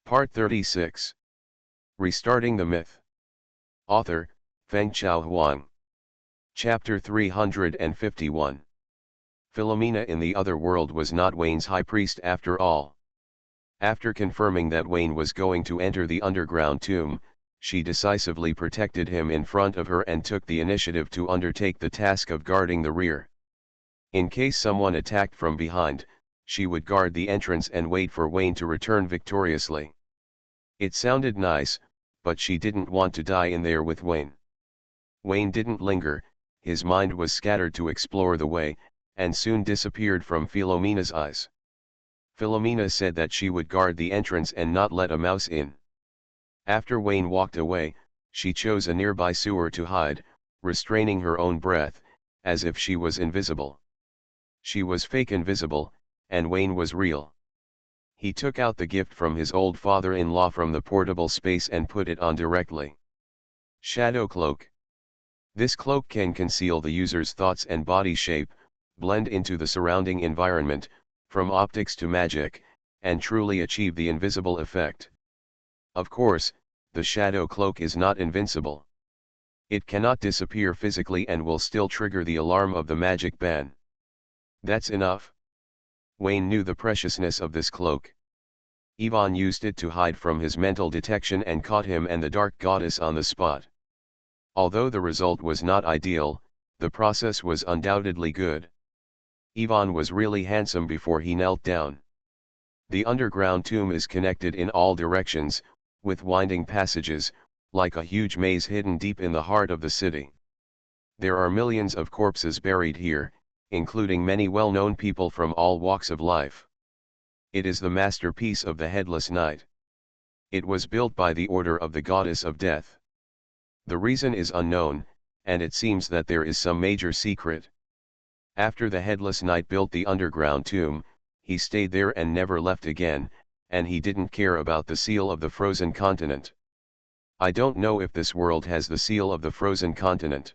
Part 36. Restarting the Myth. Author, Fengchao Huang. Chapter 351. Philomena in the other world was not Wayne's high priest after all. After confirming that Wayne was going to enter the underground tomb, she decisively protected him in front of her and took the initiative to undertake the task of guarding the rear. In case someone attacked from behind, she would guard the entrance and wait for Wayne to return victoriously. It sounded nice, but she didn't want to die in there with Wayne. Wayne didn't linger, his mind was scattered to explore the way, and soon disappeared from Philomena's eyes. Philomena said that she would guard the entrance and not let a mouse in. After Wayne walked away, she chose a nearby sewer to hide, restraining her own breath, as if she was invisible. She was fake invisible, and Wayne was real. He took out the gift from his old father-in-law from the portable space and put it on directly. Shadow Cloak. This cloak can conceal the user's thoughts and body shape, blend into the surrounding environment, from optics to magic, and truly achieve the invisible effect. Of course, the Shadow Cloak is not invincible. It cannot disappear physically and will still trigger the alarm of the magic ban. That's enough. Wayne knew the preciousness of this cloak. Yvonne used it to hide from his mental detection and caught him and the Dark Goddess on the spot. Although the result was not ideal, the process was undoubtedly good. Yvonne was really handsome before he knelt down. The underground tomb is connected in all directions, with winding passages, like a huge maze hidden deep in the heart of the city. There are millions of corpses buried here, including many well-known people from all walks of life. It is the masterpiece of the Headless Knight. It was built by the order of the Goddess of Death. The reason is unknown, and it seems that there is some major secret. After the Headless Knight built the underground tomb, he stayed there and never left again, and he didn't care about the seal of the frozen continent. I don't know if this world has the seal of the frozen continent.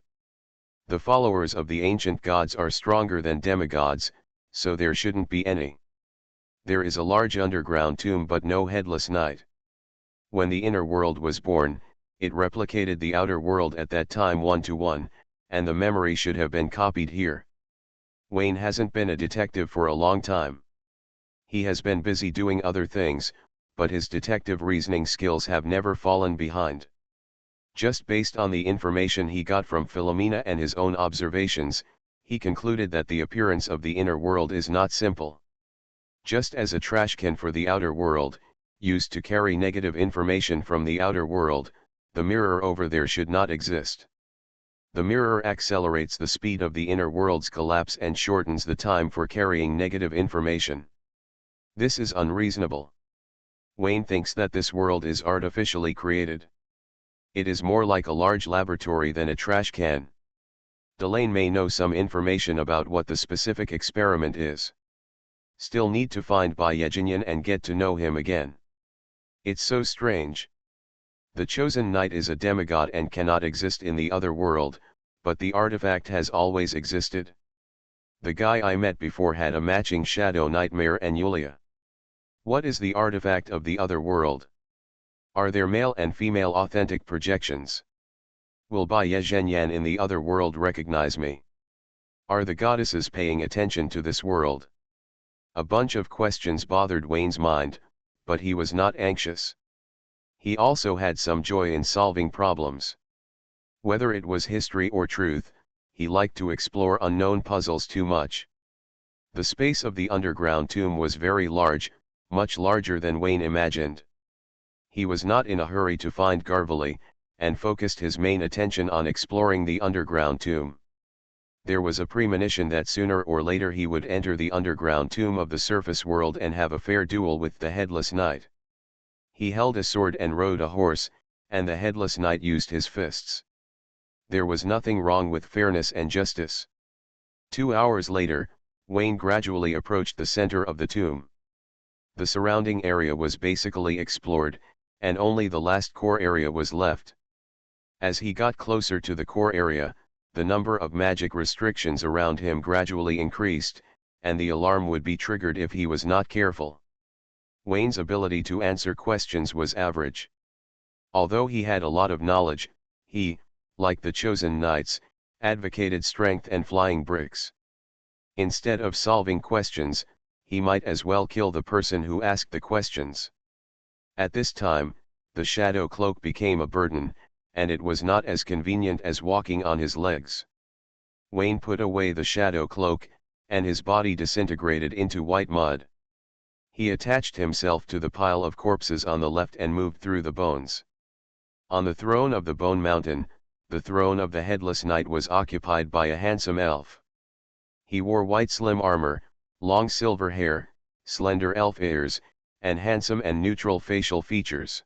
The followers of the ancient gods are stronger than demigods, so there shouldn't be any. There is a large underground tomb but no Headless Knight. When the inner world was born, it replicated the outer world at that time 1-to-1, and the memory should have been copied here. Wayne hasn't been a detective for a long time. He has been busy doing other things, but his detective reasoning skills have never fallen behind. Just based on the information he got from Philomena and his own observations, he concluded that the appearance of the inner world is not simple. Just as a trash can for the outer world, used to carry negative information from the outer world, the mirror over there should not exist. The mirror accelerates the speed of the inner world's collapse and shortens the time for carrying negative information. This is unreasonable. Wayne thinks that this world is artificially created. It is more like a large laboratory than a trash can. Delane may know some information about what the specific experiment is. Still need to find Baiyejinyan and get to know him again. It's so strange. The chosen knight is a demigod and cannot exist in the other world, but the artifact has always existed. The guy I met before had a matching shadow nightmare and Yulia. What is the artifact of the other world? Are there male and female authentic projections? Will Baiyejinyan in the other world recognize me? Are the goddesses paying attention to this world? A bunch of questions bothered Wayne's mind, but he was not anxious. He also had some joy in solving problems. Whether it was history or truth, he liked to explore unknown puzzles too much. The space of the underground tomb was very large, much larger than Wayne imagined. He was not in a hurry to find Garvali, and focused his main attention on exploring the underground tomb. There was a premonition that sooner or later he would enter the underground tomb of the surface world and have a fair duel with the Headless Knight. He held a sword and rode a horse, and the Headless Knight used his fists. There was nothing wrong with fairness and justice. 2 hours later, Wayne gradually approached the center of the tomb. The surrounding area was basically explored, and only the last core area was left. As he got closer to the core area, the number of magic restrictions around him gradually increased, and the alarm would be triggered if he was not careful. Wayne's ability to answer questions was average. Although he had a lot of knowledge, he, like the chosen knights, advocated strength and flying bricks. Instead of solving questions, he might as well kill the person who asked the questions. At this time, the shadow cloak became a burden, and it was not as convenient as walking on his legs. Wayne put away the shadow cloak, and his body disintegrated into white mud. He attached himself to the pile of corpses on the left and moved through the bones. On the throne of the Bone Mountain, the throne of the Headless Knight was occupied by a handsome elf. He wore white slim armor, long silver hair, slender elf ears, and handsome and neutral facial features.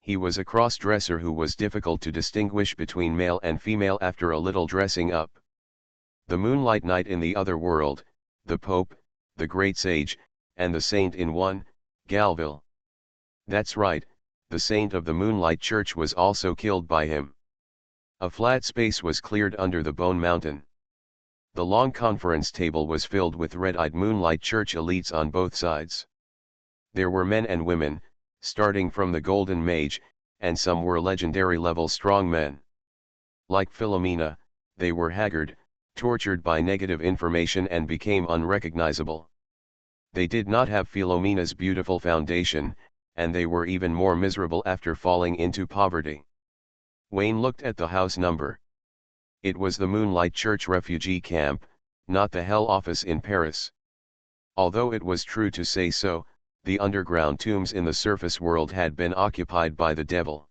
He was a cross-dresser who was difficult to distinguish between male and female after a little dressing up. The Moonlight Knight in the other world, the Pope, the Great Sage, and the Saint in one, Galville. That's right, the Saint of the Moonlight Church was also killed by him. A flat space was cleared under the Bone Mountain. The long conference table was filled with red-eyed Moonlight Church elites on both sides. There were men and women, starting from the Golden Mage, and some were legendary-level strongmen. Like Philomena, they were haggard, tortured by negative information and became unrecognizable. They did not have Philomena's beautiful foundation, and they were even more miserable after falling into poverty. Wayne looked at the house number. It was the Moonlight Church refugee camp, not the Hell Office in Paris. Although it was true to say so, the underground tombs in the surface world had been occupied by the devil.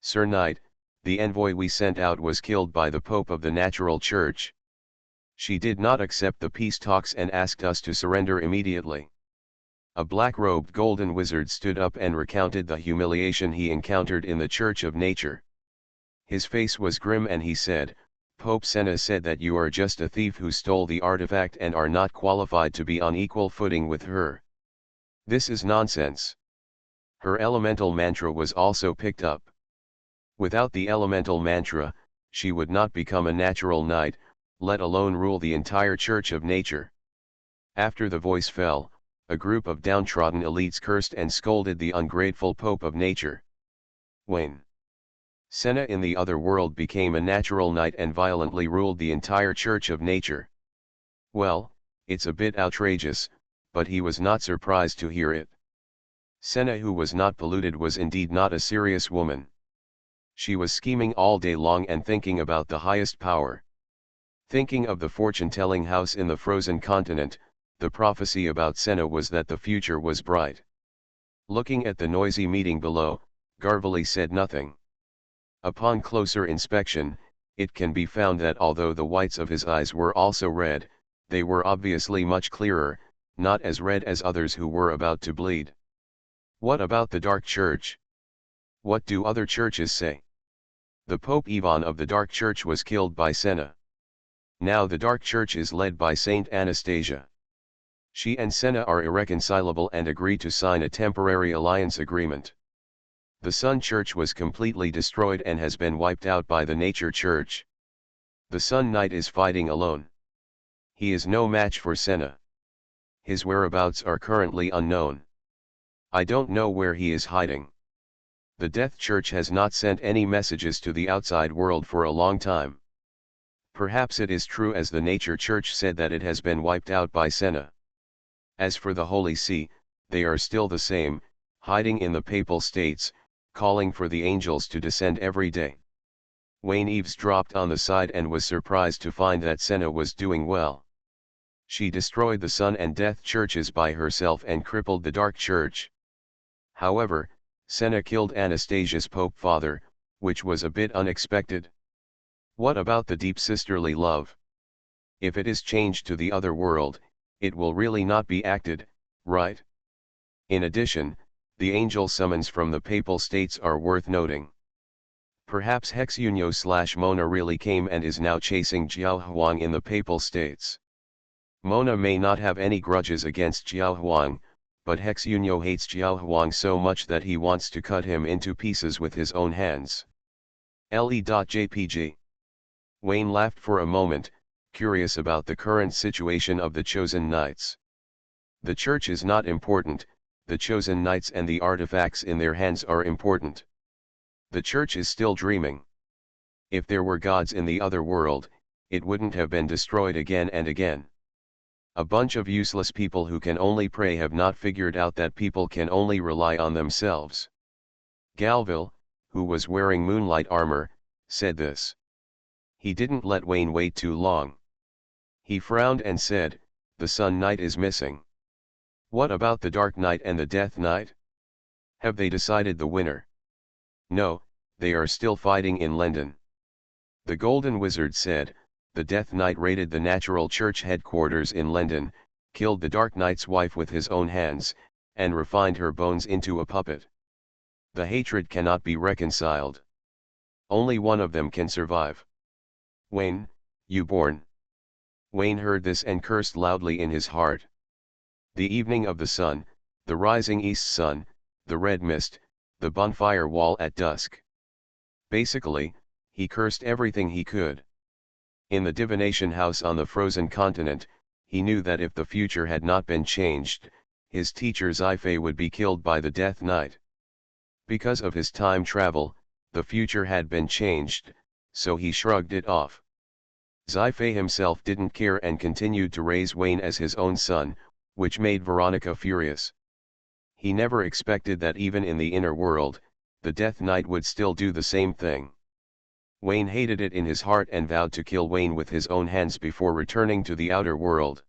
Sir Knight, the envoy we sent out was killed by the Pope of the Natural Church. She did not accept the peace talks and asked us to surrender immediately. A black-robed golden wizard stood up and recounted the humiliation he encountered in the Church of Nature. His face was grim and he said, "Pope Senna said that you are just a thief who stole the artifact and are not qualified to be on equal footing with her. This is nonsense." Her elemental mantra was also picked up. Without the elemental mantra, she would not become a natural knight, let alone rule the entire Church of Nature. After the voice fell, a group of downtrodden elites cursed and scolded the ungrateful Pope of Nature. Wayne Senna in the other world became a natural knight and violently ruled the entire Church of Nature. Well, it's a bit outrageous, but he was not surprised to hear it. Senna, who was not polluted, was indeed not a serious woman. She was scheming all day long and thinking about the highest power. Thinking of the fortune-telling house in the frozen continent, the prophecy about Senna was that the future was bright. Looking at the noisy meeting below, Garvely said nothing. Upon closer inspection, it can be found that although the whites of his eyes were also red, they were obviously much clearer, not as red as others who were about to bleed. What about the Dark Church? What do other churches say? The Pope Ivan of the Dark Church was killed by Senna. Now the Dark Church is led by Saint Anastasia. She and Senna are irreconcilable and agree to sign a temporary alliance agreement. The Sun Church was completely destroyed and has been wiped out by the Nature Church. The Sun Knight is fighting alone. He is no match for Senna. His whereabouts are currently unknown. I don't know where he is hiding. The Death Church has not sent any messages to the outside world for a long time. Perhaps it is true as the Nature Church said that it has been wiped out by Senna. As for the Holy See, they are still the same, hiding in the Papal States, calling for the angels to descend every day. Wayne eavesdropped on the side and was surprised to find that Senna was doing well. She destroyed the Sun and Death churches by herself and crippled the Dark Church. However, Senna killed Anastasia's Pope father, which was a bit unexpected. What about the deep sisterly love? If it is changed to the other world, it will really not be acted, right? In addition, the angel summons from the Papal States are worth noting. Perhaps Hexunyo/Mona really came and is now chasing Jiao Huang in the Papal States. Mona may not have any grudges against Jiao Huang, but Hexunyo hates Jiao Huang so much that he wants to cut him into pieces with his own hands. Le.jpg. Wayne laughed for a moment, curious about the current situation of the chosen knights. The church is not important, The chosen knights and the artifacts in their hands are important. The church is still dreaming. If there were gods in the other world, it wouldn't have been destroyed again and again. A bunch of useless people who can only pray have not figured out that people can only rely on themselves. Galville, who was wearing moonlight armor, said this. He didn't let Wayne wait too long. He frowned and said, "The Sun Knight is missing. What about the Dark Knight and the Death Knight? Have they decided the winner?" "No, they are still fighting in London." The Golden Wizard said, "The Death Knight raided the Natural Church headquarters in London, killed the Dark Knight's wife with his own hands, and refined her bones into a puppet. The hatred cannot be reconciled. Only one of them can survive. Wayne, you born." Wayne heard this and cursed loudly in his heart. The evening of the sun, the rising east sun, the red mist, the bonfire wall at dusk. Basically, he cursed everything he could. In the divination house on the frozen continent, he knew that if the future had not been changed, his teacher Sci-fi would be killed by the Death Knight. Because of his time travel, the future had been changed, so he shrugged it off. Sci-fi himself didn't care and continued to raise Wayne as his own son, which made Veronica furious. He never expected that even in the inner world, the Death Knight would still do the same thing. Wayne hated it in his heart and vowed to kill Wayne with his own hands before returning to the outer world.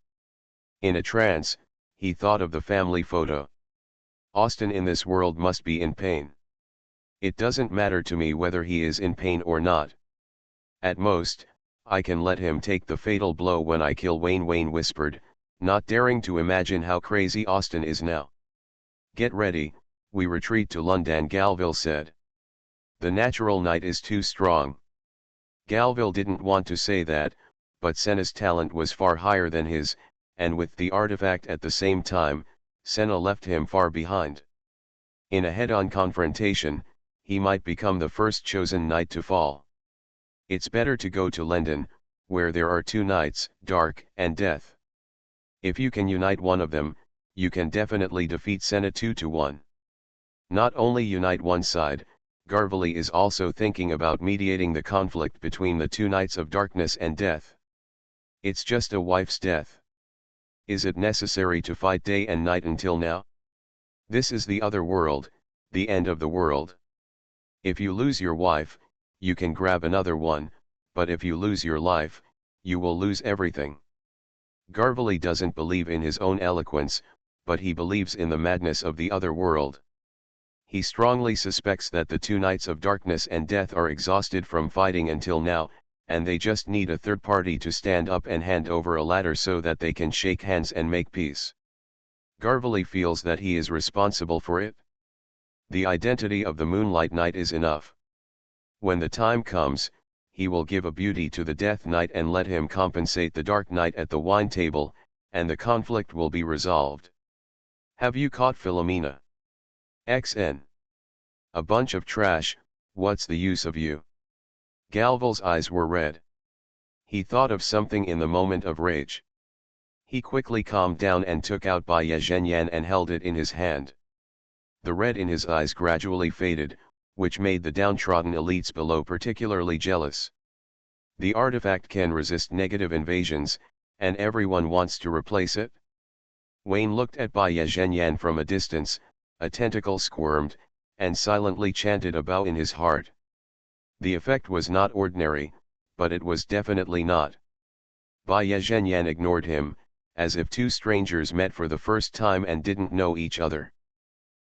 In a trance, he thought of the family photo. Austin in this world must be in pain. It doesn't matter to me whether he is in pain or not. At most, I can let him take the fatal blow when I kill Wayne. Wayne whispered, not daring to imagine how crazy Austin is now. "Get ready, we retreat to London," Galville said. "The natural knight is too strong." Galville didn't want to say that, but Senna's talent was far higher than his, and with the artifact at the same time, Senna left him far behind. In a head-on confrontation, he might become the first chosen knight to fall. It's better to go to London, where there are two knights, Dark and Death. If you can unite one of them, you can definitely defeat Senna 2-1. Not only unite one side, Garvely is also thinking about mediating the conflict between the two knights of darkness and death. It's just a wife's death. Is it necessary to fight day and night until now? This is the other world, the end of the world. If you lose your wife, you can grab another one, but if you lose your life, you will lose everything. Garvely doesn't believe in his own eloquence, but he believes in the madness of the other world. He strongly suspects that the two knights of darkness and death are exhausted from fighting until now, and they just need a third party to stand up and hand over a ladder so that they can shake hands and make peace. Garvely feels that he is responsible for it. The identity of the Moonlight Knight is enough. When the time comes, he will give a beauty to the Death Knight and let him compensate the Dark Knight at the wine table, and the conflict will be resolved. "Have you caught Philomena?" "XN. A bunch of trash, what's the use of you?" Galville's eyes were red. He thought of something in the moment of rage. He quickly calmed down and took out Bai Zhenyan and held it in his hand. The red in his eyes gradually faded, which made the downtrodden elites below particularly jealous. The artifact can resist negative invasions, and everyone wants to replace it. Wayne looked at Bai Zhenyan from a distance, a tentacle squirmed, and silently chanted a bow in his heart. The effect was not ordinary, but it was definitely not. Bai Zhenyan ignored him, as if two strangers met for the first time and didn't know each other.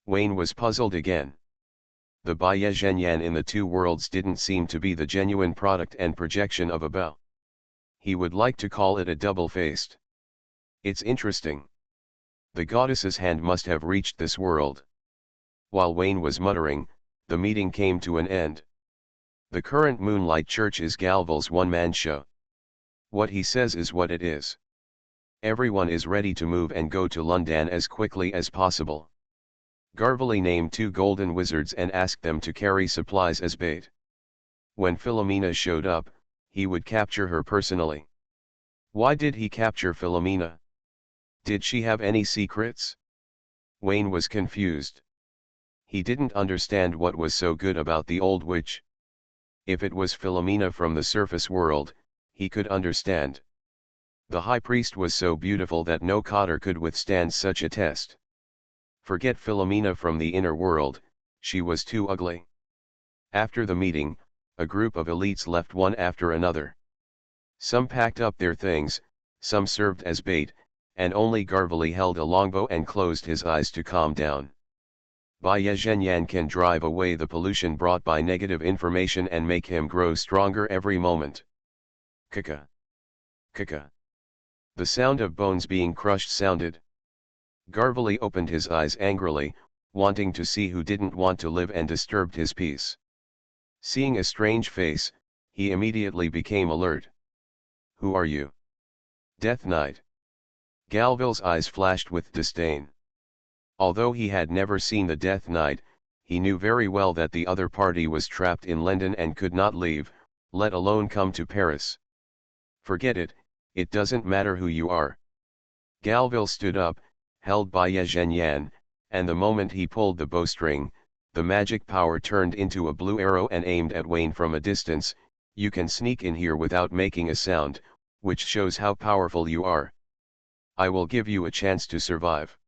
Wayne was puzzled again. The Bai Zhenyan in the two worlds didn't seem to be the genuine product and projection of a bow. He would like to call it a double-faced. It's interesting. The goddess's hand must have reached this world. While Wayne was muttering, the meeting came to an end. The current Moonlight Church is Galville's one-man show. What he says is what it is. Everyone is ready to move and go to London as quickly as possible. Garvely named two golden wizards and asked them to carry supplies as bait. When Philomena showed up, he would capture her personally. Why did he capture Philomena? Did she have any secrets? Wayne was confused. He didn't understand what was so good about the old witch. If it was Philomena from the surface world, he could understand. The high priest was so beautiful that no cotter could withstand such a test. Forget Philomena from the inner world, she was too ugly. After the meeting, a group of elites left one after another. Some packed up their things, some served as bait, and only Garvely held a longbow and closed his eyes to calm down. Bai Zhenyan can drive away the pollution brought by negative information and make him grow stronger every moment. Kaka. Kaka. The sound of bones being crushed sounded. Garvely opened his eyes angrily, wanting to see who didn't want to live and disturbed his peace. Seeing a strange face, he immediately became alert. Who are you? Death Knight. Galville's eyes flashed with disdain. Although he had never seen the Death Knight, he knew very well that the other party was trapped in London and could not leave, let alone come to Paris. Forget it, it doesn't matter who you are. Galville stood up, held by Zhenyan, and the moment he pulled the bowstring, the magic power turned into a blue arrow and aimed at Wayne from a distance. You can sneak in here without making a sound, which shows how powerful you are. I will give you a chance to survive.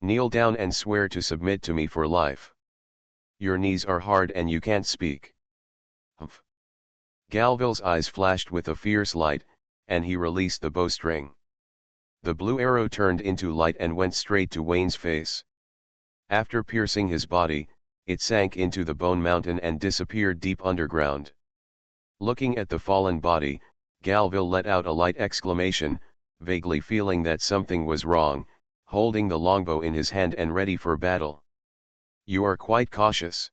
Kneel down and swear to submit to me for life. Your knees are hard and you can't speak. Humph. Galville's eyes flashed with a fierce light, and he released the bowstring. The blue arrow turned into light and went straight to Wayne's face. After piercing his body, it sank into the bone mountain and disappeared deep underground. Looking at the fallen body, Galville let out a light exclamation, vaguely feeling that something was wrong, holding the longbow in his hand and ready for battle. You are quite cautious.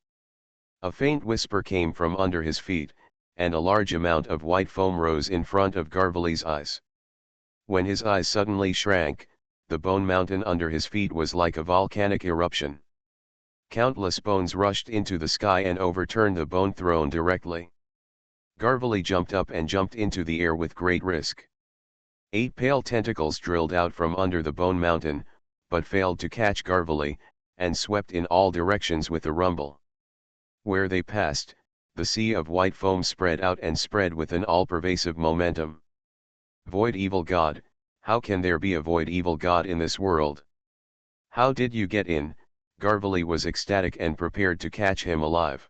A faint whisper came from under his feet, and a large amount of white foam rose in front of Garvely's eyes. When his eyes suddenly shrank, the bone mountain under his feet was like a volcanic eruption. Countless bones rushed into the sky and overturned the bone throne directly. Garvely jumped up and jumped into the air with great risk. 8 pale tentacles drilled out from under the bone mountain, but failed to catch Garvely, and swept in all directions with a rumble. Where they passed, the sea of white foam spread out and spread with an all-pervasive momentum. Void evil god, how can there be a void evil god in this world? How did you get in? Garvely was ecstatic and prepared to catch him alive.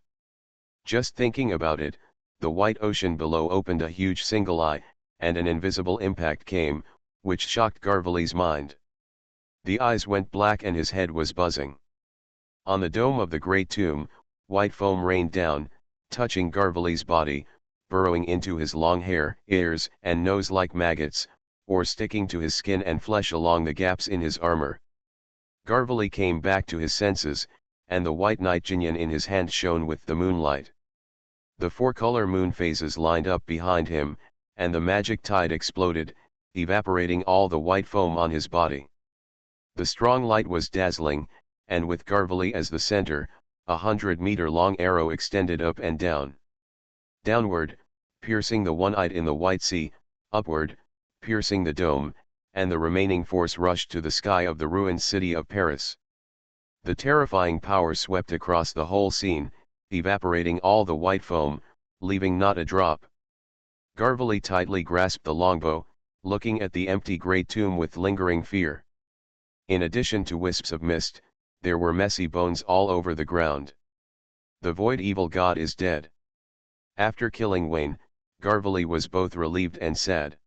Just thinking about it, the white ocean below opened a huge single eye, and an invisible impact came, which shocked Garvely's mind. The eyes went black and his head was buzzing. On the dome of the great tomb, white foam rained down, touching Garvely's body, burrowing into his long hair, ears, and nose like maggots, or sticking to his skin and flesh along the gaps in his armor. Garvely came back to his senses, and the white night jinyan in his hand shone with the moonlight. The 4-color moon phases lined up behind him, and the magic tide exploded, evaporating all the white foam on his body. The strong light was dazzling, and with Garvely as the center, a 100-meter-long arrow extended up and down. Downward, piercing the one-eyed in the white sea, upward, piercing the dome, and the remaining force rushed to the sky of the ruined city of Paris. The terrifying power swept across the whole scene, evaporating all the white foam, leaving not a drop. Garvely tightly grasped the longbow, looking at the empty great tomb with lingering fear. In addition to wisps of mist, there were messy bones all over the ground. The void evil god is dead. After killing Wayne, Garvely was both relieved and sad.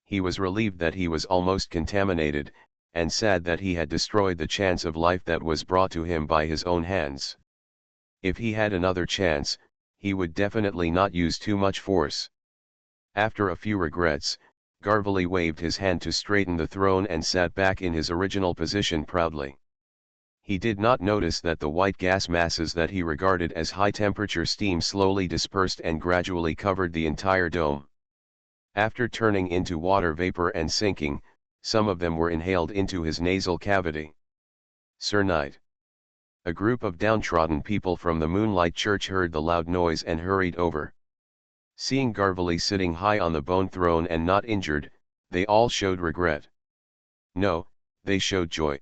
He was relieved that he was almost contaminated, and sad that he had destroyed the chance of life that was brought to him by his own hands. If he had another chance, he would definitely not use too much force. After a few regrets, Garvely waved his hand to straighten the throne and sat back in his original position proudly. He did not notice that the white gas masses that he regarded as high-temperature steam slowly dispersed and gradually covered the entire dome. After turning into water vapor and sinking, some of them were inhaled into his nasal cavity. Sir Knight. A group of downtrodden people from the Moonlight Church heard the loud noise and hurried over. Seeing Garvely sitting high on the bone throne and not injured, they all showed regret. No, they showed joy.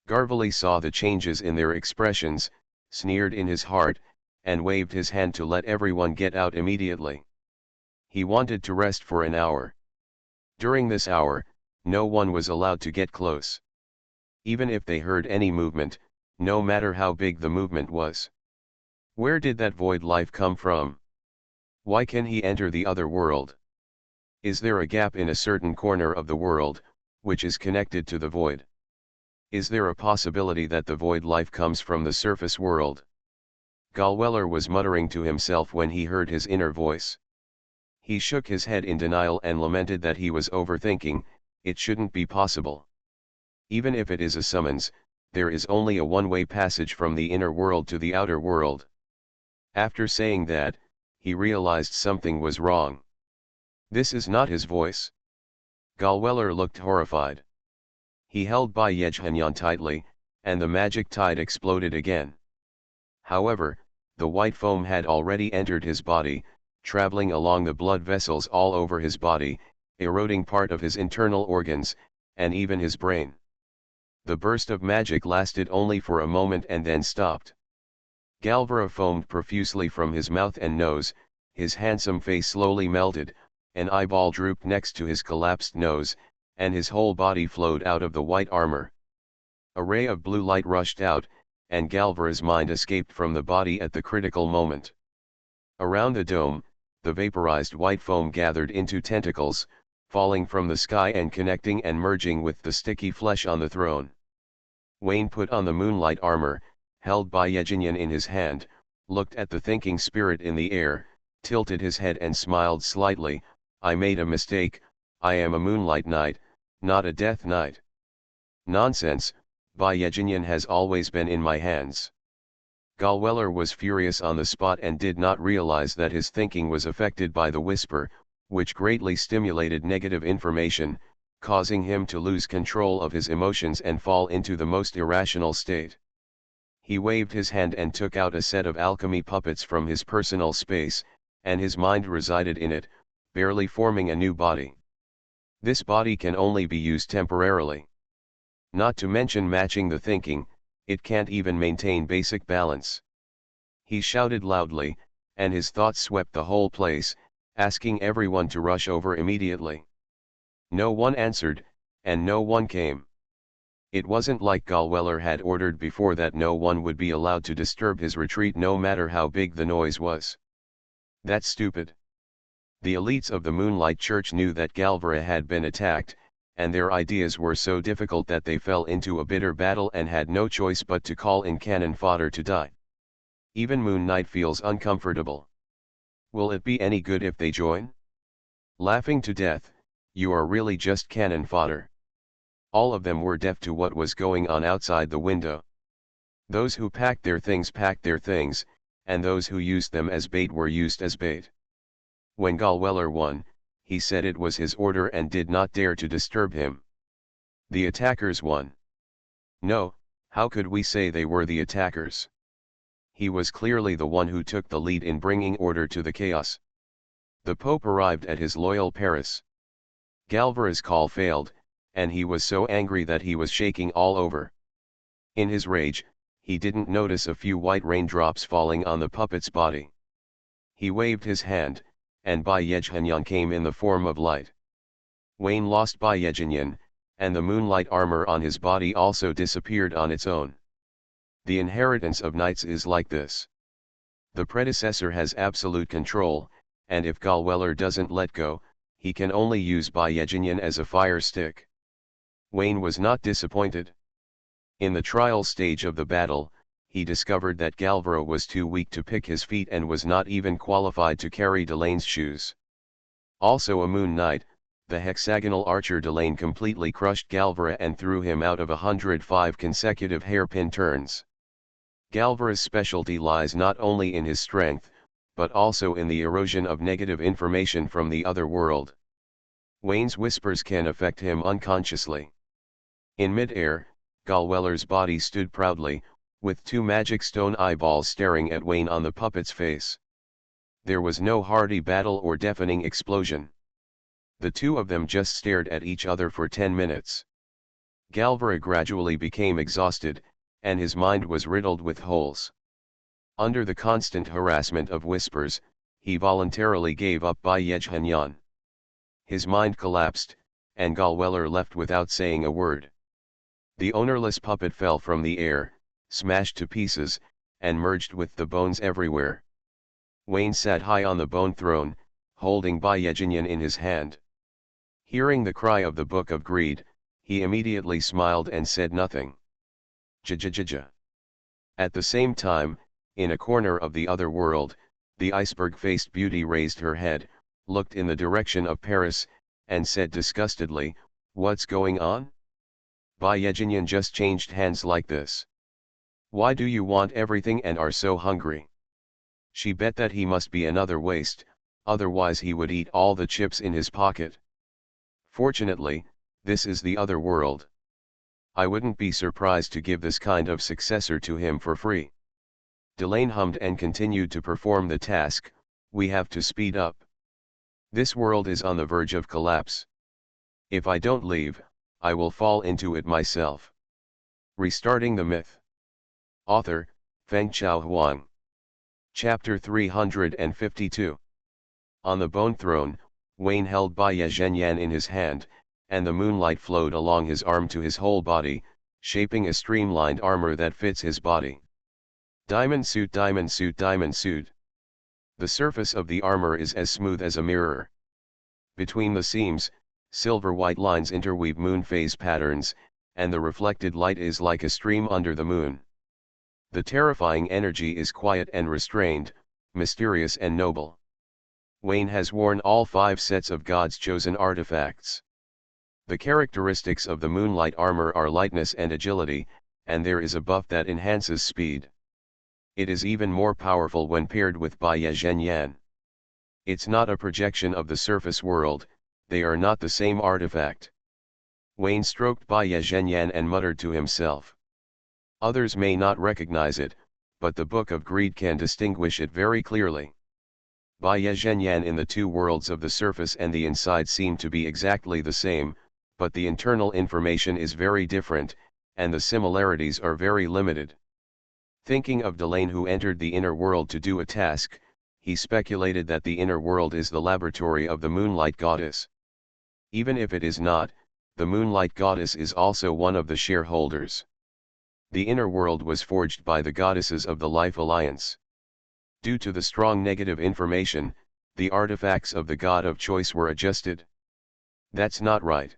Garvely saw the changes in their expressions, sneered in his heart, and waved his hand to let everyone get out immediately. He wanted to rest for an hour. During this hour, no one was allowed to get close. Even if they heard any movement, no matter how big the movement was. Where did that void life come from? Why can he enter the other world? Is there a gap in a certain corner of the world, which is connected to the void? Is there a possibility that the void life comes from the surface world? Gallweller was muttering to himself when he heard his inner voice. He shook his head in denial and lamented that he was overthinking. It shouldn't be possible. Even if it is a summons, there is only a one-way passage from the inner world to the outer world. After saying that, he realized something was wrong. This is not his voice. Gallweller looked horrified. He held Bai Yejhanyan tightly, and the magic tide exploded again. However, the white foam had already entered his body, traveling along the blood vessels all over his body, eroding part of his internal organs, and even his brain. The burst of magic lasted only for a moment and then stopped. Galvera foamed profusely from his mouth and nose, his handsome face slowly melted, an eyeball drooped next to his collapsed nose, and his whole body flowed out of the white armor. A ray of blue light rushed out, and Galvera's mind escaped from the body at the critical moment. Around the dome, the vaporized white foam gathered into tentacles, falling from the sky and connecting and merging with the sticky flesh on the throne. Wayne put on the moonlight armor, held Bai Yejhanyan in his hand, looked at the thinking spirit in the air, tilted his head and smiled slightly. I made a mistake. I am a moonlight knight, not a death knight. Nonsense, Bai Yejhanyan has always been in my hands. Gallweller was furious on the spot and did not realize that his thinking was affected by the whisper, which greatly stimulated negative information, causing him to lose control of his emotions and fall into the most irrational state. He waved his hand and took out a set of alchemy puppets from his personal space, and his mind resided in it, barely forming a new body. This body can only be used temporarily. Not to mention matching the thinking, it can't even maintain basic balance. He shouted loudly, and his thoughts swept the whole place, asking everyone to rush over immediately. No one answered, and no one came. It wasn't like Gallweller had ordered before that no one would be allowed to disturb his retreat no matter how big the noise was. That's stupid. The elites of the Moonlight Church knew that Galvera had been attacked, and their ideas were so difficult that they fell into a bitter battle and had no choice but to call in cannon fodder to die. Even Moon Knight feels uncomfortable. Will it be any good if they join? Laughing to death, you are really just cannon fodder. All of them were deaf to what was going on outside the window. Those who packed their things, and those who used them as bait were used as bait. When Gallweller won, he said it was his order and did not dare to disturb him. The attackers won. No, how could we say they were the attackers? He was clearly the one who took the lead in bringing order to the chaos. The Pope arrived at his loyal Paris. Galvera's call failed, and he was so angry that he was shaking all over. In his rage, he didn't notice a few white raindrops falling on the puppet's body. He waved his hand, and Bai Yejhanyan came in the form of light. Wayne lost Bai Yejhanyan, and the moonlight armor on his body also disappeared on its own. The inheritance of knights is like this. The predecessor has absolute control, and if Gallweller doesn't let go, he can only use Bai Yejhanyan as a fire stick. Wayne was not disappointed. In the trial stage of the battle, he discovered that Galvera was too weak to pick his feet and was not even qualified to carry Delane's shoes. Also a Moon Knight, the hexagonal archer Delane completely crushed Galvera and threw him out of 105 consecutive hairpin turns. Galvera's specialty lies not only in his strength, but also in the erosion of negative information from the other world. Wayne's whispers can affect him unconsciously. In mid-air, Gallweller's body stood proudly, with two magic stone eyeballs staring at Wayne on the puppet's face. There was no hearty battle or deafening explosion. The two of them just stared at each other for 10 minutes. Galvera gradually became exhausted, and his mind was riddled with holes. Under the constant harassment of whispers, he voluntarily gave up Bayezhenyan. His mind collapsed, and Galweller left without saying a word. The ownerless puppet fell from the air, smashed to pieces, and merged with the bones everywhere. Wayne sat high on the bone throne, holding Bayezhenyan in his hand. Hearing the cry of the Book of Greed, he immediately smiled and said nothing. Ja. At the same time, in a corner of the other world, the iceberg-faced beauty raised her head, looked in the direction of Paris, and said disgustedly, "What's going on? Bayezhenyan just changed hands like this. Why do you want everything and are so hungry?" She bet that he must be another waste, otherwise he would eat all the chips in his pocket. Fortunately, this is the other world. I wouldn't be surprised to give this kind of successor to him for free. Delane hummed and continued to perform the task. We have to speed up. This world is on the verge of collapse. If I don't leave, I will fall into it myself. Restarting the myth. Author, Fengchao Huang. Chapter 352. On the bone throne, Wayne held Bayezhenyan in his hand, and the moonlight flowed along his arm to his whole body, shaping a streamlined armor that fits his body. Diamond suit, diamond suit, diamond suit. The surface of the armor is as smooth as a mirror. Between the seams, silver-white lines interweave moon phase patterns, and the reflected light is like a stream under the moon. The terrifying energy is quiet and restrained, mysterious and noble. Wayne has worn all 5 sets of God's chosen artifacts. The characteristics of the moonlight armor are lightness and agility, and there is a buff that enhances speed. It is even more powerful when paired with Bayezhenyan. It's not a projection of the surface world, they are not the same artifact. Wayne stroked Bayezhenyan and muttered to himself. Others may not recognize it, but the Book of Greed can distinguish it very clearly. Bayezhenyan in the 2 worlds of the surface and the inside seem to be exactly the same, but the internal information is very different, and the similarities are very limited. Thinking of Delane who entered the inner world to do a task, he speculated that the inner world is the laboratory of the Moonlight Goddess. Even if it is not, the Moonlight Goddess is also one of the shareholders. The inner world was forged by the goddesses of the Life Alliance. Due to the strong negative information, the artifacts of the God of Choice were adjusted. That's not right.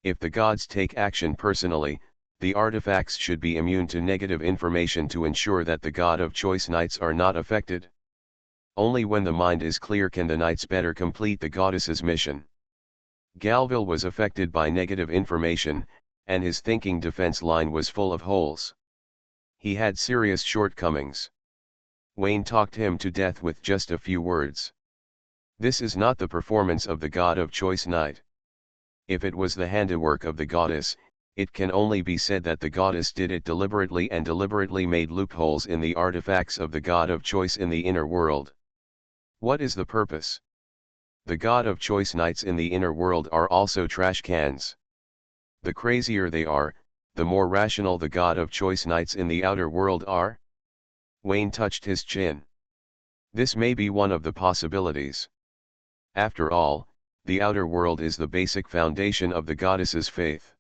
If the gods take action personally, the artifacts should be immune to negative information to ensure that the God of Choice Knights are not affected. Only when the mind is clear can the Knights better complete the goddess's mission. Galville was affected by negative information, and his thinking defense line was full of holes. He had serious shortcomings. Wayne talked him to death with just a few words. This is not the performance of the God of Choice Knight. If it was the handiwork of the goddess, it can only be said that the goddess did it deliberately and deliberately made loopholes in the artifacts of the God of Choice in the inner world. What is the purpose? The God of Choice Knights in the inner world are also trash cans. The crazier they are, the more rational the God of Choice Knights in the outer world are. Wayne touched his chin. This may be one of the possibilities. After all, the outer world is the basic foundation of the goddess's faith.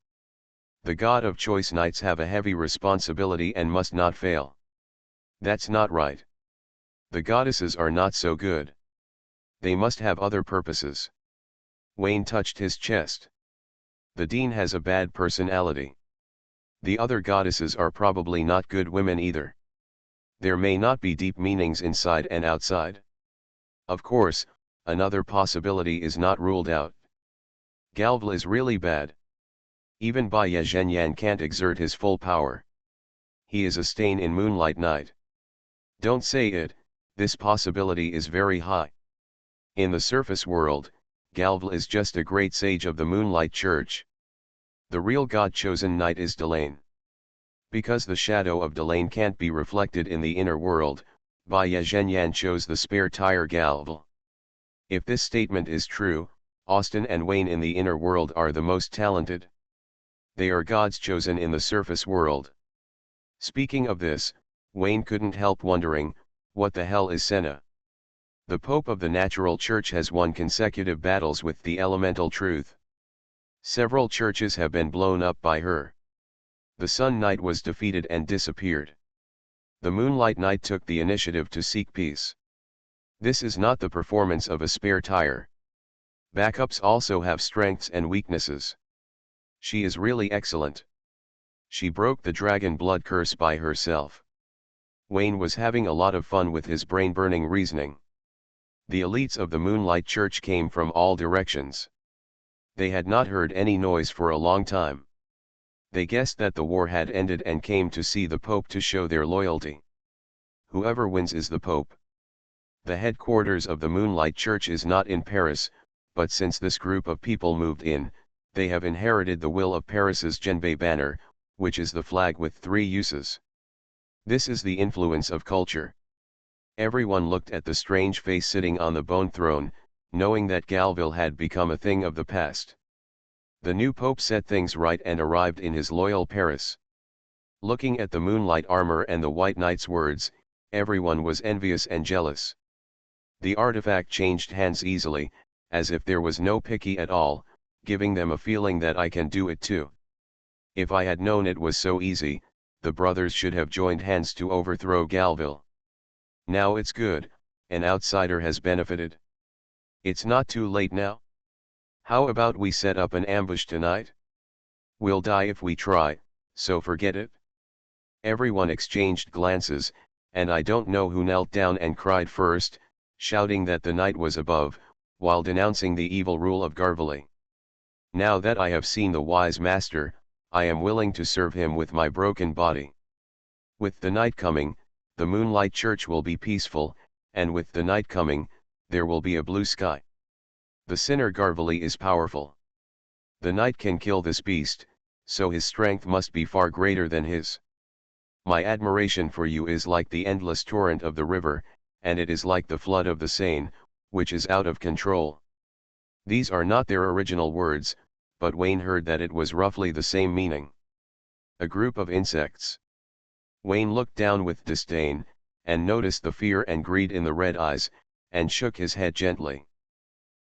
The God of Choice Knights have a heavy responsibility and must not fail. That's not right. The goddesses are not so good. They must have other purposes. Wayne touched his chest. The Dean has a bad personality. The other goddesses are probably not good women either. There may not be deep meanings inside and outside. Of course, another possibility is not ruled out. Galville is really bad. Even Bayezhenyan can't exert his full power. He is a stain in Moonlight Night. Don't say it, this possibility is very high. In the surface world, Galville is just a great sage of the Moonlight Church. The real God-chosen knight is Delane. Because the shadow of Delane can't be reflected in the inner world, Bayezhenyan chose the spare tire Galville. If this statement is true, Austin and Wayne in the inner world are the most talented. They are God's chosen in the surface world. Speaking of this, Wayne couldn't help wondering, what the hell is Senna? The Pope of the Natural Church has won consecutive battles with the elemental truth. Several churches have been blown up by her. The Sun Knight was defeated and disappeared. The Moonlight Knight took the initiative to seek peace. This is not the performance of a spare tire. Backups also have strengths and weaknesses. She is really excellent. She broke the dragon blood curse by herself. Wayne was having a lot of fun with his brain-burning reasoning. The elites of the Moonlight Church came from all directions. They had not heard any noise for a long time. They guessed that the war had ended and came to see the Pope to show their loyalty. Whoever wins is the Pope. The headquarters of the Moonlight Church is not in Paris, but since this group of people moved in, they have inherited the will of Paris's Genbei banner, which is the flag with 3 uses. This is the influence of culture. Everyone looked at the strange face sitting on the bone throne, knowing that Galville had become a thing of the past. The new Pope set things right and arrived in his loyal Paris. Looking at the moonlight armor and the White Knight's words, everyone was envious and jealous. The artifact changed hands easily, as if there was no picky at all, giving them a feeling that I can do it too. If I had known it was so easy, the brothers should have joined hands to overthrow Galville. Now it's good, an outsider has benefited. It's not too late now. How about we set up an ambush tonight? We'll die if we try, so forget it. Everyone exchanged glances, and I don't know who knelt down and cried first, shouting that the night was above, while denouncing the evil rule of Garvely. Now that I have seen the wise master, I am willing to serve him with my broken body. With the night coming, the Moonlight Church will be peaceful, and with the night coming, there will be a blue sky. The sinner Garvely is powerful. The night can kill this beast, so his strength must be far greater than his. My admiration for you is like the endless torrent of the river, and it is like the flood of the Seine, which is out of control. These are not their original words, but Wayne heard that it was roughly the same meaning. A group of insects. Wayne looked down with disdain, and noticed the fear and greed in the red eyes, and shook his head gently.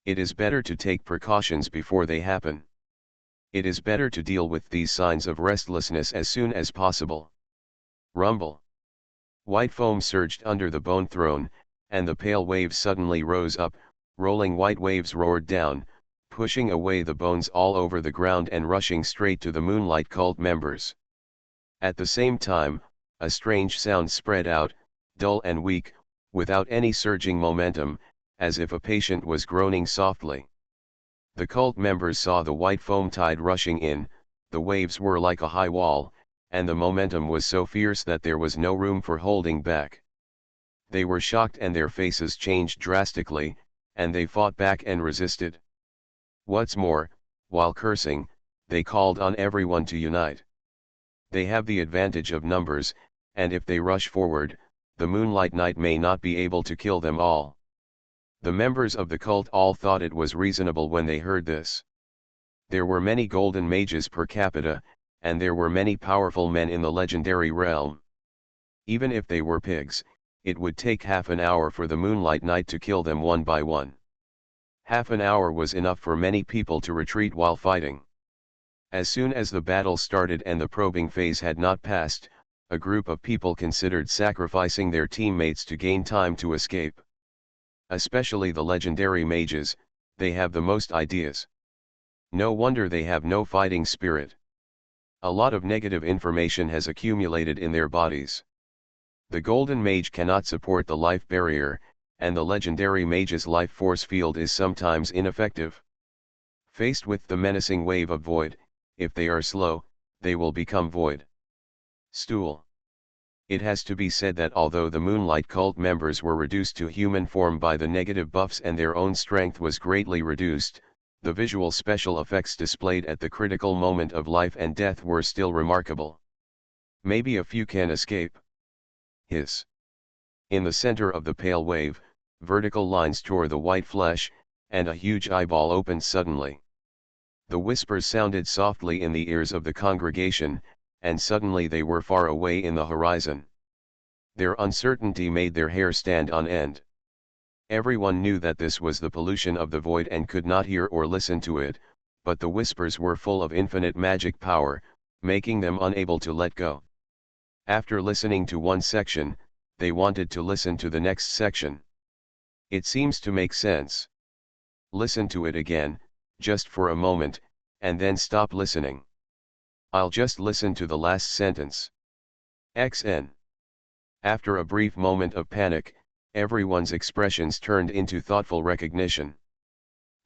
It is better to take precautions before they happen. It is better to deal with these signs of restlessness as soon as possible. Rumble. White foam surged under the bone throne, and the pale waves suddenly rose up, rolling white waves roared down, pushing away the bones all over the ground and rushing straight to the Moonlight Cult members. At the same time, a strange sound spread out, dull and weak, without any surging momentum, as if a patient was groaning softly. The cult members saw the white foam tide rushing in, the waves were like a high wall, and the momentum was so fierce that there was no room for holding back. They were shocked and their faces changed drastically, and they fought back and resisted. What's more, while cursing, they called on everyone to unite. They have the advantage of numbers, and if they rush forward, the Moonlight Knight may not be able to kill them all. The members of the cult all thought it was reasonable when they heard this. There were many golden mages per capita, and there were many powerful men in the legendary realm. Even if they were pigs, it would take half an hour for the Moonlight Knight to kill them one by one. Half an hour was enough for many people to retreat while fighting. As soon as the battle started and the probing phase had not passed, a group of people considered sacrificing their teammates to gain time to escape. Especially the legendary mages, they have the most ideas. No wonder they have no fighting spirit. A lot of negative information has accumulated in their bodies. The golden mage cannot support the life barrier, and the legendary mage's life force field is sometimes ineffective. Faced with the menacing wave of void, if they are slow, they will become void. Stool. It has to be said that although the Moonlight Cult members were reduced to human form by the negative buffs and their own strength was greatly reduced, the visual special effects displayed at the critical moment of life and death were still remarkable. Maybe a few can escape. Hiss. In the center of the pale wave, vertical lines tore the white flesh, and a huge eyeball opened suddenly. The whispers sounded softly in the ears of the congregation, and suddenly they were far away in the horizon. Their uncertainty made their hair stand on end. Everyone knew that this was the pollution of the void and could not hear or listen to it, but the whispers were full of infinite magic power, making them unable to let go. After listening to one section, they wanted to listen to the next section. It seems to make sense. Listen to it again, just for a moment, and then stop listening. I'll just listen to the last sentence. XN. After a brief moment of panic, everyone's expressions turned into thoughtful recognition.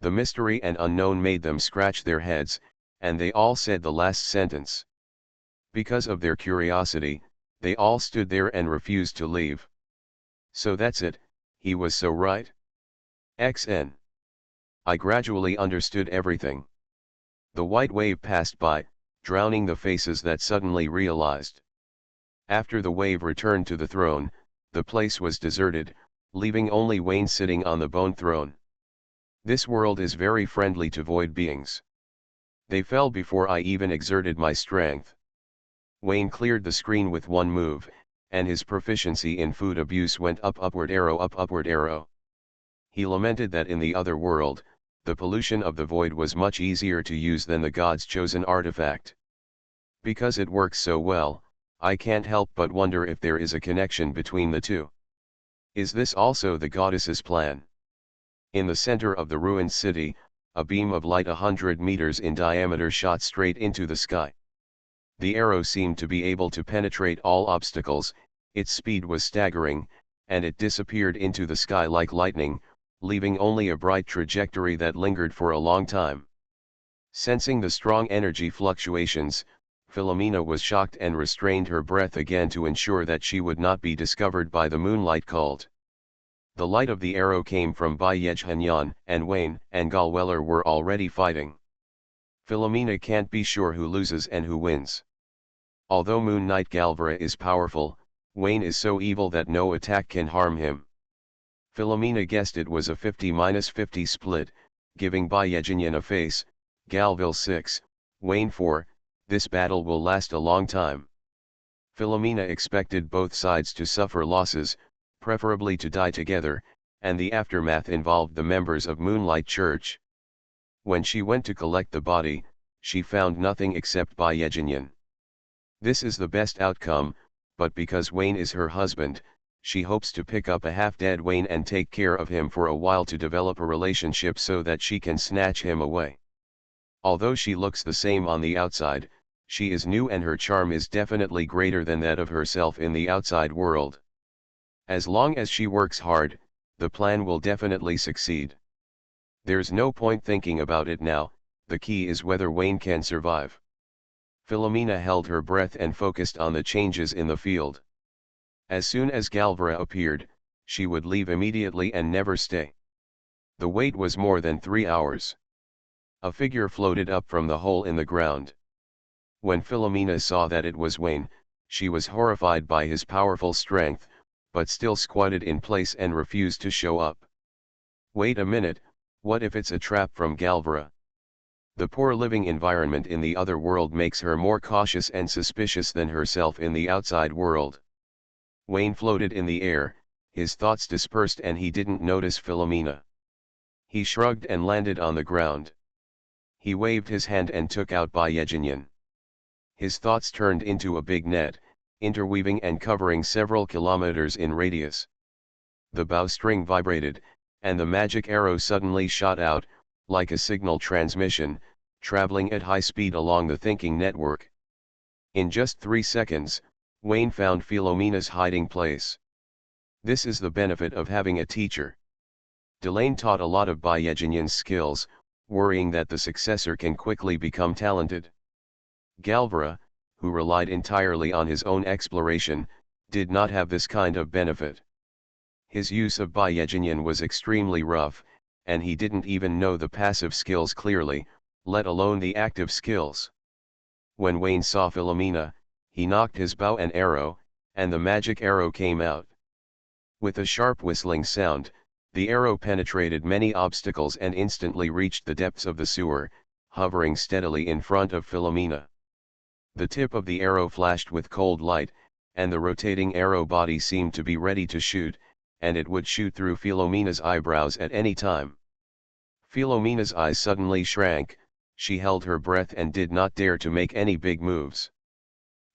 The mystery and unknown made them scratch their heads, and they all said the last sentence. Because of their curiosity, they all stood there and refused to leave. So that's it, he was so right. XN. I gradually understood everything. The white wave passed by, drowning the faces that suddenly realized. After the wave returned to the throne, the place was deserted, leaving only Wayne sitting on the bone throne. This world is very friendly to void beings. They fell before I even exerted my strength. Wayne cleared the screen with one move, and his proficiency in food abuse went up upward arrow. He lamented that in the other world, the pollution of the void was much easier to use than the god's chosen artifact. Because it works so well, I can't help but wonder if there is a connection between the two. Is this also the goddess's plan? In the center of the ruined city, a beam of light 100 meters in diameter shot straight into the sky. The arrow seemed to be able to penetrate all obstacles, its speed was staggering, and it disappeared into the sky like lightning, leaving only a bright trajectory that lingered for a long time. Sensing the strong energy fluctuations, Philomena was shocked and restrained her breath again to ensure that she would not be discovered by the Moonlight Cult. The light of the arrow came from Bayejhanyan, and Wayne and Galweller were already fighting. Philomena can't be sure who loses and who wins. Although Moon Knight Galvera is powerful, Wayne is so evil that no attack can harm him. Philomena guessed it was a 50-50 split, giving Bayejhanyan a face, Galville 6, Wayne 4, this battle will last a long time. Philomena expected both sides to suffer losses, preferably to die together, and the aftermath involved the members of Moonlight Church. When she went to collect the body, she found nothing except Bayejhanyan. This is the best outcome, but because Wayne is her husband, she hopes to pick up a half-dead Wayne and take care of him for a while to develop a relationship so that she can snatch him away. Although she looks the same on the outside, she is new and her charm is definitely greater than that of herself in the outside world. As long as she works hard, the plan will definitely succeed. There's no point thinking about it now, the key is whether Wayne can survive. Philomena held her breath and focused on the changes in the field. As soon as Galvera appeared, she would leave immediately and never stay. The wait was more than 3 hours. A figure floated up from the hole in the ground. When Philomena saw that it was Wayne, she was horrified by his powerful strength, but still squatted in place and refused to show up. Wait a minute, what if it's a trap from Galvera? The poor living environment in the other world makes her more cautious and suspicious than herself in the outside world. Wayne floated in the air, his thoughts dispersed and he didn't notice Philomena. He shrugged and landed on the ground. He waved his hand and took out Bayejhanyan. His thoughts turned into a big net, interweaving and covering several kilometers in radius. The bowstring vibrated, and the magic arrow suddenly shot out, like a signal transmission, traveling at high speed along the thinking network. In just 3 seconds, Wayne found Philomena's hiding place. This is the benefit of having a teacher. Delane taught a lot of Bayejhanyan's skills, worrying that the successor can quickly become talented. Galvera, who relied entirely on his own exploration, did not have this kind of benefit. His use of Bayejhanyan was extremely rough, and he didn't even know the passive skills clearly, let alone the active skills. When Wayne saw Philomena, he knocked his bow and arrow, and the magic arrow came out. With a sharp whistling sound, the arrow penetrated many obstacles and instantly reached the depths of the sewer, hovering steadily in front of Philomena. The tip of the arrow flashed with cold light, and the rotating arrow body seemed to be ready to shoot, and it would shoot through Philomena's eyebrows at any time. Philomena's eyes suddenly shrank, she held her breath and did not dare to make any big moves.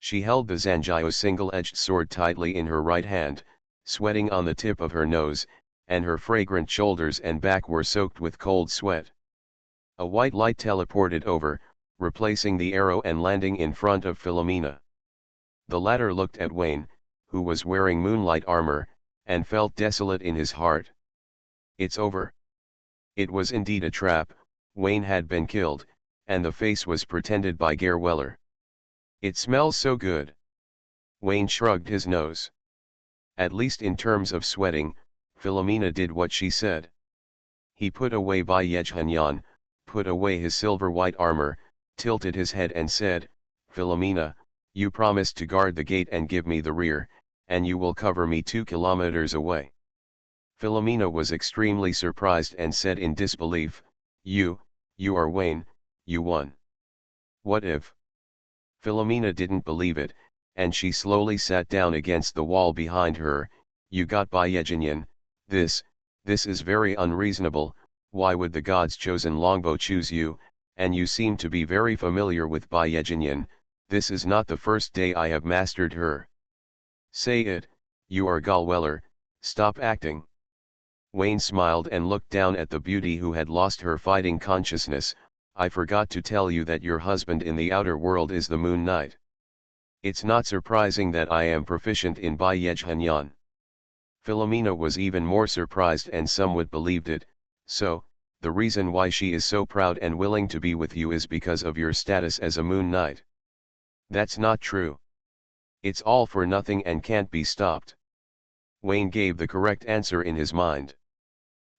She held the Zangiao single-edged sword tightly in her right hand, sweating on the tip of her nose, and her fragrant shoulders and back were soaked with cold sweat. A white light teleported over, replacing the arrow and landing in front of Philomena. The latter looked at Wayne, who was wearing moonlight armor, and felt desolate in his heart. It's over. It was indeed a trap, Wayne had been killed, and the face was pretended by Gerweller. It smells so good. Wayne shrugged his nose. At least in terms of sweating, Philomena did what she said. He put away Bai Yejhanyan, put away his silver-white armor, tilted his head and said, "Philomena, you promised to guard the gate and give me the rear, and you will cover me 2 kilometers away." Philomena was extremely surprised and said in disbelief, You are Wayne, you won. What if? Philomena didn't believe it, and she slowly sat down against the wall behind her. You got Bai Yejhanyan, this is very unreasonable. Why would the gods chosen longbow choose you, and you seem to be very familiar with Bai Yejhanyan, this is not the first day I have mastered her. Say it, you are Galweller, stop acting. Wayne smiled and looked down at the beauty who had lost her fighting consciousness. I forgot to tell you that your husband in the outer world is the Moon Knight. It's not surprising that I am proficient in Bai Yejhanyan. Philomena was even more surprised and somewhat believed it. So, the reason why she is so proud and willing to be with you is because of your status as a Moon Knight. That's not true. It's all for nothing and can't be stopped. Wayne gave the correct answer in his mind.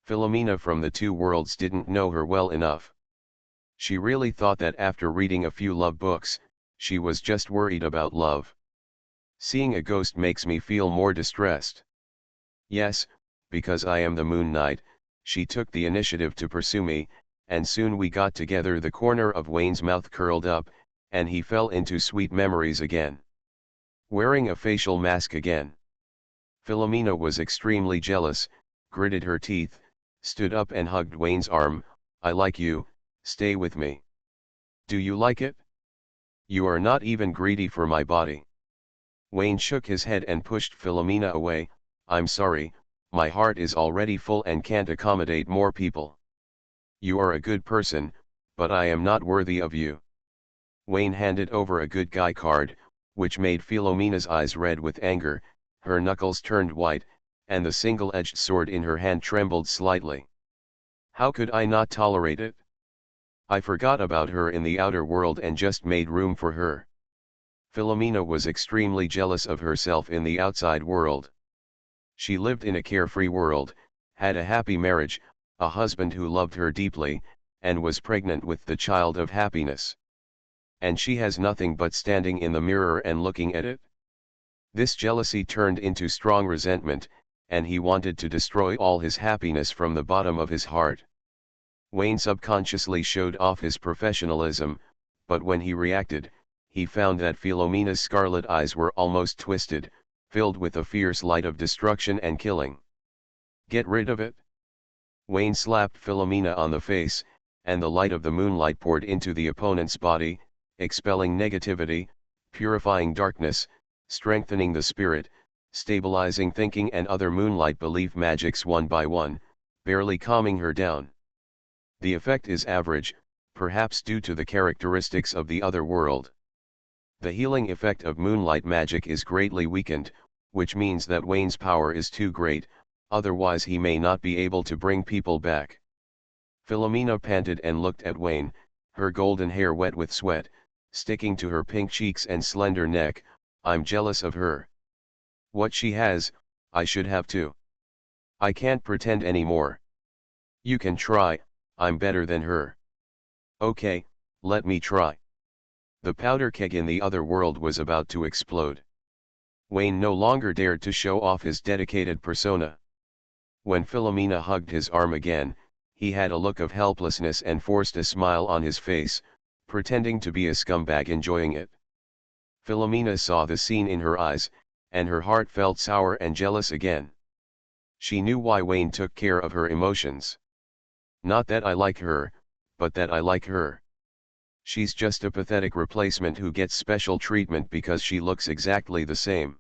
Philomena from the 2 worlds didn't know her well enough. She really thought that after reading a few love books, she was just worried about love. Seeing a ghost makes me feel more distressed. Yes, because I am the Moon Knight, she took the initiative to pursue me, and soon we got together. The corner of Wayne's mouth curled up, and he fell into sweet memories again. Wearing a facial mask again. Philomena was extremely jealous, gritted her teeth, stood up and hugged Wayne's arm. I like you, stay with me. Do you like it? You are not even greedy for my body. Wayne shook his head and pushed Philomena away. I'm sorry, my heart is already full and can't accommodate more people. You are a good person, but I am not worthy of you. Wayne handed over a good guy card, which made Philomena's eyes red with anger, her knuckles turned white, and the single-edged sword in her hand trembled slightly. How could I not tolerate it? I forgot about her in the outer world and just made room for her. Philomena was extremely jealous of herself in the outside world. She lived in a carefree world, had a happy marriage, a husband who loved her deeply, and was pregnant with the child of happiness. And she has nothing but standing in the mirror and looking at it? This jealousy turned into strong resentment, and he wanted to destroy all his happiness from the bottom of his heart. Wayne subconsciously showed off his professionalism, but when he reacted, he found that Philomena's scarlet eyes were almost twisted, filled with a fierce light of destruction and killing. Get rid of it? Wayne slapped Philomena on the face, and the light of the moonlight poured into the opponent's body, expelling negativity, purifying darkness, strengthening the spirit, stabilizing thinking and other moonlight belief magics one by one, barely calming her down. The effect is average, perhaps due to the characteristics of the other world. The healing effect of moonlight magic is greatly weakened, which means that Wayne's power is too great, otherwise he may not be able to bring people back. Philomena panted and looked at Wayne, her golden hair wet with sweat, sticking to her pink cheeks and slender neck. I'm jealous of her. What she has, I should have too. I can't pretend anymore. You can try, I'm better than her. Okay, let me try. The powder keg in the other world was about to explode. Wayne no longer dared to show off his dedicated persona. When Philomena hugged his arm again, He had a look of helplessness and forced a smile on his face, pretending to be a scumbag enjoying it. Philomena saw the scene in her eyes, and her heart felt sour and jealous again. She knew why Wayne took care of her emotions. Not that I like her, but that I like her. She's just a pathetic replacement who gets special treatment because she looks exactly the same.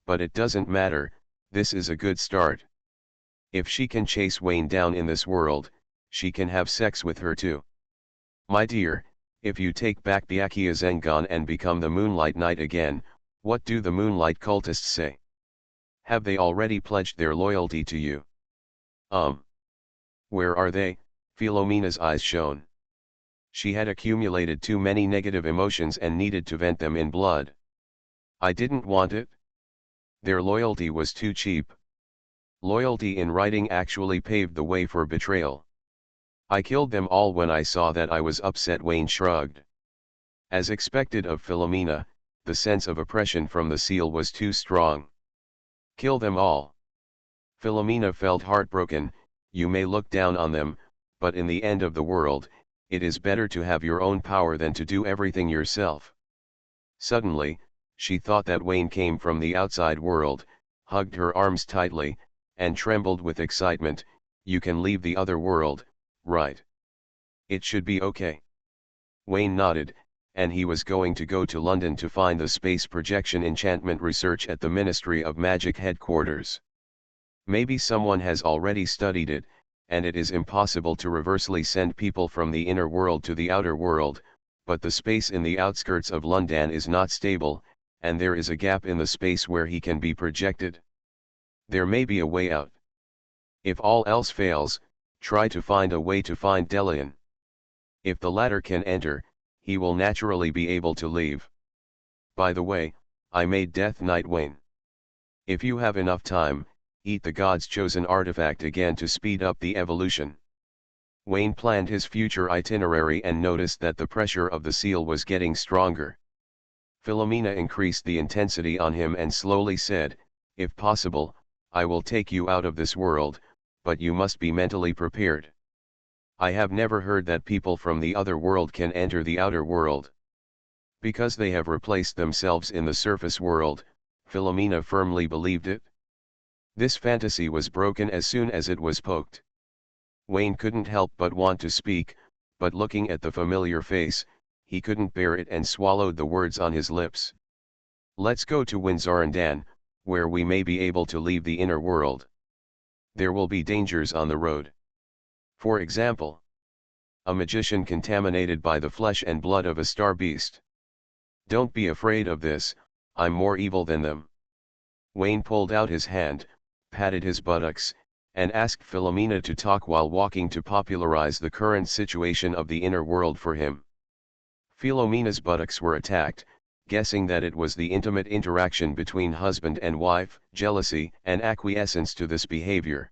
But it doesn't matter, this is a good start. If she can chase Wayne down in this world, she can have sex with her too. My dear, if you take back Byakuya Zengon and become the Moonlight Knight again, what do the Moonlight cultists say? Have they already pledged their loyalty to you? Where are they? Philomena's eyes shone. She had accumulated too many negative emotions and needed to vent them in blood. I didn't want it. Their loyalty was too cheap. Loyalty in writing actually paved the way for betrayal. I killed them all when I saw that I was upset. Wayne shrugged. As expected of Philomena, the sense of oppression from the seal was too strong. Kill them all. Philomena felt heartbroken. You may look down on them, but in the end of the world, it is better to have your own power than to do everything yourself. Suddenly, she thought that Wayne came from the outside world, hugged her arms tightly, and trembled with excitement. You can leave the other world, right? It should be okay. Wayne nodded, and he was going to go to London to find the space projection enchantment research at the Ministry of Magic headquarters. Maybe someone has already studied it, and it is impossible to reversely send people from the inner world to the outer world, but the space in the outskirts of London is not stable, and there is a gap in the space where he can be projected. There may be a way out. If all else fails, try to find a way to find Delian. If the latter can enter, he will naturally be able to leave. By the way, I made Death Knight Wayne. If you have enough time, eat the God's chosen artifact again to speed up the evolution. Wayne planned his future itinerary and noticed that the pressure of the seal was getting stronger. Philomena increased the intensity on him and slowly said, if possible, I will take you out of this world, but you must be mentally prepared. I have never heard that people from the other world can enter the outer world. Because they have replaced themselves in the surface world, Philomena firmly believed it. This fantasy was broken as soon as it was poked. Wayne couldn't help but want to speak, but looking at the familiar face, he couldn't bear it and swallowed the words on his lips. Let's go to Windsor, where we may be able to leave the inner world. There will be dangers on the road. For example, a magician contaminated by the flesh and blood of a star beast. Don't be afraid of this, I'm more evil than them. Wayne pulled out his hand, patted his buttocks, and asked Philomena to talk while walking to popularize the current situation of the inner world for him. Philomena's buttocks were attacked, guessing that it was the intimate interaction between husband and wife, jealousy and acquiescence to this behavior.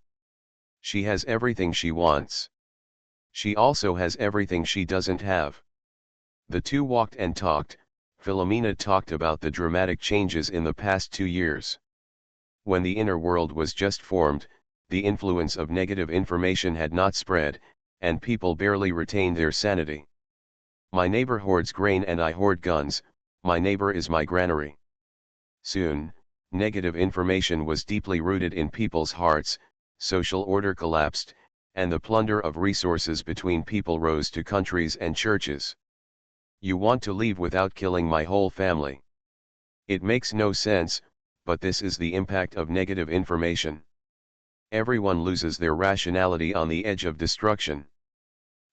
She has everything she wants. She also has everything she doesn't have. The two walked and talked. Philomena talked about the dramatic changes in the past 2 years. When the inner world was just formed, the influence of negative information had not spread, and people barely retained their sanity. My neighbor hoards grain and I hoard guns, my neighbor is my granary. Soon, negative information was deeply rooted in people's hearts, social order collapsed, and the plunder of resources between people rose to countries and churches. You want to leave without killing my whole family. It makes no sense, but this is the impact of negative information. Everyone loses their rationality on the edge of destruction.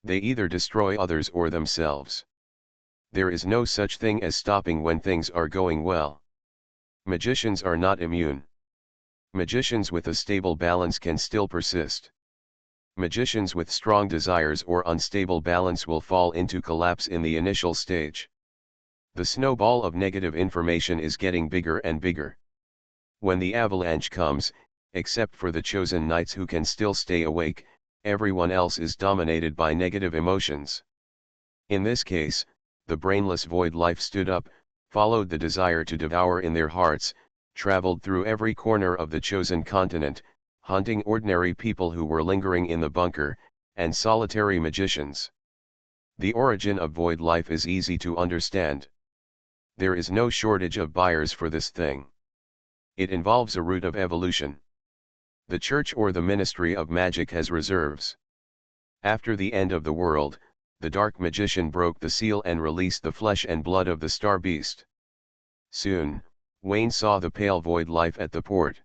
They either destroy others or themselves. There is no such thing as stopping when things are going well. Magicians are not immune. Magicians with a stable balance can still persist. Magicians with strong desires or unstable balance will fall into collapse in the initial stage. The snowball of negative information is getting bigger and bigger. When the avalanche comes, except for the chosen knights who can still stay awake, everyone else is dominated by negative emotions. In this case, the brainless void life stood up, followed the desire to devour in their hearts, traveled through every corner of the chosen continent, hunting ordinary people who were lingering in the bunker, and solitary magicians. The origin of void life is easy to understand. There is no shortage of buyers for this thing. It involves a root of evolution. The church or the ministry of magic has reserves. After the end of the world, the dark magician broke the seal and released the flesh and blood of the star beast. Soon, Wayne saw the pale void life at the port.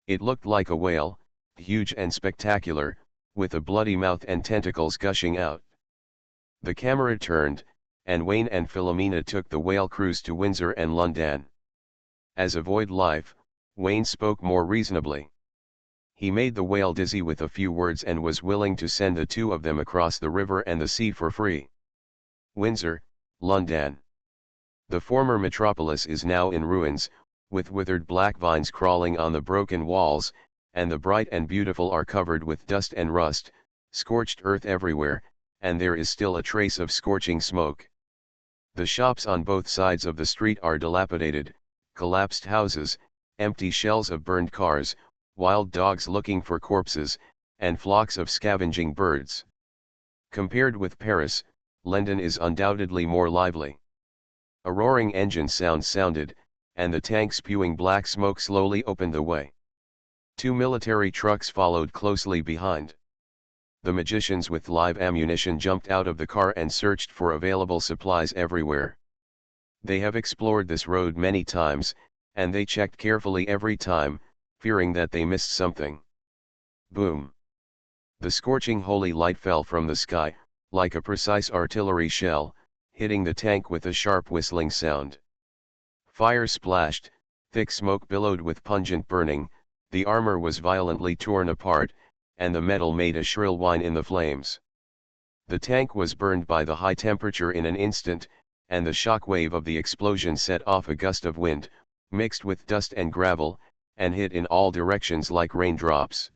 It looked like a whale, huge and spectacular, with a bloody mouth and tentacles gushing out. The camera turned, and Wayne and Philomena took the whale cruise to Windsor and London. As a void life, Wayne spoke more reasonably. He made the whale dizzy with a few words and was willing to send the two of them across the river and the sea for free. Windsor, London. The former metropolis is now in ruins, with withered black vines crawling on the broken walls, and the bright and beautiful are covered with dust and rust, scorched earth everywhere, and there is still a trace of scorching smoke. The shops on both sides of the street are dilapidated, collapsed houses, empty shells of burned cars, wild dogs looking for corpses, and flocks of scavenging birds. Compared with Paris, London is undoubtedly more lively. A roaring engine sounded, and the tank spewing black smoke slowly opened the way. Two military trucks followed closely behind. The magicians with live ammunition jumped out of the car and searched for available supplies everywhere. They have explored this road many times, and they checked carefully every time, fearing that they missed something. Boom! The scorching holy light fell from the sky, like a precise artillery shell, hitting the tank with a sharp whistling sound. Fire splashed, thick smoke billowed with pungent burning, the armor was violently torn apart, and the metal made a shrill whine in the flames. The tank was burned by the high temperature in an instant, and the shock wave of the explosion set off a gust of wind, mixed with dust and gravel, and hit in all directions like raindrops.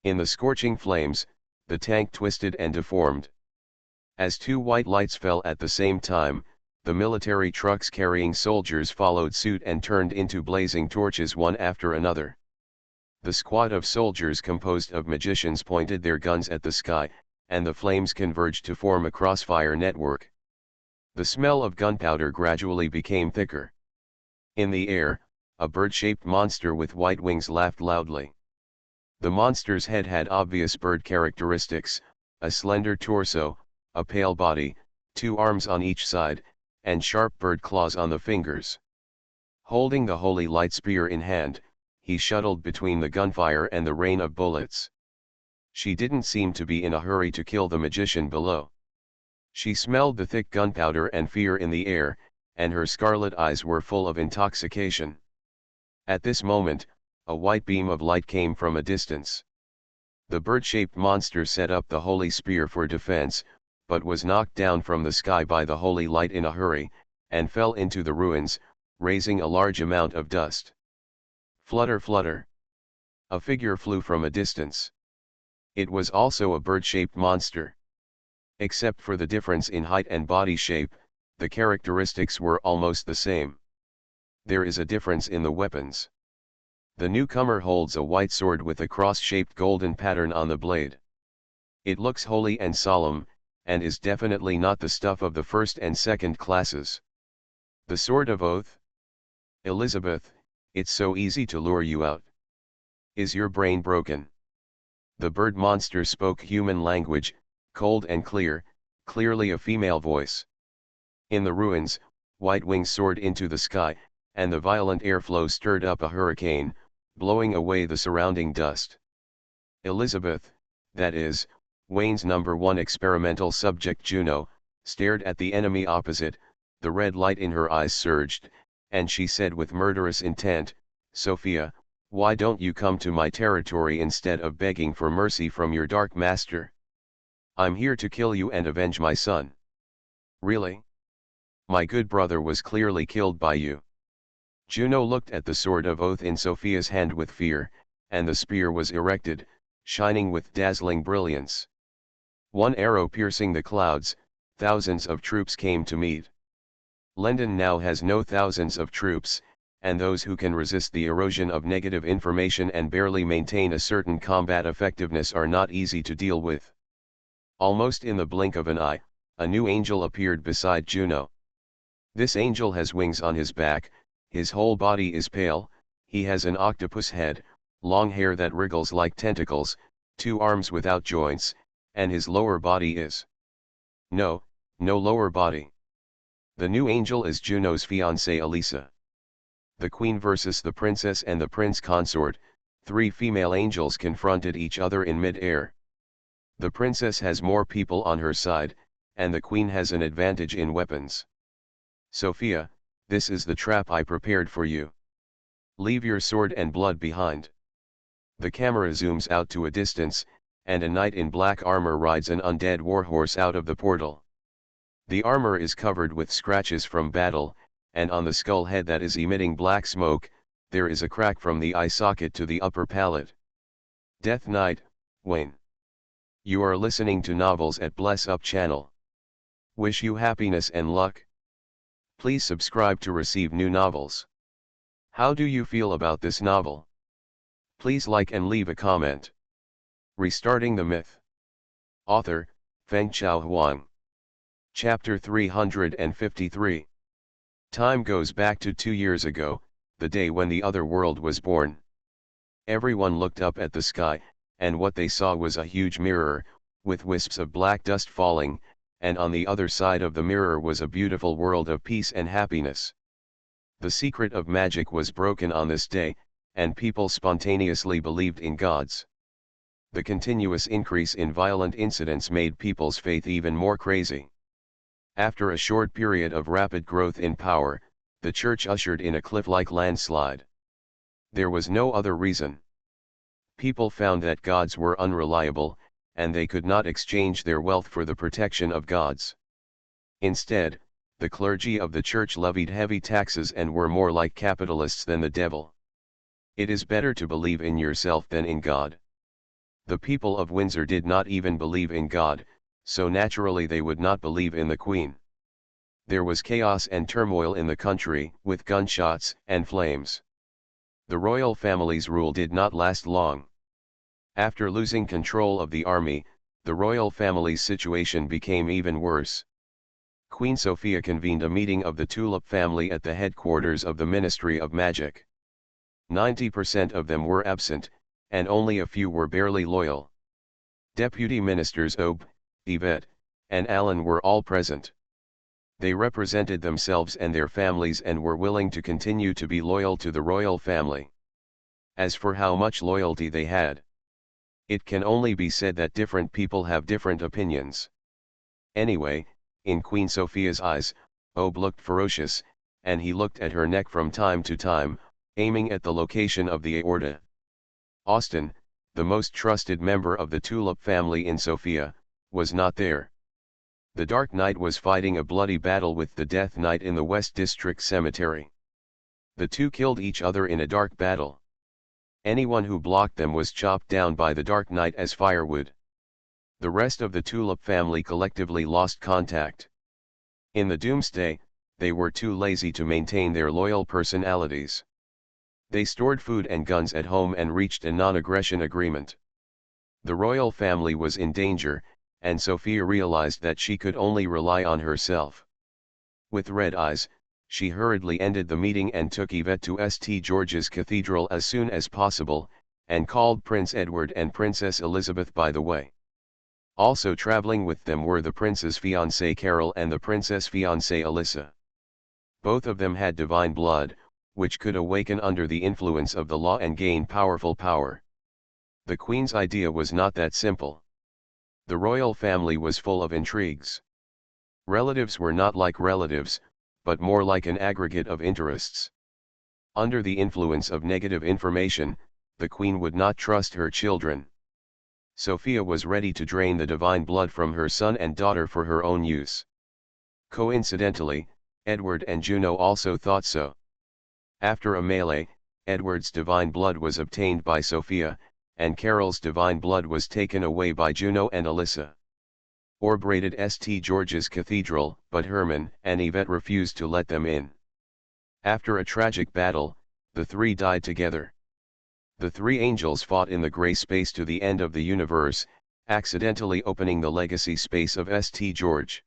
In the scorching flames, the tank twisted and deformed. As two white lights fell at the same time, the military trucks carrying soldiers followed suit and turned into blazing torches one after another. The squad of soldiers composed of magicians pointed their guns at the sky, and the flames converged to form a crossfire network. The smell of gunpowder gradually became thicker. In the air, a bird-shaped monster with white wings laughed loudly. The monster's head had obvious bird characteristics, a slender torso, a pale body, 2 arms on each side, and sharp bird claws on the fingers. Holding the holy light spear in hand, he shuttled between the gunfire and the rain of bullets. She didn't seem to be in a hurry to kill the magician below. She smelled the thick gunpowder and fear in the air, and her scarlet eyes were full of intoxication. At this moment, a white beam of light came from a distance. The bird-shaped monster set up the holy spear for defense, but was knocked down from the sky by the holy light in a hurry, and fell into the ruins, raising a large amount of dust. Flutter, flutter. A figure flew from a distance. It was also a bird-shaped monster. Except for the difference in height and body shape, the characteristics were almost the same. There is a difference in the weapons. The newcomer holds a white sword with a cross-shaped golden pattern on the blade. It looks holy and solemn, and is definitely not the stuff of the first and second classes. The Sword of Oath? Elizabeth, it's so easy to lure you out. Is your brain broken? The bird monster spoke human language, cold and clear, clearly a female voice. In the ruins, white wings soared into the sky, and the violent airflow stirred up a hurricane, blowing away the surrounding dust. Elizabeth, that is, Wayne's #1 experimental subject Juno, stared at the enemy opposite, the red light in her eyes surged, and she said with murderous intent, "Sophia, why don't you come to my territory instead of begging for mercy from your dark master? I'm here to kill you and avenge my son." "Really? My good brother was clearly killed by you." Juno looked at the Sword of Oath in Sophia's hand with fear, and the spear was erected, shining with dazzling brilliance. One arrow piercing the clouds, thousands of troops came to meet. London now has no thousands of troops, and those who can resist the erosion of negative information and barely maintain a certain combat effectiveness are not easy to deal with. Almost in the blink of an eye, a new angel appeared beside Juno. This angel has wings on his back, his whole body is pale, he has an octopus head, long hair that wriggles like tentacles, 2 arms without joints, and his lower body is no lower body. The new angel is Juno's fiancée Elisa. The queen versus the princess and the prince consort, 3 female angels confronted each other in mid-air. The princess has more people on her side, and the queen has an advantage in weapons. Sophia, this is the trap I prepared for you. Leave your sword and blood behind. The camera zooms out to a distance, and a knight in black armor rides an undead warhorse out of the portal. The armor is covered with scratches from battle, and on the skull head that is emitting black smoke, there is a crack from the eye socket to the upper palate. Death Knight, Wayne. You are listening to Novels at Bless Up channel. Wish you happiness and luck. Please subscribe to receive new novels. How do you feel about this novel? Please like and leave a comment. Restarting the Myth. Author, Fengchao Huang. Chapter 353. Time goes back to 2 years ago, the day when the other world was born. Everyone looked up at the sky, and what they saw was a huge mirror, with wisps of black dust falling, and on the other side of the mirror was a beautiful world of peace and happiness. The secret of magic was broken on this day, and people spontaneously believed in gods. The continuous increase in violent incidents made people's faith even more crazy. After a short period of rapid growth in power, the church ushered in a cliff-like landslide. There was no other reason. People found that gods were unreliable, and they could not exchange their wealth for the protection of gods. Instead, the clergy of the church levied heavy taxes and were more like capitalists than the devil. It is better to believe in yourself than in God. The people of Windsor did not even believe in God, so naturally they would not believe in the Queen. There was chaos and turmoil in the country, with gunshots and flames. The royal family's rule did not last long. After losing control of the army, the royal family's situation became even worse. Queen Sophia convened a meeting of the Tulip family at the headquarters of the Ministry of Magic. 90% of them were absent, and only a few were barely loyal. Deputy Ministers Aube, Yvette, and Alan were all present. They represented themselves and their families and were willing to continue to be loyal to the royal family. As for how much loyalty they had, it can only be said that different people have different opinions. Anyway, in Queen Sophia's eyes, Aube looked ferocious, and he looked at her neck from time to time, aiming at the location of the aorta. Austin, the most trusted member of the Tulip family in Sophia, was not there. The Dark Knight was fighting a bloody battle with the Death Knight in the West District Cemetery. The two killed each other in a dark battle. Anyone who blocked them was chopped down by the Dark Knight as firewood. The rest of the Tulip family collectively lost contact. In the Doomsday, they were too lazy to maintain their loyal personalities. They stored food and guns at home and reached a non-aggression agreement. The royal family was in danger, and Sophia realized that she could only rely on herself. With red eyes, she hurriedly ended the meeting and took Yvette to St. George's Cathedral as soon as possible, and called Prince Edward and Princess Elizabeth by the way. Also traveling with them were the prince's fiancée Carol and the princess fiancée Alyssa. Both of them had divine blood, which could awaken under the influence of the law and gain powerful power. The Queen's idea was not that simple. The royal family was full of intrigues. Relatives were not like relatives, but more like an aggregate of interests. Under the influence of negative information, the Queen would not trust her children. Sophia was ready to drain the divine blood from her son and daughter for her own use. Coincidentally, Edward and Juno also thought so. After a melee, Edward's divine blood was obtained by Sophia, and Carol's divine blood was taken away by Juno and Alyssa. Orb raided St. George's Cathedral, but Herman and Yvette refused to let them in. After a tragic battle, the three died together. The three angels fought in the gray space to the end of the universe, accidentally opening the legacy space of St. George.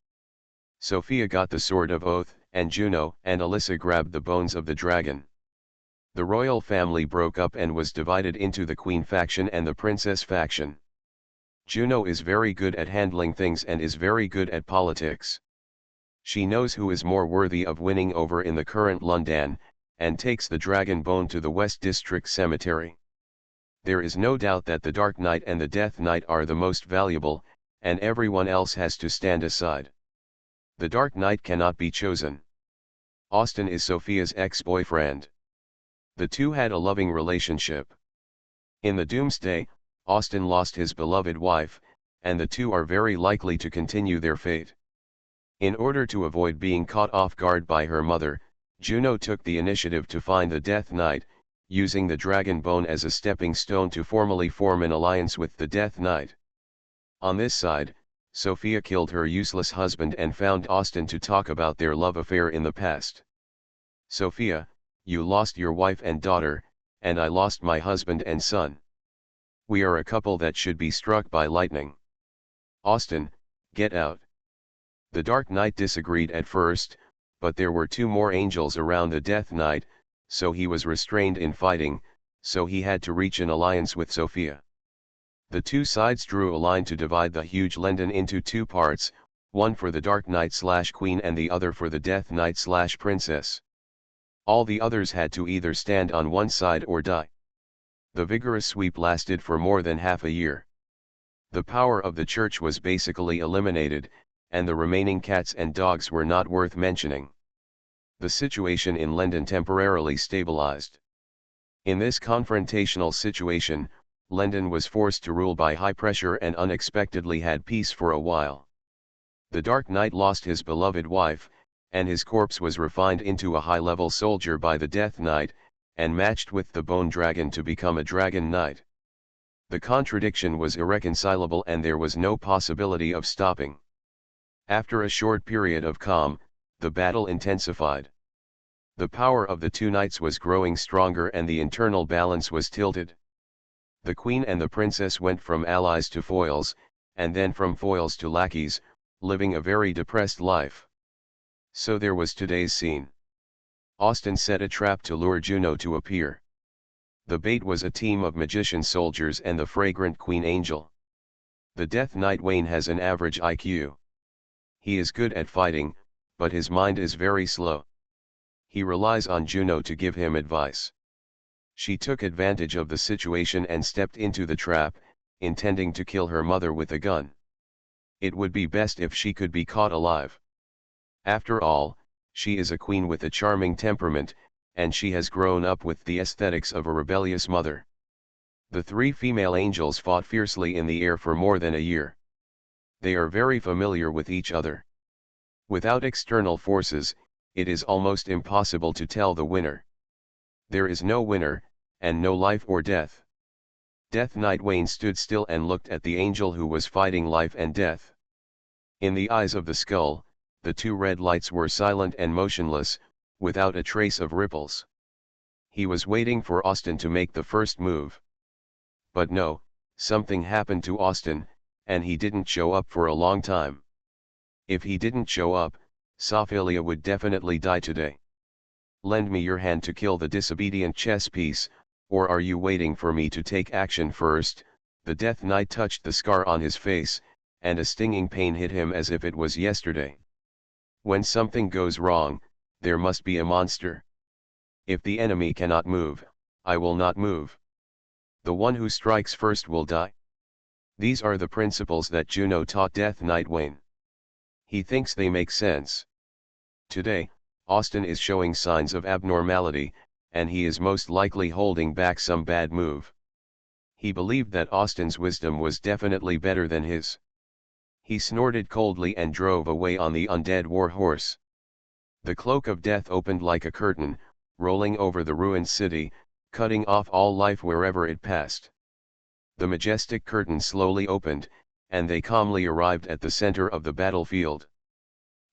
Sophia got the Sword of Oath, and Juno and Alyssa grabbed the bones of the dragon. The royal family broke up and was divided into the Queen faction and the Princess faction. Juno is very good at handling things and is very good at politics. She knows who is more worthy of winning over in the current London, and takes the dragon bone to the West District Cemetery. There is no doubt that the Dark Knight and the Death Knight are the most valuable, and everyone else has to stand aside. The Dark Knight cannot be chosen. Austin is Sophia's ex-boyfriend. The two had a loving relationship. In the Doomsday, Austin lost his beloved wife, and the two are very likely to continue their fate. In order to avoid being caught off guard by her mother, Juno took the initiative to find the Death Knight, using the dragon bone as a stepping stone to formally form an alliance with the Death Knight. On this side, Sophia killed her useless husband and found Austin to talk about their love affair in the past. Sophia, you lost your wife and daughter, and I lost my husband and son. We are a couple that should be struck by lightning. Austin, get out. The Dark Knight disagreed at first, but there were two more angels around the Death Knight, so he was restrained in fighting, so he had to reach an alliance with Sophia. The two sides drew a line to divide the huge London into two parts, one for the Dark Knight/Queen and the other for the Death Knight/Princess. All the others had to either stand on one side or die. The vigorous sweep lasted for more than half a year. The power of the church was basically eliminated, and the remaining cats and dogs were not worth mentioning. The situation in London temporarily stabilized. In this confrontational situation, London was forced to rule by high pressure and unexpectedly had peace for a while. The Dark Knight lost his beloved wife, and his corpse was refined into a high-level soldier by the Death Knight, and matched with the Bone Dragon to become a Dragon Knight. The contradiction was irreconcilable and there was no possibility of stopping. After a short period of calm, the battle intensified. The power of the two knights was growing stronger and the internal balance was tilted. The Queen and the Princess went from allies to foils, and then from foils to lackeys, living a very depressed life. So there was today's scene. Austin set a trap to lure Juno to appear. The bait was a team of magician soldiers and the fragrant Queen Angel. The Death Knight Wayne has an average IQ. He is good at fighting, but his mind is very slow. He relies on Juno to give him advice. She took advantage of the situation and stepped into the trap, intending to kill her mother with a gun. It would be best if she could be caught alive. After all, she is a queen with a charming temperament, and she has grown up with the aesthetics of a rebellious mother. The three female angels fought fiercely in the air for more than a year. They are very familiar with each other. Without external forces, it is almost impossible to tell the winner. There is no winner, and no life or death. Death Knight Wayne stood still and looked at the angel who was fighting life and death. In the eyes of the skull, the two red lights were silent and motionless, without a trace of ripples. He was waiting for Austin to make the first move. But no, something happened to Austin, and he didn't show up for a long time. If he didn't show up, Sophia would definitely die today. Lend me your hand to kill the disobedient chess piece, or are you waiting for me to take action first? The Death Knight touched the scar on his face, and a stinging pain hit him as if it was yesterday. When something goes wrong, there must be a monster. If the enemy cannot move, I will not move. The one who strikes first will die. These are the principles that Juno taught Death Knight Wayne. He thinks they make sense. Today, Austin is showing signs of abnormality, and he is most likely holding back some bad move. He believed that Austin's wisdom was definitely better than his. He snorted coldly and drove away on the undead war horse. The cloak of death opened like a curtain, rolling over the ruined city, cutting off all life wherever it passed. The majestic curtain slowly opened, and they calmly arrived at the center of the battlefield.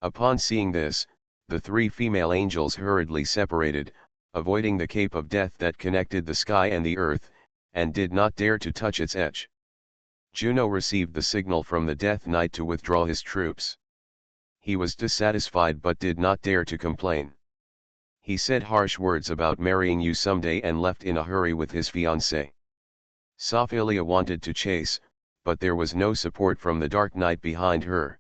Upon seeing this, the three female angels hurriedly separated, avoiding the cape of death that connected the sky and the earth, and did not dare to touch its edge. Juno received the signal from the Death Knight to withdraw his troops. He was dissatisfied but did not dare to complain. He said harsh words about marrying you someday and left in a hurry with his fiancée. Sophilia wanted to chase, but there was no support from the Dark Knight behind her.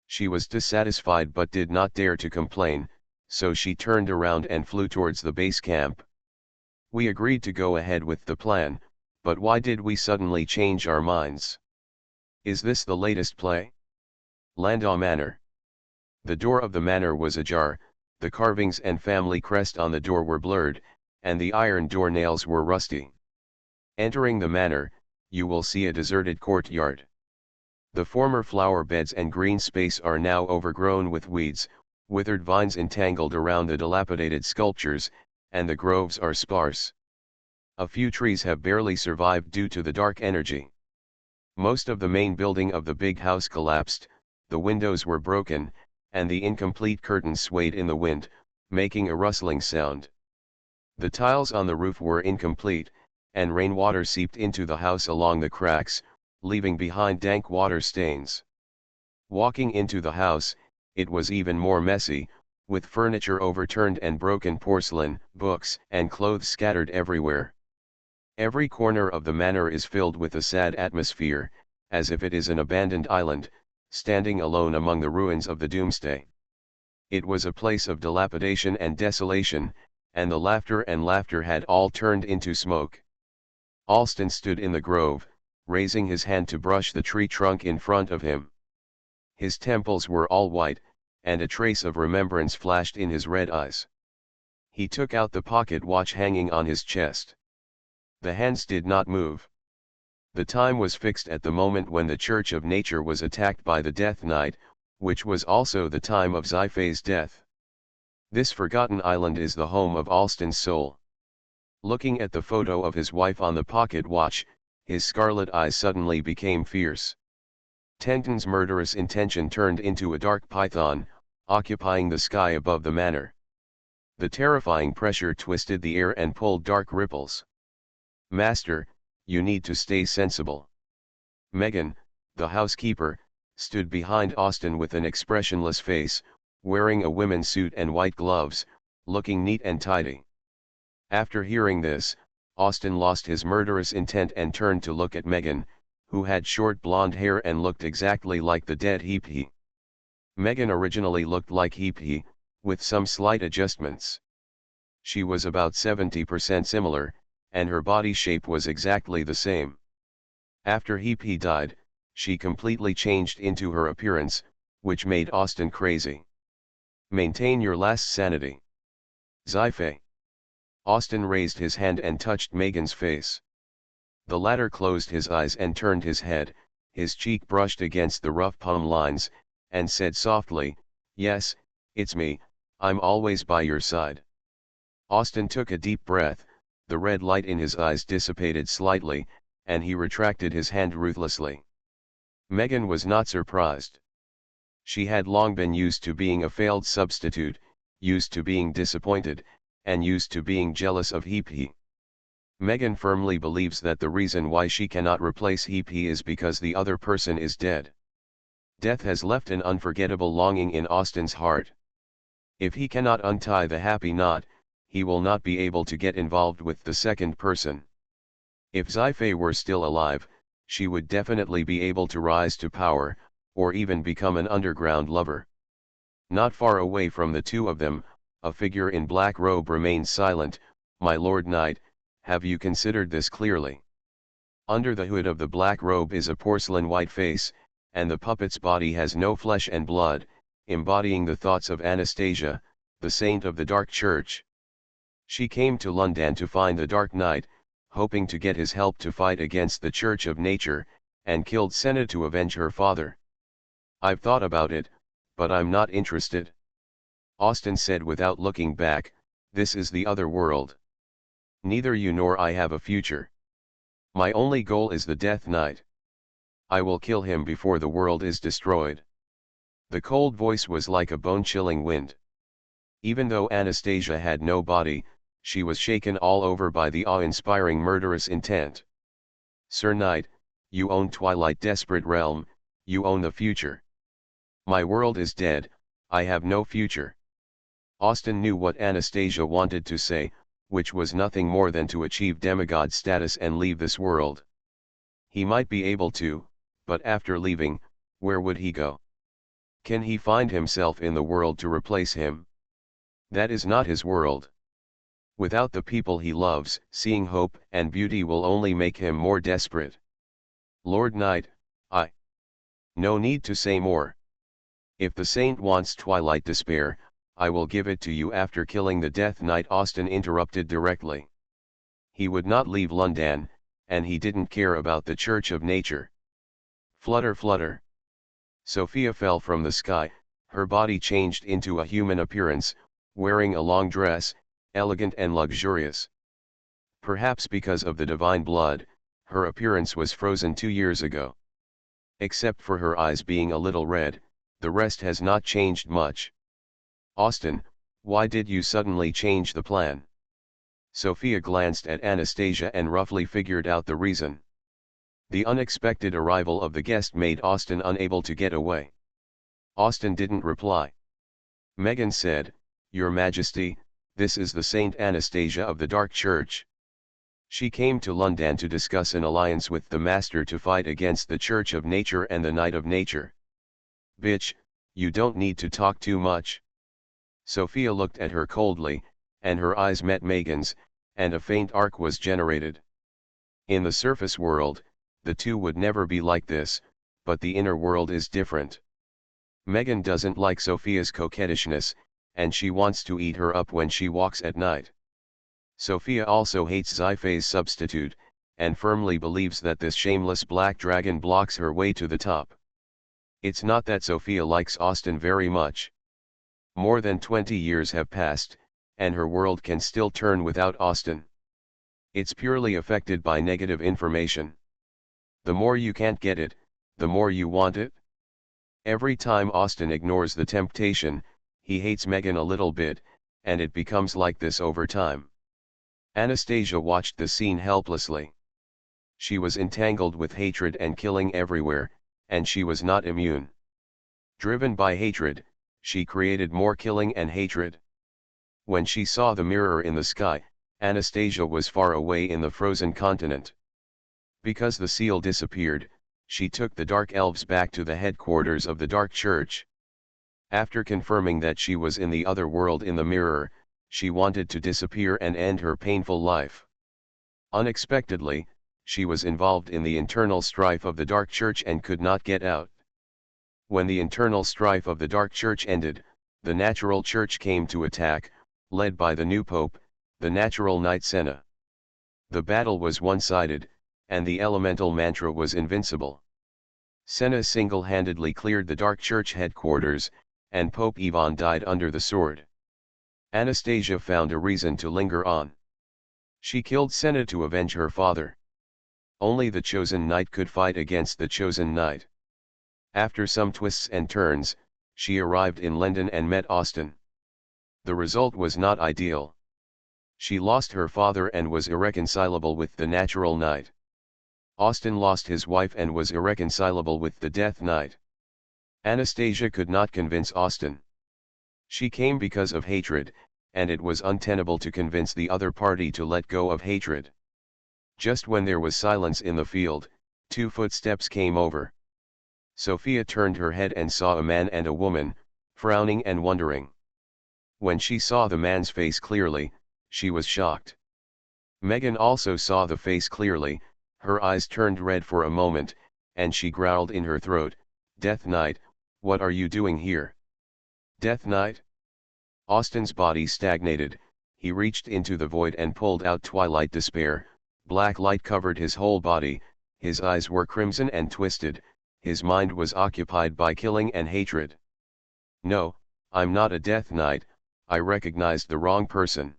She was dissatisfied but did not dare to complain, so she turned around and flew towards the base camp. We agreed to go ahead with the plan, but why did we suddenly change our minds? Is this the latest play? Landau Manor. The door of the manor was ajar, the carvings and family crest on the door were blurred, and the iron door nails were rusty. Entering the manor, you will see a deserted courtyard. The former flower beds and green space are now overgrown with weeds, withered vines entangled around the dilapidated sculptures, and the groves are sparse. A few trees have barely survived due to the dark energy. Most of the main building of the big house collapsed, the windows were broken, and the incomplete curtains swayed in the wind, making a rustling sound. The tiles on the roof were incomplete, and rainwater seeped into the house along the cracks, leaving behind dank water stains. Walking into the house, it was even more messy, with furniture overturned and broken porcelain, books, and clothes scattered everywhere. Every corner of the manor is filled with a sad atmosphere, as if it is an abandoned island, standing alone among the ruins of the doomsday. It was a place of dilapidation and desolation, and the laughter had all turned into smoke. Alston stood in the grove, raising his hand to brush the tree trunk in front of him. His temples were all white, and a trace of remembrance flashed in his red eyes. He took out the pocket watch hanging on his chest. The hands did not move. The time was fixed at the moment when the Church of Nature was attacked by the Death Knight, which was also the time of Xi-Fei's death. This forgotten island is the home of Alston's soul. Looking at the photo of his wife on the pocket watch, his scarlet eyes suddenly became fierce. Tenton's murderous intention turned into a dark python, occupying the sky above the manor. The terrifying pressure twisted the air and pulled dark ripples. "Master, you need to stay sensible." Megan, the housekeeper, stood behind Austin with an expressionless face, wearing a women's suit and white gloves, looking neat and tidy. After hearing this, Austin lost his murderous intent and turned to look at Megan, who had short blonde hair and looked exactly like the dead Heap-Hee. Megan originally looked like Heap-Hee, with some slight adjustments. She was about 70% similar, and her body shape was exactly the same. After Heap-Hee died, she completely changed into her appearance, which made Austin crazy. Maintain your last sanity. Xi-Fei. Austin raised his hand and touched Megan's face. The latter closed his eyes and turned his head, his cheek brushed against the rough palm lines, and said softly, "Yes, it's me, I'm always by your side." Austin took a deep breath, the red light in his eyes dissipated slightly, and he retracted his hand ruthlessly. Megan was not surprised. She had long been used to being a failed substitute, used to being disappointed, and used to being jealous of Heap-Hee. Megan firmly believes that the reason why she cannot replace Heap-Hee is because the other person is dead. Death has left an unforgettable longing in Austin's heart. If he cannot untie the happy knot, he will not be able to get involved with the second person. If Xi-Fei were still alive, she would definitely be able to rise to power, or even become an underground lover. Not far away from the two of them, a figure in black robe remained silent. "My Lord Knight, have you considered this clearly?" Under the hood of the black robe is a porcelain white face, and the puppet's body has no flesh and blood, embodying the thoughts of Anastasia, the saint of the Dark Church. She came to London to find the Dark Knight, hoping to get his help to fight against the Church of Nature, and killed Senna to avenge her father. "I've thought about it, but I'm not interested." Austin said without looking back, "This is the other world. Neither you nor I have a future. My only goal is the Death Knight. I will kill him before the world is destroyed." The cold voice was like a bone-chilling wind. Even though Anastasia had no body, she was shaken all over by the awe-inspiring murderous intent. "Sir Knight, you own Twilight Desperate Realm, you own the future. My world is dead, I have no future. Austin knew what Anastasia wanted to say, which was nothing more than to achieve demigod status and leave this world. He might be able to, but after leaving, where would he go? Can he find himself in the world to replace him? That is not his world. Without the people he loves, seeing hope and beauty will only make him more desperate. Lord Knight, No need to say more. If the saint wants Twilight Despair, I will give it to you after killing the Death Knight. Austin interrupted directly. He would not leave London, and he didn't care about the Church of Nature. Flutter flutter. Sophia fell from the sky, her body changed into a human appearance, wearing a long dress, elegant and luxurious. Perhaps because of the divine blood, her appearance was frozen 2 years ago. Except for her eyes being a little red, the rest has not changed much. Austin, why did you suddenly change the plan? Sophia glanced at Anastasia and roughly figured out the reason. The unexpected arrival of the guest made Austin unable to get away. Austin didn't reply. Megan said, Your Majesty, this is the Saint Anastasia of the Dark Church. She came to London to discuss an alliance with the Master to fight against the Church of Nature and the Knight of Nature. Bitch, you don't need to talk too much. Sophia looked at her coldly, and her eyes met Megan's, and a faint arc was generated. In the surface world, the two would never be like this, but the inner world is different. Megan doesn't like Sophia's coquettishness, and she wants to eat her up when she walks at night. Sophia also hates Sci-fi's substitute, and firmly believes that this shameless black dragon blocks her way to the top. It's not that Sophia likes Austin very much. More than 20 years have passed, and her world can still turn without Austin. It's purely affected by negative information. The more you can't get it, the more you want it. Every time Austin ignores the temptation, he hates Megan a little bit, and it becomes like this over time. Anastasia watched the scene helplessly. She was entangled with hatred and killing everywhere, and she was not immune. Driven by hatred, she created more killing and hatred. When she saw the mirror in the sky, Anastasia was far away in the frozen continent. Because the seal disappeared, she took the Dark Elves back to the headquarters of the Dark Church. After confirming that she was in the other world in the mirror, she wanted to disappear and end her painful life. Unexpectedly, she was involved in the internal strife of the Dark Church and could not get out. When the internal strife of the Dark Church ended, the Natural Church came to attack, led by the new Pope, the Natural Knight Senna. The battle was one-sided, and the elemental mantra was invincible. Senna single-handedly cleared the Dark Church headquarters, and Pope Ivan died under the sword. Anastasia found a reason to linger on. She killed Senna to avenge her father. Only the chosen knight could fight against the chosen knight. After some twists and turns, she arrived in London and met Austin. The result was not ideal. She lost her father and was irreconcilable with the natural knight. Austin lost his wife and was irreconcilable with the Death Knight. Anastasia could not convince Austin. She came because of hatred, and it was untenable to convince the other party to let go of hatred. Just when there was silence in the field, 2 footsteps came over. Sophia turned her head and saw a man and a woman, frowning and wondering. When she saw the man's face clearly, she was shocked. Megan also saw the face clearly, her eyes turned red for a moment, and she growled in her throat, "Death Knight, what are you doing here?" "Death Knight?" Austin's body stagnated, he reached into the void and pulled out Twilight Despair, black light covered his whole body, his eyes were crimson and twisted, his mind was occupied by killing and hatred. "No, I'm not a Death Knight, I recognized the wrong person."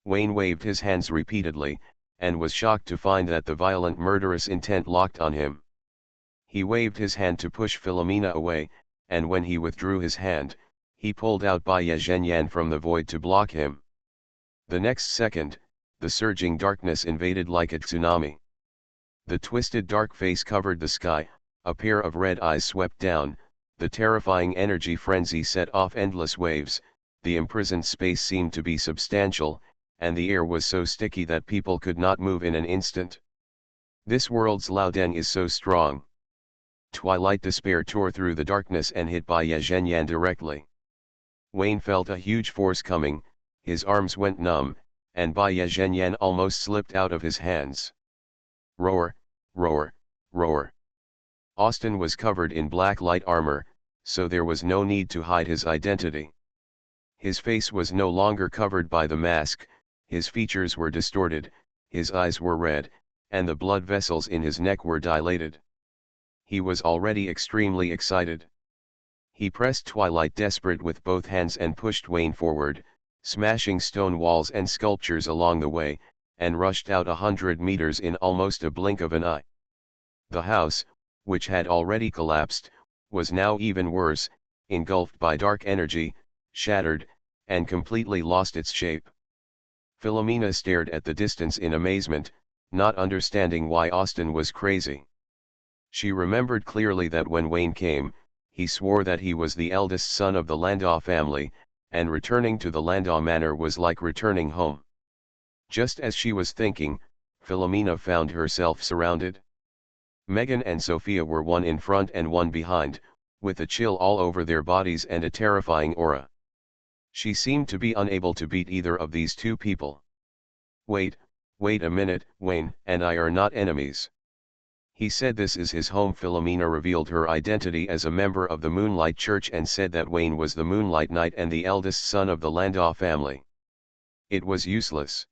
Wayne waved his hands repeatedly, and was shocked to find that the violent murderous intent locked on him. He waved his hand to push Philomena away, and when he withdrew his hand, he pulled out Bai Zhenyan from the void to block him. The next second, the surging darkness invaded like a tsunami. The twisted dark face covered the sky, a pair of red eyes swept down, the terrifying energy frenzy set off endless waves, the imprisoned space seemed to be substantial, and the air was so sticky that people could not move in an instant. This world's Laodeng is so strong. Twilight despair tore through the darkness and hit Bai Zhenyan directly. Wayne felt a huge force coming, his arms went numb, and Bai Zhenyan almost slipped out of his hands. Roar, roar, roar. Austin was covered in black light armor, so there was no need to hide his identity. His face was no longer covered by the mask, his features were distorted, his eyes were red, and the blood vessels in his neck were dilated. He was already extremely excited. He pressed Twilight desperate with both hands and pushed Wayne forward, smashing stone walls and sculptures along the way, and rushed out 100 meters in almost a blink of an eye. The house, which had already collapsed, was now even worse, engulfed by dark energy, shattered, and completely lost its shape. Philomena stared at the distance in amazement, not understanding why Austin was crazy. She remembered clearly that when Wayne came, he swore that he was the eldest son of the Landau family, and returning to the Landau manor was like returning home. Just as she was thinking, Philomena found herself surrounded. Megan and Sophia were one in front and one behind, with a chill all over their bodies and a terrifying aura. She seemed to be unable to beat either of these two people. Wait a minute, Wayne and I are not enemies. He said this is his home. Philomena revealed her identity as a member of the Moonlight Church and said that Wayne was the Moonlight Knight and the eldest son of the Landau family. It was useless.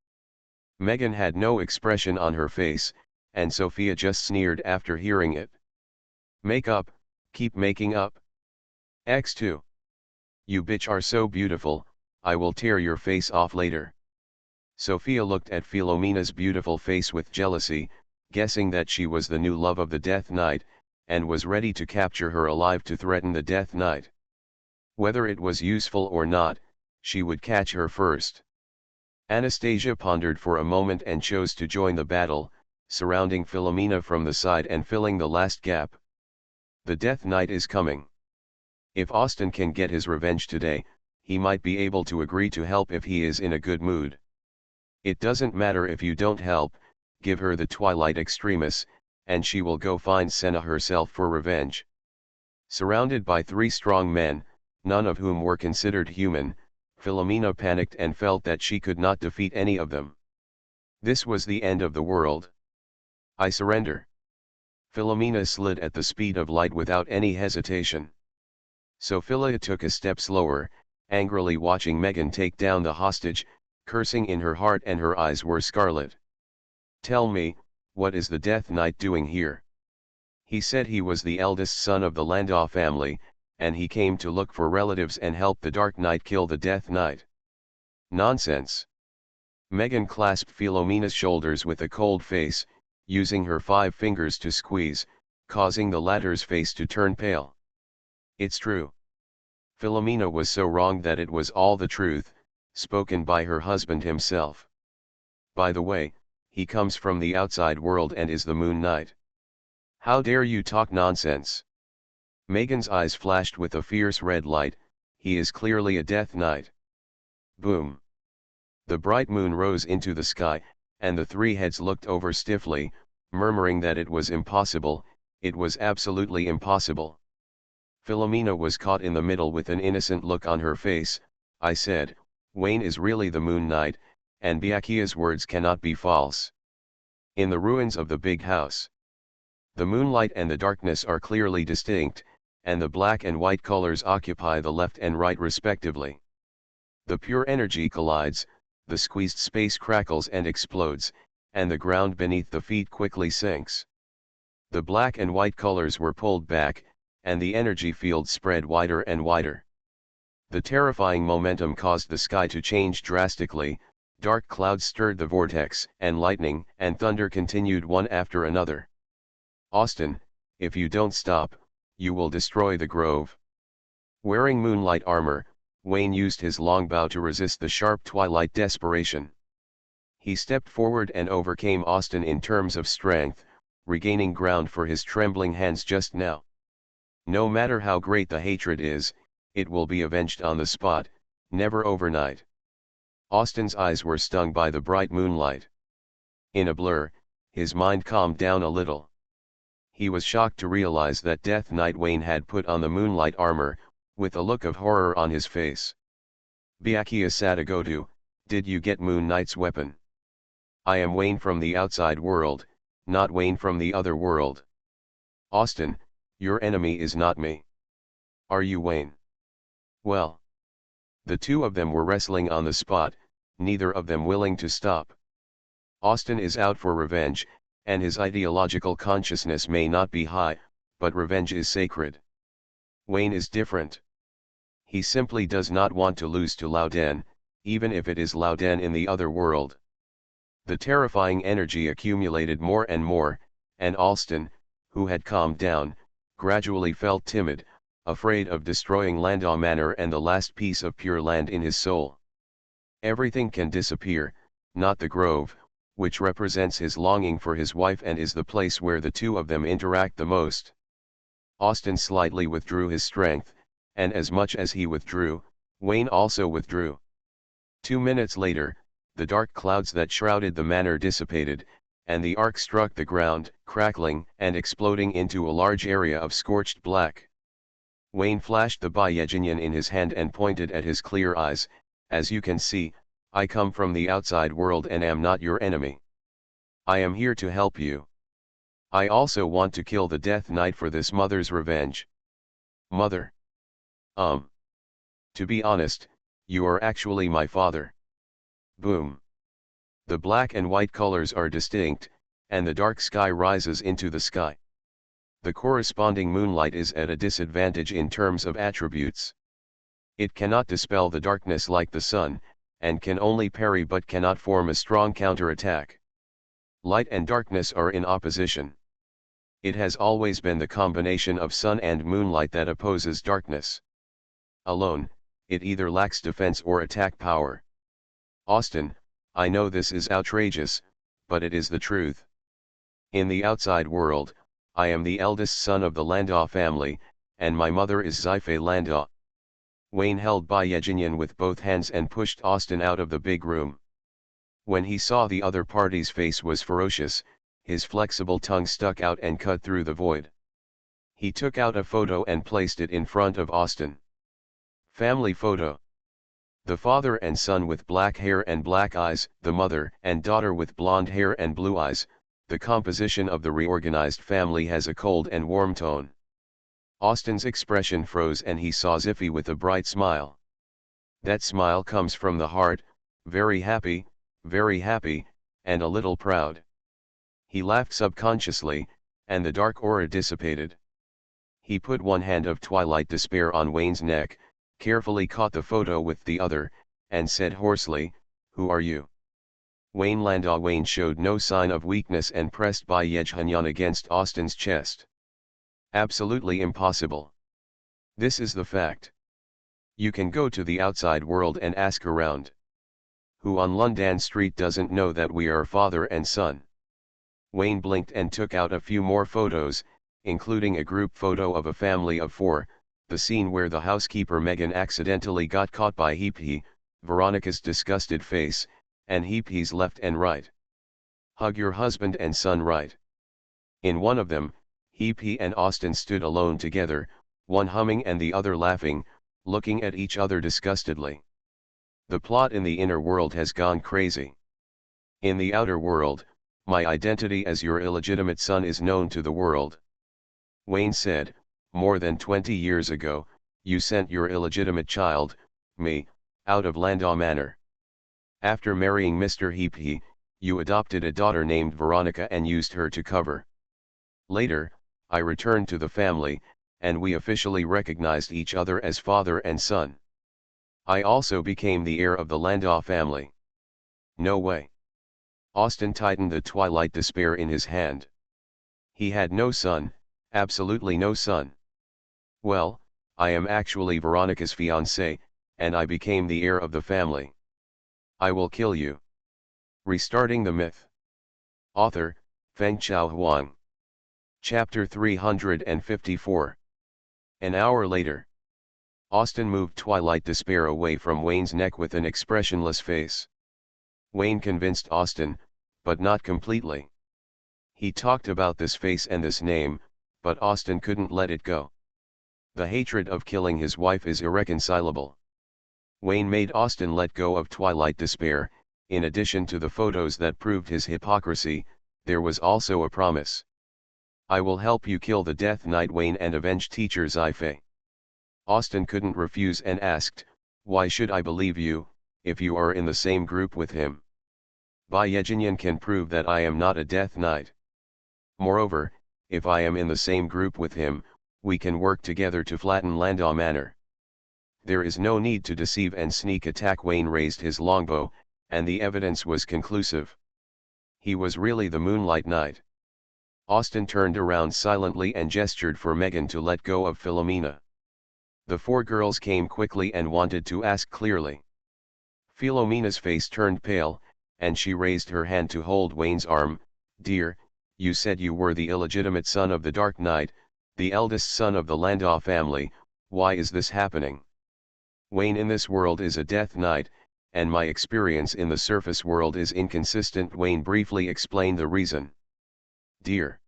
Megan had no expression on her face, and Sophia just sneered after hearing it. Make up, keep making up. X2. You bitch are so beautiful, I will tear your face off later. Sophia looked at Philomena's beautiful face with jealousy, guessing that she was the new love of the Death Knight, and was ready to capture her alive to threaten the Death Knight. Whether it was useful or not, she would catch her first. Anastasia pondered for a moment and chose to join the battle, surrounding Philomena from the side and filling the last gap. The Death Knight is coming. If Austin can get his revenge today, he might be able to agree to help if he is in a good mood. It doesn't matter if you don't help, give her the Twilight Extremis, and she will go find Senna herself for revenge. Surrounded by three strong men, none of whom were considered human, Philomena panicked and felt that she could not defeat any of them. This was the end of the world. I surrender. Philomena slid at the speed of light without any hesitation. Sophia took a step slower, angrily watching Megan take down the hostage, cursing in her heart, and her eyes were scarlet. Tell me, what is the Death Knight doing here? He said he was the eldest son of the Landau family, and he came to look for relatives and help the Dark Knight kill the Death Knight. Nonsense. Megan clasped Philomena's shoulders with a cold face, using her 5 fingers to squeeze, causing the latter's face to turn pale. It's true. Philomena was so wrong that it was all the truth, spoken by her husband himself. By the way, he comes from the outside world and is the Moon Knight. How dare you talk nonsense? Megan's eyes flashed with a fierce red light. He is clearly a Death Knight. Boom. The bright moon rose into the sky, and the three heads looked over stiffly, murmuring that it was impossible, it was absolutely impossible. Philomena was caught in the middle with an innocent look on her face. I said, Wayne is really the Moon Knight, and Byakuya's words cannot be false. In the ruins of the big house, the moonlight and the darkness are clearly distinct, and the black and white colors occupy the left and right respectively. The pure energy collides, the squeezed space crackles and explodes, and the ground beneath the feet quickly sinks. The black and white colors were pulled back, and the energy field spread wider and wider. The terrifying momentum caused the sky to change drastically. Dark clouds stirred the vortex, and lightning and thunder continued one after another. Austin, if you don't stop, you will destroy the grove. Wearing moonlight armor, Wayne used his longbow to resist the sharp twilight desperation. He stepped forward and overcame Austin in terms of strength, regaining ground for his trembling hands just now. No matter how great the hatred is, it will be avenged on the spot, never overnight. Austin's eyes were stung by the bright moonlight. In a blur, his mind calmed down a little. He was shocked to realize that Death Knight Wayne had put on the moonlight armor, with a look of horror on his face. "Byakia Sadagodu, did you get Moon Knight's weapon? I am Wayne from the outside world, not Wayne from the other world. Austin, your enemy is not me. Are you Wayne?" Well. The two of them were wrestling on the spot, neither of them willing to stop. Austin is out for revenge, and his ideological consciousness may not be high, but revenge is sacred. Wayne is different. He simply does not want to lose to Louden, even if it is Louden in the other world. The terrifying energy accumulated more, and Austin, who had calmed down, gradually felt timid, afraid of destroying Landau Manor and the last piece of pure land in his soul. Everything can disappear, not the grove, which represents his longing for his wife and is the place where the two of them interact the most. Austin slightly withdrew his strength, and as much as he withdrew, Wayne also withdrew. 2 minutes later, the dark clouds that shrouded the manor dissipated, and the arc struck the ground, crackling and exploding into a large area of scorched black. Wayne flashed the Bayejinian in his hand and pointed at his clear eyes. "As you can see, I come from the outside world and am not your enemy. I am here to help you. I also want to kill the Death Knight for this mother's revenge." "Mother? To be honest, you are actually my father." Boom. The black and white colors are distinct, and the dark sky rises into the sky. The corresponding moonlight is at a disadvantage in terms of attributes. It cannot dispel the darkness like the sun, and can only parry but cannot form a strong counterattack. Light and darkness are in opposition. It has always been the combination of sun and moonlight that opposes darkness. Alone, it either lacks defense or attack power. Austin, I know this is outrageous, but it is the truth. In the outside world, I am the eldest son of the Landau family, and my mother is Xife Landau. Wayne held Bayejinian with both hands and pushed Austin out of the big room. When he saw the other party's face was ferocious, his flexible tongue stuck out and cut through the void. He took out a photo and placed it in front of Austin. Family photo. The father and son with black hair and black eyes, the mother and daughter with blonde hair and blue eyes. The composition of the reorganized family has a cold and warm tone. Austin's expression froze and he saw Ziffy with a bright smile. That smile comes from the heart, very happy, and a little proud. He laughed subconsciously, and the dark aura dissipated. He put one hand of twilight despair on Wayne's neck, carefully caught the photo with the other, and said hoarsely, "Who are you?" Wayne Landau. Wayne showed no sign of weakness and pressed Bayejinian against Austin's chest. "Absolutely impossible. This is the fact. You can go to the outside world and ask around. Who on London Street doesn't know that we are father and son?" Wayne blinked and took out a few more photos, including a group photo of a family of 4, the scene where the housekeeper Megan accidentally got caught by Heepy, Veronica's disgusted face, and Heepy's left and right. "Hug your husband and son right." In one of them, Heepy and Austin stood alone together, one humming and the other laughing, looking at each other disgustedly. The plot in the inner world has gone crazy. In the outer world, my identity as your illegitimate son is known to the world. Wayne said, "More than 20 years ago, you sent your illegitimate child, me, out of Landau Manor. After marrying Mr. Heepy, you adopted a daughter named Veronica and used her to cover. Later, I returned to the family, and we officially recognized each other as father and son. I also became the heir of the Landau family." "No way." Austin tightened the twilight despair in his hand. He had no son, absolutely no son. "Well, I am actually Veronica's fiancé, and I became the heir of the family. I will kill you." Restarting the myth. Author, Feng Chao Huang. Chapter 354. An hour later. Austin moved Twilight Despair away from Wayne's neck with an expressionless face. Wayne convinced Austin, but not completely. He talked about this face and this name, but Austin couldn't let it go. The hatred of killing his wife is irreconcilable. Wayne made Austin let go of Twilight Despair. In addition to the photos that proved his hypocrisy, there was also a promise. "I will help you kill the Death Knight Wayne and avenge teacher Sci-fi." Austin couldn't refuse and asked, "Why should I believe you, if you are in the same group with him? Byejinian can prove that I am not a Death Knight. Moreover, if I am in the same group with him, we can work together to flatten Landau Manor. There is no need to deceive and sneak attack." Wayne raised his longbow, and the evidence was conclusive. He was really the Moonlight Knight. Austin turned around silently and gestured for Megan to let go of Philomena. The four girls came quickly and wanted to ask clearly. Philomena's face turned pale, and she raised her hand to hold Wayne's arm. "Dear, you said you were the illegitimate son of the Dark Knight, the eldest son of the Landau family. Why is this happening? Wayne in this world is a Death Knight, and my experience in the surface world is inconsistent." Wayne briefly explained the reason. "Dear."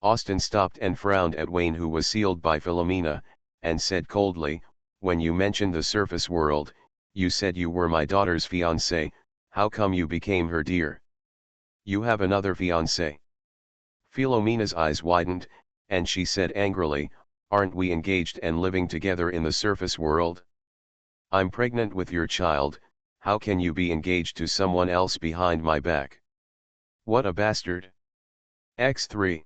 Austin stopped and frowned at Wayne, who was sealed by Philomena, and said coldly, "When you mentioned the surface world, you said you were my daughter's fiancé. How come you became her dear? You have another fiancé?" Philomena's eyes widened, and she said angrily, "Aren't we engaged and living together in the surface world? I'm pregnant with your child. How can you be engaged to someone else behind my back? What a bastard!" X3.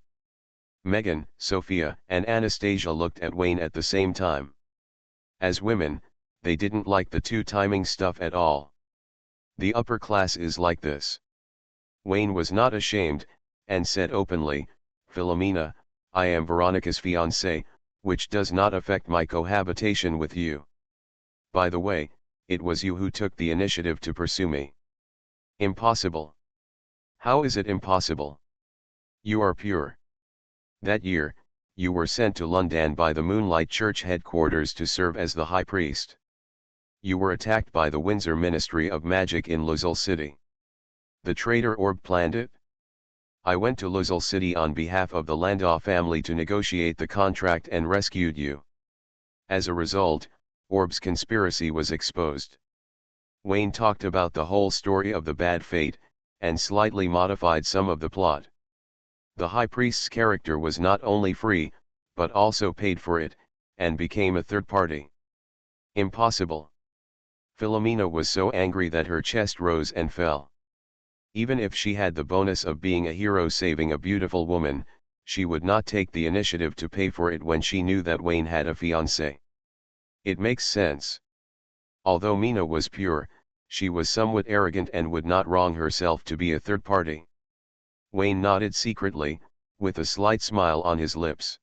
Megan, Sophia, and Anastasia looked at Wayne at the same time. As women, they didn't like the two-timing stuff at all. The upper class is like this. Wayne was not ashamed, and said openly, "Philomena, I am Veronica's fiancé, which does not affect my cohabitation with you. By the way, it was you who took the initiative to pursue me." "Impossible." "How is it impossible? You are pure. That year, you were sent to London by the Moonlight Church headquarters to serve as the High Priest. You were attacked by the Windsor Ministry of Magic in Luzul City. The traitor Orb planned it. I went to Luzul City on behalf of the Landau family to negotiate the contract and rescued you. As a result, Orb's conspiracy was exposed." Wayne talked about the whole story of the bad fate, and slightly modified some of the plot. The High Priest's character was not only free, but also paid for it, and became a third party. "Impossible." Philomena was so angry that her chest rose and fell. Even if she had the bonus of being a hero saving a beautiful woman, she would not take the initiative to pay for it when she knew that Wayne had a fiancé. It makes sense. Although Mina was pure, she was somewhat arrogant and would not wrong herself to be a third party. Wayne nodded secretly, with a slight smile on his lips.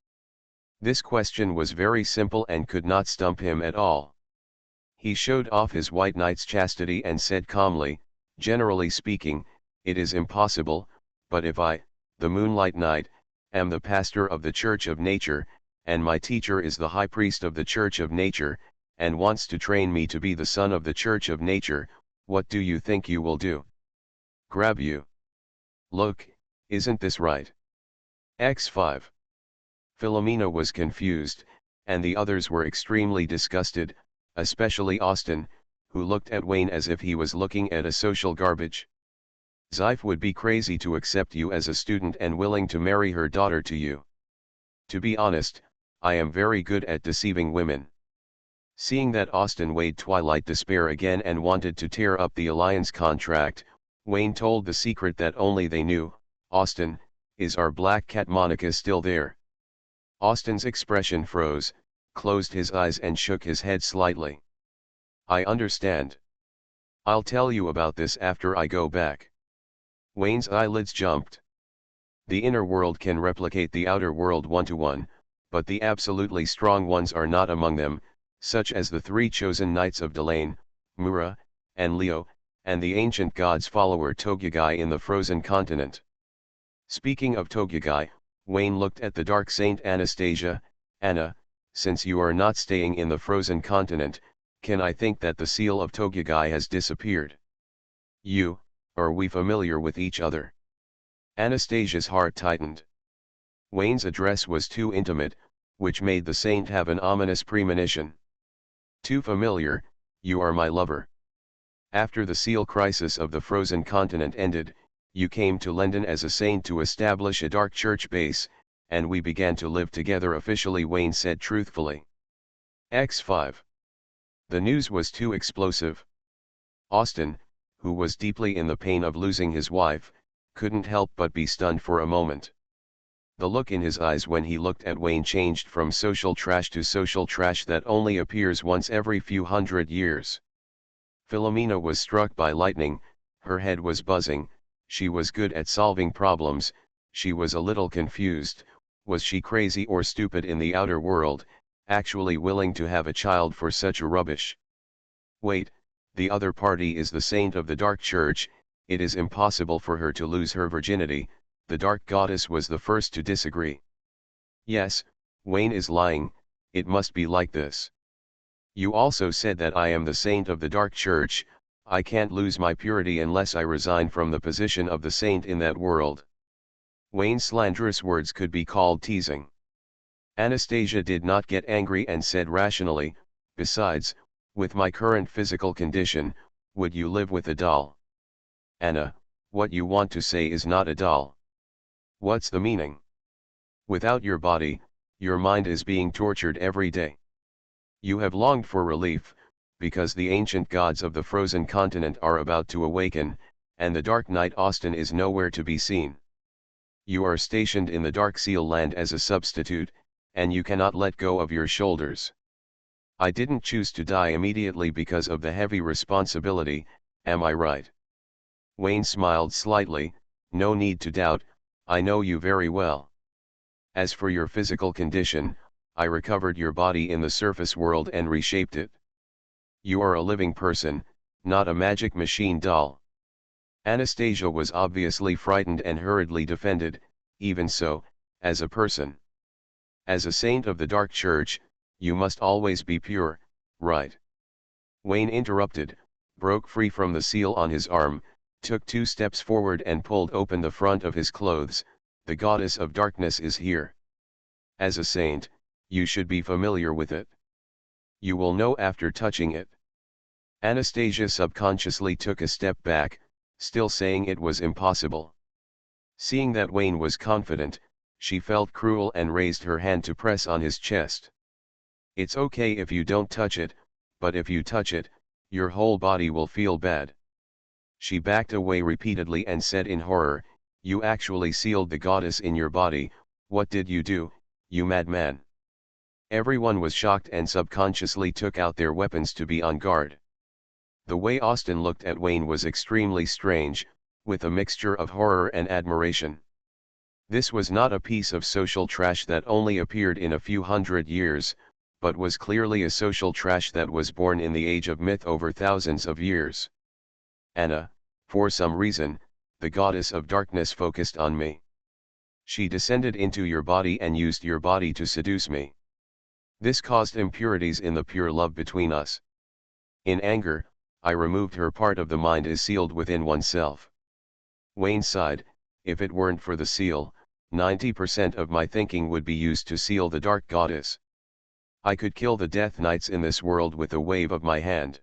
This question was very simple and could not stump him at all. He showed off his white knight's chastity and said calmly, "Generally speaking, it is impossible, but if I, the Moonlight Knight, am the pastor of the Church of Nature, and my teacher is the High Priest of the Church of Nature, and wants to train me to be the son of the Church of Nature, what do you think you will do? Grab you? Look, isn't this right?" X5. Philomena was confused, and the others were extremely disgusted, especially Austin, who looked at Wayne as if he was looking at a social garbage. "Zyph would be crazy to accept you as a student and willing to marry her daughter to you. To be honest, I am very good at deceiving women." Seeing that Austin weighed Twilight Despair again and wanted to tear up the alliance contract, Wayne told the secret that only they knew. "Austin, is our black cat Monica still there?" Austin's expression froze, closed his eyes and shook his head slightly. "I understand. I'll tell you about this after I go back." Wayne's eyelids jumped. The inner world can replicate the outer world one-to-one, but the absolutely strong ones are not among them, such as the three chosen knights of Delane, Mura, and Leo, and the ancient god's follower Togigai in the frozen continent. Speaking of Togigai, Wayne looked at the dark saint Anastasia. Anna, since you are not staying in the frozen continent, can I think that the seal of Togigai has disappeared? Are we familiar with each other? Anastasia's heart tightened. Wayne's address was too intimate, which made the saint have an ominous premonition. Too familiar, you are my lover. After the seal crisis of the frozen continent ended, you came to London as a saint to establish a dark church base, and we began to live together officially, Wayne said truthfully. X5. The news was too explosive. Austin, who was deeply in the pain of losing his wife, couldn't help but be stunned for a moment. The look in his eyes when he looked at Wayne changed from social trash to social trash that only appears once every few hundred years. Philomena was struck by lightning, her head was buzzing, she was good at solving problems, she was a little confused. Was she crazy or stupid in the outer world, actually willing to have a child for such a rubbish? Wait, the other party is the saint of the dark church, it is impossible for her to lose her virginity. The dark goddess was the first to disagree. Yes, Wayne is lying, it must be like this. You also said that I am the saint of the dark church, I can't lose my purity unless I resign from the position of the saint in that world. Wayne's slanderous words could be called teasing. Anastasia did not get angry and said rationally, besides, with my current physical condition, would you live with a doll? Anna, what you want to say is not a doll. What's the meaning? Without your body, your mind is being tortured every day. You have longed for relief, because the ancient gods of the frozen continent are about to awaken, and the dark knight Austin is nowhere to be seen. You are stationed in the dark seal land as a substitute, and you cannot let go of your shoulders. I didn't choose to die immediately because of the heavy responsibility, am I right? Wayne smiled slightly, no need to doubt, I know you very well. As for your physical condition, I recovered your body in the surface world and reshaped it. You are a living person, not a magic machine doll. Anastasia was obviously frightened and hurriedly defended, even so, as a person. As a saint of the dark church, you must always be pure, right? Wayne interrupted, broke free from the seal on his arm, took 2 steps forward and pulled open the front of his clothes. The goddess of darkness is here. As a saint, you should be familiar with it. You will know after touching it. Anastasia subconsciously took a step back, still saying it was impossible. Seeing that Wayne was confident, she felt cruel and raised her hand to press on his chest. It's okay if you don't touch it, but if you touch it, your whole body will feel bad. She backed away repeatedly and said in horror, you actually sealed the goddess in your body, what did you do, you madman? Everyone was shocked and subconsciously took out their weapons to be on guard. The way Austin looked at Wayne was extremely strange, with a mixture of horror and admiration. This was not a piece of social trash that only appeared in a few hundred years, but was clearly a social trash that was born in the age of myth over thousands of years. Anna, for some reason, the goddess of darkness focused on me. She descended into your body and used your body to seduce me. This caused impurities in the pure love between us. In anger, I removed her. Part of the mind is sealed within oneself. Wayne sighed, if it weren't for the seal, 90% of my thinking would be used to seal the dark goddess. I could kill the death knights in this world with a wave of my hand.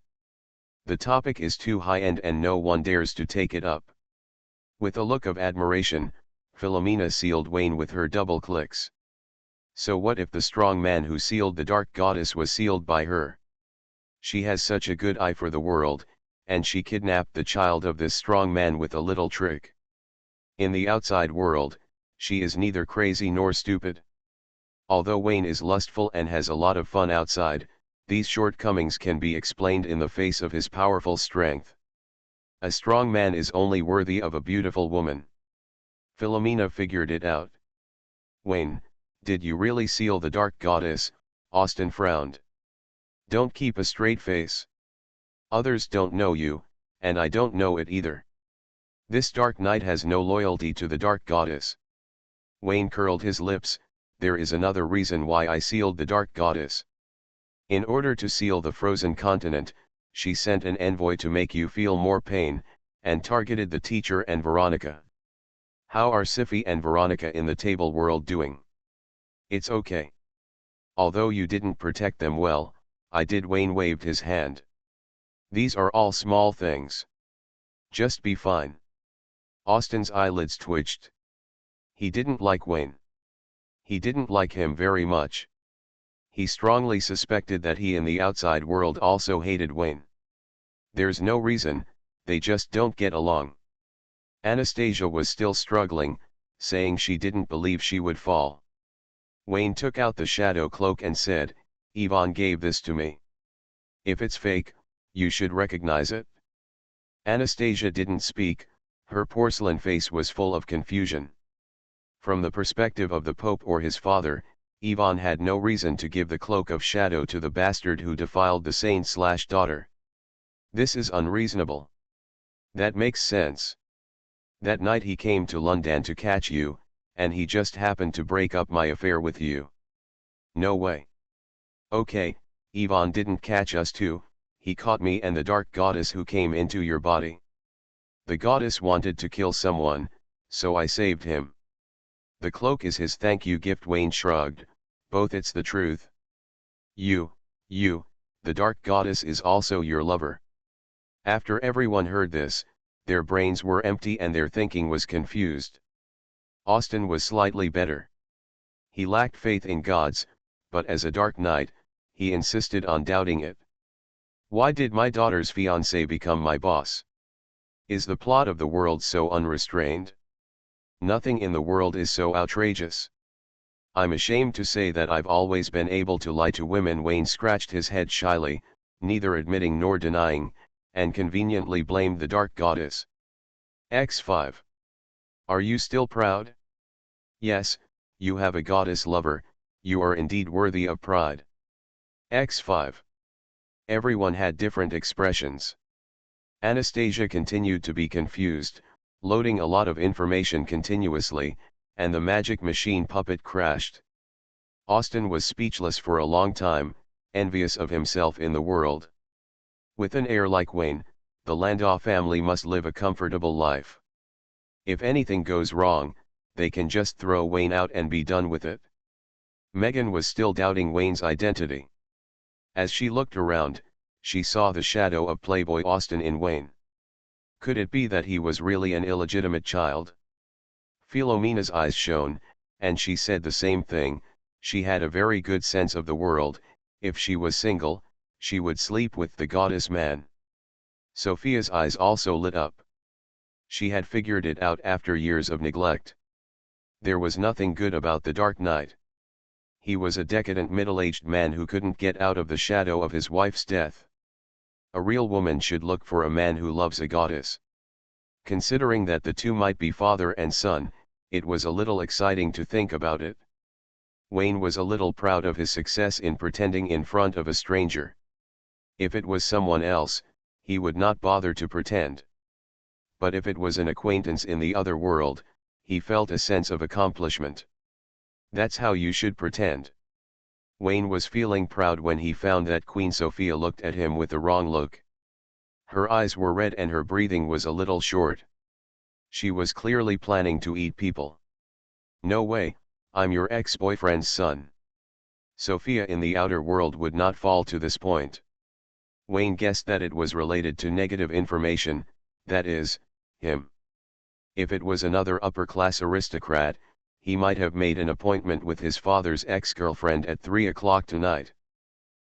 The topic is too high-end and no one dares to take it up. With a look of admiration, Philomena sealed Wayne with her double clicks. So what if the strong man who sealed the dark goddess was sealed by her? She has such a good eye for the world, and she kidnapped the child of this strong man with a little trick. In the outside world, she is neither crazy nor stupid. Although Wayne is lustful and has a lot of fun outside, these shortcomings can be explained in the face of his powerful strength. A strong man is only worthy of a beautiful woman. Philomena figured it out. Wayne, did you really seal the dark goddess? Austin frowned. Don't keep a straight face. Others don't know you, and I don't know it either. This dark knight has no loyalty to the dark goddess. Wayne curled his lips. There is another reason why I sealed the Dark Goddess. In order to seal the frozen continent, she sent an envoy to make you feel more pain, and targeted the teacher and Veronica. How are Siffy and Veronica in the table world doing? It's okay. Although you didn't protect them well, I did. Wayne waved his hand. These are all small things. Just be fine. Austin's eyelids twitched. He didn't like Wayne. He didn't like him very much. He strongly suspected that he in the outside world also hated Wayne. There's no reason, they just don't get along. Anastasia was still struggling, saying she didn't believe she would fall. Wayne took out the shadow cloak and said, Yvonne gave this to me. If it's fake, you should recognize it. Anastasia didn't speak, her porcelain face was full of confusion. From the perspective of the Pope or his father, Yvonne had no reason to give the cloak of shadow to the bastard who defiled the saint/daughter. This is unreasonable. That makes sense. That night he came to London to catch you, and he just happened to break up my affair with you. No way. Okay, Yvonne didn't catch us too, he caught me and the Dark Goddess who came into your body. The goddess wanted to kill someone, so I saved him. The cloak is his thank you gift. Wayne shrugged, both. It's the truth. You, the Dark Goddess is also your lover. After everyone heard this, their brains were empty and their thinking was confused. Austin was slightly better. He lacked faith in gods, but as a Dark Knight, he insisted on doubting it. Why did my daughter's fiancé become my boss? Is the plot of the world so unrestrained? Nothing in the world is so outrageous. I'm ashamed to say that I've always been able to lie to women. Wayne scratched his head shyly, neither admitting nor denying, and conveniently blamed the Dark Goddess. X5. Are you still proud? Yes, you have a goddess lover, you are indeed worthy of pride. X5. Everyone had different expressions. Anastasia continued to be confused, loading a lot of information continuously, and the magic machine puppet crashed. Austin was speechless for a long time, envious of himself in the world. With an heir like Wayne, the Landau family must live a comfortable life. If anything goes wrong, they can just throw Wayne out and be done with it. Megan was still doubting Wayne's identity. As she looked around, she saw the shadow of Playboy Austin in Wayne. Could it be that he was really an illegitimate child? Philomena's eyes shone, and she said the same thing. She had a very good sense of the world. If she was single, she would sleep with the goddess man. Sophia's eyes also lit up. She had figured it out after years of neglect. There was nothing good about the Dark Knight. He was a decadent middle-aged man who couldn't get out of the shadow of his wife's death. A real woman should look for a man who loves a goddess. Considering that the two might be father and son, it was a little exciting to think about it. Wayne was a little proud of his success in pretending in front of a stranger. If it was someone else, he would not bother to pretend. But if it was an acquaintance in the other world, he felt a sense of accomplishment. That's how you should pretend. Wayne was feeling proud when he found that Queen Sophia looked at him with the wrong look. Her eyes were red and her breathing was a little short. She was clearly planning to eat people. No way, I'm your ex-boyfriend's son. Sophia in the outer world would not fall to this point. Wayne guessed that it was related to negative information, that is, him. If it was another upper-class aristocrat, he might have made an appointment with his father's ex-girlfriend at 3 o'clock tonight.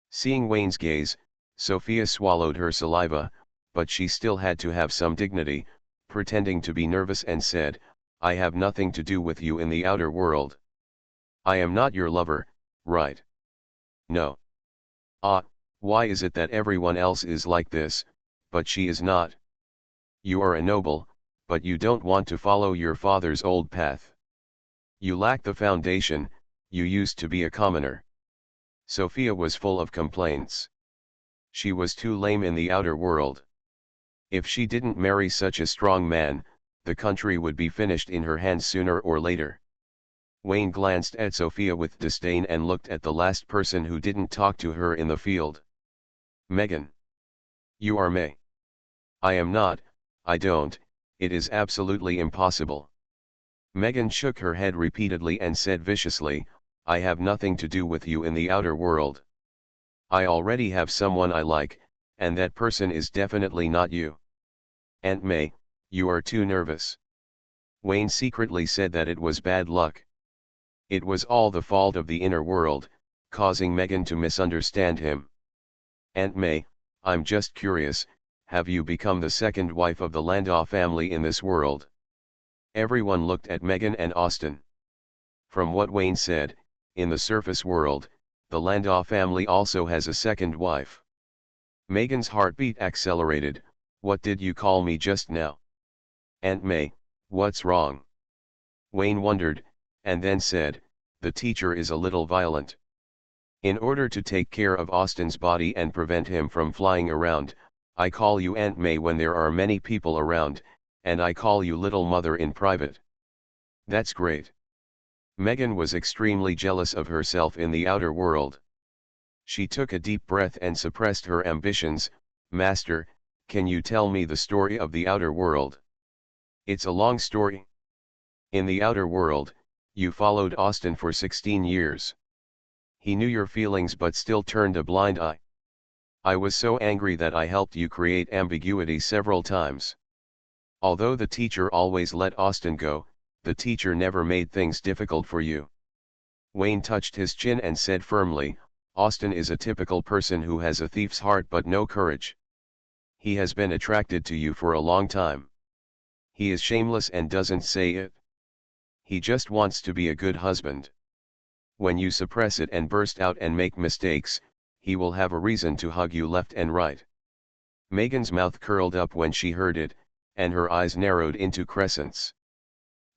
Seeing Wayne's gaze, Sophia swallowed her saliva, but she still had to have some dignity, pretending to be nervous and said, I have nothing to do with you in the outer world. I am not your lover, right? No. Ah, why is it that everyone else is like this, but she is not? You are a noble, but you don't want to follow your father's old path. You lack the foundation, you used to be a commoner. Sophia was full of complaints. She was too lame in the outer world. If she didn't marry such a strong man, the country would be finished in her hands sooner or later. Wayne glanced at Sophia with disdain and looked at the last person who didn't talk to her in the field. Megan. You are May. I am not, I don't, it is absolutely impossible. Megan shook her head repeatedly and said viciously, I have nothing to do with you in the outer world. I already have someone I like, and that person is definitely not you. Aunt May, you are too nervous. Wayne secretly said that it was bad luck. It was all the fault of the inner world, causing Megan to misunderstand him. Aunt May, I'm just curious, have you become the second wife of the Landau family in this world? Everyone looked at Megan and Austin. From what Wayne said, in the surface world, the Landau family also has a second wife. Megan's heartbeat accelerated. What did you call me just now? Aunt May, what's wrong? Wayne wondered, and then said, the teacher is a little violent. In order to take care of Austin's body and prevent him from flying around, I call you Aunt May when there are many people around, and I call you Little Mother in private. That's great. Megan was extremely jealous of herself in the outer world. She took a deep breath and suppressed her ambitions. Master, can you tell me the story of the outer world? It's a long story. In the outer world, you followed Austin for 16 years. He knew your feelings but still turned a blind eye. I was so angry that I helped you create ambiguity several times. Although the teacher always let Austin go, the teacher never made things difficult for you. Wayne touched his chin and said firmly, Austin is a typical person who has a thief's heart but no courage. He has been attracted to you for a long time. He is shameless and doesn't say it. He just wants to be a good husband. When you suppress it and burst out and make mistakes, he will have a reason to hug you left and right. Megan's mouth curled up when she heard it, and her eyes narrowed into crescents.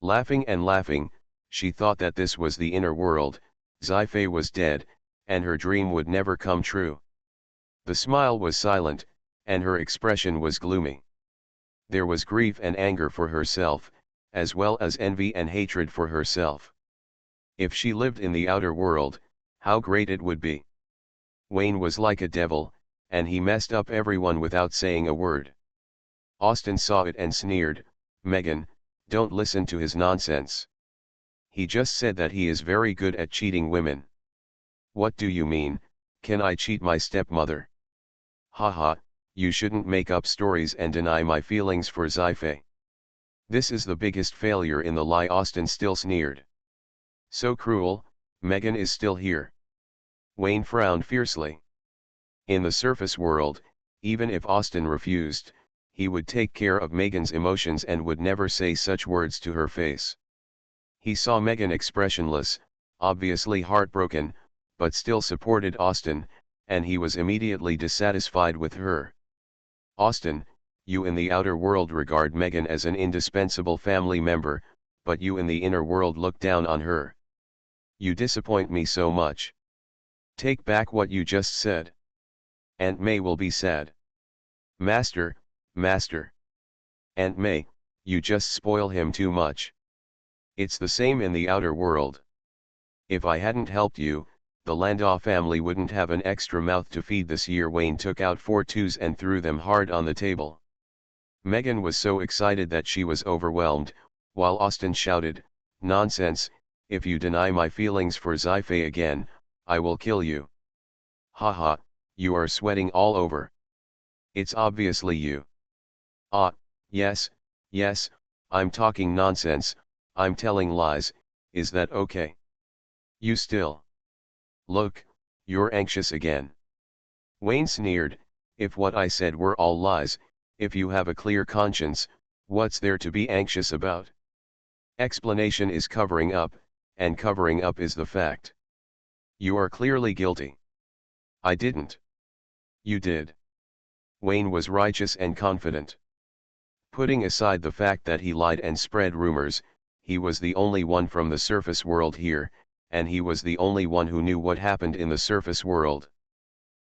Laughing and laughing, she thought that this was the inner world, Sci-fi was dead, and her dream would never come true. The smile was silent, and her expression was gloomy. There was grief and anger for herself, as well as envy and hatred for herself. If she lived in the outer world, how great it would be. Wayne was like a devil, and he messed up everyone without saying a word. Austin saw it and sneered, Megan, don't listen to his nonsense. He just said that he is very good at cheating women. What do you mean, can I cheat my stepmother? Haha, you shouldn't make up stories and deny my feelings for Sci-fi. This is the biggest failure in the lie. Austin still sneered. So cruel, Megan is still here. Wayne frowned fiercely. In the surface world, even if Austin refused, he would take care of Megan's emotions and would never say such words to her face. He saw Megan expressionless, obviously heartbroken, but still supported Austin, and he was immediately dissatisfied with her. Austin, you in the outer world regard Megan as an indispensable family member, but you in the inner world look down on her. You disappoint me so much. Take back what you just said. Aunt May will be sad. Master, Master. Aunt May, you just spoil him too much. It's the same in the outer world. If I hadn't helped you, the Landau family wouldn't have an extra mouth to feed this year. Wayne took out 4 twos and threw them hard on the table. Megan was so excited that she was overwhelmed, while Austin shouted, nonsense, if you deny my feelings for Sci-fi again, I will kill you. Haha, you are sweating all over. It's obviously you. Ah, yes, I'm talking nonsense, I'm telling lies, is that okay? You still. Look, you're anxious again. Wayne sneered, if what I said were all lies, if you have a clear conscience, what's there to be anxious about? Explanation is covering up, and covering up is the fact. You are clearly guilty. I didn't. You did. Wayne was righteous and confident. Putting aside the fact that he lied and spread rumors, he was the only one from the surface world here, and he was the only one who knew what happened in the surface world.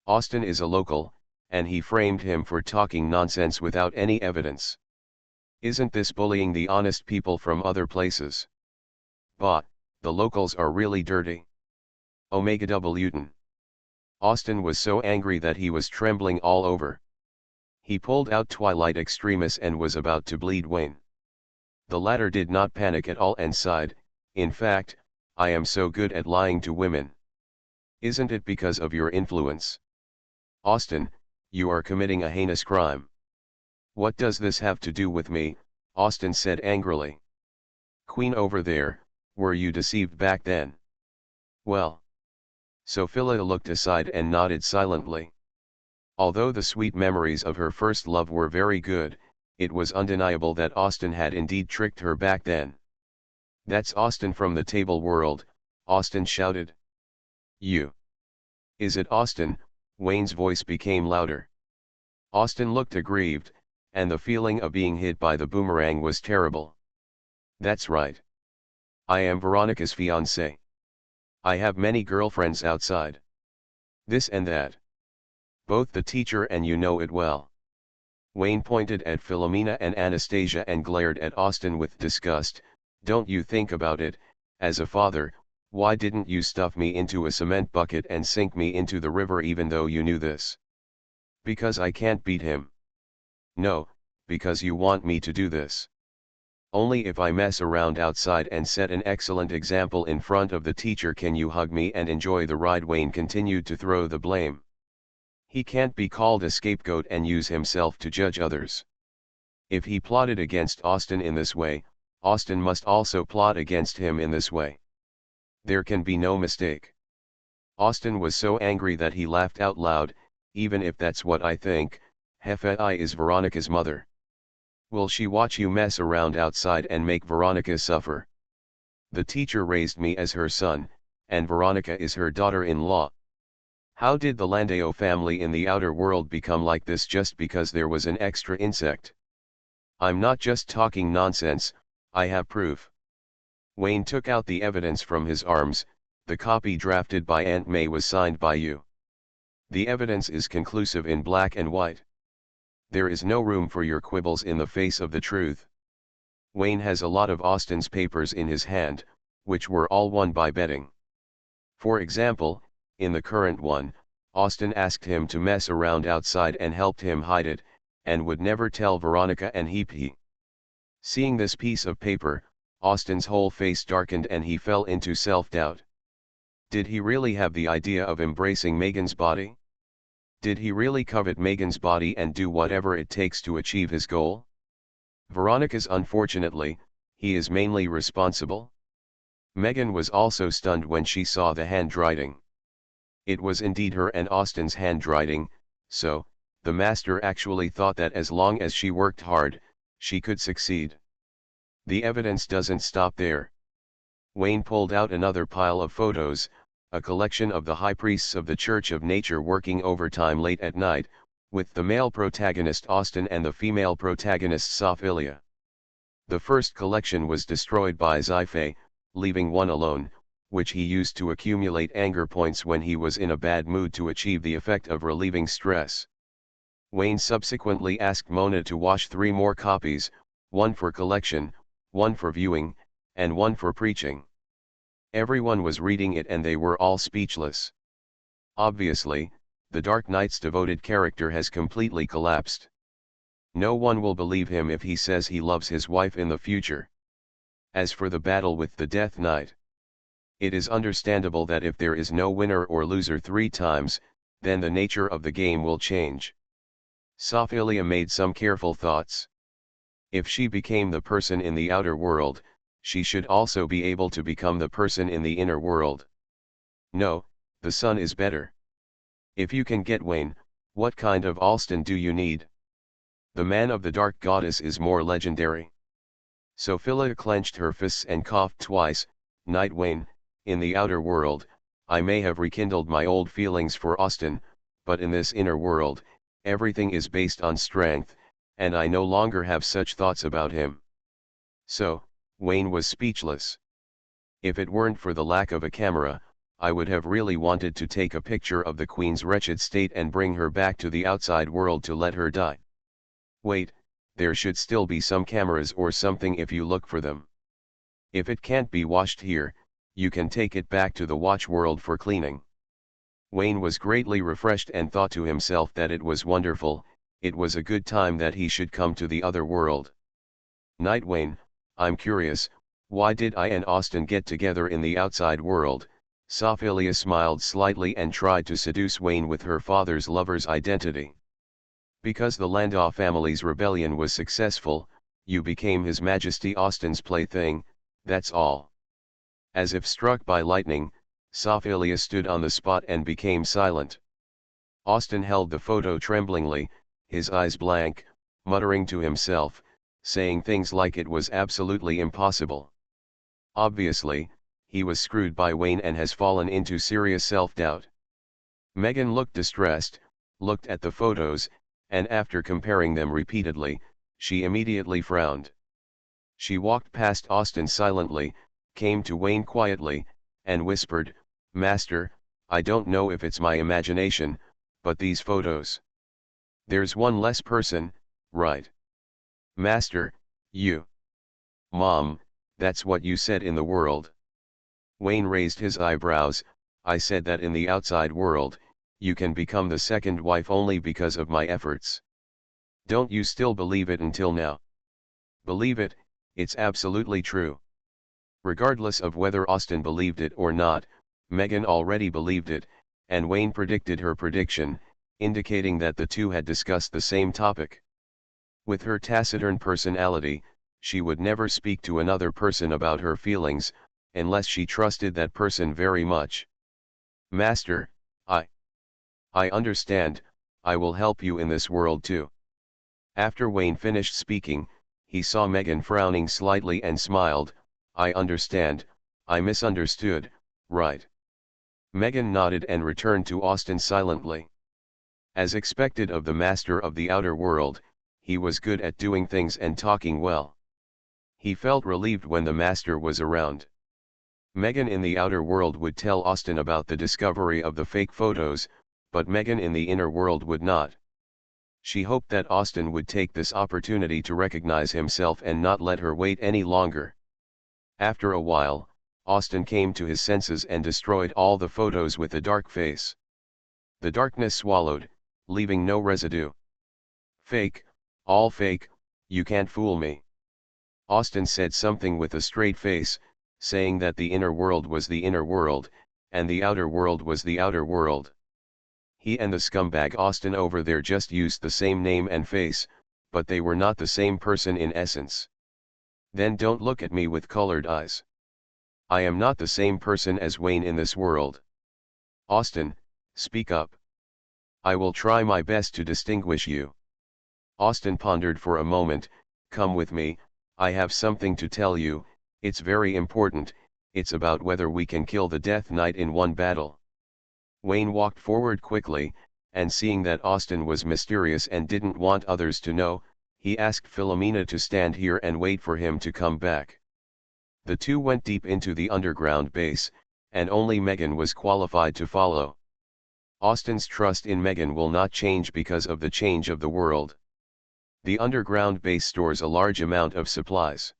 Austin is a local, and he framed him for talking nonsense without any evidence. Isn't this bullying the honest people from other places? Bah, The locals are really dirty. Omega Wten. Austin was so angry that he was trembling all over. He pulled out Twilight Extremis and was about to bleed Wayne. The latter did not panic at all and sighed, "In fact, I am so good at lying to women. Isn't it because of your influence? Austin, you are committing a heinous crime." "What does this have to do with me?" Austin said angrily. "Queen over there, were you deceived back then?" "Well." Sophia looked aside and nodded silently. Although the sweet memories of her first love were very good, it was undeniable that Austin had indeed tricked her back then. "That's Austin from the table world," Austin shouted. "You." "Is it Austin?" Wayne's voice became louder. Austin looked aggrieved, and the feeling of being hit by the boomerang was terrible. "That's right. I am Veronica's fiancé. I have many girlfriends outside. This and that. Both the teacher and you know it well." Wayne pointed at Philomena and Anastasia and glared at Austin with disgust. "Don't you think about it, as a father, why didn't you stuff me into a cement bucket and sink me into the river even though you knew this?" "Because I can't beat him." "No, because you want me to do this. Only if I mess around outside and set an excellent example in front of the teacher can you hug me and enjoy the ride." Wayne continued to throw the blame. He can't be called a scapegoat and use himself to judge others. If he plotted against Austin in this way, Austin must also plot against him in this way. There can be no mistake. Austin was so angry that he laughed out loud. "Even if that's what I think, Hefei is Veronica's mother. Will she watch you mess around outside and make Veronica suffer? The teacher raised me as her son, and Veronica is her daughter-in-law. How did the Landeo family in the outer world become like this just because there was an extra insect? I'm not just talking nonsense, I have proof." Wayne took out the evidence from his arms. "The copy drafted by Aunt May was signed by you. The evidence is conclusive in black and white. There is no room for your quibbles in the face of the truth." Wayne has a lot of Austin's papers in his hand, which were all won by betting. For example, in the current one, Austin asked him to mess around outside and helped him hide it, and would never tell Veronica and he. Seeing this piece of paper, Austin's whole face darkened and he fell into self-doubt. Did he really have the idea of embracing Megan's body? Did he really covet Megan's body and do whatever it takes to achieve his goal? Veronica's, unfortunately, he is mainly responsible. Megan was also stunned when she saw the handwriting. It was indeed her and Austin's handwriting, so, the master actually thought that as long as she worked hard, she could succeed. The evidence doesn't stop there. Wayne pulled out another pile of photos, a collection of the high priests of the Church of Nature working overtime late at night, with the male protagonist Austin and the female protagonist Sophia. The first collection was destroyed by Sci-fi, leaving one alone, which he used to accumulate anger points when he was in a bad mood to achieve the effect of relieving stress. Wayne subsequently asked Mona to wash 3 more copies, one for collection, one for viewing, and one for preaching. Everyone was reading it and they were all speechless. Obviously, the Dark Knight's devoted character has completely collapsed. No one will believe him if he says he loves his wife in the future. As for the battle with the Death Knight, it is understandable that if there is no winner or loser 3 times, then the nature of the game will change. Sophia made some careful thoughts. If she became the person in the outer world, she should also be able to become the person in the inner world. No, the son is better. If you can get Wayne, what kind of Austin do you need? The man of the Dark Goddess is more legendary. Sophia clenched her fists and coughed twice. "Knight Wayne, in the outer world, I may have rekindled my old feelings for Austin, but in this inner world, everything is based on strength, and I no longer have such thoughts about him." So, Wayne was speechless. If it weren't for the lack of a camera, I would have really wanted to take a picture of the Queen's wretched state and bring her back to the outside world to let her die. Wait, there should still be some cameras or something if you look for them. If it can't be washed here, you can take it back to the watch world for cleaning. Wayne was greatly refreshed and thought to himself that it was wonderful, it was a good time that he should come to the other world. Night Wayne, I'm curious, why did I and Austin get together in the outside world? Sophelia smiled slightly and tried to seduce Wayne with her father's lover's identity. Because the Landau family's rebellion was successful, you became His Majesty Austin's plaything, that's all. As if struck by lightning, Sophelia stood on the spot and became silent. Austin held the photo tremblingly, his eyes blank, muttering to himself, saying things like it was absolutely impossible. Obviously, he was screwed by Wayne and has fallen into serious self-doubt. Megan looked distressed, looked at the photos, and after comparing them repeatedly, she immediately frowned. She walked past Austin silently, came to Wayne quietly, and whispered, "Master, I don't know if it's my imagination, but these photos. There's one less person, right? Master, you. Mom, that's what you said in the world." Wayne raised his eyebrows. "I said that in the outside world, you can become the second wife only because of my efforts. Don't you still believe it until now?" "Believe it, it's absolutely true." Regardless of whether Austin believed it or not, Megan already believed it, and Wayne predicted her prediction, indicating that the two had discussed the same topic. With her taciturn personality, she would never speak to another person about her feelings, unless she trusted that person very much. "Master, I understand, I will help you in this world too." After Wayne finished speaking, he saw Megan frowning slightly and smiled. "I understand, I misunderstood, right?" Megan nodded and returned to Austin silently. As expected of the master of the outer world, he was good at doing things and talking well. He felt relieved when the master was around. Megan in the outer world would tell Austin about the discovery of the fake photos, but Megan in the inner world would not. She hoped that Austin would take this opportunity to recognize himself and not let her wait any longer. After a while, Austin came to his senses and destroyed all the photos with a dark face. The darkness swallowed, leaving no residue. "Fake, all fake, you can't fool me." Austin said something with a straight face, saying that the inner world was the inner world, and the outer world was the outer world. He and the scumbag Austin over there just used the same name and face, but they were not the same person in essence. "Then don't look at me with colored eyes. I am not the same person as Wayne in this world. Austin, speak up. I will try my best to distinguish you." Austin pondered for a moment. "Come with me, I have something to tell you, it's very important, it's about whether we can kill the Death Knight in one battle." Wayne walked forward quickly, and seeing that Austin was mysterious and didn't want others to know, he asked Philomena to stand here and wait for him to come back. The two went deep into the underground base, and only Megan was qualified to follow. Austin's trust in Megan will not change because of the change of the world. The underground base stores a large amount of supplies.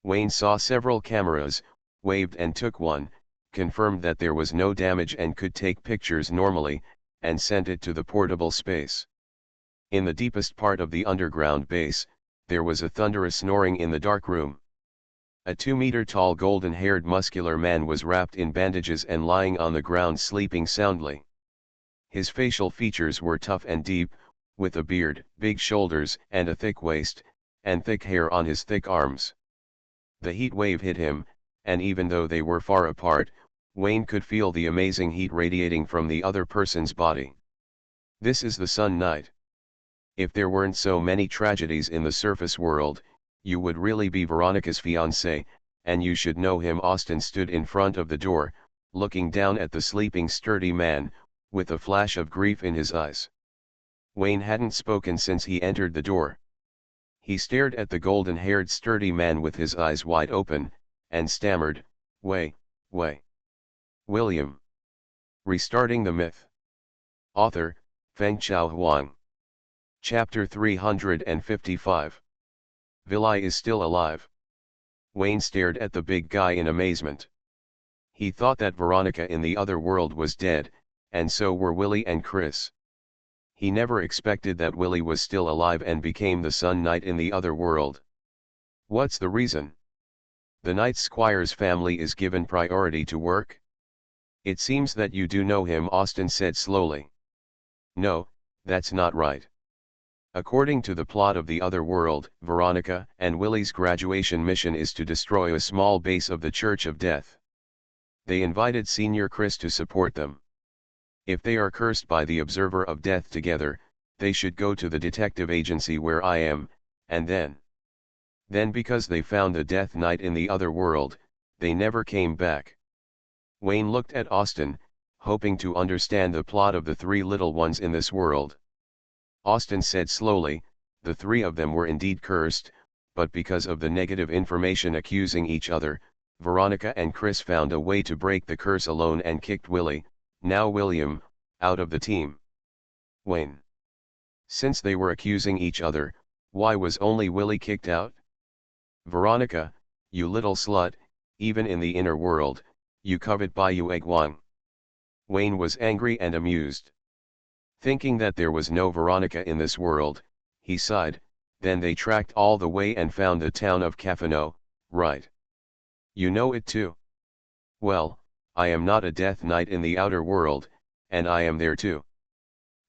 Wayne saw several cameras, waved and took one, confirmed that there was no damage and could take pictures normally, and sent it to the portable space. In the deepest part of the underground base, there was a thunderous snoring in the dark room. A 2-meter-tall golden-haired muscular man was wrapped in bandages and lying on the ground sleeping soundly. His facial features were tough and deep, with a beard, big shoulders and a thick waist, and thick hair on his thick arms. The heat wave hit him, and even though they were far apart, Wayne could feel the amazing heat radiating from the other person's body. This is the Sun Knight. If there weren't so many tragedies in the surface world, you would really be Veronica's fiancé, and you should know him. Austin stood in front of the door, looking down at the sleeping sturdy man, with a flash of grief in his eyes. Wayne hadn't spoken since he entered the door. He stared at the golden-haired sturdy man with his eyes wide open, and stammered, Way. William. Restarting the Myth. Author, Fengchao Huang. Chapter 355. Vilai is still alive. Wayne stared at the big guy in amazement. He thought that Veronica in the other world was dead, and so were Willie and Chris. He never expected that Willie was still alive and became the Sun Knight in the other world. What's the reason? The Night Squire's family is given priority to work? It seems that you do know him, Austin said slowly. No, that's not right. According to the plot of the other world, Veronica and Willie's graduation mission is to destroy a small base of the Church of Death. They invited Senior Chris to support them. If they are cursed by the Observer of Death together, they should go to the detective agency where I am, and then because they found the Death Knight in the other world, they never came back. Wayne looked at Austin, hoping to understand the plot of the three little ones in this world. Austin said slowly, the three of them were indeed cursed, but because of the negative information accusing each other, Veronica and Chris found a way to break the curse alone and kicked Willie, now William, out of the team. Wayne. Since they were accusing each other, why was only Willie kicked out? Veronica, you little slut, even in the inner world, you covet Bayou Egwang. Wayne was angry and amused. Thinking that there was no Veronica in this world, he sighed, then they tracked all the way and found the town of Cafano, right? You know it too. Well, I am not a Death Knight in the outer world, and I am there too.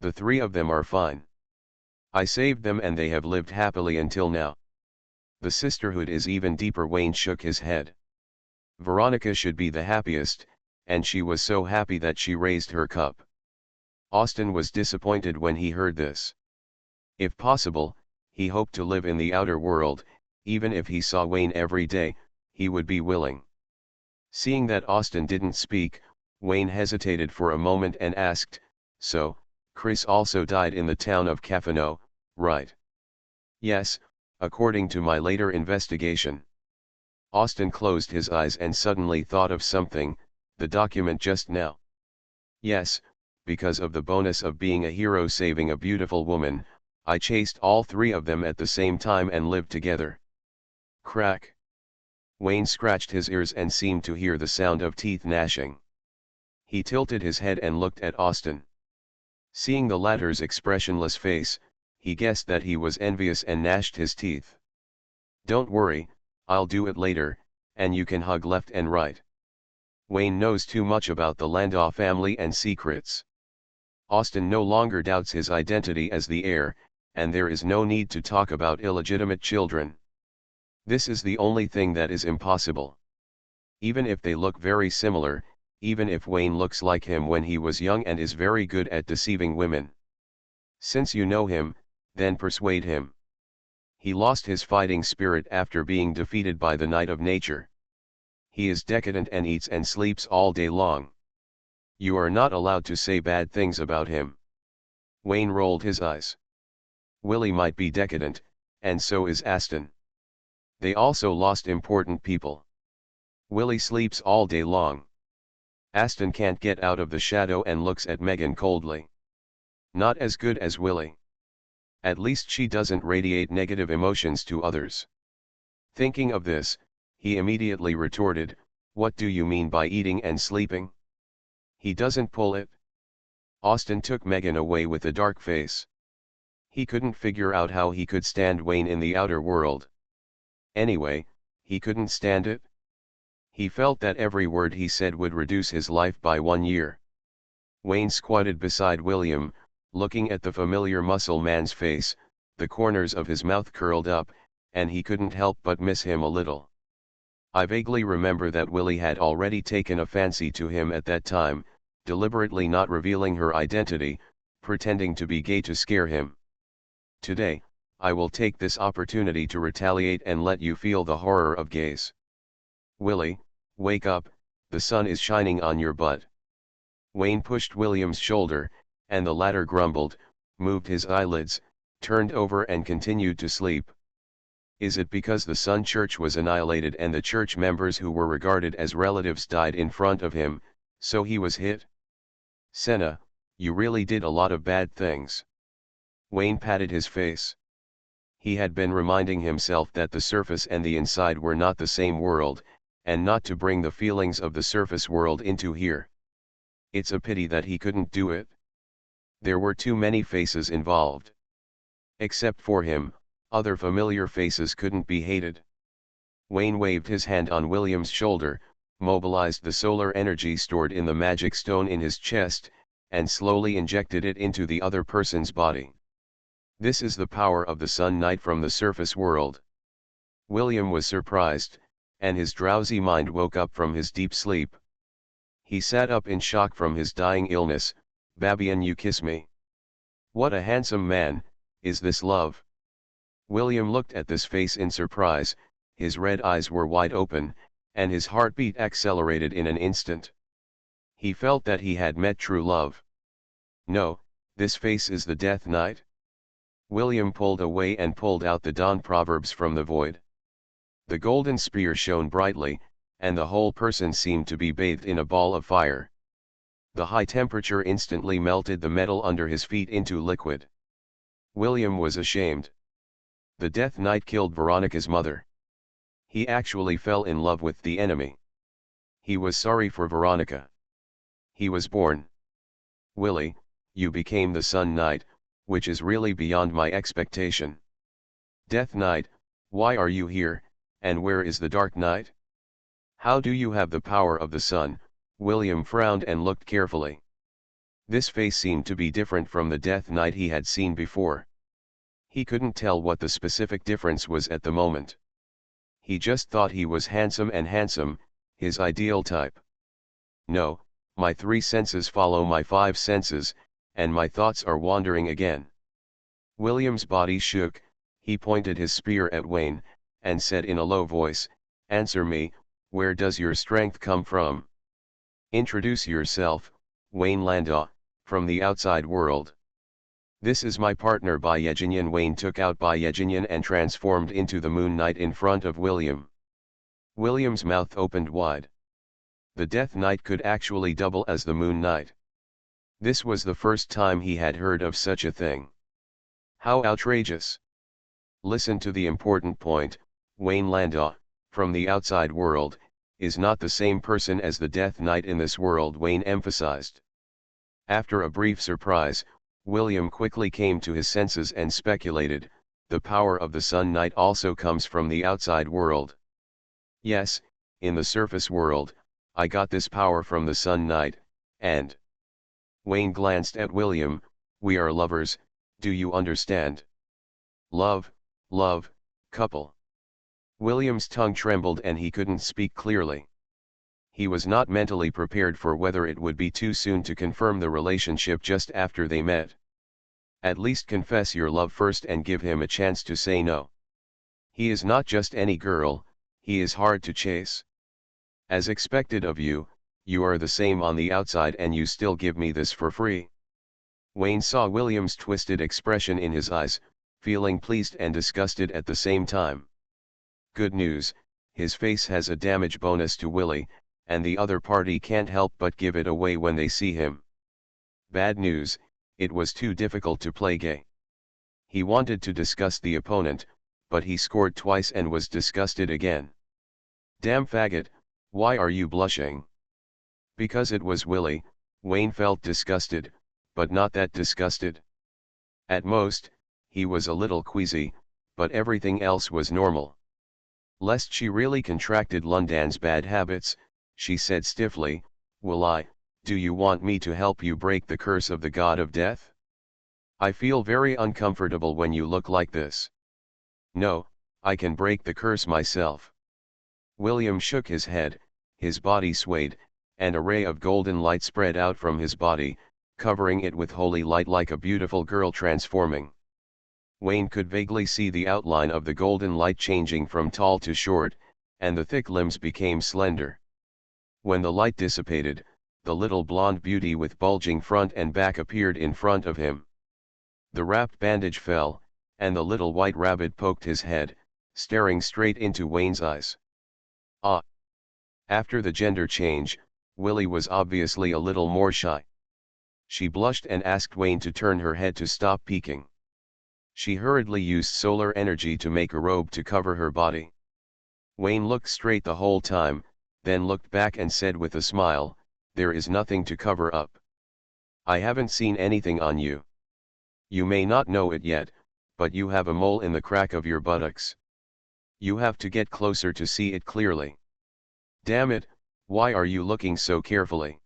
The three of them are fine. I saved them and they have lived happily until now. The sisterhood is even deeper. Wayne shook his head. Veronica should be the happiest, and she was so happy that she raised her cup. Austin was disappointed when he heard this. If possible, he hoped to live in the outer world, even if he saw Wayne every day, he would be willing. Seeing that Austin didn't speak, Wayne hesitated for a moment and asked, so, Chris also died in the town of Cafano, right? Yes, according to my later investigation. Austin closed his eyes and suddenly thought of something, the document just now. Yes, because of the bonus of being a hero saving a beautiful woman, I chased all three of them at the same time and lived together. Crack. Wayne scratched his ears and seemed to hear the sound of teeth gnashing. He tilted his head and looked at Austin. Seeing the latter's expressionless face, he guessed that he was envious and gnashed his teeth. Don't worry, I'll do it later, and you can hug left and right. Wayne knows too much about the Landau family and secrets. Austin no longer doubts his identity as the heir, and there is no need to talk about illegitimate children. This is the only thing that is impossible. Even if they look very similar, even if Wayne looks like him when he was young and is very good at deceiving women. Since you know him, then persuade him. He lost his fighting spirit after being defeated by the Knight of Nature. He is decadent and eats and sleeps all day long. You are not allowed to say bad things about him. Wayne rolled his eyes. Willie might be decadent, and so is Aston. They also lost important people. Willie sleeps all day long. Aston can't get out of the shadow and looks at Megan coldly. Not as good as Willie. At least she doesn't radiate negative emotions to others. Thinking of this, he immediately retorted, what do you mean by eating and sleeping? He doesn't pull it. Austin took Megan away with a dark face. He couldn't figure out how he could stand Wayne in the outer world. Anyway, he couldn't stand it. He felt that every word he said would reduce his life by 1 year. Wayne squatted beside William, looking at the familiar muscle man's face, the corners of his mouth curled up, and he couldn't help but miss him a little. I vaguely remember that Willie had already taken a fancy to him at that time, deliberately not revealing her identity, pretending to be gay to scare him. Today, I will take this opportunity to retaliate and let you feel the horror of gays. Willie, wake up, the sun is shining on your butt. Wayne pushed William's shoulder, and the latter grumbled, moved his eyelids, turned over and continued to sleep. Is it because the Sun Church was annihilated and the church members who were regarded as relatives died in front of him, so he was hit? Senna, you really did a lot of bad things. Wayne patted his face. He had been reminding himself that the surface and the inside were not the same world, and not to bring the feelings of the surface world into here. It's a pity that he couldn't do it. There were too many faces involved. Except for him, other familiar faces couldn't be hated. Wayne waved his hand on William's shoulder, mobilized the solar energy stored in the magic stone in his chest, and slowly injected it into the other person's body. This is the power of the Sun Knight from the surface world. William was surprised, and his drowsy mind woke up from his deep sleep. He sat up in shock from his dying illness. "Babian, you kiss me. What a handsome man, is this love?" William looked at this face in surprise, his red eyes were wide open, and his heartbeat accelerated in an instant. He felt that he had met true love. No, this face is the Death Knight. William pulled away and pulled out the dawn proverbs from the void. The golden spear shone brightly, and the whole person seemed to be bathed in a ball of fire. The high temperature instantly melted the metal under his feet into liquid. William was ashamed. The Death Knight killed Veronica's mother. He actually fell in love with the enemy. He was sorry for Veronica. He was born. "Willie, you became the Sun Knight, which is really beyond my expectation. Death Knight, why are you here, and where is the Dark Knight? How do you have the power of the sun?" William frowned and looked carefully. This face seemed to be different from the Death Knight he had seen before. He couldn't tell what the specific difference was at the moment. He just thought he was handsome, his ideal type. "No, my 3 senses follow my 5 senses, and my thoughts are wandering again." William's body shook, he pointed his spear at Wayne, and said in a low voice, "Answer me, where does your strength come from? Introduce yourself, Wayne Landau, from the outside world." "This is my partner Bayejinian." Wayne took out Bayejinian and transformed into the Moon Knight in front of William. William's mouth opened wide. The Death Knight could actually double as the Moon Knight. This was the first time he had heard of such a thing. How outrageous! Listen to the important point, Wayne Landau, from the outside world, is not the same person as the Death Knight in this world, Wayne emphasized. After a brief surprise, William quickly came to his senses and speculated, the power of the Sun Knight also comes from the outside world. "Yes, in the surface world, I got this power from the Sun Knight, and..." Wayne glanced at William, "We are lovers, do you understand? Love, love, couple." William's tongue trembled and he couldn't speak clearly. He was not mentally prepared for whether it would be too soon to confirm the relationship just after they met. At least confess your love first and give him a chance to say no. He is not just any girl, he is hard to chase. As expected of you, you are the same on the outside and you still give me this for free. Wayne saw William's twisted expression in his eyes, feeling pleased and disgusted at the same time. Good news, his face has a damage bonus to Willie, and the other party can't help but give it away when they see him. Bad news, it was too difficult to play gay. He wanted to discuss the opponent, but he scored twice and was disgusted again. "Damn faggot, why are you blushing?" Because it was Willie, Wayne felt disgusted, but not that disgusted. At most, he was a little queasy, but everything else was normal. Lest she really contracted London's bad habits, she said stiffly, do you want me to help you break the curse of the god of death? I feel very uncomfortable when you look like this." "No, I can break the curse myself." William shook his head, his body swayed, and a ray of golden light spread out from his body, covering it with holy light like a beautiful girl transforming. Wayne could vaguely see the outline of the golden light changing from tall to short, and the thick limbs became slender. When the light dissipated, the little blonde beauty with bulging front and back appeared in front of him. The wrapped bandage fell, and the little white rabbit poked his head, staring straight into Wayne's eyes. Ah! After the gender change, Willie was obviously a little more shy. She blushed and asked Wayne to turn her head to stop peeking. She hurriedly used solar energy to make a robe to cover her body. Wayne looked straight the whole time, then looked back and said with a smile, "There is nothing to cover up. I haven't seen anything on you. You may not know it yet, but you have a mole in the crack of your buttocks. You have to get closer to see it clearly. Damn it, why are you looking so carefully?"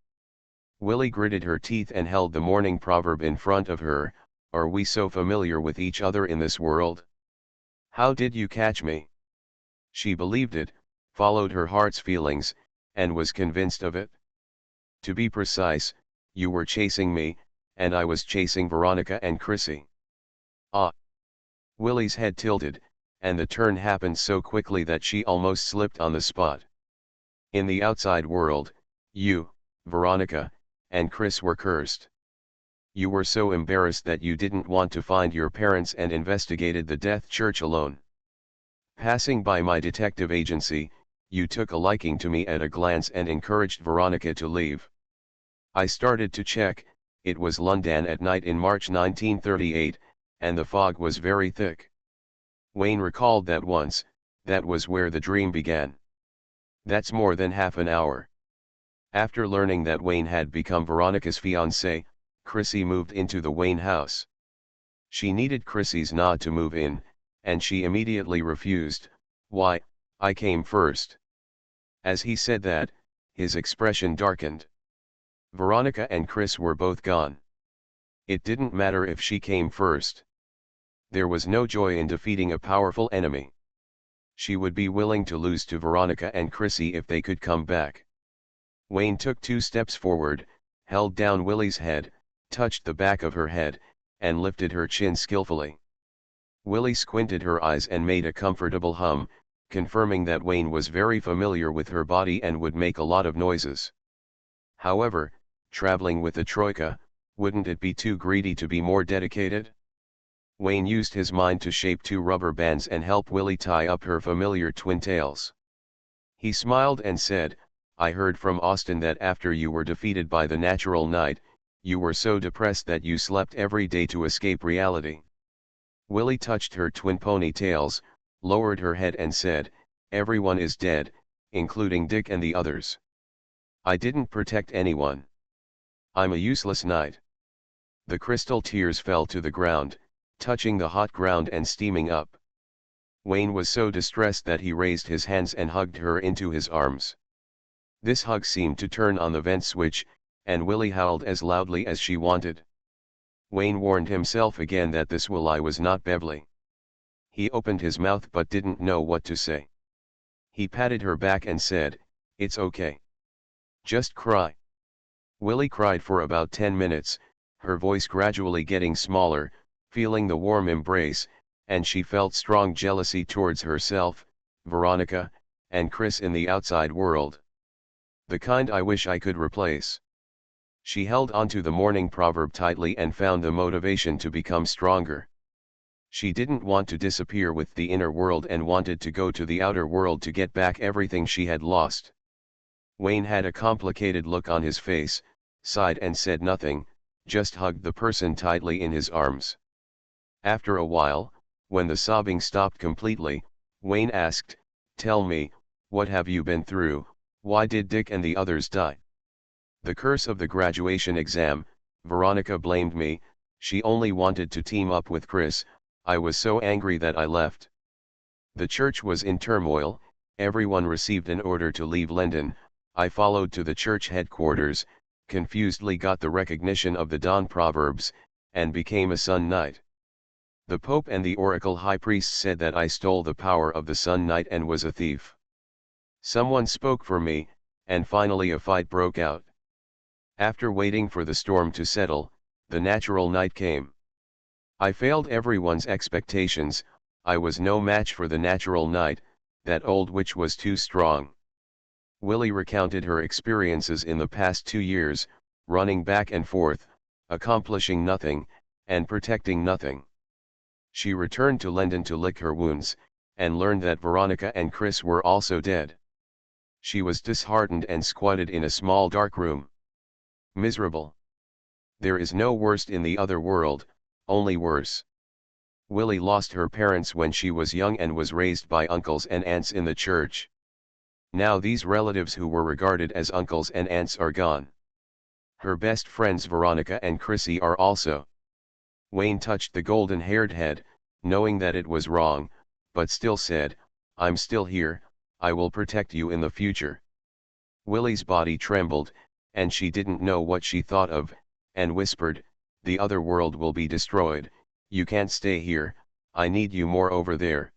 Willie gritted her teeth and held the morning proverb in front of her. "Are we so familiar with each other in this world? How did you catch me?" She believed it, followed her heart's feelings, and was convinced of it. "To be precise, you were chasing me, and I was chasing Veronica and Chrissy." "Ah." Willie's head tilted, and the turn happened so quickly that she almost slipped on the spot. "In the outside world, you, Veronica, and Chris were cursed. You were so embarrassed that you didn't want to find your parents and investigated the death church alone. Passing by my detective agency, you took a liking to me at a glance and encouraged Veronica to leave. I started to check, it was London at night in March 1938, and the fog was very thick." Wayne recalled that once, that was where the dream began. That's more than half an hour. After learning that Wayne had become Veronica's fiancé, Chrissy moved into the Wayne house. She needed Chrissy's nod to move in, and she immediately refused. "Why, I came first." As he said that, his expression darkened. Veronica and Chris were both gone. It didn't matter if she came first. There was no joy in defeating a powerful enemy. She would be willing to lose to Veronica and Chrissy if they could come back. Wayne took 2 steps forward, held down Willie's head, touched the back of her head, and lifted her chin skillfully. Willie squinted her eyes and made a comfortable hum, confirming that Wayne was very familiar with her body and would make a lot of noises. However, traveling with the Troika, wouldn't it be too greedy to be more dedicated? Wayne used his mind to shape 2 rubber bands and help Willie tie up her familiar twin tails. He smiled and said, "I heard from Austin that after you were defeated by the natural night, you were so depressed that you slept every day to escape reality." Willie touched her twin ponytails, lowered her head and said, "Everyone is dead, including Dick and the others. I didn't protect anyone. I'm a useless knight." The crystal tears fell to the ground, touching the hot ground and steaming up. Wayne was so distressed that he raised his hands and hugged her into his arms. This hug seemed to turn on the vent switch, and Willie howled as loudly as she wanted. Wayne warned himself again that this Willie was not Beverly. He opened his mouth but didn't know what to say. He patted her back and said, "It's okay. Just cry." Willie cried for about 10 minutes, her voice gradually getting smaller, feeling the warm embrace, and she felt strong jealousy towards herself, Veronica, and Chris in the outside world. The kind I wish I could replace. She held onto the morning proverb tightly and found the motivation to become stronger. She didn't want to disappear with the inner world and wanted to go to the outer world to get back everything she had lost. Wayne had a complicated look on his face, sighed and said nothing, just hugged the person tightly in his arms. After a while, when the sobbing stopped completely, Wayne asked, "Tell me, what have you been through? Why did Dick and the others die?" "The curse of the graduation exam," Veronica blamed me. "She only wanted to team up with Chris. I was so angry that I left. The church was in turmoil, everyone received an order to leave London. I followed to the church headquarters, confusedly got the recognition of the dawn proverbs, and became a Sun Knight. The Pope and the Oracle High Priest said that I stole the power of the Sun Knight and was a thief. Someone spoke for me, and finally a fight broke out. After waiting for the storm to settle, the natural night came. I failed everyone's expectations. I was no match for the natural night, that old witch was too strong." Willie recounted her experiences in the past 2 years, running back and forth, accomplishing nothing, and protecting nothing. She returned to London to lick her wounds, and learned that Veronica and Chris were also dead. She was disheartened and squatted in a small dark room. Miserable. There is no worst in the other world, only worse. Willie lost her parents when she was young and was raised by uncles and aunts in the church. Now these relatives who were regarded as uncles and aunts are gone. Her best friends Veronica and Chrissy are also. Wayne touched the golden-haired head, knowing that it was wrong, but still said, "I'm still here, I will protect you in the future." Willie's body trembled, and she didn't know what she thought of, and whispered, "The other world will be destroyed, you can't stay here, I need you more over there."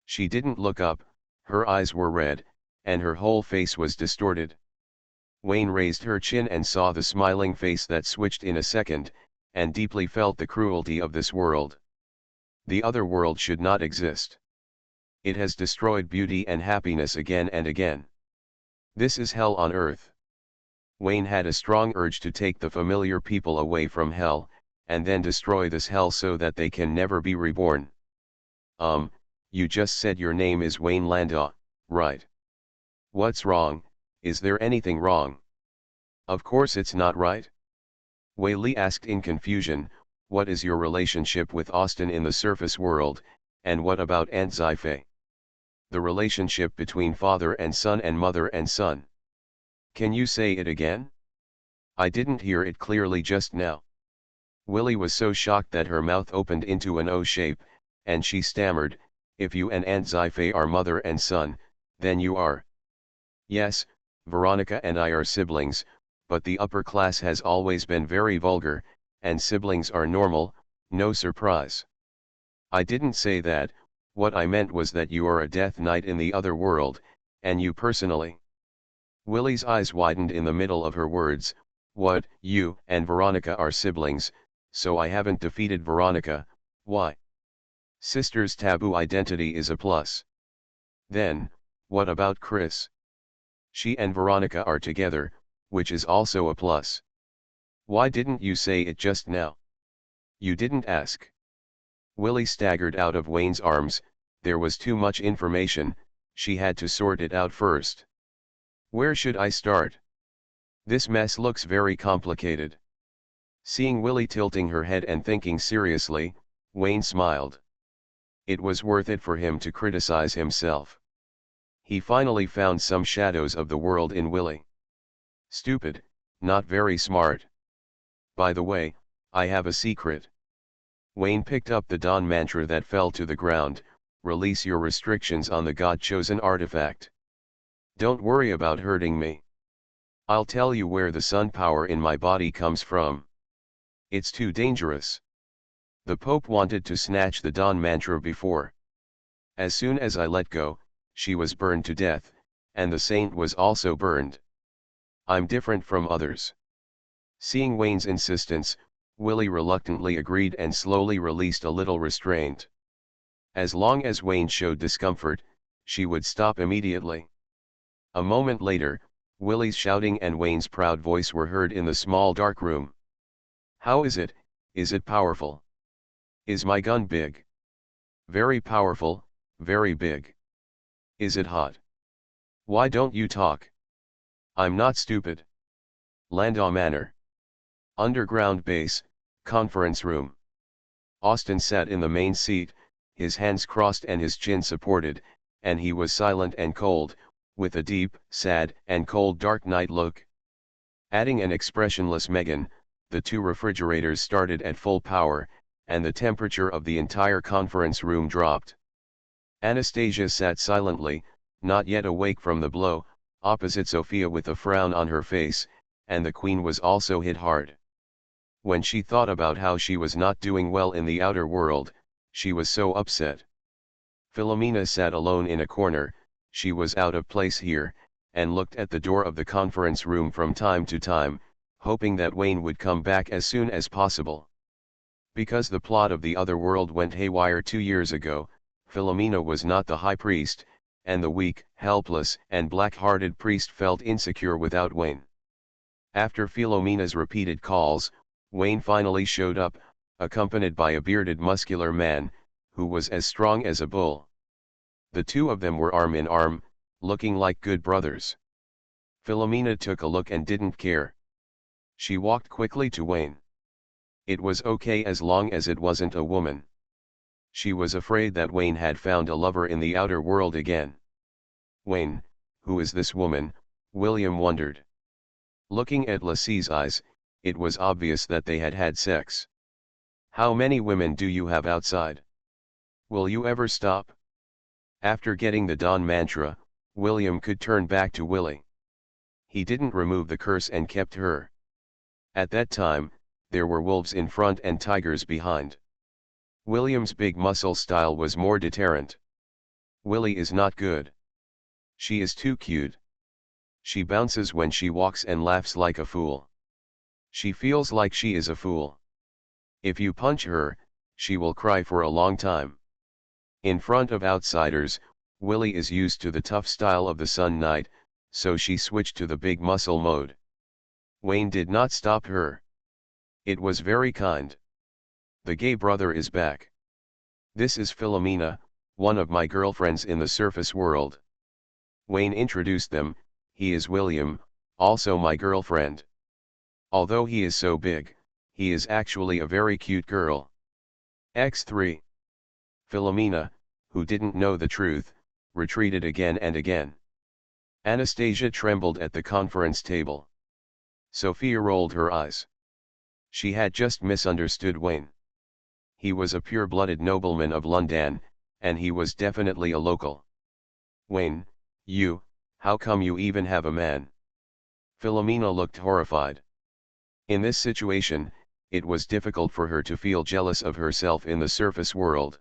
She didn't look up, her eyes were red, and her whole face was distorted. Wayne raised her chin and saw the smiling face that switched in a second, and deeply felt the cruelty of this world. The other world should not exist. It has destroyed beauty and happiness again and again. This is hell on earth. Wayne had a strong urge to take the familiar people away from hell, and then destroy this hell so that they can never be reborn. You just said your name is Wayne Landau, right? What's wrong, is there anything wrong? Of course it's not right. Whaley asked in confusion, what is your relationship with Austin in the surface world, and what about Aunt Xife? The relationship between father and son and mother and son. Can you say it again? I didn't hear it clearly just now. Willie was so shocked that her mouth opened into an O shape, and she stammered, if you and Aunt Xife are mother and son, then you are. Yes, Veronica and I are siblings, but the upper class has always been very vulgar, and siblings are normal, no surprise. I didn't say that, what I meant was that you are a death knight in the other world, and you personally. Willie's eyes widened in the middle of her words, what, you and Veronica are siblings, so I haven't defeated Veronica, why? Sister's taboo identity is a plus. Then, what about Chris? She and Veronica are together, which is also a plus. Why didn't you say it just now? You didn't ask. Willie staggered out of Wayne's arms, there was too much information, she had to sort it out first. Where should I start? This mess looks very complicated. Seeing Willie tilting her head and thinking seriously, Wayne smiled. It was worth it for him to criticize himself. He finally found some shadows of the world in Willie. Stupid, not very smart. By the way, I have a secret. Wayne picked up the dawn mantra that fell to the ground, release your restrictions on the God-chosen artifact. Don't worry about hurting me. I'll tell you where the sun power in my body comes from. It's too dangerous. The Pope wanted to snatch the dawn mantra before. As soon as I let go, she was burned to death, and the saint was also burned. I'm different from others. Seeing Wayne's insistence, Willie reluctantly agreed and slowly released a little restraint. As long as Wayne showed discomfort, she would stop immediately. A moment later, Willie's shouting and Wayne's proud voice were heard in the small dark room. How is it? Is it powerful? Is my gun big? Very powerful, very big. Is it hot? Why don't you talk? I'm not stupid. Landau Manor. Underground base, conference room. Austin sat in the main seat, his hands crossed and his chin supported, and he was silent and cold, with a deep, sad, and cold dark night look. Adding an expressionless Megan, the two refrigerators started at full power, and the temperature of the entire conference room dropped. Anastasia sat silently, not yet awake from the blow, opposite Sophia with a frown on her face, and the Queen was also hit hard. When she thought about how she was not doing well in the outer world, she was so upset. Philomena sat alone in a corner, she was out of place here, and looked at the door of the conference room from time to time, hoping that Wayne would come back as soon as possible. Because the plot of the other world went haywire 2 years ago, Philomena was not the high priest, and the weak, helpless, and black-hearted priest felt insecure without Wayne. After Philomena's repeated calls, Wayne finally showed up, accompanied by a bearded muscular man, who was as strong as a bull. The two of them were arm in arm, looking like good brothers. Philomena took a look and didn't care. She walked quickly to Wayne. It was okay as long as it wasn't a woman. She was afraid that Wayne had found a lover in the outer world again. Wayne, who is this woman? William wondered. Looking at Lassie's eyes, it was obvious that they had had sex. How many women do you have outside? Will you ever stop? After getting the dawn mantra, William could turn back to Willie. He didn't remove the curse and kept her. At that time, there were wolves in front and tigers behind. William's big muscle style was more deterrent. Willie is not good. She is too cute. She bounces when she walks and laughs like a fool. She feels like she is a fool. If you punch her, she will cry for a long time. In front of outsiders, Willie is used to the tough style of the Sun Knight, so she switched to the big muscle mode. Wayne did not stop her. It was very kind. The gay brother is back. This is Philomena, one of my girlfriends in the surface world. Wayne introduced them. He is William, also my girlfriend. Although he is so big, he is actually a very cute girl. X3. Philomena, who didn't know the truth, retreated again and again. Anastasia trembled at the conference table. Sophia rolled her eyes. She had just misunderstood Wayne. He was a pure-blooded nobleman of London, and he was definitely a local. Wayne, how come you even have a man? Philomena looked horrified. In this situation, it was difficult for her to feel jealous of herself in the surface world.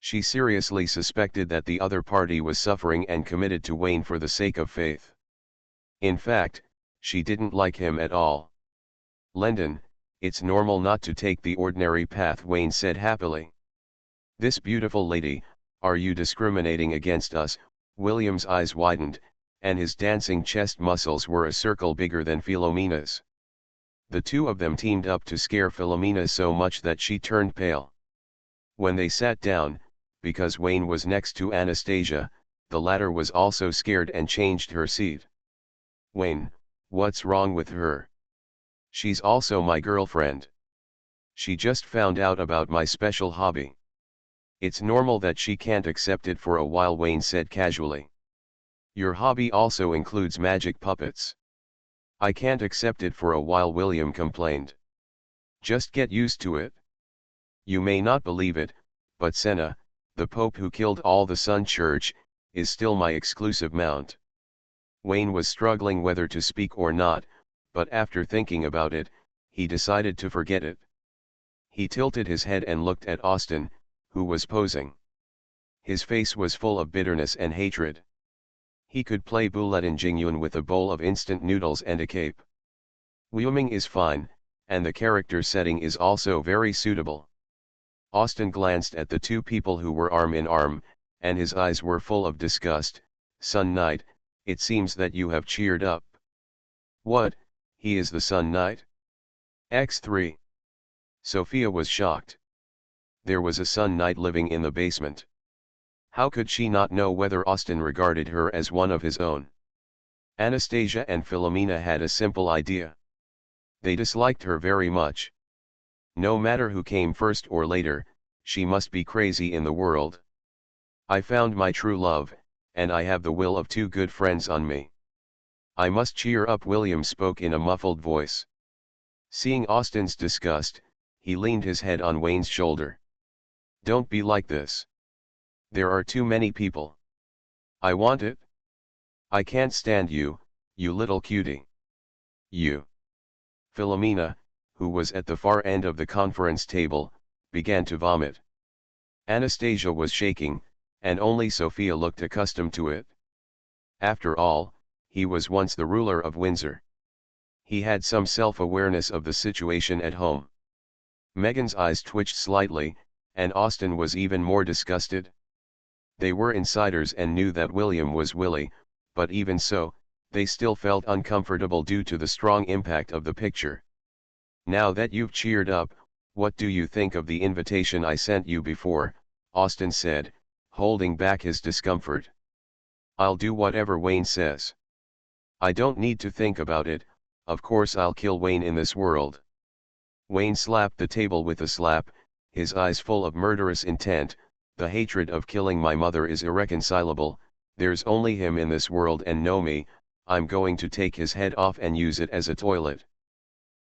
She seriously suspected that the other party was suffering and committed to Wayne for the sake of faith. In fact, she didn't like him at all. Lendon, it's normal not to take the ordinary path, Wayne said happily. This beautiful lady, are you discriminating against us? William's eyes widened, and his dancing chest muscles were a circle bigger than Philomena's. The two of them teamed up to scare Philomena so much that she turned pale. When they sat down, because Wayne was next to Anastasia, the latter was also scared and changed her seat. Wayne, what's wrong with her? She's also my girlfriend. She just found out about my special hobby. It's normal that she can't accept it for a while, Wayne said casually. Your hobby also includes magic puppets. I can't accept it for a while, William complained. Just get used to it. You may not believe it, but Senna, the Pope who killed all the Sun Church, is still my exclusive mount. Wayne was struggling whether to speak or not, but after thinking about it, he decided to forget it. He tilted his head and looked at Austin, who was posing. His face was full of bitterness and hatred. He could play Bouletin Jingyun with a bowl of instant noodles and a cape. Wyoming is fine, and the character setting is also very suitable. Austin glanced at the two people who were arm in arm, and his eyes were full of disgust. Sun Knight, it seems that you have cheered up. What, he is the Sun Knight? X3. Sophia was shocked. There was a Sun Knight living in the basement. How could she not know whether Austin regarded her as one of his own? Anastasia and Philomena had a simple idea. They disliked her very much. No matter who came first or later, she must be crazy in the world. I found my true love, and I have the will of two good friends on me. I must cheer up, William spoke in a muffled voice. Seeing Austin's disgust, he leaned his head on Wayne's shoulder. Don't be like this. There are too many people. I want it. I can't stand you, you little cutie. You. Philomena, who was at the far end of the conference table, began to vomit. Anastasia was shaking, and only Sophia looked accustomed to it. After all, he was once the ruler of Windsor. He had some self-awareness of the situation at home. Megan's eyes twitched slightly, and Austin was even more disgusted. They were insiders and knew that William was Willie, but even so, they still felt uncomfortable due to the strong impact of the picture. Now that you've cheered up, what do you think of the invitation I sent you before? Austin said, holding back his discomfort. I'll do whatever Wayne says. I don't need to think about it, of course I'll kill Wayne in this world. Wayne slapped the table with a slap, his eyes full of murderous intent. The hatred of killing my mother is irreconcilable, There's only him in this world and no me, I'm going to take his head off and use it as a toilet.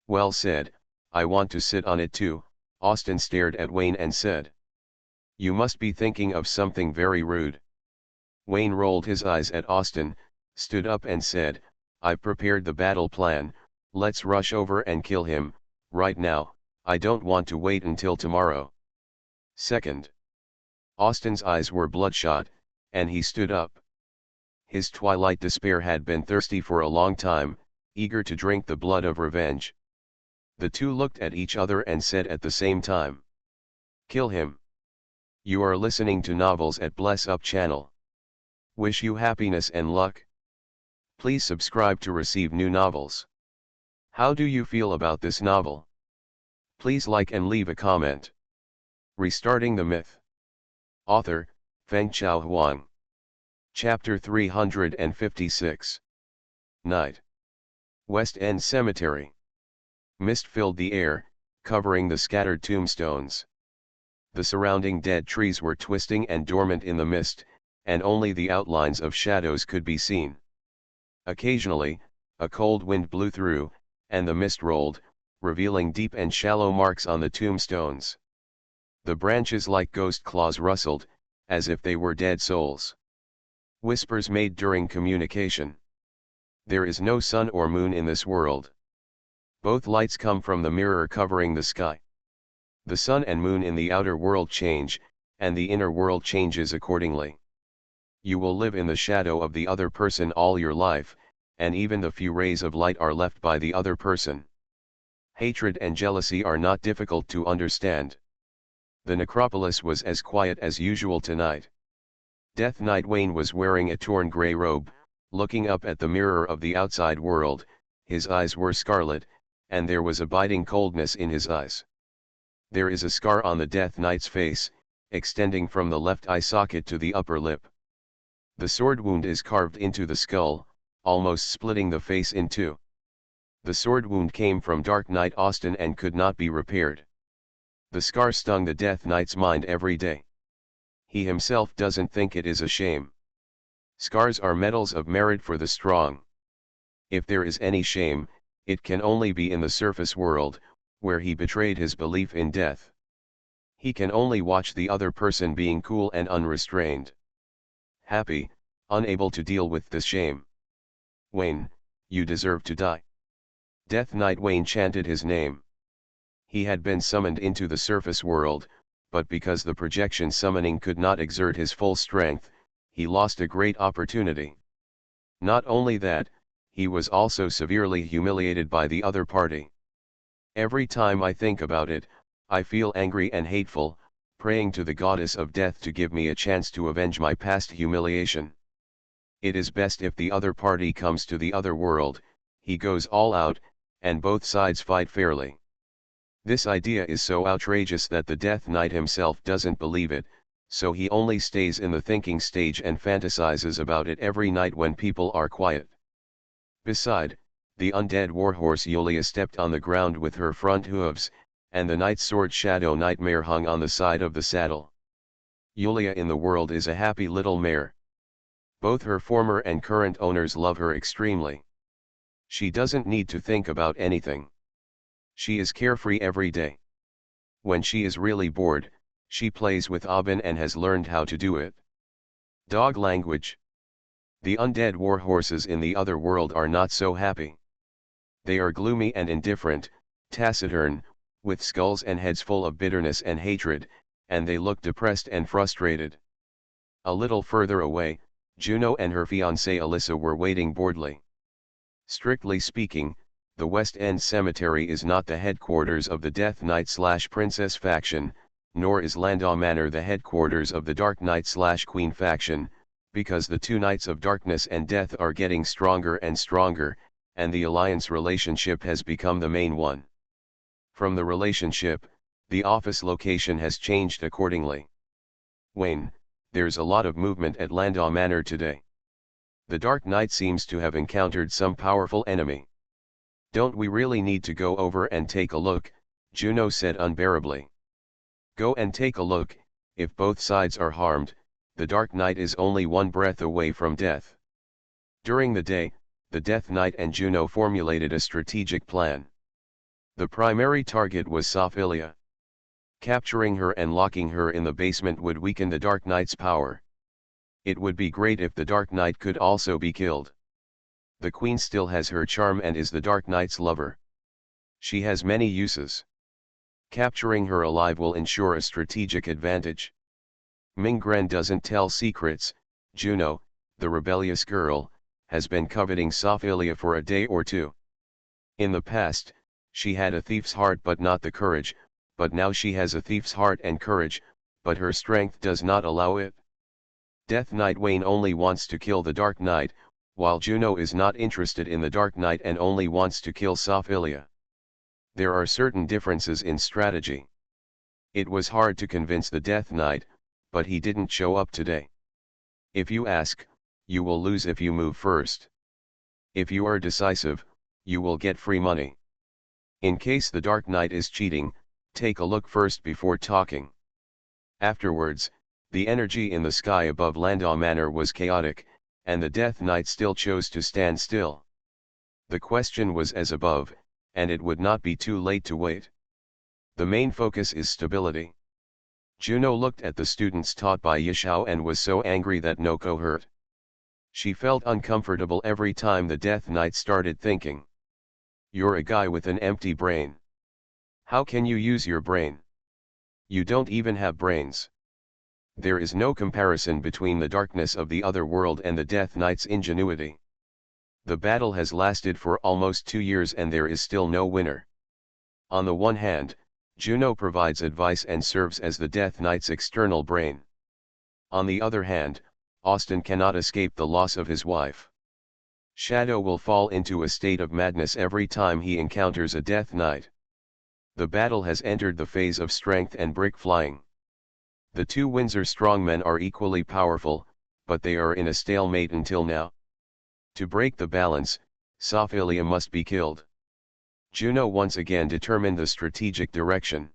Well said, I want to sit on it too, Austin stared at Wayne and said. You must be thinking of something very rude. Wayne rolled his eyes at Austin, stood up and said, I've prepared the battle plan, let's rush over and kill him, right now, I don't want to wait until tomorrow. Second. Austin's eyes were bloodshot, and he stood up. His twilight despair had been thirsty for a long time, eager to drink the blood of revenge. The two looked at each other and said at the same time. Kill him. You are listening to Novels at Bless Up channel. Wish you happiness and luck. Please subscribe to receive new novels. How do you feel about this novel? Please like and leave a comment. Restarting the Myth. Author, Fengchao Huang. Chapter 356. Night. West End Cemetery. Mist filled the air, covering the scattered tombstones. The surrounding dead trees were twisting and dormant in the mist, and only the outlines of shadows could be seen. Occasionally, a cold wind blew through, and the mist rolled, revealing deep and shallow marks on the tombstones. The branches like ghost claws rustled, as if they were dead souls. Whispers made during communication. There is no sun or moon in this world. Both lights come from the mirror covering the sky. The sun and moon in the outer world change, and the inner world changes accordingly. You will live in the shadow of the other person all your life, and even the few rays of light are left by the other person. Hatred and jealousy are not difficult to understand. The necropolis was as quiet as usual tonight. Death Knight Wayne was wearing a torn grey robe, looking up at the mirror of the outside world. His eyes were scarlet, and there was a biting coldness in his eyes. There is a scar on the Death Knight's face, extending from the left eye socket to the upper lip. The sword wound is carved into the skull, almost splitting the face in two. The sword wound came from Dark Knight Austin and could not be repaired. The scar stung the Death Knight's mind every day. He himself doesn't think it is a shame. Scars are medals of merit for the strong. If there is any shame, it can only be in the surface world, where he betrayed his belief in death. He can only watch the other person being cool and unrestrained. Happy, unable to deal with this shame. Wayne, you deserve to die. Death Knight Wayne chanted his name. He had been summoned into the surface world, but because the projection summoning could not exert his full strength, he lost a great opportunity. Not only that, he was also severely humiliated by the other party. Every time I think about it, I feel angry and hateful, praying to the goddess of death to give me a chance to avenge my past humiliation. It is best if the other party comes to the other world, he goes all out, and both sides fight fairly. This idea is so outrageous that the Death Knight himself doesn't believe it, so he only stays in the thinking stage and fantasizes about it every night when people are quiet. Beside, the undead warhorse Yulia stepped on the ground with her front hooves, and the knight's sword Shadow Nightmare hung on the side of the saddle. Yulia in the world is a happy little mare. Both her former and current owners love her extremely. She doesn't need to think about anything. She is carefree every day. When she is really bored, she plays with Aubin and has learned how to do it. Dog language. The undead warhorses in the other world are not so happy. They are gloomy and indifferent, taciturn, with skulls and heads full of bitterness and hatred, and they look depressed and frustrated. A little further away, Juno and her fiancée Alyssa were waiting boredly. Strictly speaking, the West End Cemetery is not the headquarters of the Death Knight/Princess faction, nor is Landau Manor the headquarters of the Dark Knight/Queen faction, because the two Knights of Darkness and Death are getting stronger and stronger, and the alliance relationship has become the main one. From the relationship, the office location has changed accordingly. Wayne, there's a lot of movement at Landau Manor today. The Dark Knight seems to have encountered some powerful enemy. Don't we really need to go over and take a look? Juno said unbearably. Go and take a look. If both sides are harmed, the Dark Knight is only one breath away from death. During the day, the Death Knight and Juno formulated a strategic plan. The primary target was Sophilia. Capturing her and locking her in the basement would weaken the Dark Knight's power. It would be great if the Dark Knight could also be killed. The Queen still has her charm and is the Dark Knight's lover. She has many uses. Capturing her alive will ensure a strategic advantage. Mingren doesn't tell secrets. Juno, the rebellious girl, has been coveting Sophilia for a day or two. In the past, she had a thief's heart but not the courage, but now she has a thief's heart and courage, but her strength does not allow it. Death Knight Wayne only wants to kill the Dark Knight, while Juno is not interested in the Dark Knight and only wants to kill Sophilia. There are certain differences in strategy. It was hard to convince the Death Knight, but he didn't show up today. If you ask, you will lose if you move first. If you are decisive, you will get free money. In case the Dark Knight is cheating, take a look first before talking. Afterwards, the energy in the sky above Landau Manor was chaotic, and the Death Knight still chose to stand still. The question was as above, and it would not be too late to wait. The main focus is stability. Juno looked at the students taught by Yishao and was so angry that no cohort. She felt uncomfortable every time the Death Knight started thinking. You're a guy with an empty brain. How can you use your brain? You don't even have brains. There is no comparison between the darkness of the other world and the Death Knight's ingenuity. The battle has lasted for almost 2 years and there is still no winner. On the one hand, Juno provides advice and serves as the Death Knight's external brain. On the other hand, Austin cannot escape the loss of his wife. Shadow will fall into a state of madness every time he encounters a Death Knight. The battle has entered the phase of strength and brick flying. The two Windsor strongmen are equally powerful, but they are in a stalemate until now. To break the balance, Sophilia must be killed. Juno once again determined the strategic direction.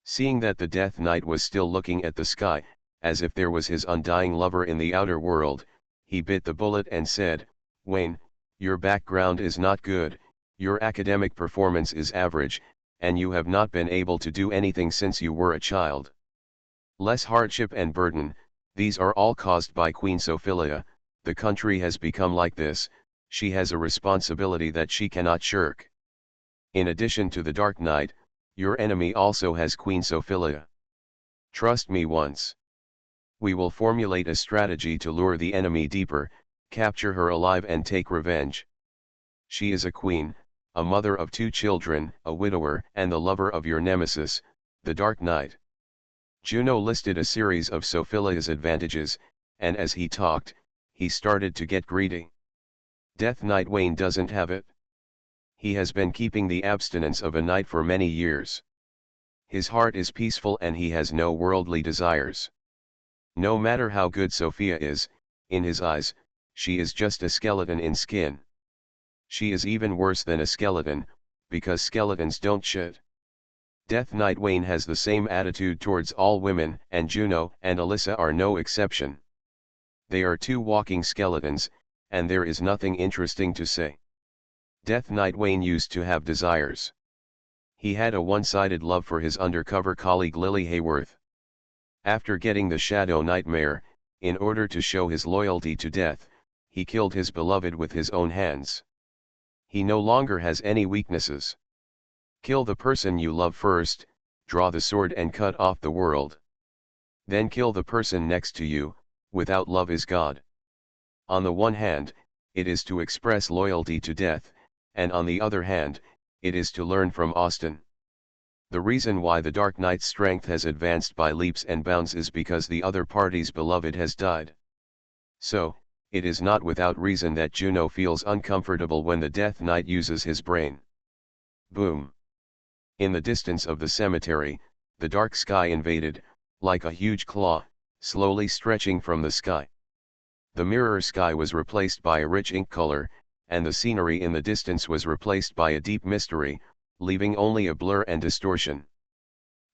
Seeing that the Death Knight was still looking at the sky, as if there was his undying lover in the outer world, he bit the bullet and said, Wayne, your background is not good, your academic performance is average, and you have not been able to do anything since you were a child. Less hardship and burden, these are all caused by Queen Sophilia. The country has become like this, she has a responsibility that she cannot shirk. In addition to the Dark Knight, your enemy also has Queen Sophilia. Trust me once. We will formulate a strategy to lure the enemy deeper, capture her alive and take revenge. She is a queen, a mother of 2 children, a widower, and the lover of your nemesis, the Dark Knight. Juno listed a series of Sophilia's advantages, and as he talked, he started to get greedy. Death Knight Wayne doesn't have it. He has been keeping the abstinence of a knight for many years. His heart is peaceful and he has no worldly desires. No matter how good Sophia is, in his eyes, she is just a skeleton in skin. She is even worse than a skeleton, because skeletons don't shit. Death Knight Wayne has the same attitude towards all women, and Juno and Alyssa are no exception. They are 2 walking skeletons, and there is nothing interesting to say. Death Knight Wayne used to have desires. He had a one-sided love for his undercover colleague Lily Hayworth. After getting the Shadow Nightmare, in order to show his loyalty to death, he killed his beloved with his own hands. He no longer has any weaknesses. Kill the person you love first, draw the sword and cut off the world. Then kill the person next to you, without love is God. On the one hand, it is to express loyalty to death, and on the other hand, it is to learn from Austin. The reason why the Dark Knight's strength has advanced by leaps and bounds is because the other party's beloved has died. So, it is not without reason that Juno feels uncomfortable when the Death Knight uses his brain. Boom! In the distance of the cemetery, the dark sky invaded, like a huge claw, slowly stretching from the sky. The mirror sky was replaced by a rich ink color, and the scenery in the distance was replaced by a deep mystery, leaving only a blur and distortion.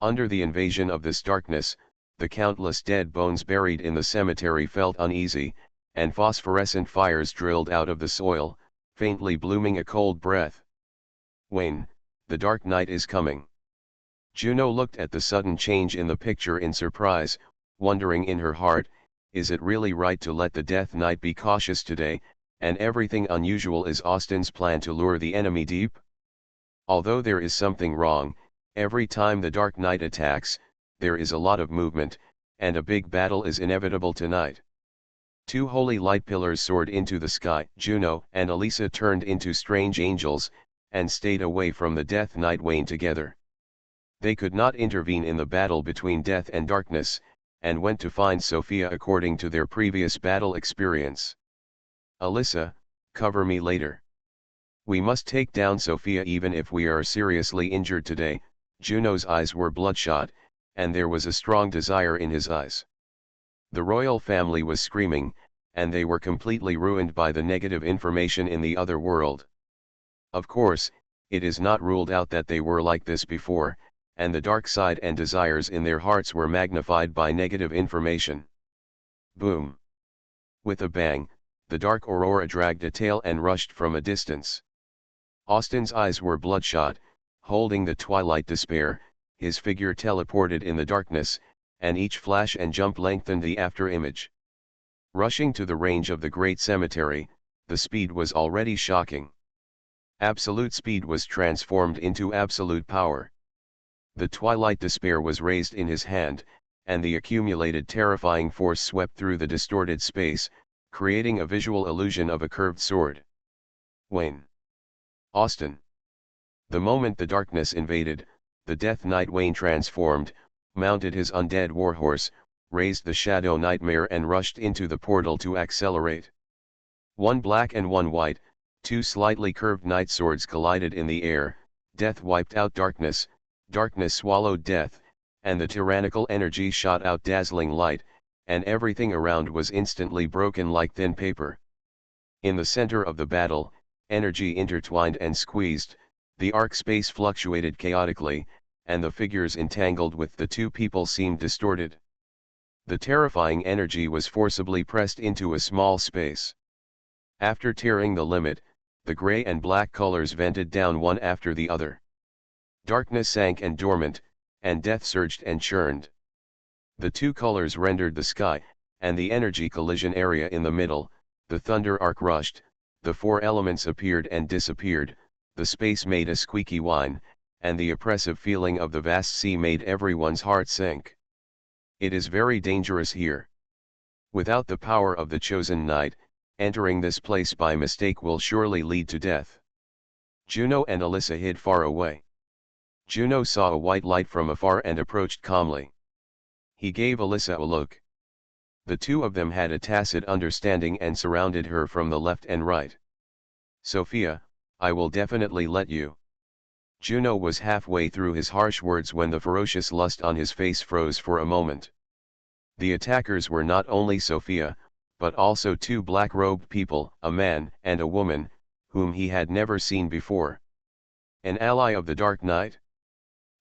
Under the invasion of this darkness, The countless dead bones buried in the cemetery felt uneasy, and phosphorescent fires drilled out of the soil, faintly blooming a cold breath. Wayne, the dark night is coming. Juno looked at the sudden change in the picture in surprise, wondering in her heart, is it really right to let the Death Knight be cautious today, and everything unusual is Austin's plan to lure the enemy deep? Although there is something wrong, every time the Dark Knight attacks, there is a lot of movement, and a big battle is inevitable tonight. Two holy light pillars soared into the sky. Juno and Elisa turned into strange angels, and stayed away from the Death Knight Wayne together. They could not intervene in the battle between death and darkness, and went to find Sophia according to their previous battle experience. Elisa, cover me later. We must take down Sophia even if we are seriously injured today. Juno's eyes were bloodshot, and there was a strong desire in his eyes. The royal family was screaming, and they were completely ruined by the negative information in the other world. Of course, it is not ruled out that they were like this before, and the dark side and desires in their hearts were magnified by negative information. Boom! With a bang, the dark aurora dragged a tail and rushed from a distance. Austin's eyes were bloodshot, holding the twilight despair, his figure teleported in the darkness, and each flash and jump lengthened the after-image. Rushing to the range of the great cemetery, the speed was already shocking. Absolute speed was transformed into absolute power. The twilight despair was raised in his hand, and the accumulated terrifying force swept through the distorted space, creating a visual illusion of a curved sword. Wayne. Austin. The moment the darkness invaded, the Death Knight Wayne transformed, mounted his undead warhorse, raised the Shadow Nightmare and rushed into the portal to accelerate. One black and one white, two slightly curved night swords collided in the air. Death wiped out darkness, darkness swallowed death, and the tyrannical energy shot out dazzling light, and everything around was instantly broken like thin paper. In the center of the battle, energy intertwined and squeezed, the arc space fluctuated chaotically, and the figures entangled with the two people seemed distorted. The terrifying energy was forcibly pressed into a small space. After tearing the limit, the gray and black colors vented down one after the other. Darkness sank and dormant, and death surged and churned. The two colors rendered the sky, and the energy collision area in the middle, the thunder arc rushed, the four elements appeared and disappeared, the space made a squeaky whine, and the oppressive feeling of the vast sea made everyone's heart sink. It is very dangerous here. Without the power of the chosen knight, entering this place by mistake will surely lead to death. Juno and Elisa hid far away. Juno saw a white light from afar and approached calmly. He gave Elisa a look. The two of them had a tacit understanding and surrounded her from the left and right. Sophia, I will definitely let you. Juno was halfway through his harsh words when the ferocious lust on his face froze for a moment. The attackers were not only Sophia, but also two black-robed people, a man and a woman, whom he had never seen before. An ally of the Dark Knight?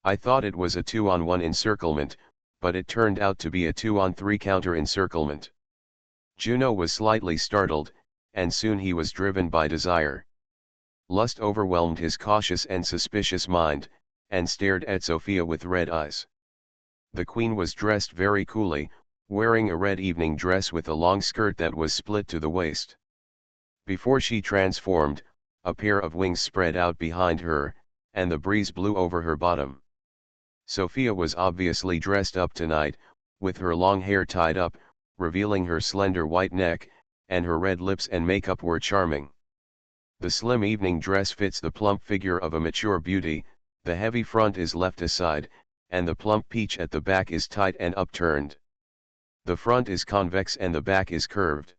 I thought it was a 2-on-1 encirclement, but it turned out to be a 2-on-3 counter-encirclement. Juno was slightly startled, and soon he was driven by desire. Lust overwhelmed his cautious and suspicious mind, and stared at Sophia with red eyes. The queen was dressed very coolly, wearing a red evening dress with a long skirt that was split to the waist. Before she transformed, a pair of wings spread out behind her, and the breeze blew over her bottom. Sophia was obviously dressed up tonight, with her long hair tied up, revealing her slender white neck, and her red lips and makeup were charming. The slim evening dress fits the plump figure of a mature beauty, the heavy front is left aside, and the plump peach at the back is tight and upturned. The front is convex and the back is curved.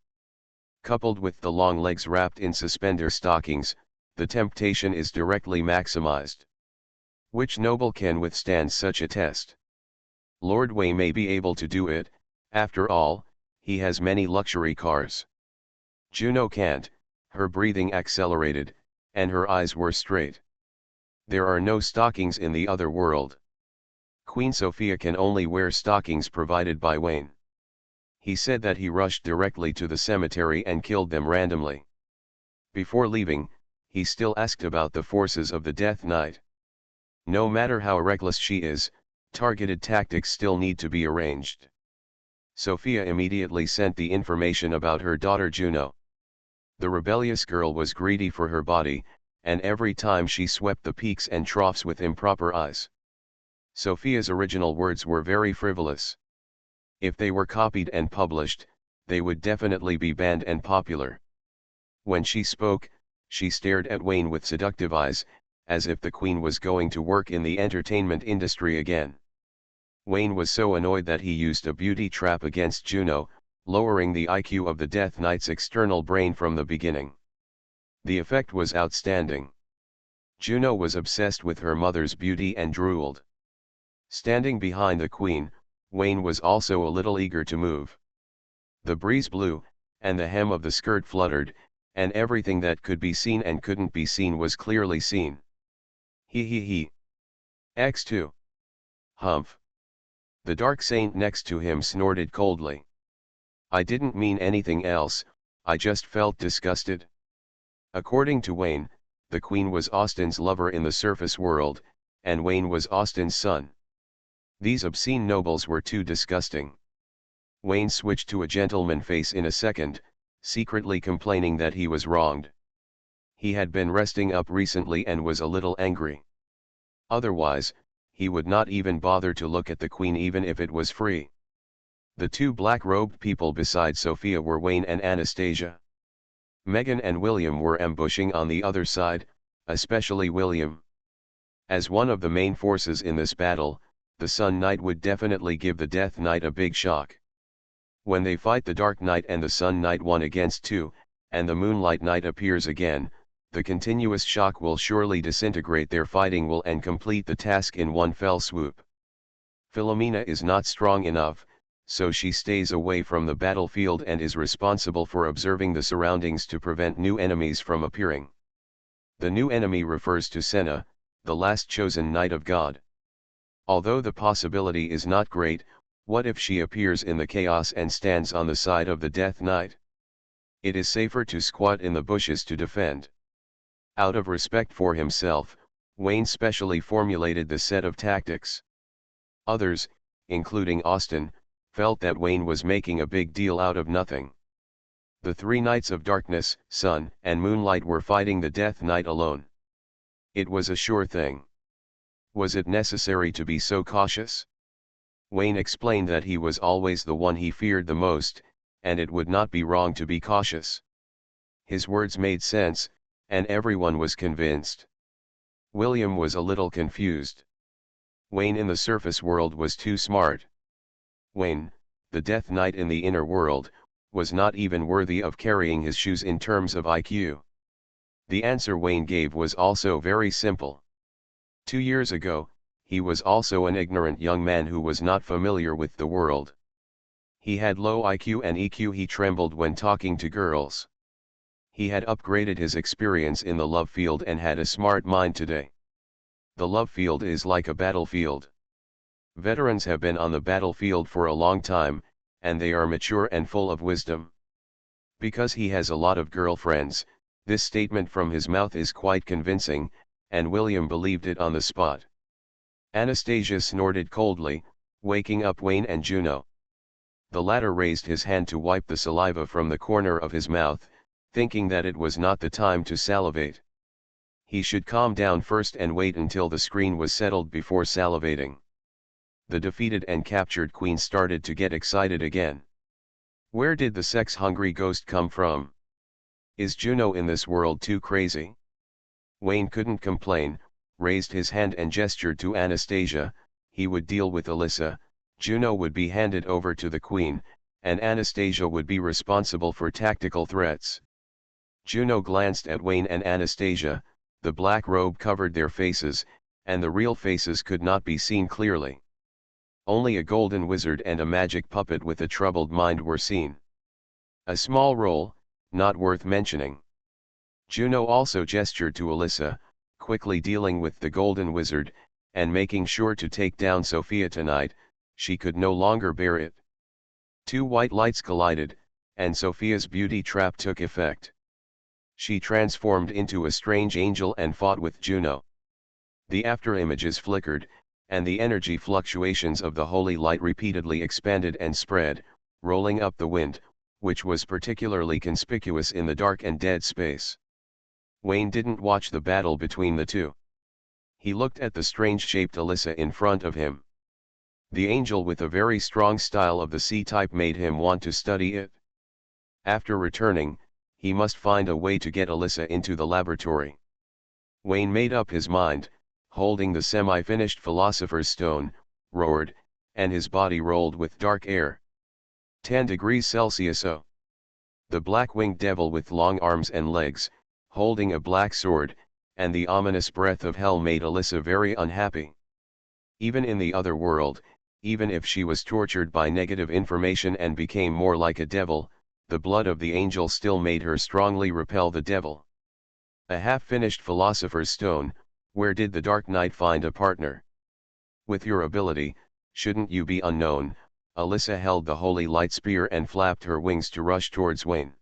Coupled with the long legs wrapped in suspender stockings, the temptation is directly maximized. Which noble can withstand such a test? Lord Wei may be able to do it, after all, he has many luxury cars. Juno can't, her breathing accelerated, and her eyes were straight. There are no stockings in the other world. Queen Sophia can only wear stockings provided by Wayne. He said that he rushed directly to the cemetery and killed them randomly. Before leaving, he still asked about the forces of the Death Knight. No matter how reckless she is, targeted tactics still need to be arranged. Sophia immediately sent the information about her daughter Juno. The rebellious girl was greedy for her body, and every time she swept the peaks and troughs with improper eyes. Sophia's original words were very frivolous. If they were copied and published, they would definitely be banned and popular. When she spoke, she stared at Wayne with seductive eyes, as if the queen was going to work in the entertainment industry again. Wayne was so annoyed that he used a beauty trap against Juno, lowering the IQ of the Death Knight's external brain from the beginning. The effect was outstanding. Juno was obsessed with her mother's beauty and drooled. Standing behind the queen, Wayne was also a little eager to move. The breeze blew, and the hem of the skirt fluttered, and everything that could be seen and couldn't be seen was clearly seen. He. X2. Humph. The dark saint next to him snorted coldly. I didn't mean anything else, I just felt disgusted. According to Wayne, the queen was Austin's lover in the surface world, and Wayne was Austin's son. These obscene nobles were too disgusting. Wayne switched to a gentleman face in a second, secretly complaining that he was wronged. He had been resting up recently and was a little angry. Otherwise, he would not even bother to look at the queen even if it was free. The two black-robed people beside Sophia were Wayne and Anastasia. Meghan and William were ambushing on the other side, especially William. As one of the main forces in this battle, the Sun Knight would definitely give the Death Knight a big shock. When they fight, the Dark Knight and the Sun Knight 1 against 2, and the Moonlight Knight appears again, the continuous shock will surely disintegrate their fighting will and complete the task in one fell swoop. Philomena is not strong enough, so she stays away from the battlefield and is responsible for observing the surroundings to prevent new enemies from appearing. The new enemy refers to Senna, the last chosen Knight of God. Although the possibility is not great, what if she appears in the chaos and stands on the side of the Death Knight? It is safer to squat in the bushes to defend. Out of respect for himself, Wayne specially formulated the set of tactics. Others, including Austin, felt that Wayne was making a big deal out of nothing. The three Knights of Darkness, Sun, and Moonlight were fighting the Death Knight alone. It was a sure thing. Was it necessary to be so cautious? Wayne explained that he was always the one he feared the most, and it would not be wrong to be cautious. His words made sense, and everyone was convinced. William was a little confused. Wayne in the surface world was too smart. Wayne, the Death Knight in the inner world, was not even worthy of carrying his shoes in terms of IQ. The answer Wayne gave was also very simple. 2 years ago, he was also an ignorant young man who was not familiar with the world. He had low IQ and EQ. He trembled when talking to girls. He had upgraded his experience in the love field and had a smart mind today. The love field is like a battlefield. Veterans have been on the battlefield for a long time, and they are mature and full of wisdom. Because he has a lot of girlfriends, this statement from his mouth is quite convincing, and William believed it on the spot. Anastasia snorted coldly, waking up Wayne and Juno. The latter raised his hand to wipe the saliva from the corner of his mouth, thinking that it was not the time to salivate. He should calm down first and wait until the screen was settled before salivating. The defeated and captured queen started to get excited again. Where did the sex-hungry ghost come from? Is Juno in this world too crazy? Wayne couldn't complain, raised his hand and gestured to Anastasia. He would deal with Alyssa, Juno would be handed over to the queen, and Anastasia would be responsible for tactical threats. Juno glanced at Wayne and Anastasia. The black robe covered their faces, and the real faces could not be seen clearly. Only a golden wizard and a magic puppet with a troubled mind were seen. A small role, not worth mentioning. Juno also gestured to Alyssa, quickly dealing with the golden wizard, and making sure to take down Sophia tonight. She could no longer bear it. Two white lights collided, and Sophia's beauty trap took effect. She transformed into a strange angel and fought with Juno. The afterimages flickered, and the energy fluctuations of the holy light repeatedly expanded and spread, rolling up the wind, which was particularly conspicuous in the dark and dead space. Wayne didn't watch the battle between the two. He looked at the strange-shaped Alyssa in front of him. The angel with a very strong style of the C-type made him want to study it. After returning, he must find a way to get Alyssa into the laboratory. Wayne made up his mind, holding the semi-finished Philosopher's Stone, roared, and his body rolled with dark air. 10 degrees Celsius. Oh! The black-winged devil with long arms and legs, holding a black sword, and the ominous breath of hell made Alyssa very unhappy. Even in the other world, even if she was tortured by negative information and became more like a devil, the blood of the angel still made her strongly repel the devil. A half-finished Philosopher's Stone, where did the Dark Knight find a partner? With your ability, shouldn't you be unknown? Alyssa held the holy light spear and flapped her wings to rush towards Wayne.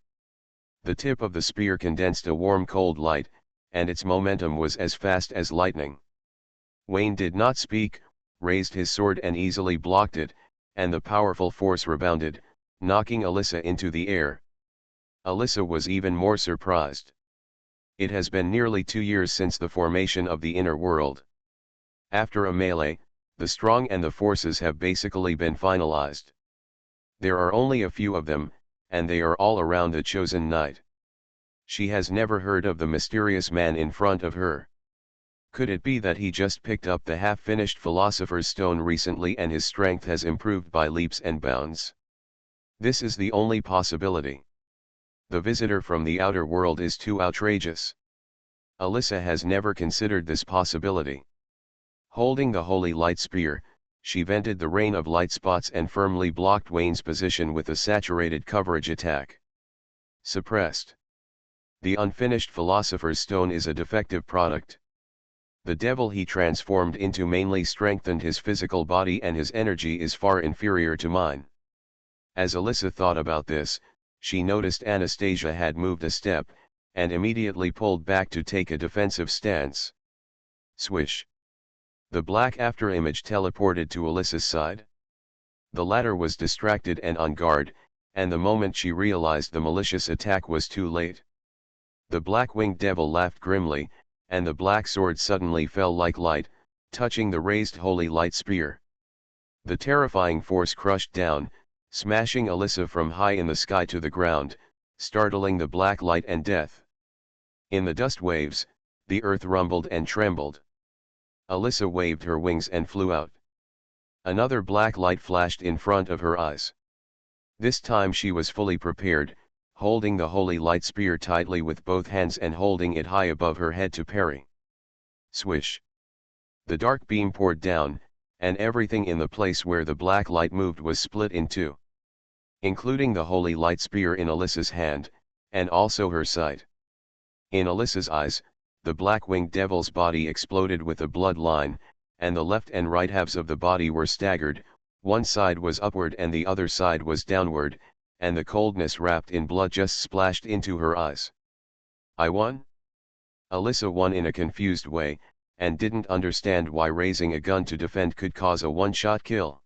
The tip of the spear condensed a warm cold light, and its momentum was as fast as lightning. Wayne did not speak, raised his sword and easily blocked it, and the powerful force rebounded, knocking Alyssa into the air. Alyssa was even more surprised. It has been nearly 2 years since the formation of the inner world. After a melee, the strong and the forces have basically been finalized. There are only a few of them, and they are all around the chosen knight. She has never heard of the mysterious man in front of her. Could it be that he just picked up the half-finished Philosopher's Stone recently and his strength has improved by leaps and bounds? This is the only possibility. The visitor from the outer world is too outrageous. Alyssa has never considered this possibility. Holding the holy light spear, she vented the rain of light spots and firmly blocked Wayne's position with a saturated coverage attack. Suppressed. The unfinished Philosopher's Stone is a defective product. The devil he transformed into mainly strengthened his physical body and his energy is far inferior to mine. As Alyssa thought about this, she noticed Anastasia had moved a step, and immediately pulled back to take a defensive stance. Swish. The black afterimage teleported to Alyssa's side. The latter was distracted and on guard, and the moment she realized the malicious attack was too late. The black-winged devil laughed grimly, and the black sword suddenly fell like light, touching the raised holy light spear. The terrifying force crushed down, smashing Alyssa from high in the sky to the ground, startling the black light and death. In the dust waves, the earth rumbled and trembled. Alyssa waved her wings and flew out. Another black light flashed in front of her eyes. This time she was fully prepared, holding the holy light spear tightly with both hands and holding it high above her head to parry. Swish. The dark beam poured down, and everything in the place where the black light moved was split in two, including the holy light spear in Alyssa's hand, and also her sight. In Alyssa's eyes, the black-winged devil's body exploded with a blood line, and the left and right halves of the body were staggered, one side was upward and the other side was downward, and the coldness wrapped in blood just splashed into her eyes. I won? Alyssa won in a confused way, and didn't understand why raising a gun to defend could cause a one-shot kill.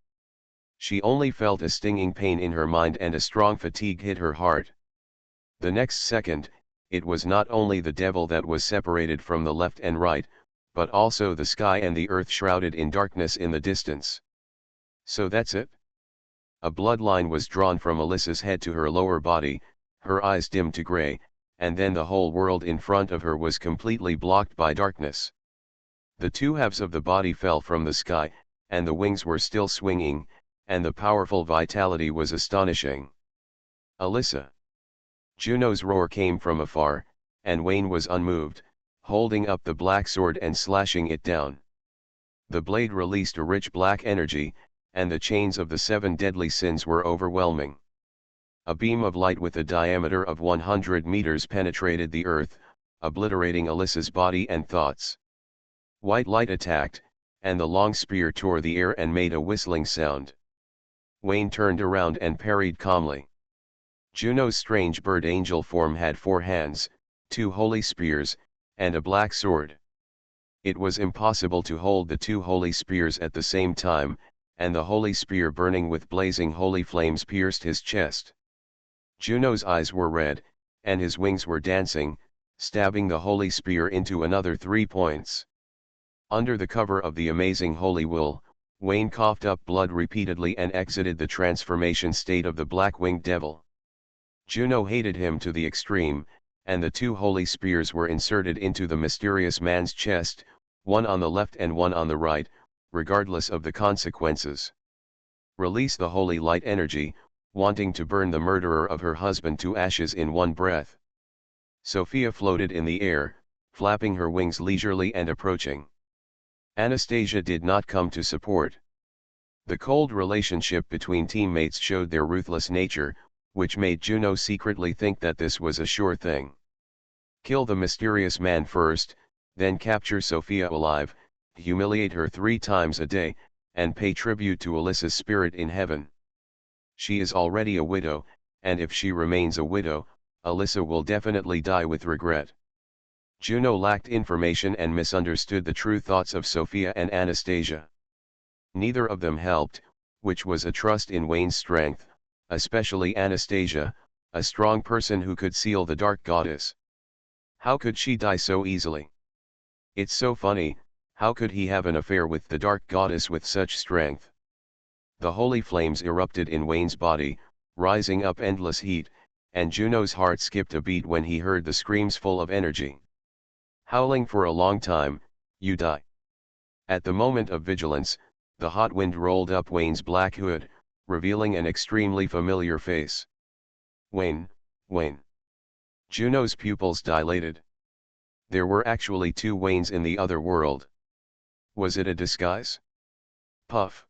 She only felt a stinging pain in her mind and a strong fatigue hit her heart. The next second, it was not only the devil that was separated from the left and right, but also the sky and the earth shrouded in darkness in the distance. So that's it? A bloodline was drawn from Alyssa's head to her lower body, her eyes dimmed to gray, and then the whole world in front of her was completely blocked by darkness. The two halves of the body fell from the sky, and the wings were still swinging, and the powerful vitality was astonishing. Alyssa! Juno's roar came from afar, and Wayne was unmoved, holding up the black sword and slashing it down. The blade released a rich black energy, and the chains of the 7 deadly sins were overwhelming. A beam of light with a diameter of 100 meters penetrated the earth, obliterating Alyssa's body and thoughts. White light attacked, and the long spear tore the air and made a whistling sound. Wayne turned around and parried calmly. Juno's strange bird angel form had 4 hands, 2 holy spears, and a black sword. It was impossible to hold the 2 holy spears at the same time, and the holy spear burning with blazing holy flames pierced his chest. Juno's eyes were red, and his wings were dancing, stabbing the holy spear into another 3 points. Under the cover of the amazing holy wool, Wayne coughed up blood repeatedly and exited the transformation state of the black-winged devil. Juno hated him to the extreme, and the 2 holy spears were inserted into the mysterious man's chest, one on the left and one on the right, regardless of the consequences. Release the holy light energy, wanting to burn the murderer of her husband to ashes in one breath. Sophia floated in the air, flapping her wings leisurely and approaching. Anastasia did not come to support. The cold relationship between teammates showed their ruthless nature, which made Juno secretly think that this was a sure thing. Kill the mysterious man first, then capture Sophia alive, humiliate her 3 times a day, and pay tribute to Alyssa's spirit in heaven. She is already a widow, and if she remains a widow, Alyssa will definitely die with regret. Juno lacked information and misunderstood the true thoughts of Sophia and Anastasia. Neither of them helped, which was a trust in Wayne's strength, especially Anastasia, a strong person who could seal the dark goddess. How could she die so easily? It's so funny, how could he have an affair with the dark goddess with such strength? The holy flames erupted in Wayne's body, rising up endless heat, and Juno's heart skipped a beat when he heard the screams full of energy. Howling for a long time, you die. At the moment of vigilance, the hot wind rolled up Wayne's black hood, revealing an extremely familiar face. Wayne, Wayne. Juno's pupils dilated. There were actually 2 Waynes in the other world. Was it a disguise? Puff.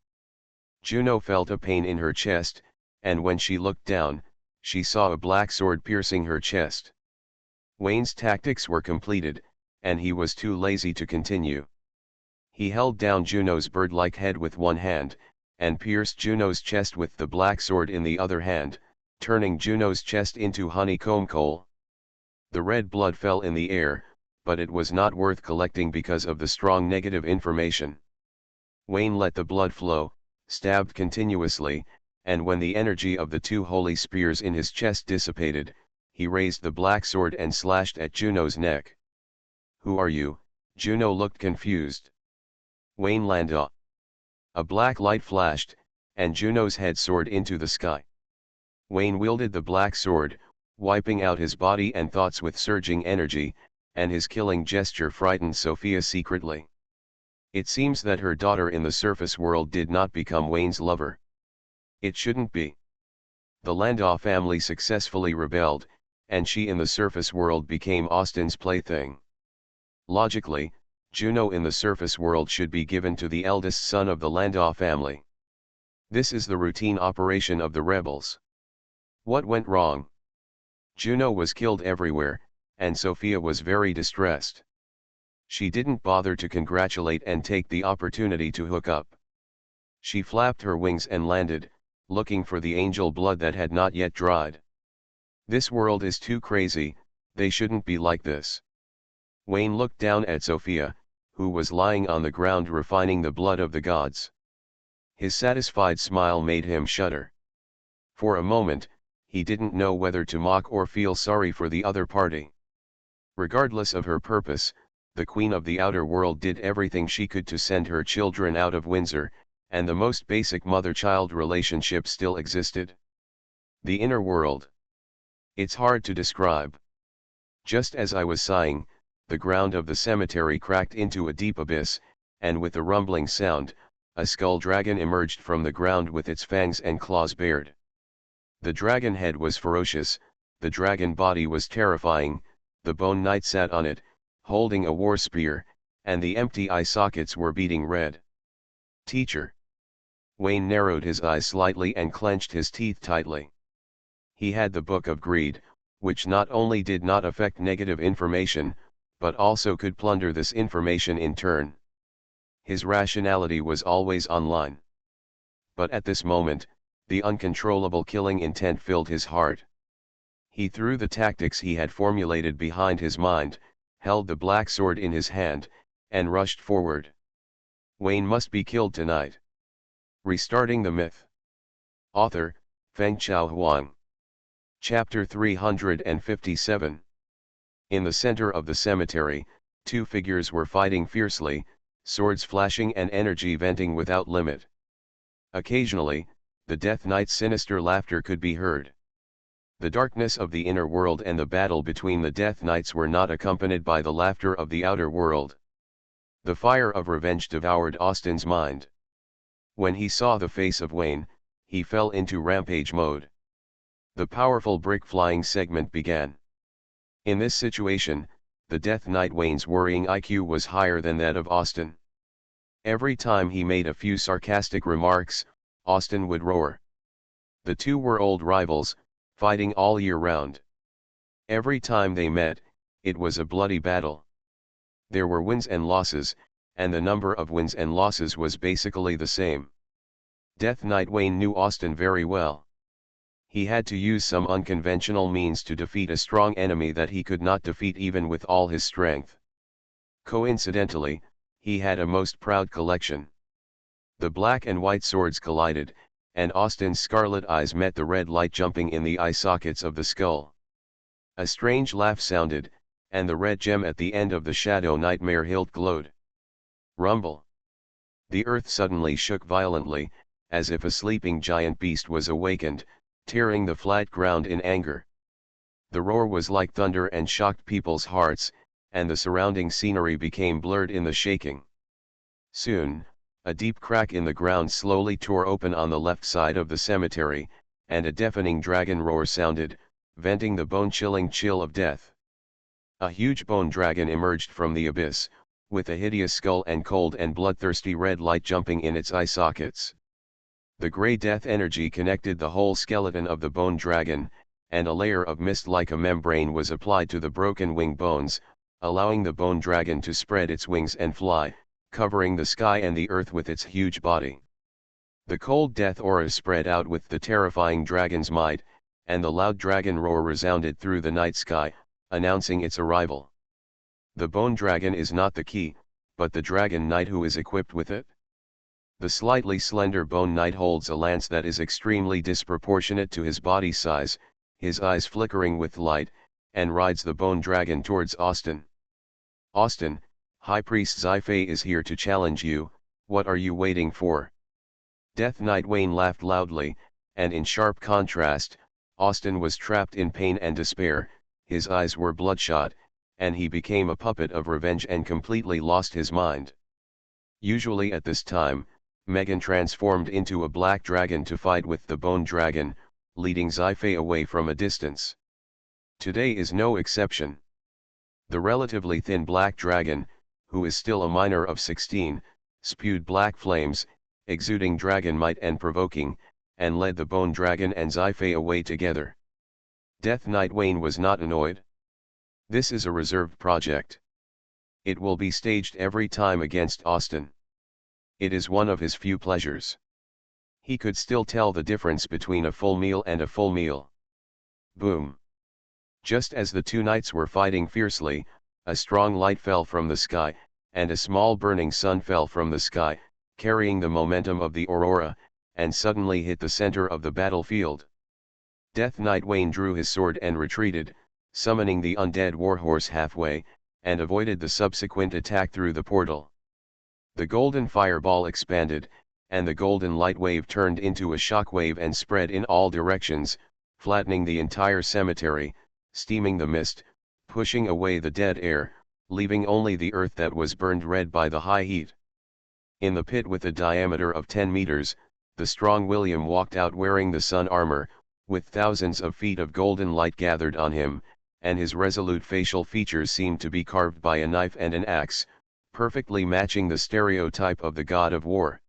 Juno felt a pain in her chest, and when she looked down, she saw a black sword piercing her chest. Wayne's tactics were completed, and he was too lazy to continue. He held down Juno's bird-like head with one hand, and pierced Juno's chest with the black sword in the other hand, turning Juno's chest into honeycomb coal. The red blood fell in the air, but it was not worth collecting because of the strong negative information. Wayne let the blood flow, stabbed continuously, and when the energy of the 2 holy spears in his chest dissipated, he raised the black sword and slashed at Juno's neck. Who are you? Juno looked confused. Wayne Landau. A black light flashed, and Juno's head soared into the sky. Wayne wielded the black sword, wiping out his body and thoughts with surging energy, and his killing gesture frightened Sophia secretly. It seems that her daughter in the surface world did not become Wayne's lover. It shouldn't be. The Landau family successfully rebelled, and she in the surface world became Austin's plaything. Logically, Juno in the surface world should be given to the eldest son of the Landau family. This is the routine operation of the rebels. What went wrong? Juno was killed everywhere, and Sophia was very distressed. She didn't bother to congratulate and take the opportunity to hook up. She flapped her wings and landed, looking for the angel blood that had not yet dried. This world is too crazy, they shouldn't be like this. Wayne looked down at Sophia, who was lying on the ground refining the blood of the gods. His satisfied smile made him shudder. For a moment, he didn't know whether to mock or feel sorry for the other party. Regardless of her purpose, the Queen of the Outer World did everything she could to send her children out of Windsor, and the most basic mother-child relationship still existed. The inner world. It's hard to describe. Just as I was sighing, the ground of the cemetery cracked into a deep abyss, and with a rumbling sound, a skull dragon emerged from the ground with its fangs and claws bared. The dragon head was ferocious, the dragon body was terrifying, the bone knight sat on it, holding a war spear, and the empty eye sockets were beating red. Teacher. Wayne narrowed his eyes slightly and clenched his teeth tightly. He had the Book of Greed, which not only did not affect negative information, but also could plunder this information in turn. His rationality was always online. But at this moment, the uncontrollable killing intent filled his heart. He threw the tactics he had formulated behind his mind, held the black sword in his hand, and rushed forward. Wayne must be killed tonight. Restarting the myth. Author, Fengchao Huang. Chapter 357. In the center of the cemetery, two figures were fighting fiercely, swords flashing and energy venting without limit. Occasionally, the Death Knight's sinister laughter could be heard. The darkness of the inner world and the battle between the Death Knights were not accompanied by the laughter of the outer world. The fire of revenge devoured Austin's mind. When he saw the face of Wayne, he fell into rampage mode. The powerful brick-flying segment began. In this situation, the Death Knight Wayne's worrying IQ was higher than that of Austin. Every time he made a few sarcastic remarks, Austin would roar. The two were old rivals, fighting all year round. Every time they met, it was a bloody battle. There were wins and losses, and the number of wins and losses was basically the same. Death Knight Wayne knew Austin very well. He had to use some unconventional means to defeat a strong enemy that he could not defeat even with all his strength. Coincidentally, he had a most proud collection. The black and white swords collided, and Austin's scarlet eyes met the red light jumping in the eye sockets of the skull. A strange laugh sounded, and the red gem at the end of the shadow nightmare hilt glowed. Rumble. The earth suddenly shook violently, as if a sleeping giant beast was awakened, tearing the flat ground in anger. The roar was like thunder and shocked people's hearts, and the surrounding scenery became blurred in the shaking. Soon, a deep crack in the ground slowly tore open on the left side of the cemetery, and a deafening dragon roar sounded, venting the bone-chilling chill of death. A huge bone dragon emerged from the abyss, with a hideous skull and cold and bloodthirsty red light jumping in its eye sockets. The grey death energy connected the whole skeleton of the bone dragon, and a layer of mist like a membrane was applied to the broken wing bones, allowing the bone dragon to spread its wings and fly, covering the sky and the earth with its huge body. The cold death aura spread out with the terrifying dragon's might, and the loud dragon roar resounded through the night sky, announcing its arrival. The bone dragon is not the key, but the dragon knight who is equipped with it. The slightly slender bone knight holds a lance that is extremely disproportionate to his body size, his eyes flickering with light, and rides the bone dragon towards Austin. Austin, High Priest Sci-fi is here to challenge you, what are you waiting for? Death Knight Wayne laughed loudly, and in sharp contrast, Austin was trapped in pain and despair, his eyes were bloodshot, and he became a puppet of revenge and completely lost his mind. Usually at this time, Megan transformed into a black dragon to fight with the bone dragon, leading Sci-fi away from a distance. Today is no exception. The relatively thin black dragon, who is still a minor of 16, spewed black flames, exuding dragon might and provoking, and led the bone dragon and Sci-fi away together. Death Knight Wayne was not annoyed. This is a reserved project. It will be staged every time against Austin. It is one of his few pleasures. He could still tell the difference between a full meal and a full meal. Boom. Just as the two knights were fighting fiercely, a strong light fell from the sky, and a small burning sun fell from the sky, carrying the momentum of the aurora, and suddenly hit the center of the battlefield. Death Knight Wayne drew his sword and retreated, summoning the undead warhorse halfway, and avoided the subsequent attack through the portal. The golden fireball expanded, and the golden light wave turned into a shock wave and spread in all directions, flattening the entire cemetery, steaming the mist, pushing away the dead air, leaving only the earth that was burned red by the high heat. In the pit with a diameter of 10 meters, the strong William walked out wearing the sun armor, with thousands of feet of golden light gathered on him, and his resolute facial features seemed to be carved by a knife and an axe, perfectly matching the stereotype of the god of war.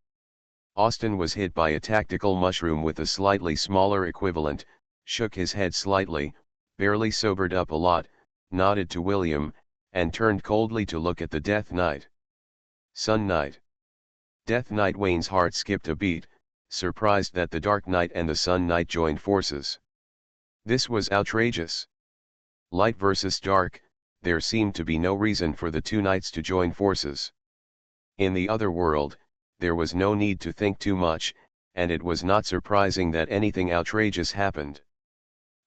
Austin was hit by a tactical mushroom with a slightly smaller equivalent, shook his head slightly, barely sobered up a lot, nodded to William, and turned coldly to look at the Death Knight. Sun Knight. Death Knight Wayne's heart skipped a beat, surprised that the Dark Knight and the Sun Knight joined forces. This was outrageous. Light versus dark, there seemed to be no reason for the two knights to join forces. In the other world, there was no need to think too much, and it was not surprising that anything outrageous happened.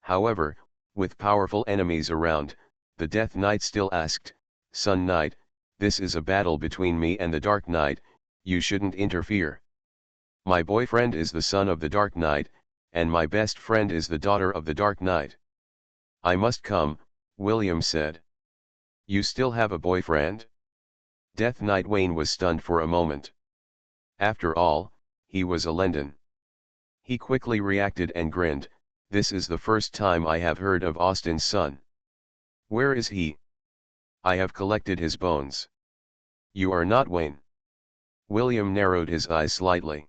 However, with powerful enemies around, the Death Knight still asked, "Sun Knight, this is a battle between me and the Dark Knight, you shouldn't interfere. My boyfriend is the son of the Dark Knight, and my best friend is the daughter of the Dark Knight." "I must come," William said. "You still have a boyfriend?" Death Knight Wayne was stunned for a moment. After all, he was a Lendon. He quickly reacted and grinned, "This is the first time I have heard of Austin's son. Where is he? I have collected his bones." "You are not Wayne." William narrowed his eyes slightly.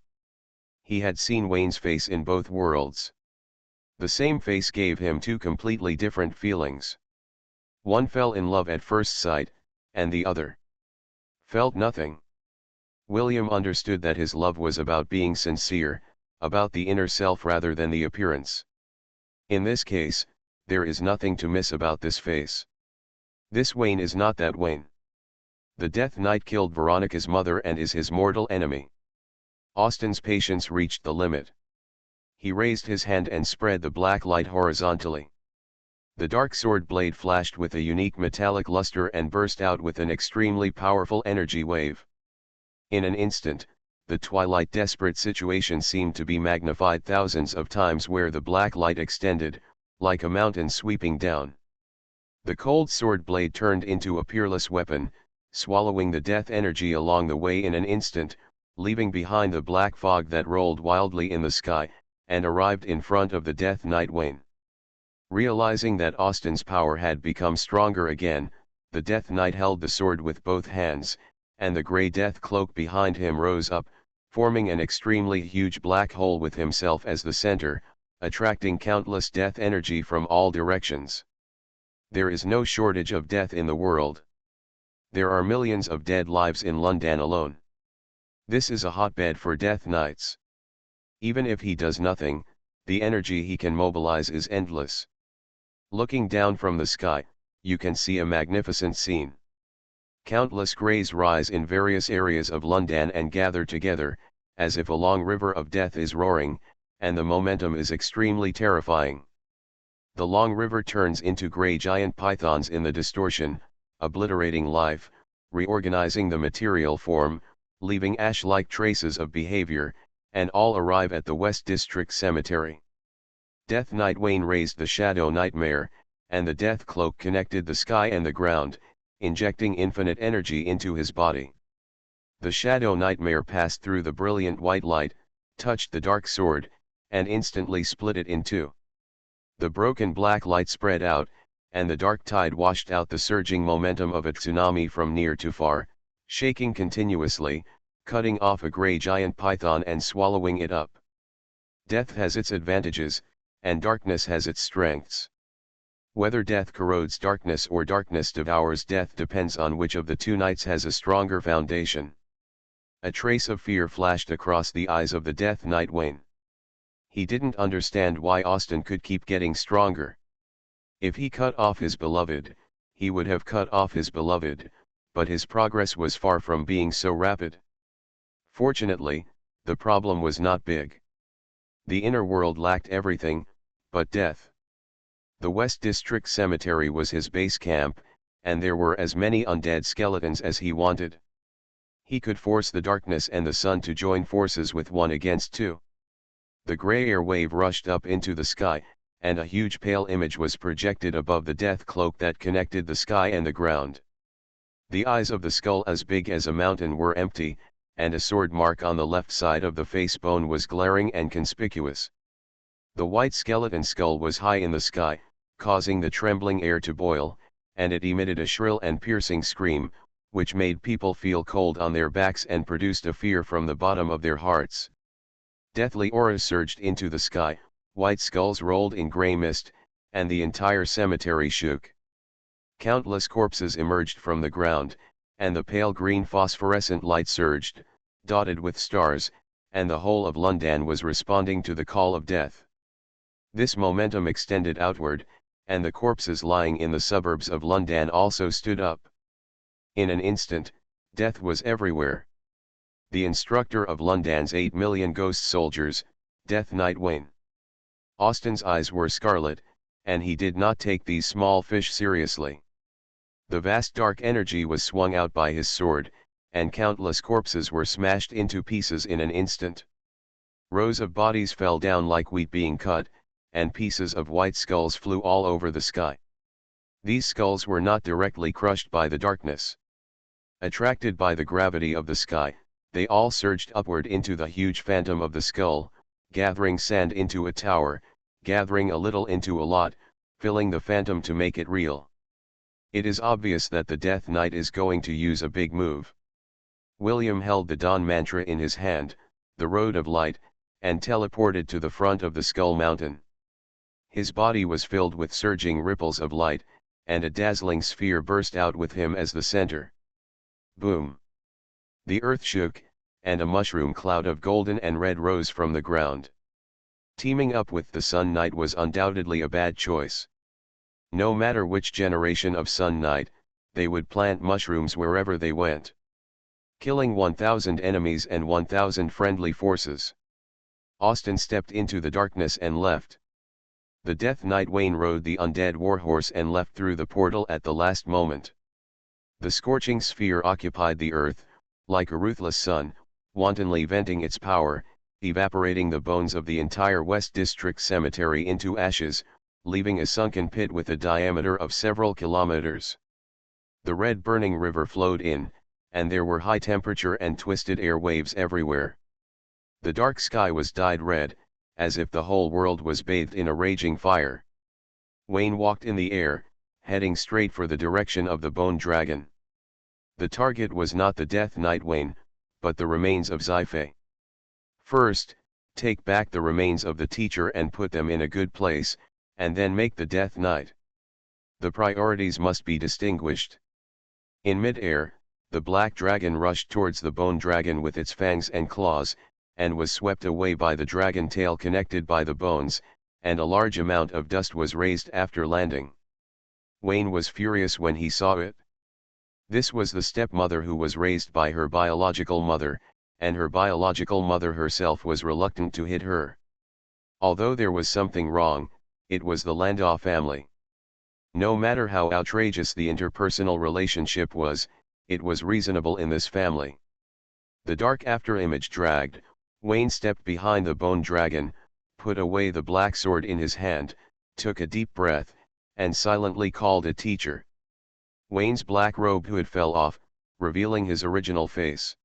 He had seen Wayne's face in both worlds. The same face gave him two completely different feelings. One fell in love at first sight, and the other felt nothing. William understood that his love was about being sincere, about the inner self rather than the appearance. In this case, there is nothing to miss about this face. This Wayne is not that Wayne. The Death Knight killed Veronica's mother and is his mortal enemy. Austin's patience reached the limit. He raised his hand and spread the black light horizontally. The dark sword blade flashed with a unique metallic luster and burst out with an extremely powerful energy wave. In an instant, the twilight desperate situation seemed to be magnified thousands of times where the black light extended, like a mountain sweeping down. The cold sword blade turned into a peerless weapon, swallowing the death energy along the way in an instant, leaving behind the black fog that rolled wildly in the sky, and arrived in front of the Death Knight Wayne. Realizing that Austin's power had become stronger again, the Death Knight held the sword with both hands, and the grey death cloak behind him rose up, forming an extremely huge black hole with himself as the center, attracting countless death energy from all directions. There is no shortage of death in the world. There are millions of dead lives in London alone. This is a hotbed for Death Knights. Even if he does nothing, the energy he can mobilize is endless. Looking down from the sky, you can see a magnificent scene. Countless greys rise in various areas of London and gather together, as if a long river of death is roaring, and the momentum is extremely terrifying. The long river turns into grey giant pythons in the distortion, obliterating life, reorganizing the material form, leaving ash-like traces of behavior, and all arrive at the West District Cemetery. Death Knight Wayne raised the Shadow Nightmare, and the death cloak connected the sky and the ground, injecting infinite energy into his body. The Shadow Nightmare passed through the brilliant white light, touched the dark sword, and instantly split it in two. The broken black light spread out, and the dark tide washed out the surging momentum of a tsunami from near to far, shaking continuously, cutting off a grey giant python and swallowing it up. Death has its advantages, and darkness has its strengths. Whether death corrodes darkness or darkness devours death depends on which of the two knights has a stronger foundation. A trace of fear flashed across the eyes of the Death Knight Wayne. He didn't understand why Austin could keep getting stronger. If he cut off his beloved, he would have cut off his beloved, but his progress was far from being so rapid. Fortunately, the problem was not big. The inner world lacked everything, but death. The West District Cemetery was his base camp, and there were as many undead skeletons as he wanted. He could force the darkness and the sun to join forces with one against two. The grey air wave rushed up into the sky, and a huge pale image was projected above the death cloak that connected the sky and the ground. The eyes of the skull as big as a mountain were empty, and a sword mark on the left side of the face bone was glaring and conspicuous. The white skeleton skull was high in the sky, causing the trembling air to boil, and it emitted a shrill and piercing scream, which made people feel cold on their backs and produced a fear from the bottom of their hearts. Deathly auras surged into the sky, white skulls rolled in grey mist, and the entire cemetery shook. Countless corpses emerged from the ground, and the pale green phosphorescent light surged, dotted with stars, and the whole of London was responding to the call of death. This momentum extended outward, and the corpses lying in the suburbs of London also stood up. In an instant, death was everywhere. The instructor of London's 8 million ghost soldiers, Death Knight Wayne. Austen's eyes were scarlet, and he did not take these small fish seriously. The vast dark energy was swung out by his sword, and countless corpses were smashed into pieces in an instant. Rows of bodies fell down like wheat being cut, and pieces of white skulls flew all over the sky. These skulls were not directly crushed by the darkness. Attracted by the gravity of the sky, they all surged upward into the huge phantom of the skull, gathering sand into a tower, gathering a little into a lot, filling the phantom to make it real. It is obvious that the Death Knight is going to use a big move. William held the Dawn mantra in his hand, the Road of Light, and teleported to the front of the Skull Mountain. His body was filled with surging ripples of light, and a dazzling sphere burst out with him as the center. Boom! The earth shook, and a mushroom cloud of golden and red rose from the ground. Teaming up with the Sun Knight was undoubtedly a bad choice. No matter which generation of Sun Knight, they would plant mushrooms wherever they went, killing 1,000 enemies and 1,000 friendly forces. Austen stepped into the darkness and left. The Death Knight Wayne rode the undead warhorse and left through the portal at the last moment. The scorching sphere occupied the earth, like a ruthless sun, wantonly venting its power, evaporating the bones of the entire West District Cemetery into ashes, leaving a sunken pit with a diameter of several kilometers. The red burning river flowed in, and there were high temperature and twisted air waves everywhere. The dark sky was dyed red, as if the whole world was bathed in a raging fire. Wayne walked in the air, heading straight for the direction of the Bone Dragon. The target was not the Death Knight Wayne, but the remains of Sci-fi. First, take back the remains of the teacher and put them in a good place, and then make the Death Knight. The priorities must be distinguished. In mid-air, the black dragon rushed towards the Bone Dragon with its fangs and claws, and was swept away by the dragon tail connected by the bones, and a large amount of dust was raised after landing. Wayne was furious when he saw it. This was the stepmother who was raised by her biological mother, and her biological mother herself was reluctant to hit her. Although there was something wrong, it was the Landau family. No matter how outrageous the interpersonal relationship was, it was reasonable in this family. The dark afterimage dragged. Wayne stepped behind the Bone Dragon, put away the black sword in his hand, took a deep breath, and silently called a teacher. Wayne's black robe hood fell off, revealing his original face.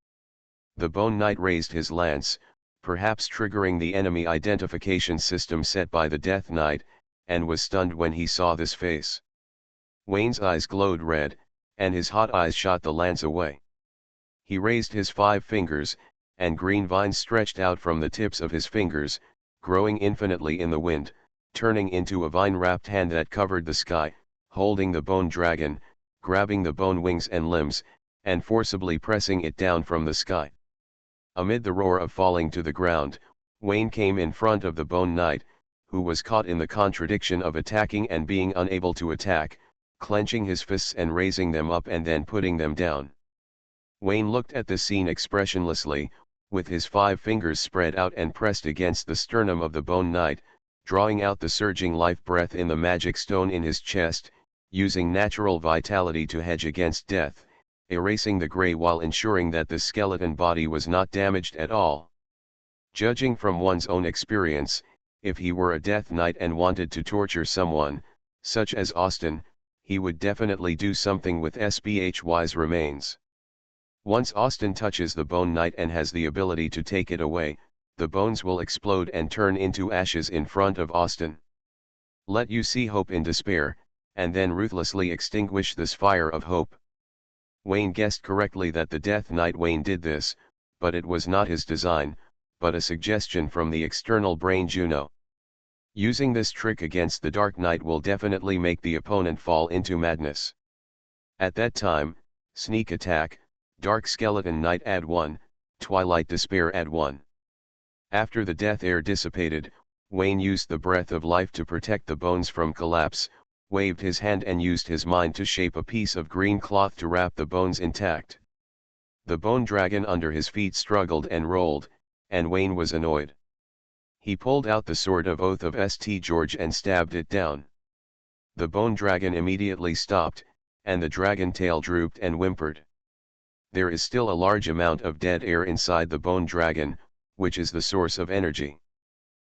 The Bone Knight raised his lance, perhaps triggering the enemy identification system set by the Death Knight, and was stunned when he saw this face. Wayne's eyes glowed red, and his hot eyes shot the lance away. He raised his 5 fingers, and green vines stretched out from the tips of his fingers, growing infinitely in the wind, turning into a vine-wrapped hand that covered the sky, holding the Bone Dragon, grabbing the bone wings and limbs, and forcibly pressing it down from the sky. Amid the roar of falling to the ground, Wayne came in front of the Bone Knight, who was caught in the contradiction of attacking and being unable to attack, clenching his fists and raising them up and then putting them down. Wayne looked at the scene expressionlessly, with his 5 fingers spread out and pressed against the sternum of the Bone Knight, drawing out the surging life breath in the magic stone in his chest, using natural vitality to hedge against death, erasing the gray while ensuring that the skeleton body was not damaged at all. Judging from one's own experience, if he were a Death Knight and wanted to torture someone, such as Austen, he would definitely do something with SBHY's remains. Once Austen touches the Bone Knight and has the ability to take it away, the bones will explode and turn into ashes in front of Austen. Let you see hope in despair, and then ruthlessly extinguish this fire of hope. Wayne guessed correctly that the Death Knight Wayne did this, but it was not his design, but a suggestion from the external brain Juno. Using this trick against the Dark Knight will definitely make the opponent fall into madness. At that time, sneak attack, Dark Skeleton Knight add 1, twilight despair at one. After the death air dissipated, Wayne used the breath of life to protect the bones from collapse, waved his hand and used his mind to shape a piece of green cloth to wrap the bones intact. The bone dragon under his feet struggled and rolled, and Wayne was annoyed. He pulled out the sword of oath of St. George and stabbed it down. The bone dragon immediately stopped, and the dragon tail drooped and whimpered. There is still a large amount of dead air inside the bone dragon, which is the source of energy.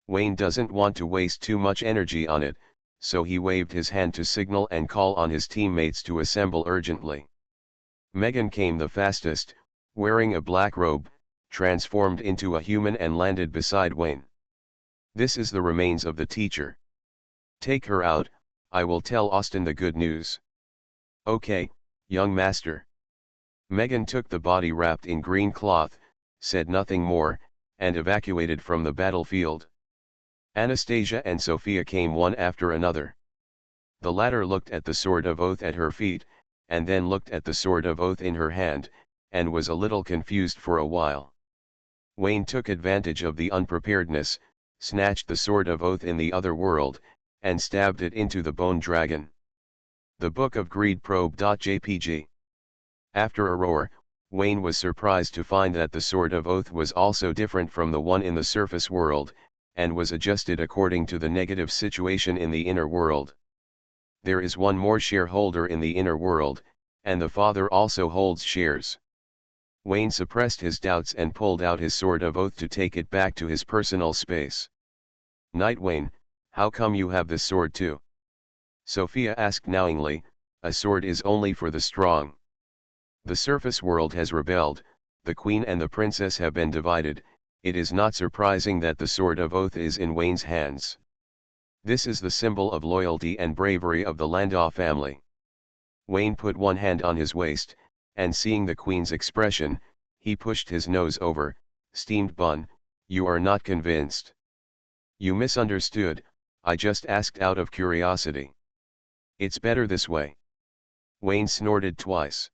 Wayne doesn't want to waste too much energy on it, so he waved his hand to signal and call on his teammates to assemble urgently. Megan came the fastest, wearing a black robe, transformed into a human and landed beside Wayne. This is the remains of the teacher. Take her out, I will tell Austin the good news. Okay, young master. Megan took the body wrapped in green cloth, said nothing more, and evacuated from the battlefield. Anastasia and Sophia came one after another. The latter looked at the sword of oath at her feet, and then looked at the sword of oath in her hand, and was a little confused for a while. Wayne took advantage of the unpreparedness, snatched the sword of oath in the other world, and stabbed it into the bone dragon. The Book of Greed Probe.jpg. After a roar, Wayne was surprised to find that the sword of oath was also different from the one in the surface world, and was adjusted according to the negative situation in the inner world. There is one more shareholder in the inner world, and the father also holds shares. Wayne suppressed his doubts and pulled out his sword of oath to take it back to his personal space. Knight Wayne, how come you have this sword too? Sophia asked knowingly, a sword is only for the strong. The surface world has rebelled, the queen and the princess have been divided, it is not surprising that the sword of oath is in Wayne's hands. This is the symbol of loyalty and bravery of the Landau family. Wayne put one hand on his waist, and seeing the queen's expression, he pushed his nose over. Steamed bun, you are not convinced. You misunderstood, I just asked out of curiosity. It's better this way. Wayne snorted twice.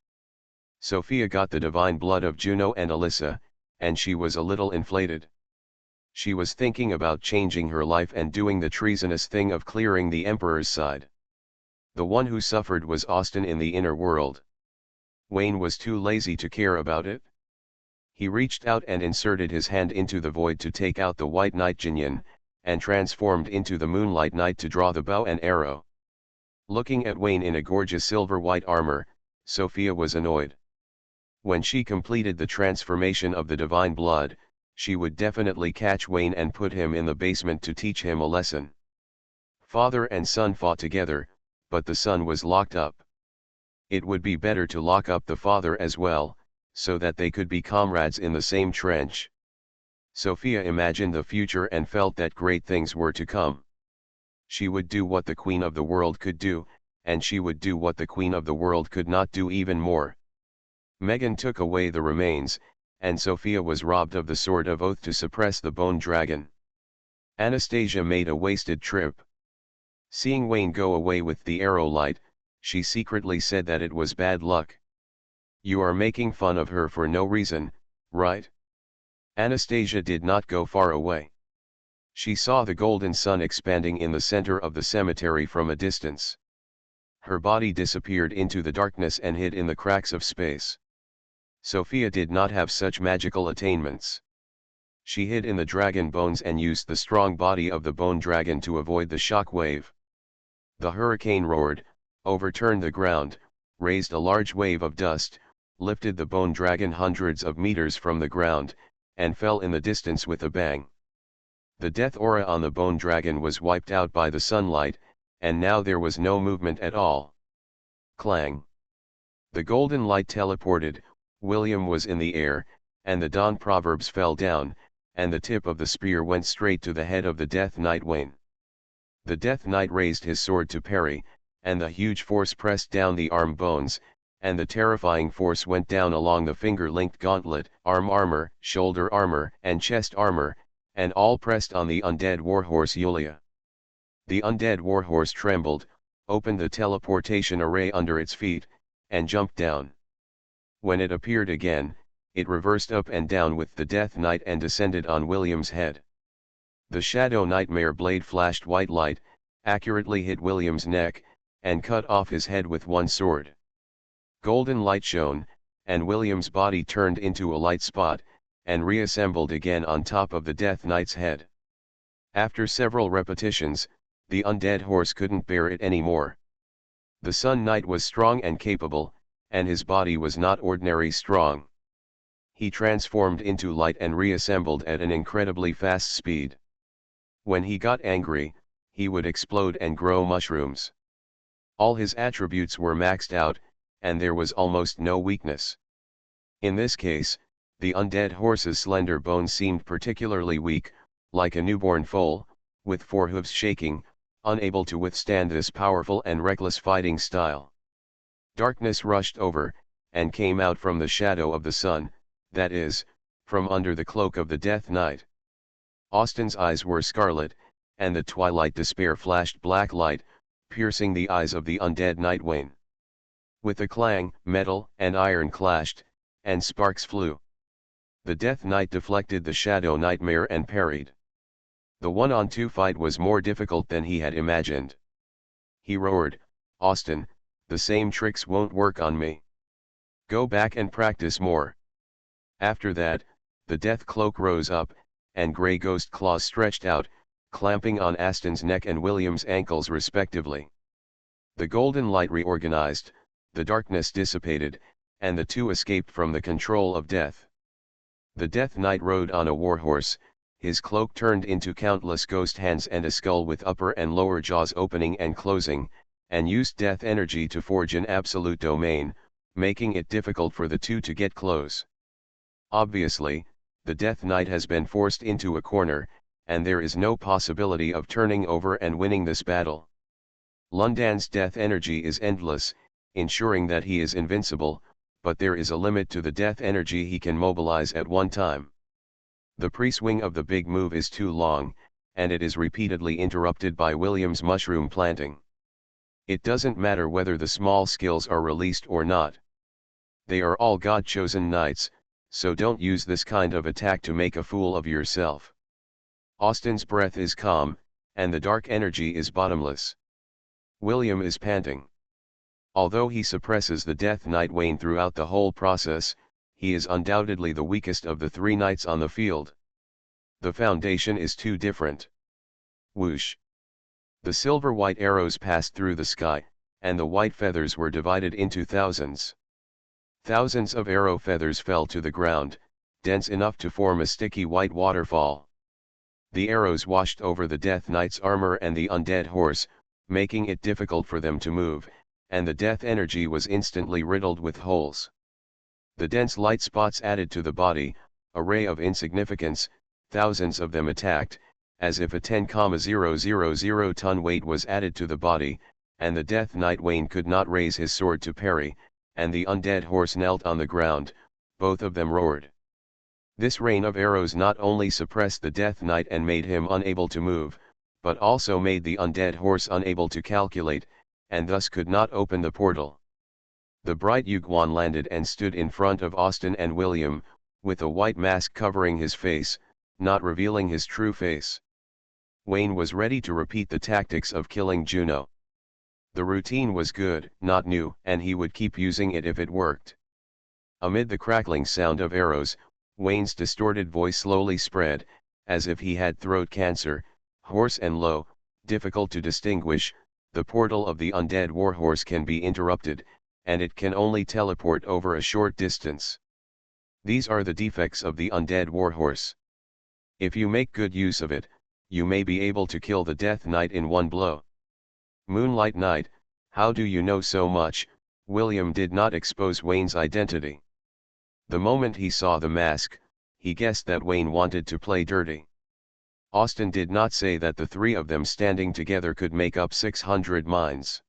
Sophia got the divine blood of Juno and Alyssa, and she was a little inflated. She was thinking about changing her life and doing the treasonous thing of clearing the Emperor's side. The one who suffered was Austin in the inner world. Wayne was too lazy to care about it. He reached out and inserted his hand into the void to take out the white knight Jinyan, and transformed into the moonlight knight to draw the bow and arrow. Looking at Wayne in a gorgeous silver white armor, Sophia was annoyed. When she completed the transformation of the divine blood, she would definitely catch Wayne and put him in the basement to teach him a lesson. Father and son fought together, but the son was locked up. It would be better to lock up the father as well, so that they could be comrades in the same trench. Sophia imagined the future and felt that great things were to come. She would do what the queen of the world could do, and she would do what the queen of the world could not do even more. Megan took away the remains, and Sophia was robbed of the sword of oath to suppress the bone dragon. Anastasia made a wasted trip. Seeing Wayne go away with the arrow light, she secretly said that it was bad luck. You are making fun of her for no reason, right? Anastasia did not go far away. She saw the golden sun expanding in the center of the cemetery from a distance. Her body disappeared into the darkness and hid in the cracks of space. Sophia did not have such magical attainments. She hid in the dragon bones and used the strong body of the bone dragon to avoid the shock wave. The hurricane roared, overturned the ground, raised a large wave of dust, lifted the bone dragon hundreds of meters from the ground, and fell in the distance with a bang. The death aura on the bone dragon was wiped out by the sunlight, and now there was no movement at all. Clang. The golden light teleported, William was in the air, and the dawn proverbs fell down, and the tip of the spear went straight to the head of the Death Knight Wayne. The Death Knight raised his sword to parry, and the huge force pressed down the arm bones, and the terrifying force went down along the finger-linked gauntlet, arm armor, shoulder armor, and chest armor, and all pressed on the undead warhorse Yulia. The undead warhorse trembled, opened the teleportation array under its feet, and jumped down. When it appeared again, it reversed up and down with the Death Knight and descended on William's head. The Shadow Nightmare blade flashed white light, accurately hit William's neck, and cut off his head with one sword. Golden light shone, and William's body turned into a light spot, and reassembled again on top of the Death Knight's head. After several repetitions, the undead horse couldn't bear it anymore. The Sun Knight was strong and capable, and his body was not ordinary strong. He transformed into light and reassembled at an incredibly fast speed. When he got angry, he would explode and grow mushrooms. All his attributes were maxed out, and there was almost no weakness. In this case, the undead horse's slender bones seemed particularly weak, like a newborn foal, with forehoofs shaking, unable to withstand this powerful and reckless fighting style. Darkness rushed over, and came out from the shadow of the sun, that is, from under the cloak of the Death Knight. Austin's eyes were scarlet, and the twilight despair flashed black light, piercing the eyes of the undead Nightwing. With a clang, metal and iron clashed, and sparks flew. The Death Knight deflected the Shadow Nightmare and parried. The one-on-two fight was more difficult than he had imagined. He roared, "Austin, the same tricks won't work on me. Go back and practice more." After that, the death cloak rose up, and grey ghost claws stretched out, clamping on Aston's neck and William's ankles respectively. The golden light reorganized, the darkness dissipated, and the two escaped from the control of death. The Death Knight rode on a warhorse, his cloak turned into countless ghost hands and a skull with upper and lower jaws opening and closing, and used death energy to forge an absolute domain, making it difficult for the two to get close. Obviously, the Death Knight has been forced into a corner, and there is no possibility of turning over and winning this battle. Lundan's death energy is endless, ensuring that he is invincible, but there is a limit to the death energy he can mobilize at one time. The pre-swing of the big move is too long, and it is repeatedly interrupted by William's mushroom planting. It doesn't matter whether the small skills are released or not. They are all God-chosen knights, so don't use this kind of attack to make a fool of yourself. Austin's breath is calm, and the dark energy is bottomless. William is panting. Although he suppresses the Death Nightwing throughout the whole process, he is undoubtedly the weakest of the three knights on the field. The foundation is too different. Whoosh! The silver-white arrows passed through the sky, and the white feathers were divided into thousands. Thousands of arrow feathers fell to the ground, dense enough to form a sticky white waterfall. The arrows washed over the Death Knight's armor and the undead horse, making it difficult for them to move, and the death energy was instantly riddled with holes. The dense light spots added to the body, a ray of insignificance, thousands of them attacked, as if a 10,000 ton weight was added to the body, and the Death Nightwing could not raise his sword to parry, and the undead horse knelt on the ground, both of them roared. This rain of arrows not only suppressed the Death Knight and made him unable to move, but also made the undead horse unable to calculate, and thus could not open the portal. The bright Yuguan landed and stood in front of Austin and William, with a white mask covering his face, not revealing his true face. Wayne was ready to repeat the tactics of killing Juno. The routine was good, not new, and he would keep using it if it worked. Amid the crackling sound of arrows, Wayne's distorted voice slowly spread, as if he had throat cancer, hoarse and low, difficult to distinguish. The portal of the undead warhorse can be interrupted, and it can only teleport over a short distance. These are the defects of the undead warhorse. If you make good use of it, you may be able to kill the Death Knight in one blow. Moonlight Knight, how do you know so much? William did not expose Wayne's identity. The moment he saw the mask, he guessed that Wayne wanted to play dirty. Austin did not say that the three of them standing together could make up 600 minds.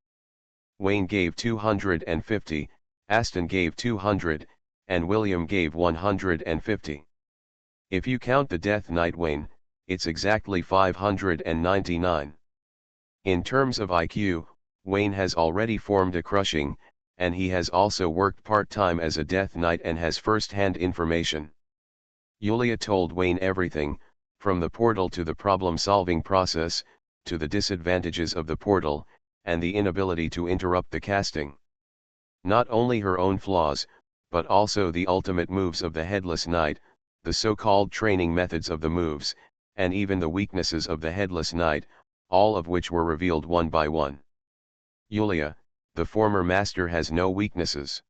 Wayne gave 250, Aston gave 200, and William gave 150. If you count the Death Nightwing, it's exactly 599. In terms of IQ, Wayne has already formed a crushing, and he has also worked part-time as a Death Knight and has first-hand information. Yulia told Wayne everything, from the portal to the problem-solving process, to the disadvantages of the portal, and the inability to interrupt the casting. Not only her own flaws, but also the ultimate moves of the Headless Knight, the so-called training methods of the moves, and even the weaknesses of the Headless Knight, all of which were revealed one by one. Yulia, the former master, has no weaknesses.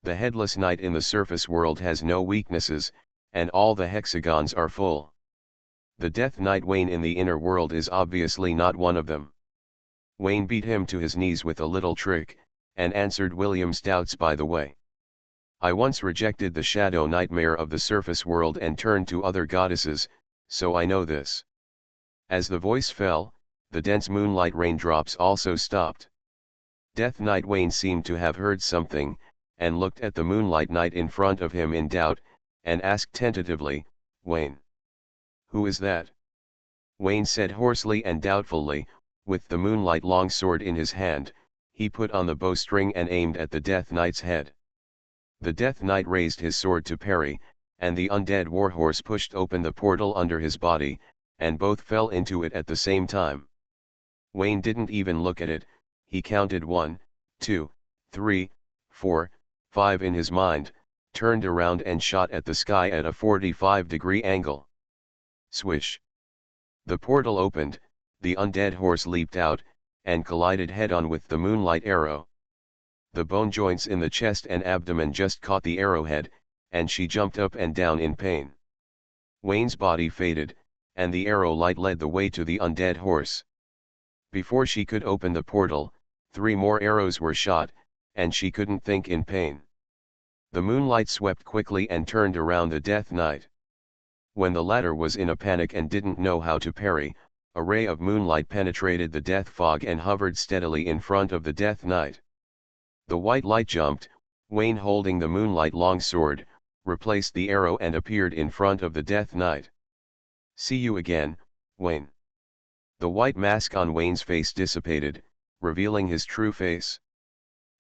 The Headless Knight in the surface world has no weaknesses, and all the hexagons are full. The Death Knight Wayne in the inner world is obviously not one of them. Wayne beat him to his knees with a little trick, and answered William's doubts by the way. I once rejected the shadow nightmare of the surface world and turned to other goddesses, so I know this. As the voice fell, the dense moonlight raindrops also stopped. Death Knight Wayne seemed to have heard something, and looked at the Moonlight Knight in front of him in doubt, and asked tentatively, "Wayne? Who is that?" Wayne said hoarsely and doubtfully, with the Moonlight longsword in his hand. He put on the bowstring and aimed at the Death Knight's head. The Death Knight raised his sword to parry, and the undead warhorse pushed open the portal under his body, and both fell into it at the same time. Wayne didn't even look at it. He counted 1, 2, 3, 4, 5 in his mind, turned around and shot at the sky at a 45-degree angle. Swish! The portal opened, the undead horse leaped out, and collided head-on with the moonlight arrow. The bone joints in the chest and abdomen just caught the arrowhead, and she jumped up and down in pain. Wayne's body faded, and the arrow light led the way to the undead horse. Before she could open the portal, 3 more arrows were shot, and she couldn't think in pain. The moonlight swept quickly and turned around the Death Knight. When the latter was in a panic and didn't know how to parry, a ray of moonlight penetrated the death fog and hovered steadily in front of the Death Knight. The white light jumped. Wayne, holding the moonlight longsword, replaced the arrow and appeared in front of the Death Knight. "See you again, Wayne." The white mask on Wayne's face dissipated, revealing his true face.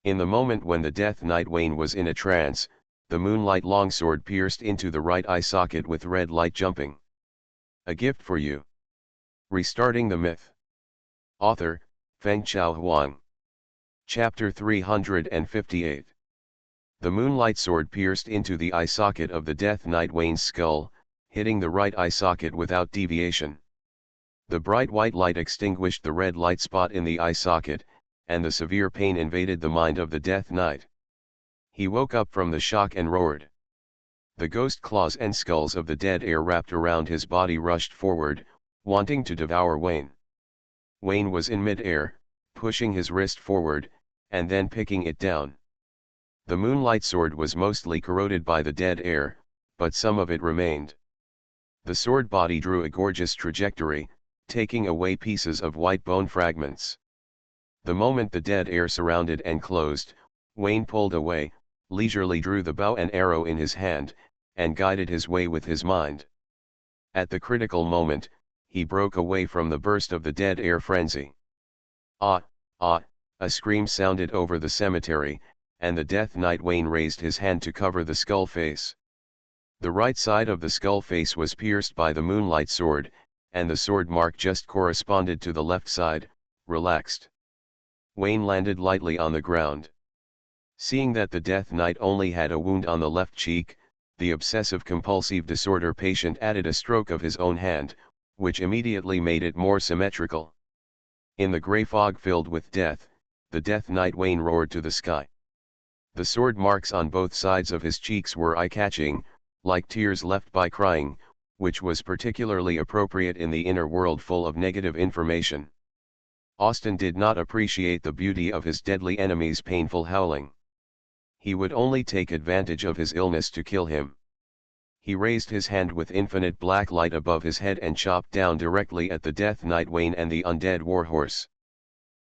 In the moment when the Death Knight Wayne was in a trance, the moonlight longsword pierced into the right eye socket with red light jumping. A gift for you. Restarting the Myth. Author, Fengchao Huang. Chapter 358. The moonlight sword pierced into the eye socket of the Death Knight Wayne's skull, hitting the right eye socket without deviation. The bright white light extinguished the red light spot in the eye socket, and the severe pain invaded the mind of the Death Knight. He woke up from the shock and roared. The ghost claws and skulls of the dead air wrapped around his body rushed forward, wanting to devour Wayne. Wayne was in mid-air, pushing his wrist forward, and then picking it down. The moonlight sword was mostly corroded by the dead air, but some of it remained. The sword body drew a gorgeous trajectory, taking away pieces of white bone fragments. The moment the dead air surrounded and closed, Wayne pulled away, leisurely drew the bow and arrow in his hand, and guided his way with his mind. At the critical moment, he broke away from the burst of the dead air frenzy. Ah, ah, a scream sounded over the cemetery, and the Death Knight Wayne raised his hand to cover the skull face. The right side of the skull face was pierced by the moonlight sword, and the sword mark just corresponded to the left side, relaxed. Wayne landed lightly on the ground. Seeing that the Death Knight only had a wound on the left cheek, the obsessive-compulsive disorder patient added a stroke of his own hand, which immediately made it more symmetrical. In the grey fog filled with death, the Death Knight Wayne roared to the sky. The sword marks on both sides of his cheeks were eye-catching, like tears left by crying, which was particularly appropriate in the inner world full of negative information. Austin did not appreciate the beauty of his deadly enemy's painful howling. He would only take advantage of his illness to kill him. He raised his hand with infinite black light above his head and chopped down directly at the Death Knight Wayne and the undead warhorse.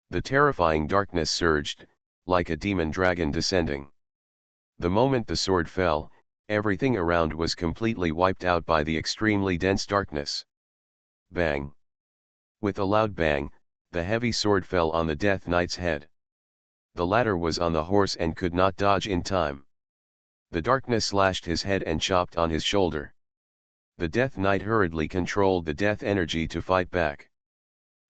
The terrifying darkness surged, like a demon dragon descending. The moment the sword fell, everything around was completely wiped out by the extremely dense darkness. Bang! With a loud bang, the heavy sword fell on the Death Knight's head. The latter was on the horse and could not dodge in time. The darkness slashed his head and chopped on his shoulder. The Death Knight hurriedly controlled the death energy to fight back.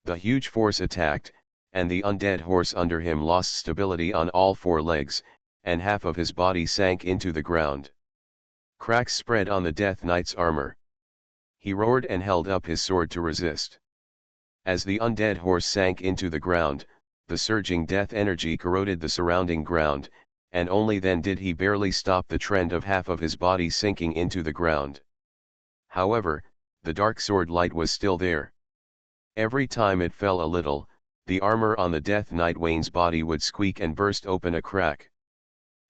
The huge force attacked, and the undead horse under him lost stability on all four legs, and half of his body sank into the ground. Cracks spread on the Death Knight's armor. He roared and held up his sword to resist. As the undead horse sank into the ground, the surging death energy corroded the surrounding ground, and only then did he barely stop the trend of half of his body sinking into the ground. However, the dark sword light was still there. Every time it fell a little, the armor on the Death Knight Wayne's body would squeak and burst open a crack.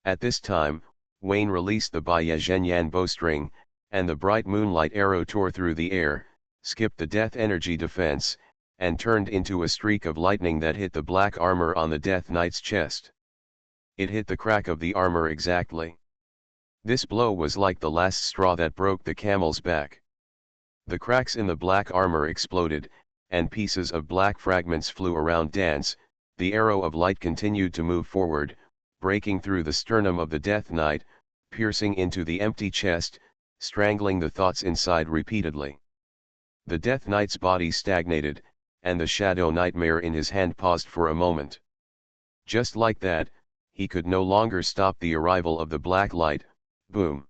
At this time, Wayne released the Bai Zhenyan bowstring, and the bright moonlight arrow tore through the air, skipped the death energy defense, and turned into a streak of lightning that hit the black armor on the Death Knight's chest. It hit the crack of the armor exactly. This blow was like the last straw that broke the camel's back. The cracks in the black armor exploded, and pieces of black fragments flew around Dance. The arrow of light continued to move forward, breaking through the sternum of the Death Knight, piercing into the empty chest, strangling the thoughts inside repeatedly. The Death Knight's body stagnated, and the shadow nightmare in his hand paused for a moment. Just like that, he could no longer stop the arrival of the black light. Boom!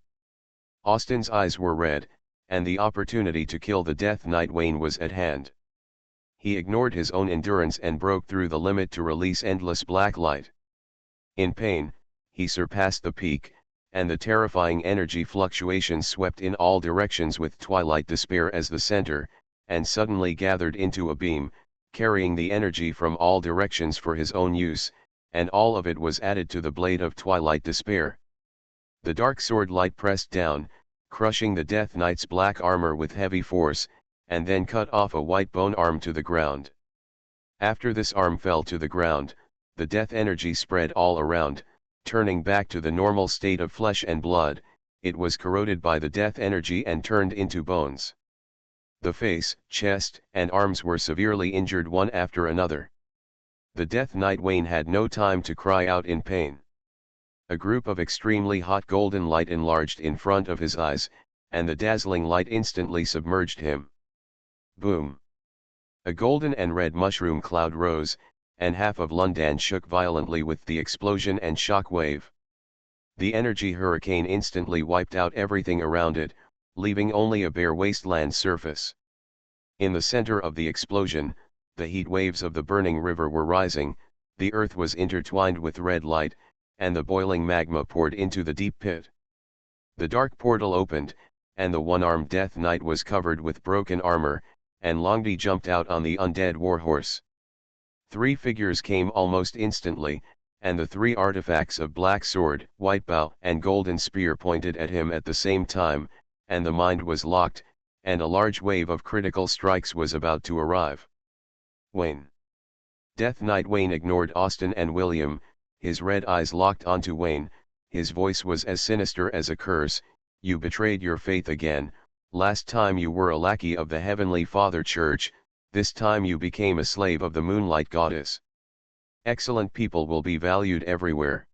Austin's eyes were red, and the opportunity to kill the Death Knight Wayne was at hand. He ignored his own endurance and broke through the limit to release endless black light. In pain, he surpassed the peak, and the terrifying energy fluctuations swept in all directions with twilight despair as the center, and suddenly gathered into a beam, carrying the energy from all directions for his own use, and all of it was added to the blade of twilight despair. The dark sword light pressed down, crushing the Death Knight's black armor with heavy force, and then cut off a white bone arm to the ground. After this arm fell to the ground, the death energy spread all around, turning back to the normal state of flesh and blood. It was corroded by the death energy and turned into bones. The face, chest, and arms were severely injured one after another. The Death Knight Wayne had no time to cry out in pain. A group of extremely hot golden light enlarged in front of his eyes, and the dazzling light instantly submerged him. Boom! A golden and red mushroom cloud rose, and half of London shook violently with the explosion and shock wave. The energy hurricane instantly wiped out everything around it, leaving only a bare wasteland surface. In the center of the explosion, the heat waves of the burning river were rising, the earth was intertwined with red light, and the boiling magma poured into the deep pit. The dark portal opened, and the one-armed Death Knight was covered with broken armor, and Longdi jumped out on the undead warhorse. Three figures came almost instantly, and the three artifacts of Black Sword, White Bow, and Golden Spear pointed at him at the same time, and the mind was locked, and a large wave of critical strikes was about to arrive. Wayne. Death Knight Wayne ignored Austin and William, his red eyes locked onto Wayne. His voice was as sinister as a curse. You betrayed your faith again. Last time you were a lackey of the Heavenly Father Church, this time you became a slave of the Moonlight Goddess. Excellent people will be valued everywhere.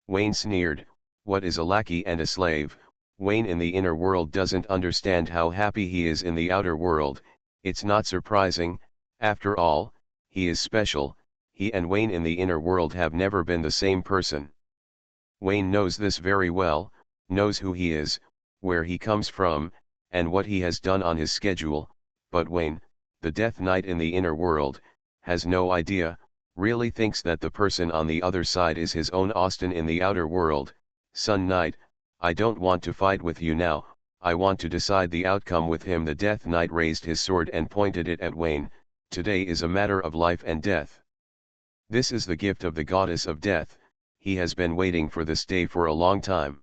Wayne sneered. What is a lackey and a slave? Wayne in the inner world doesn't understand how happy he is in the outer world. It's not surprising, after all, he is special. He and Wayne in the inner world have never been the same person. Wayne knows this very well, knows who he is, where he comes from, and what he has done on his schedule, but Wayne, the Death Knight in the inner world, has no idea, really thinks that the person on the other side is his own Austin in the outer world. Sun Knight, I don't want to fight with you now, I want to decide the outcome with him. The Death Knight raised his sword and pointed it at Wayne. Today is a matter of life and death. This is the gift of the goddess of death. He has been waiting for this day for a long time.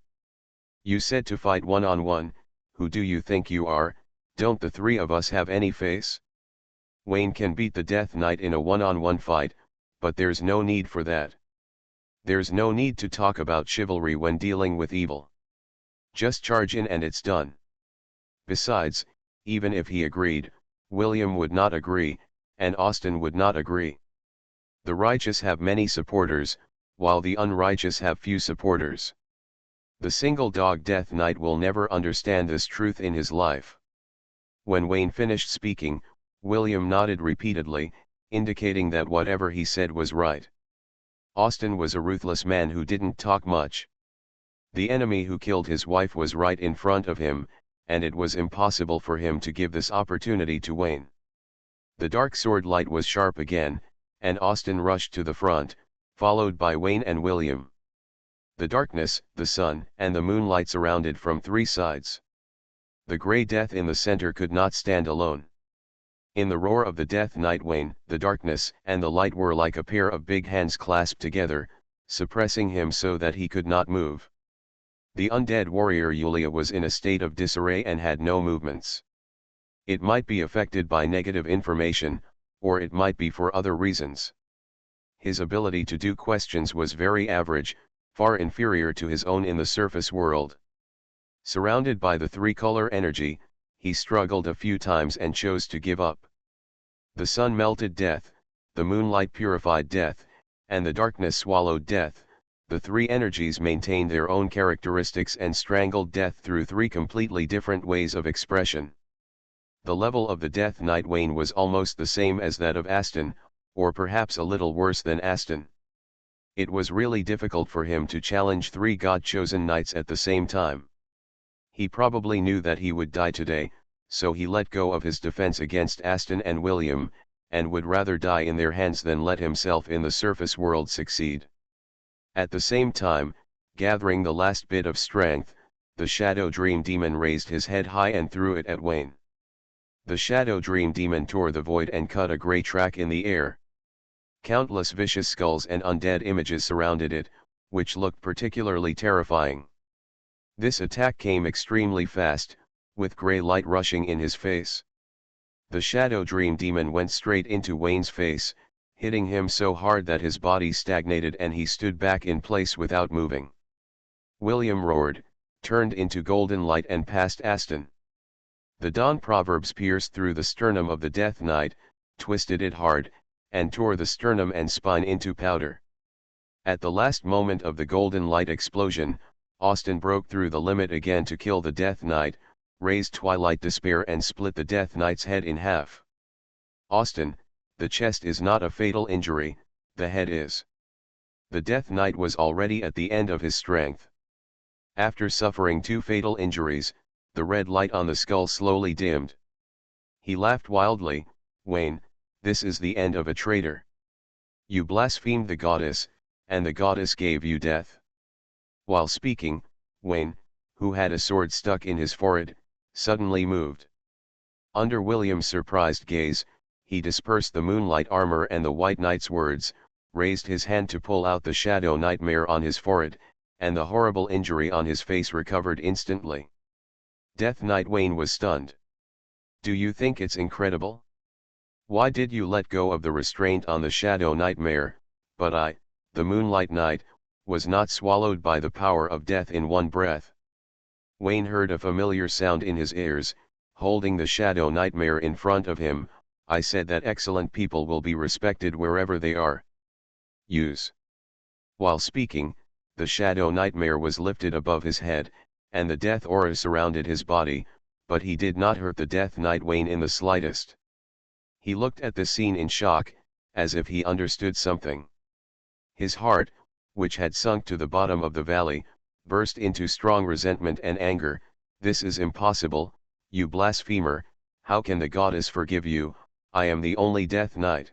You said to fight one-on-one. Who do you think you are? Don't the three of us have any face? Wayne can beat the Death Knight in a one-on-one fight, but there's no need for that. There's no need to talk about chivalry when dealing with evil. Just charge in and it's done. Besides, even if he agreed, William would not agree, and Austin would not agree. The righteous have many supporters, while the unrighteous have few supporters. The single dog Death Knight will never understand this truth in his life. When Wayne finished speaking, William nodded repeatedly, indicating that whatever he said was right. Austin was a ruthless man who didn't talk much. The enemy who killed his wife was right in front of him, and it was impossible for him to give this opportunity to Wayne. The dark sword light was sharp again, and Austin rushed to the front, followed by Wayne and William. The darkness, the sun, and the moonlight surrounded from three sides. The grey death in the center could not stand alone. In the roar of the Death Knight, Wayne, the darkness, and the light were like a pair of big hands clasped together, suppressing him so that he could not move. The undead warrior Yulia was in a state of disarray and had no movements. It might be affected by negative information, or it might be for other reasons. His ability to do questions was very average, far inferior to his own in the surface world. Surrounded by the three-color energy, he struggled a few times and chose to give up. The sun melted death, the moonlight purified death, and the darkness swallowed death. The three energies maintained their own characteristics and strangled death through three completely different ways of expression. The level of the Death Knight Wayne was almost the same as that of Aston, or perhaps a little worse than Aston. It was really difficult for him to challenge three God-chosen knights at the same time. He probably knew that he would die today, so he let go of his defense against Aston and William, and would rather die in their hands than let himself in the surface world succeed. At the same time, gathering the last bit of strength, the Shadow Dream Demon raised his head high and threw it at Wayne. The Shadow Dream Demon tore the void and cut a grey track in the air. Countless vicious skulls and undead images surrounded it, which looked particularly terrifying. This attack came extremely fast, with grey light rushing in his face. The Shadow Dream Demon went straight into Wayne's face, hitting him so hard that his body stagnated and he stood back in place without moving. William roared, turned into golden light and passed Aston. The dawn proverbs pierced through the sternum of the Death Knight, twisted it hard, and tore the sternum and spine into powder. At the last moment of the golden light explosion, Austin broke through the limit again to kill the Death Knight, raised Twilight Despair and split the Death Knight's head in half. Austin, the chest is not a fatal injury, the head is. The Death Knight was already at the end of his strength. After suffering two fatal injuries, the red light on the skull slowly dimmed. He laughed wildly. Wayne, this is the end of a traitor. You blasphemed the goddess, and the goddess gave you death. While speaking, Wayne, who had a sword stuck in his forehead, suddenly moved. Under William's surprised gaze, he dispersed the moonlight armor and the White Knight's words, raised his hand to pull out the shadow nightmare on his forehead, and the horrible injury on his face recovered instantly. Death Knight Wayne was stunned. Do you think it's incredible? Why did you let go of the restraint on the shadow nightmare, but I, the Moonlight Knight, was not swallowed by the power of death in one breath? Wayne heard a familiar sound in his ears, holding the shadow nightmare in front of him. I said that excellent people will be respected wherever they are. Use. While speaking, the shadow nightmare was lifted above his head, and the death aura surrounded his body, but he did not hurt the Death Knight Wayne in the slightest. He looked at the scene in shock, as if he understood something. His heart, which had sunk to the bottom of the valley, burst into strong resentment and anger. This is impossible, you blasphemer, how can the goddess forgive you? I am the only Death Knight.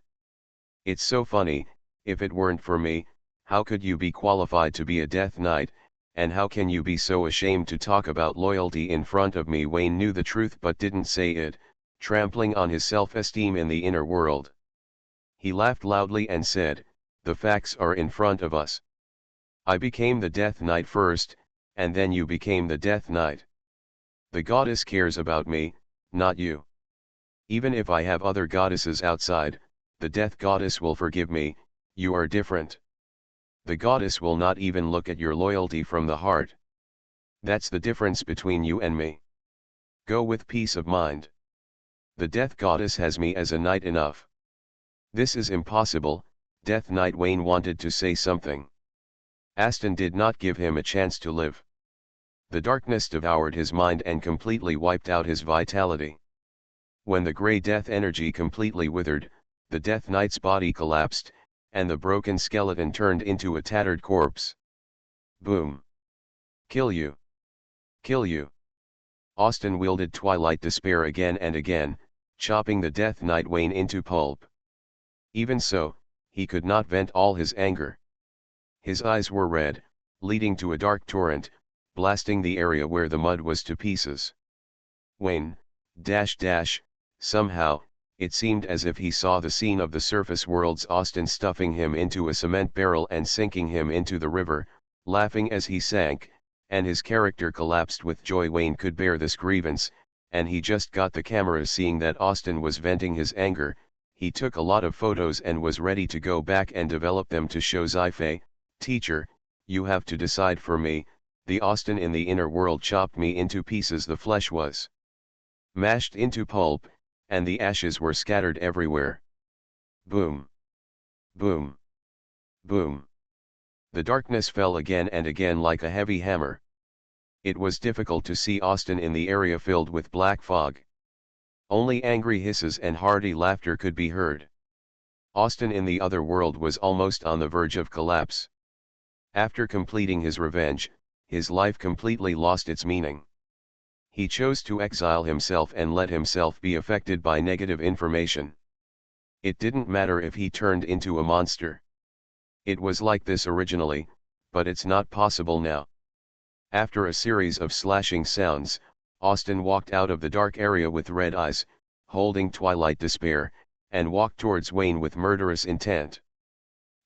It's so funny, if it weren't for me, how could you be qualified to be a Death Knight, and how can you be so ashamed to talk about loyalty in front of me? Wayne knew the truth but didn't say it, trampling on his self-esteem in the inner world. He laughed loudly and said, the facts are in front of us. I became the Death Knight first, and then you became the Death Knight. The goddess cares about me, not you. Even if I have other goddesses outside, the Death Goddess will forgive me. You are different. The goddess will not even look at your loyalty from the heart. That's the difference between you and me. Go with peace of mind. The Death Goddess has me as a knight enough. This is impossible. Death Knight Wayne wanted to say something. Aston did not give him a chance to live. The darkness devoured his mind and completely wiped out his vitality. When the grey death energy completely withered, the Death Knight's body collapsed, and the broken skeleton turned into a tattered corpse. Boom! Kill you! Kill you! Austin wielded Twilight Despair again and again, chopping the Death Knight Wayne into pulp. Even so, he could not vent all his anger. His eyes were red, leading to a dark torrent, blasting the area where the mud was to pieces. Wayne, somehow, it seemed as if he saw the scene of the surface world's Austin stuffing him into a cement barrel and sinking him into the river, laughing as he sank, and his character collapsed with joy. Wayne could bear this grievance, and he just got the camera. Seeing that Austin was venting his anger, he took a lot of photos and was ready to go back and develop them to show Sci-fi. Teacher, you have to decide for me. The Austin in the inner world chopped me into pieces. The flesh was mashed into pulp, and the ashes were scattered everywhere. Boom! Boom! Boom! The darkness fell again and again like a heavy hammer. It was difficult to see Austin in the area filled with black fog. Only angry hisses and hearty laughter could be heard. Austin in the other world was almost on the verge of collapse. After completing his revenge, his life completely lost its meaning. He chose to exile himself and let himself be affected by negative information. It didn't matter if he turned into a monster. It was like this originally, but it's not possible now. After a series of slashing sounds, Austin walked out of the dark area with red eyes, holding Twilight Despair, and walked towards Wayne with murderous intent.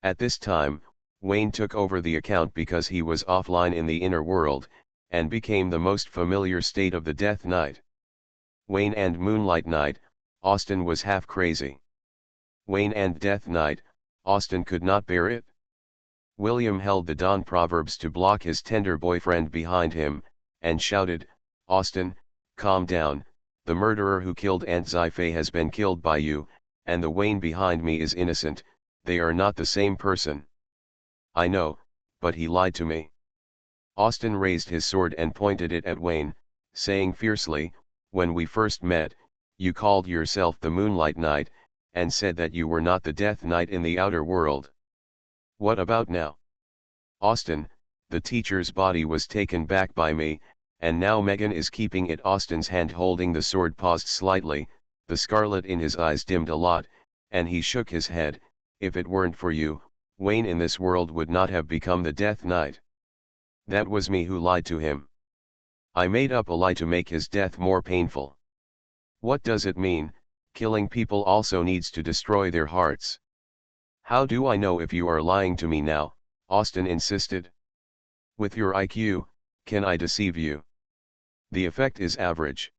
At this time, Wayne took over the account because he was offline in the inner world, and became the most familiar state of the Death Knight. Wayne and Moonlight Knight, Austin was half crazy. Wayne and Death Knight, Austin could not bear it. William held the Dawn Proverbs to block his tender boyfriend behind him, and shouted, "Austin, calm down, the murderer who killed Aunt Sci-fi has been killed by you, and the Wayne behind me is innocent. They are not the same person." "I know, but he lied to me." Austin raised his sword and pointed it at Wayne, saying fiercely, "When we first met, you called yourself the Moonlight Knight, and said that you were not the Death Knight in the outer world. What about now?" "Austin, the teacher's body was taken back by me, and now Megan is keeping it." Austin's hand holding the sword paused slightly, the scarlet in his eyes dimmed a lot, and he shook his head. "If it weren't for you, Wayne in this world would not have become the Death Knight. That was me who lied to him. I made up a lie to make his death more painful." "What does it mean? Killing people also needs to destroy their hearts." "How do I know if you are lying to me now?" Austin insisted. "With your IQ, can I deceive you? The effect is average.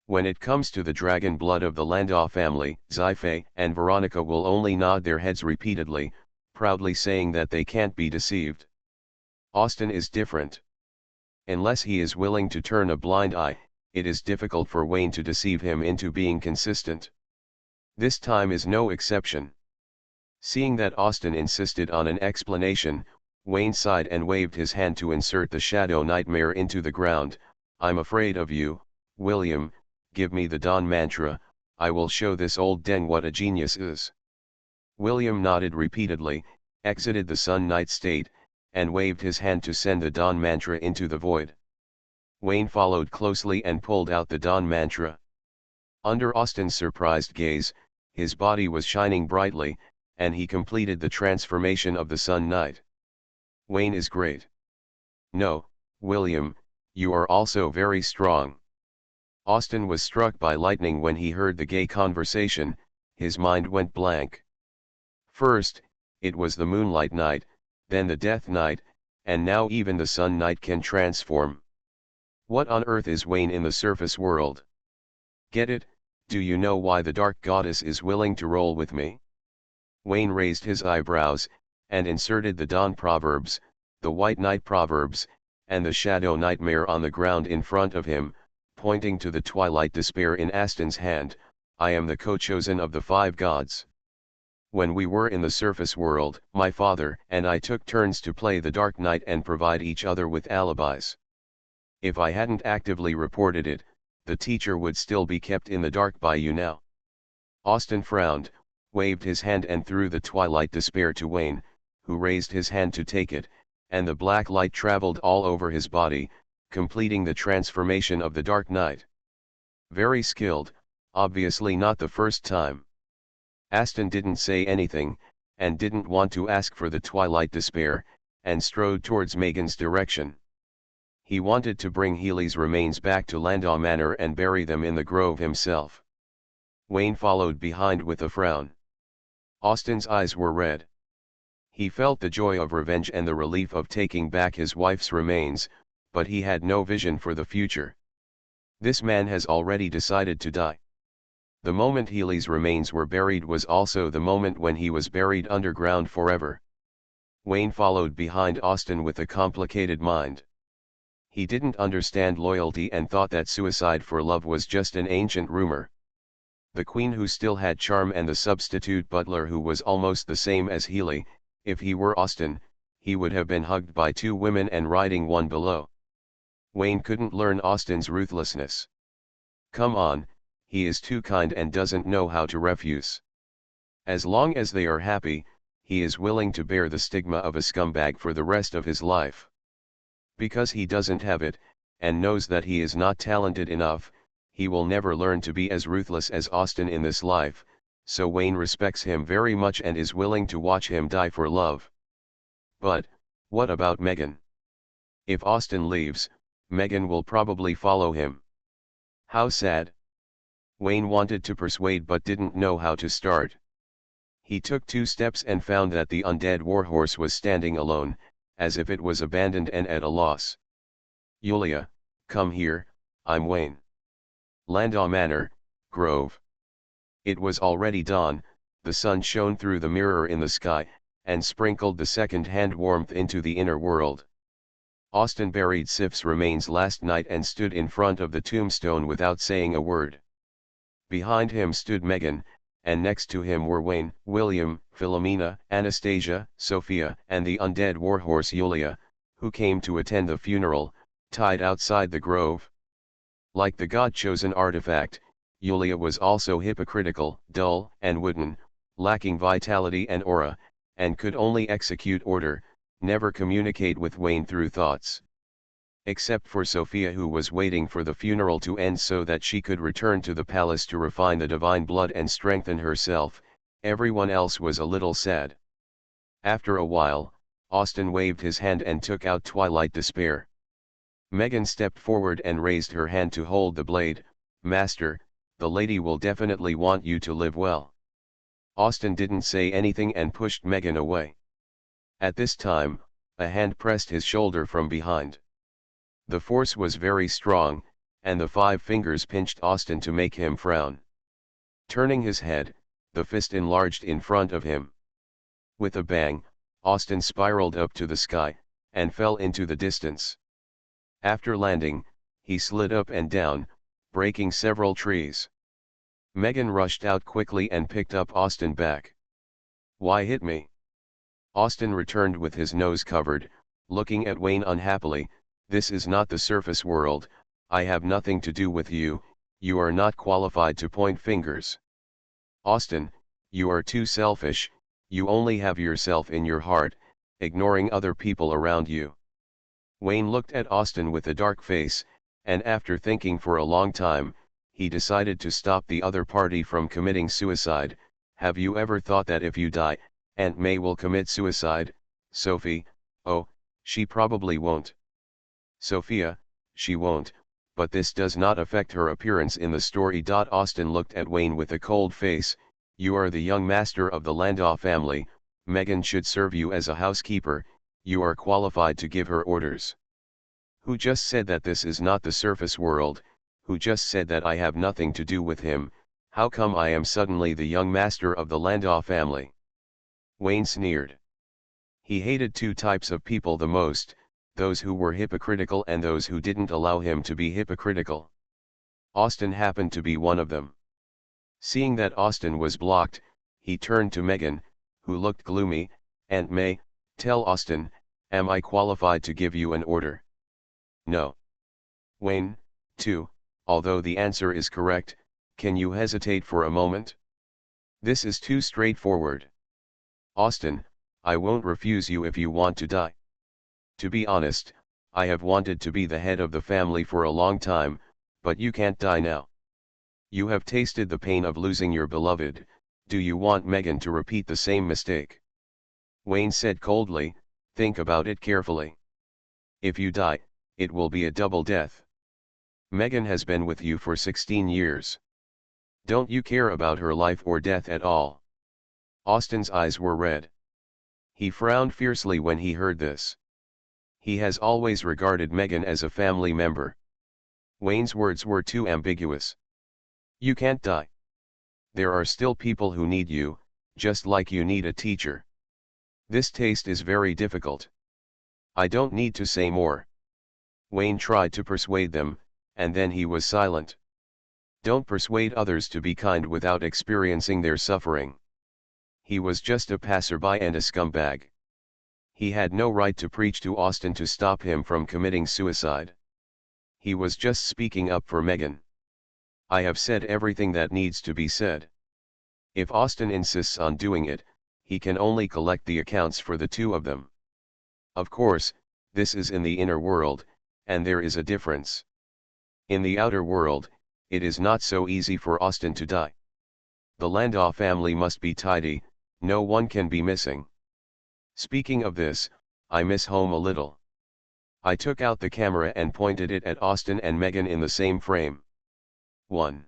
When it comes to the dragon blood of the Landau family, Sci-fi and Veronica will only nod their heads repeatedly, proudly saying that they can't be deceived. Austin is different. Unless he is willing to turn a blind eye, it is difficult for Wayne to deceive him into being consistent. This time is no exception." Seeing that Austin insisted on an explanation, Wayne sighed and waved his hand to insert the Shadow Nightmare into the ground. "I'm afraid of you, William. Give me the Dawn Mantra, I will show this old den what a genius is." William nodded repeatedly, exited the Sun Knight state, and waved his hand to send the Dawn Mantra into the void. Wayne followed closely and pulled out the Dawn Mantra. Under Austin's surprised gaze, his body was shining brightly, and he completed the transformation of the Sun Knight. "Wayne is great." "No, William, you are also very strong." Austin was struck by lightning when he heard the gay conversation. His mind went blank. First, it was the Moonlight Knight, then the Death Knight, and now even the Sun Knight can transform. What on earth is Wayne in the surface world? Get it? Do you know why the Dark Goddess is willing to roll with me? Wayne raised his eyebrows, and inserted the Dawn Proverbs, the White Knight Proverbs, and the Shadow Nightmare on the ground in front of him, pointing to the Twilight Despair in Austin's hand. "I am the co-chosen of the 5 gods. When we were in the surface world, my father and I took turns to play the Dark Knight and provide each other with alibis. If I hadn't actively reported it, the teacher would still be kept in the dark by you now." Austin frowned, waved his hand and threw the twilight despair to Wayne, who raised his hand to take it, and the black light traveled all over his body, completing the transformation of the Dark Knight. Very skilled, obviously not the first time. Aston didn't say anything, and didn't want to ask for the twilight despair, and strode towards Megan's direction. He wanted to bring Healy's remains back to Landau Manor and bury them in the grove himself. Wayne followed behind with a frown. Austin's eyes were red. He felt the joy of revenge and the relief of taking back his wife's remains, but he had no vision for the future. This man has already decided to die. The moment Healy's remains were buried was also the moment when he was buried underground forever. Wayne followed behind Austin with a complicated mind. He didn't understand loyalty and thought that suicide for love was just an ancient rumor. The queen who still had charm and the substitute butler who was almost the same as Healy, if he were Austin, he would have been hugged by two women and riding one below. Wayne couldn't learn Austin's ruthlessness. Come on, he is too kind and doesn't know how to refuse. As long as they are happy, he is willing to bear the stigma of a scumbag for the rest of his life. Because he doesn't have it, and knows that he is not talented enough, he will never learn to be as ruthless as Austin in this life, so Wayne respects him very much and is willing to watch him die for love. But, what about Megan? If Austin leaves, Megan will probably follow him. How sad. Wayne wanted to persuade but didn't know how to start. He took 2 steps and found that the undead warhorse was standing alone, as if it was abandoned and at a loss. "Yulia, come here, I'm Wayne. Landau Manor, Grove." It was already dawn, the sun shone through the mirror in the sky, and sprinkled the second-hand warmth into the inner world. Austin buried Sif's remains last night and stood in front of the tombstone without saying a word. Behind him stood Megan, and next to him were Wayne, William, Philomena, Anastasia, Sophia, and the undead warhorse Yulia, who came to attend the funeral, tied outside the grove. Like the god-chosen artifact, Yulia was also hypocritical, dull, and wooden, lacking vitality and aura, and could only execute order, never communicate with Wayne through thoughts. Except for Sophia, who was waiting for the funeral to end so that she could return to the palace to refine the divine blood and strengthen herself, everyone else was a little sad. After a while, Austin waved his hand and took out Twilight Despair. Megan stepped forward and raised her hand to hold the blade. "Master, the lady will definitely want you to live well." Austin didn't say anything and pushed Megan away. At this time, a hand pressed his shoulder from behind. The force was very strong, and the 5 fingers pinched Austin to make him frown. Turning his head, the fist enlarged in front of him. With a bang, Austin spiraled up to the sky, and fell into the distance. After landing, he slid up and down, breaking several trees. Megan rushed out quickly and picked up Austin back. "Why hit me?" Austin returned with his nose covered, looking at Wayne unhappily. "This is not the surface world, I have nothing to do with you, you are not qualified to point fingers." "Austin, you are too selfish, you only have yourself in your heart, ignoring other people around you." Wayne looked at Austin with a dark face, and after thinking for a long time, he decided to stop the other party from committing suicide. "Have you ever thought that if you die, Aunt May will commit suicide, Sophie?" "Oh, she probably won't." "Sophia, she won't, but this does not affect her appearance in the story." Austin looked at Wayne with a cold face. "You are the young master of the Landau family, Megan should serve you as a housekeeper, you are qualified to give her orders." "Who just said that this is not the surface world, who just said that I have nothing to do with him, how come I am suddenly the young master of the Landau family?" Wayne sneered. He hated 2 types of people the most, those who were hypocritical and those who didn't allow him to be hypocritical. Austin happened to be one of them. Seeing that Austin was blocked, he turned to Megan, who looked gloomy. "Aunt May, tell Austin, am I qualified to give you an order?" "No." "Wayne, too, although the answer is correct, can you hesitate for a moment? This is too straightforward." "Austin, I won't refuse you if you want to die. To be honest, I have wanted to be the head of the family for a long time, but you can't die now. You have tasted the pain of losing your beloved. Do you want Megan to repeat the same mistake?" Wayne said coldly, "Think about it carefully. If you die, it will be a double death. Megan has been with you for 16 years. Don't you care about her life or death at all?" Austin's eyes were red. He frowned fiercely when he heard this. He has always regarded Megan as a family member. Wayne's words were too ambiguous. "You can't die. There are still people who need you, just like you need a teacher. This taste is very difficult. I don't need to say more." Wayne tried to persuade them, and then he was silent. Don't persuade others to be kind without experiencing their suffering. He was just a passerby and a scumbag. He had no right to preach to Austin to stop him from committing suicide. He was just speaking up for Megan. "I have said everything that needs to be said. If Austin insists on doing it, he can only collect the accounts for the two of them. Of course, this is in the inner world, and there is a difference. In the outer world, it is not so easy for Austin to die. The Landau family must be tidy, no one can be missing. Speaking of this, I miss home a little." I took out the camera and pointed it at Austin and Megan in the same frame. 1.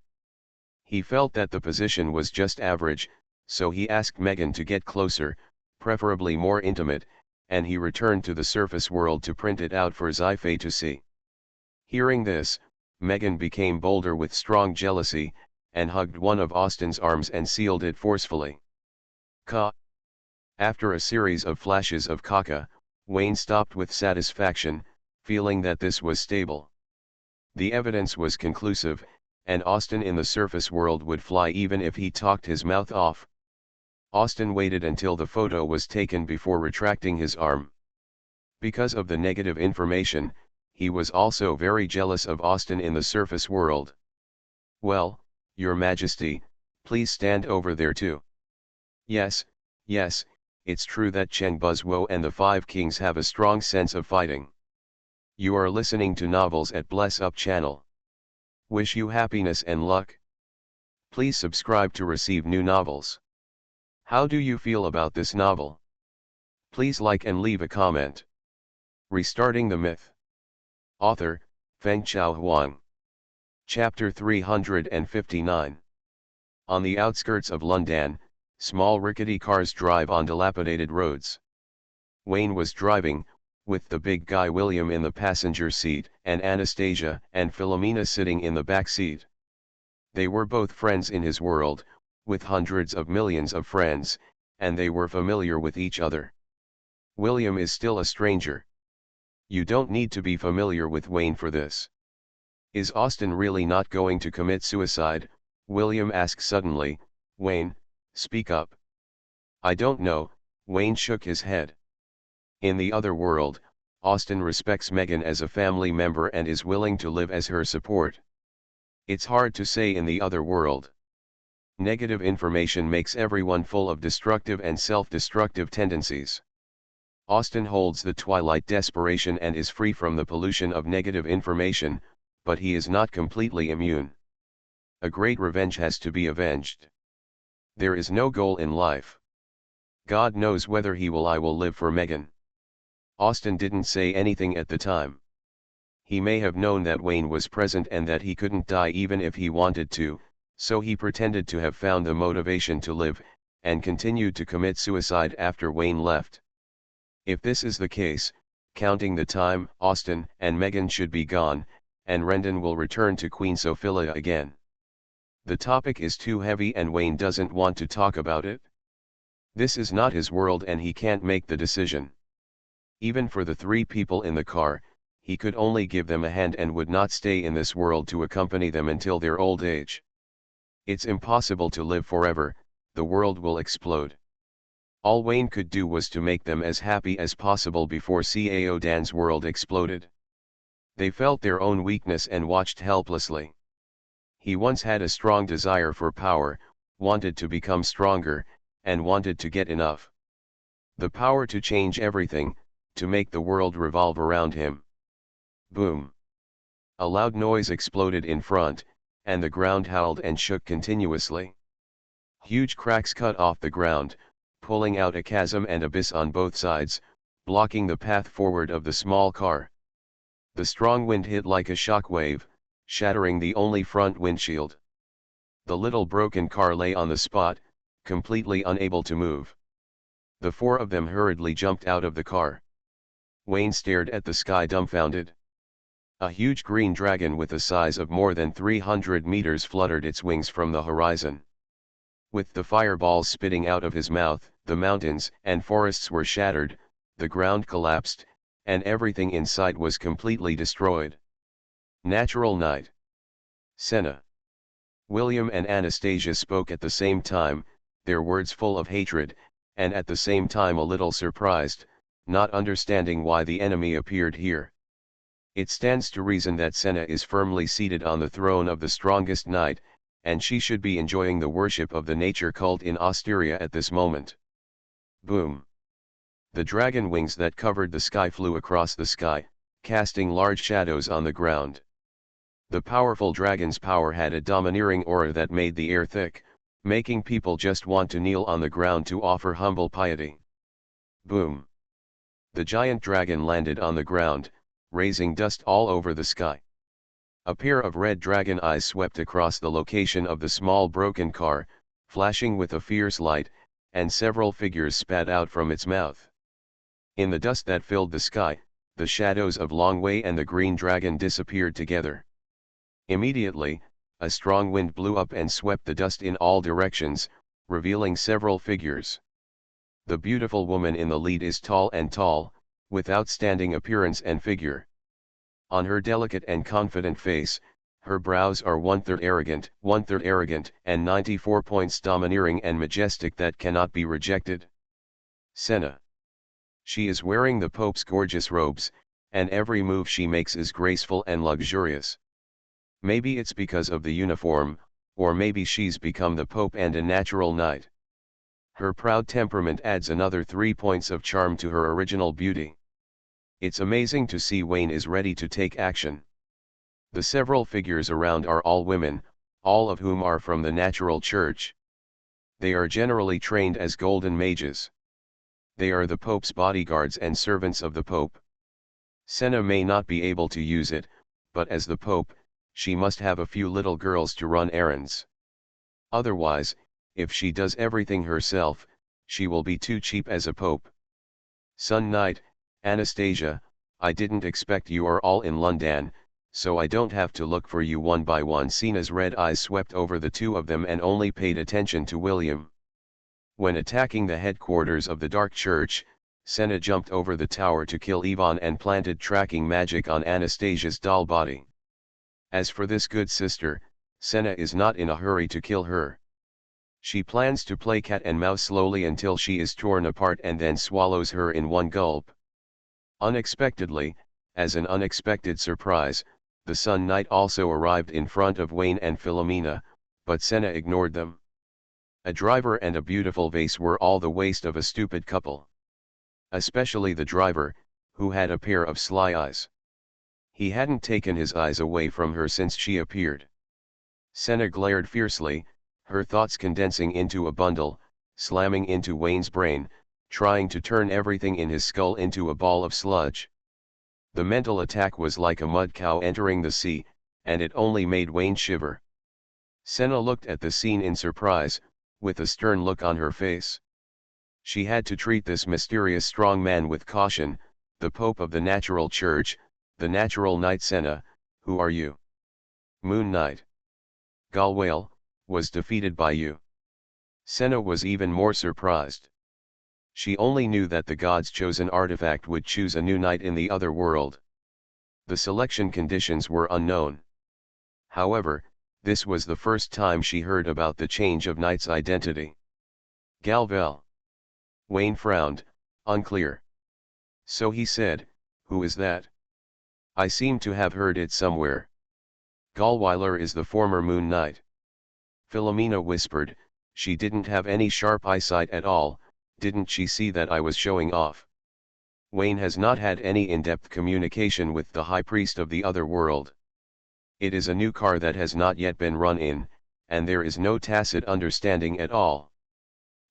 He felt that the position was just average, so he asked Megan to get closer, preferably more intimate, and he returned to the surface world to print it out for Sci-fi to see. Hearing this, Megan became bolder with strong jealousy, and hugged one of Austin's arms and sealed it forcefully. Ka. After a series of flashes of caca, Wayne stopped with satisfaction, feeling that this was stable. The evidence was conclusive, and Austin in the surface world would fly even if he talked his mouth off. Austin waited until the photo was taken before retracting his arm. Because of the negative information, he was also very jealous of Austin in the surface world. "Well, Your Majesty, please stand over there too." Yes, it's true that Cheng Buzwo and the Five Kings have a strong sense of fighting. You are listening to Novels at Bless Up channel. Wish you happiness and luck. Please subscribe to receive new novels. How do you feel about this novel? Please like and leave a comment. Restarting the Myth. Author, Fengchao Huang. Chapter 359. On the outskirts of London, small rickety cars drive on dilapidated roads. Wayne was driving, with the big guy William in the passenger seat and Anastasia and Philomena sitting in the back seat. They were both friends in his world, with hundreds of millions of friends, and they were familiar with each other. William is still a stranger. You don't need to be familiar with Wayne for this. Is Austin really not going to commit suicide? William asked suddenly. Wayne, speak up. I don't know, Wayne shook his head. In the other world, Austin respects Megan as a family member and is willing to live as her support. It's hard to say in the other world. Negative information makes everyone full of destructive and self-destructive tendencies. Austin holds the twilight desperation and is free from the pollution of negative information, but he is not completely immune. A great revenge has to be avenged. There is no goal in life. God knows whether I will live for Megan. Austin didn't say anything at the time. He may have known that Wayne was present and that he couldn't die even if he wanted to, so he pretended to have found the motivation to live, and continued to commit suicide after Wayne left. If this is the case, counting the time, Austin and Megan should be gone, and Rendon will return to Queen Sophia again. The topic is too heavy and Wayne doesn't want to talk about it. This is not his world and he can't make the decision. Even for the three people in the car, he could only give them a hand and would not stay in this world to accompany them until their old age. It's impossible to live forever, the world will explode. All Wayne could do was to make them as happy as possible before Cao Dan's world exploded. They felt their own weakness and watched helplessly. He once had a strong desire for power, wanted to become stronger, and wanted to get enough. The power to change everything, to make the world revolve around him. Boom! A loud noise exploded in front, and the ground howled and shook continuously. Huge cracks cut off the ground, pulling out a chasm and abyss on both sides, blocking the path forward of the small car. The strong wind hit like a shock wave, shattering the only front windshield. The little broken car lay on the spot, completely unable to move. The four of them hurriedly jumped out of the car. Wayne stared at the sky dumbfounded. A huge green dragon with a size of more than 300 meters fluttered its wings from the horizon. With the fireballs spitting out of his mouth, the mountains and forests were shattered, the ground collapsed, and everything in sight was completely destroyed. Natural night. Senna. William and Anastasia spoke at the same time, their words full of hatred, and at the same time a little surprised, not understanding why the enemy appeared here. It stands to reason that Senna is firmly seated on the throne of the strongest knight, and she should be enjoying the worship of the nature cult in Osteria at this moment. Boom! The dragon wings that covered the sky flew across the sky, casting large shadows on the ground. The powerful dragon's power had a domineering aura that made the air thick, making people just want to kneel on the ground to offer humble piety. Boom! The giant dragon landed on the ground, raising dust all over the sky. A pair of red dragon eyes swept across the location of the small broken car, flashing with a fierce light, and several figures spat out from its mouth. In the dust that filled the sky, the shadows of Longway and the green dragon disappeared together. Immediately, a strong wind blew up and swept the dust in all directions, revealing several figures. The beautiful woman in the lead is tall, with outstanding appearance and figure. On her delicate and confident face, her brows are one-third arrogant, and 94 points domineering and majestic that cannot be rejected. Senna. She is wearing the Pope's gorgeous robes, and every move she makes is graceful and luxurious. Maybe it's because of the uniform, or maybe she's become the Pope and a natural knight. Her proud temperament adds another 3 points of charm to her original beauty. It's amazing to see Wayne is ready to take action. The several figures around are all women, all of whom are from the natural church. They are generally trained as golden mages. They are the Pope's bodyguards and servants of the Pope. Senna may not be able to use it, but as the Pope, she must have a few little girls to run errands. Otherwise, if she does everything herself, she will be too cheap as a Pope. Sun Knight, Anastasia, I didn't expect you are all in London, so I don't have to look for you one by one. Senna's red eyes swept over the two of them and only paid attention to William. When attacking the headquarters of the Dark Church, Senna jumped over the tower to kill Ivan and planted tracking magic on Anastasia's doll body. As for this good sister, Senna is not in a hurry to kill her. She plans to play cat and mouse slowly until she is torn apart and then swallows her in one gulp. Unexpectedly, as an unexpected surprise, the Sun Knight also arrived in front of Wayne and Philomena, but Senna ignored them. A driver and a beautiful vase were all the waste of a stupid couple. Especially the driver, who had a pair of sly eyes. He hadn't taken his eyes away from her since she appeared. Senna glared fiercely, her thoughts condensing into a bundle, slamming into Wayne's brain, trying to turn everything in his skull into a ball of sludge. The mental attack was like a mud cow entering the sea, and it only made Wayne shiver. Senna looked at the scene in surprise, with a stern look on her face. She had to treat this mysterious strong man with caution, the Pope of the Natural Church, the Natural Knight. Senna, who are you? Moon Knight. Galwale, was defeated by you. Senna was even more surprised. She only knew that the god's chosen artifact would choose a new knight in the other world. The selection conditions were unknown. However, this was the first time she heard about the change of knight's identity. Galvel. Wayne frowned, unclear. So he said, "Who is that? I seem to have heard it somewhere." "Gallweiler is the former Moon Knight." Philomena whispered. She didn't have any sharp eyesight at all. Didn't she see that I was showing off? Wayne has not had any in-depth communication with the High Priest of the other world. It is a new car that has not yet been run in, and there is no tacit understanding at all.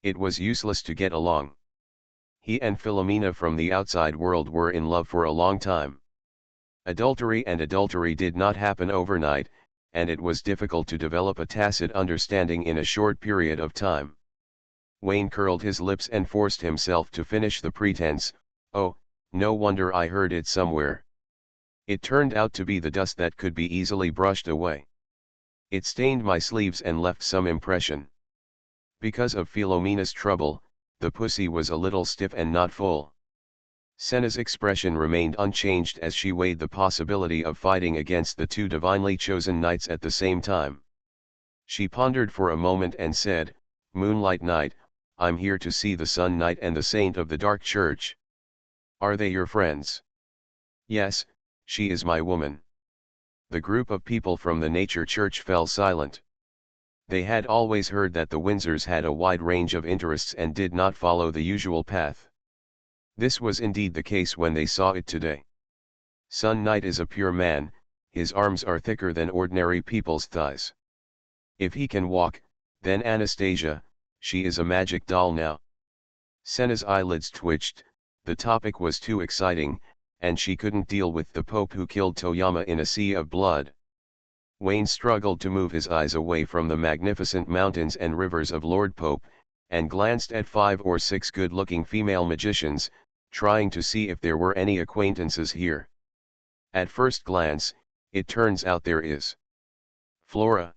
It was useless to get along. He and Philomena from the outside world were in love for a long time. Adultery did not happen overnight, and it was difficult to develop a tacit understanding in a short period of time. Wayne curled his lips and forced himself to finish the pretense. "Oh, no wonder I heard it somewhere." It turned out to be the dust that could be easily brushed away. It stained my sleeves and left some impression. Because of Philomena's trouble, the pussy was a little stiff and not full. Senna's expression remained unchanged as she weighed the possibility of fighting against the two divinely chosen knights at the same time. She pondered for a moment and said, "Moonlight Knight, I'm here to see the Sun Knight and the Saint of the Dark Church." "Are they your friends?" "Yes, she is my woman." The group of people from the Nature Church fell silent. They had always heard that the Windsors had a wide range of interests and did not follow the usual path. This was indeed the case when they saw it today. Sun Knight is a pure man, his arms are thicker than ordinary people's thighs. If he can walk, then Anastasia, she is a magic doll now. Senna's eyelids twitched. The topic was too exciting, and she couldn't deal with the Pope who killed Toyama in a sea of blood. Wayne struggled to move his eyes away from the magnificent mountains and rivers of Lord Pope, and glanced at 5 or 6 good-looking female magicians, trying to see if there were any acquaintances here. At first glance, it turns out there is. Flora,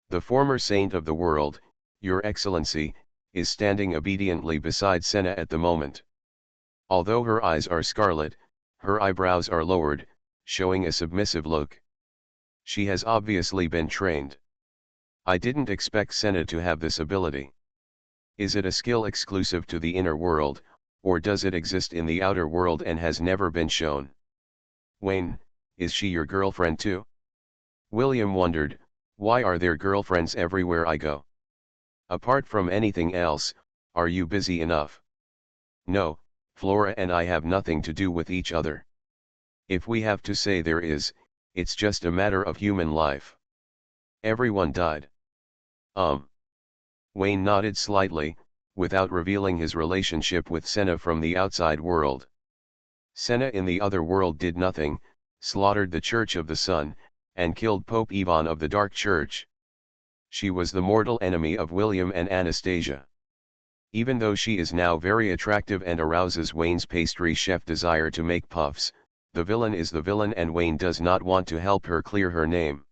the former saint of the world, Your Excellency, is standing obediently beside Senna at the moment. Although her eyes are scarlet, her eyebrows are lowered, showing a submissive look. She has obviously been trained. I didn't expect Senna to have this ability. Is it a skill exclusive to the inner world, or does it exist in the outer world and has never been shown? Wayne, is she your girlfriend too? William wondered, why are there girlfriends everywhere I go? Apart from anything else, are you busy enough? No, Flora and I have nothing to do with each other. If we have to say there is, it's just a matter of human life. Everyone died. Wayne nodded slightly, without revealing his relationship with Senna from the outside world. Senna in the other world did nothing, slaughtered the Church of the Sun, and killed Pope Ivan of the Dark Church. She was the mortal enemy of William and Anastasia. Even though she is now very attractive and arouses Wayne's pastry chef desire to make puffs, the villain is the villain and Wayne does not want to help her clear her name.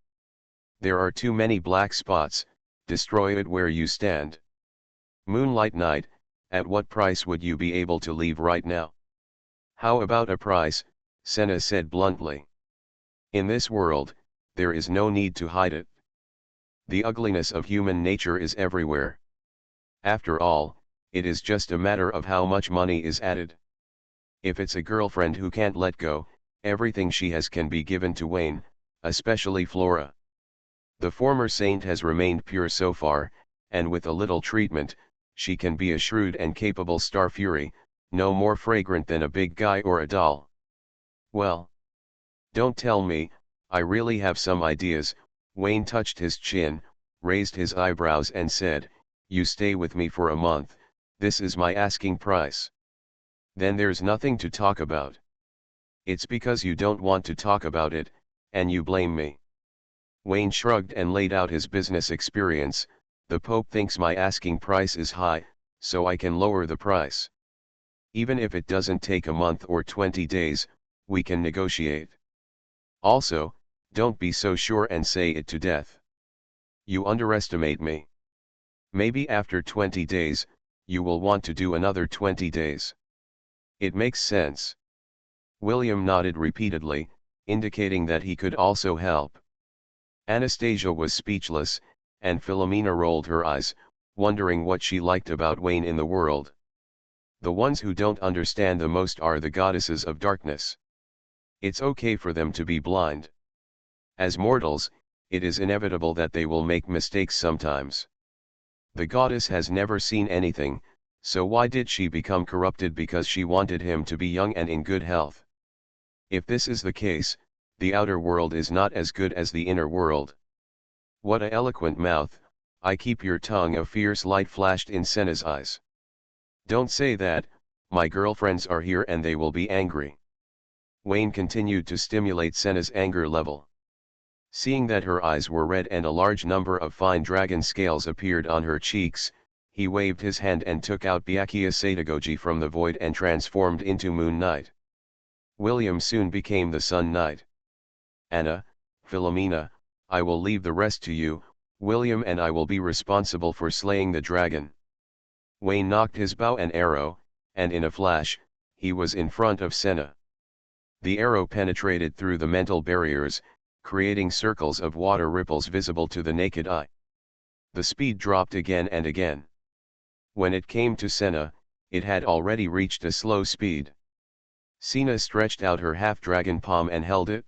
There are too many black spots, destroy it where you stand. Moonlight Knight, at what price would you be able to leave right now? How about a price? Senna said bluntly. In this world, there is no need to hide it. The ugliness of human nature is everywhere. After all, it is just a matter of how much money is added. If it's a girlfriend who can't let go, everything she has can be given to Wayne, especially Flora. The former saint has remained pure so far, and with a little treatment, she can be a shrewd and capable star fury, no more fragrant than a big guy or a doll. Well, don't tell me, I really have some ideas. Wayne touched his chin, raised his eyebrows and said, you stay with me for a month, this is my asking price. Then there's nothing to talk about. It's because you don't want to talk about it, and you blame me. Wayne shrugged and laid out his business experience. The Pope thinks my asking price is high, so I can lower the price. Even if it doesn't take a month or 20 days, we can negotiate. Also, don't be so sure and say it to death. You underestimate me. Maybe after 20 days, you will want to do another 20 days. It makes sense. William nodded repeatedly, indicating that he could also help. Anastasia was speechless, and Philomena rolled her eyes. wondering what she liked about Wayne in the world. The ones who don't understand the most are the goddesses of darkness. It's okay for them to be blind. As mortals, it is inevitable that they will make mistakes sometimes. The goddess has never seen anything, so why did she become corrupted because she wanted him to be young and in good health? If this is the case, the outer world is not as good as the inner world. What a eloquent mouth, I keep your tongue. A fierce light flashed in Senna's eyes. Don't say that, my girlfriends are here and they will be angry. Wayne continued to stimulate Senna's anger level. Seeing that her eyes were red and a large number of fine dragon scales appeared on her cheeks, he waved his hand and took out Byakuya Satagogi from the void and transformed into Moon Knight. William soon became the Sun Knight. Anna, Philomena, I will leave the rest to you, William, and I will be responsible for slaying the dragon. Wayne knocked his bow and arrow, and in a flash, he was in front of Senna. The arrow penetrated through the mental barriers, creating circles of water ripples visible to the naked eye. The speed dropped again and again. When it came to Senna, it had already reached a slow speed. Senna stretched out her half-dragon palm and held it.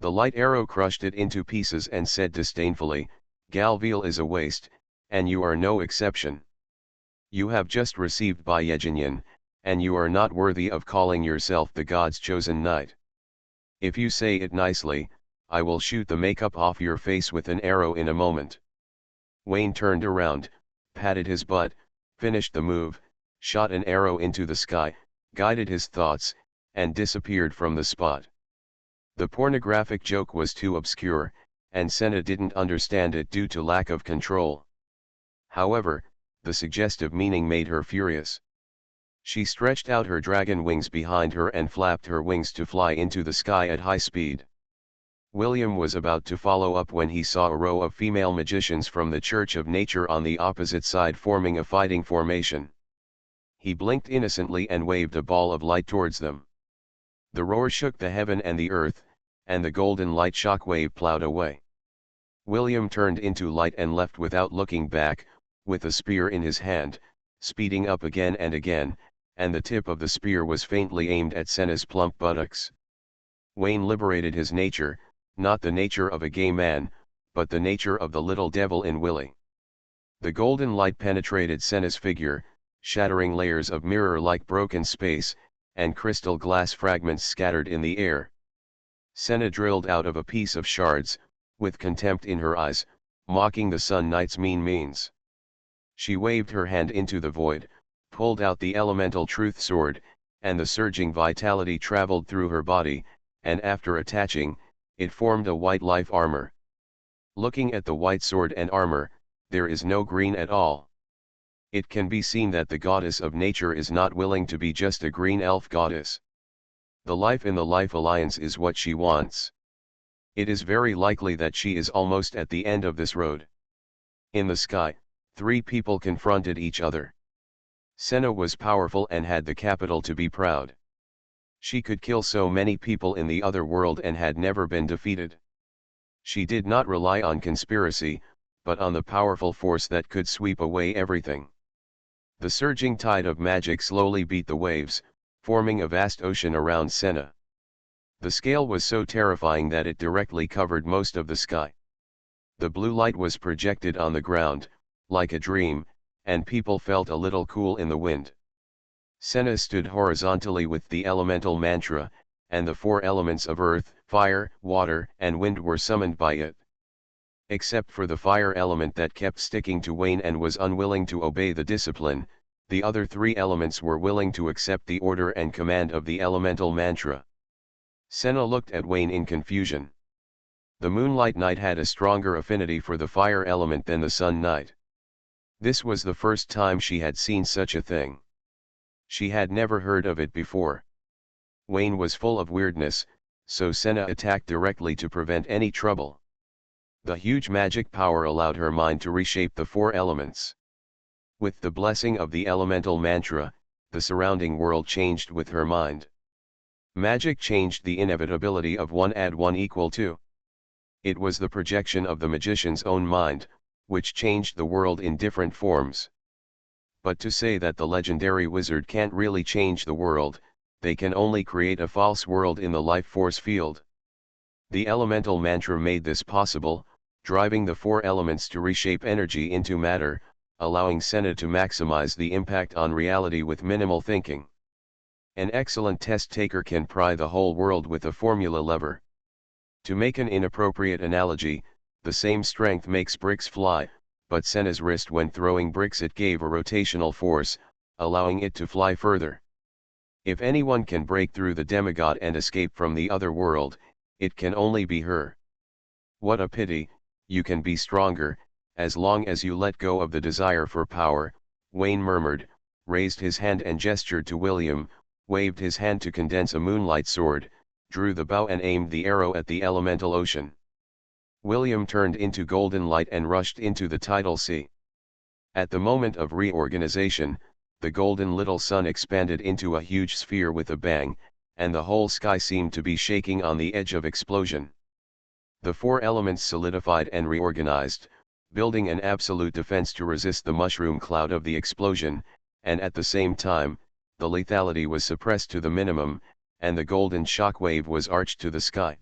The light arrow crushed it into pieces and said disdainfully, Galviel is a waste, and you are no exception. You have just received Byejinyan, and you are not worthy of calling yourself the god's chosen knight. If you say it nicely, I will shoot the makeup off your face with an arrow in a moment. Wayne turned around, patted his butt, finished the move, shot an arrow into the sky, guided his thoughts, and disappeared from the spot. The pornographic joke was too obscure, and Senna didn't understand it due to lack of control. However, the suggestive meaning made her furious. She stretched out her dragon wings behind her and flapped her wings to fly into the sky at high speed. William was about to follow up when he saw a row of female magicians from the Church of Nature on the opposite side forming a fighting formation. He blinked innocently and waved a ball of light towards them. The roar shook the heaven and the earth, and the golden light shockwave plowed away. William turned into light and left without looking back, with a spear in his hand, speeding up again and again, and the tip of the spear was faintly aimed at Senna's plump buttocks. Wayne liberated his nature, not the nature of a gay man, but the nature of the little devil in Willie. The golden light penetrated Senna's figure, shattering layers of mirror-like broken space, and crystal glass fragments scattered in the air. Senna drilled out of a piece of shards, with contempt in her eyes, mocking the Sun Knight's means. She waved her hand into the void, pulled out the elemental truth sword, and the surging vitality traveled through her body, and after attaching, it formed a white life armor. Looking at the white sword and armor, there is no green at all. It can be seen that the goddess of nature is not willing to be just a green elf goddess. The life in the Life Alliance is what she wants. It is very likely that she is almost at the end of this road. In the sky, three people confronted each other. Senna was powerful and had the capital to be proud. She could kill so many people in the other world and had never been defeated. She did not rely on conspiracy, but on the powerful force that could sweep away everything. The surging tide of magic slowly beat the waves, forming a vast ocean around Senna. The scale was so terrifying that it directly covered most of the sky. The blue light was projected on the ground, like a dream, and people felt a little cool in the wind. Senna stood horizontally with the elemental mantra, and the four elements of earth, fire, water, and wind were summoned by it. Except for the fire element that kept sticking to Wayne and was unwilling to obey the discipline, the other three elements were willing to accept the order and command of the elemental mantra. Senna looked at Wayne in confusion. The Moonlight Knight had a stronger affinity for the fire element than the Sun Knight. This was the first time she had seen such a thing. She had never heard of it before. Wayne was full of weirdness, so Senna attacked directly to prevent any trouble. The huge magic power allowed her mind to reshape the four elements. With the blessing of the elemental mantra, the surrounding world changed with her mind. Magic changed the inevitability of 1 + 1 = 2. It was the projection of the magician's own mind, which changed the world in different forms. But to say that the legendary wizard can't really change the world, they can only create a false world in the life force field. The elemental mantra made this possible, driving the four elements to reshape energy into matter, allowing Senna to maximize the impact on reality with minimal thinking. An excellent test taker can pry the whole world with a formula lever. To make an inappropriate analogy, the same strength makes bricks fly, but Senna's wrist when throwing bricks, it gave a rotational force, allowing it to fly further. If anyone can break through the demigod and escape from the other world, it can only be her. What a pity, you can be stronger, as long as you let go of the desire for power, Wayne murmured, raised his hand and gestured to William, waved his hand to condense a moonlight sword, drew the bow and aimed the arrow at the elemental ocean. William turned into golden light and rushed into the tidal sea. At the moment of reorganization, the golden little sun expanded into a huge sphere with a bang, and the whole sky seemed to be shaking on the edge of explosion. The four elements solidified and reorganized, building an absolute defense to resist the mushroom cloud of the explosion, and at the same time, the lethality was suppressed to the minimum, and the golden shockwave was arched to the sky.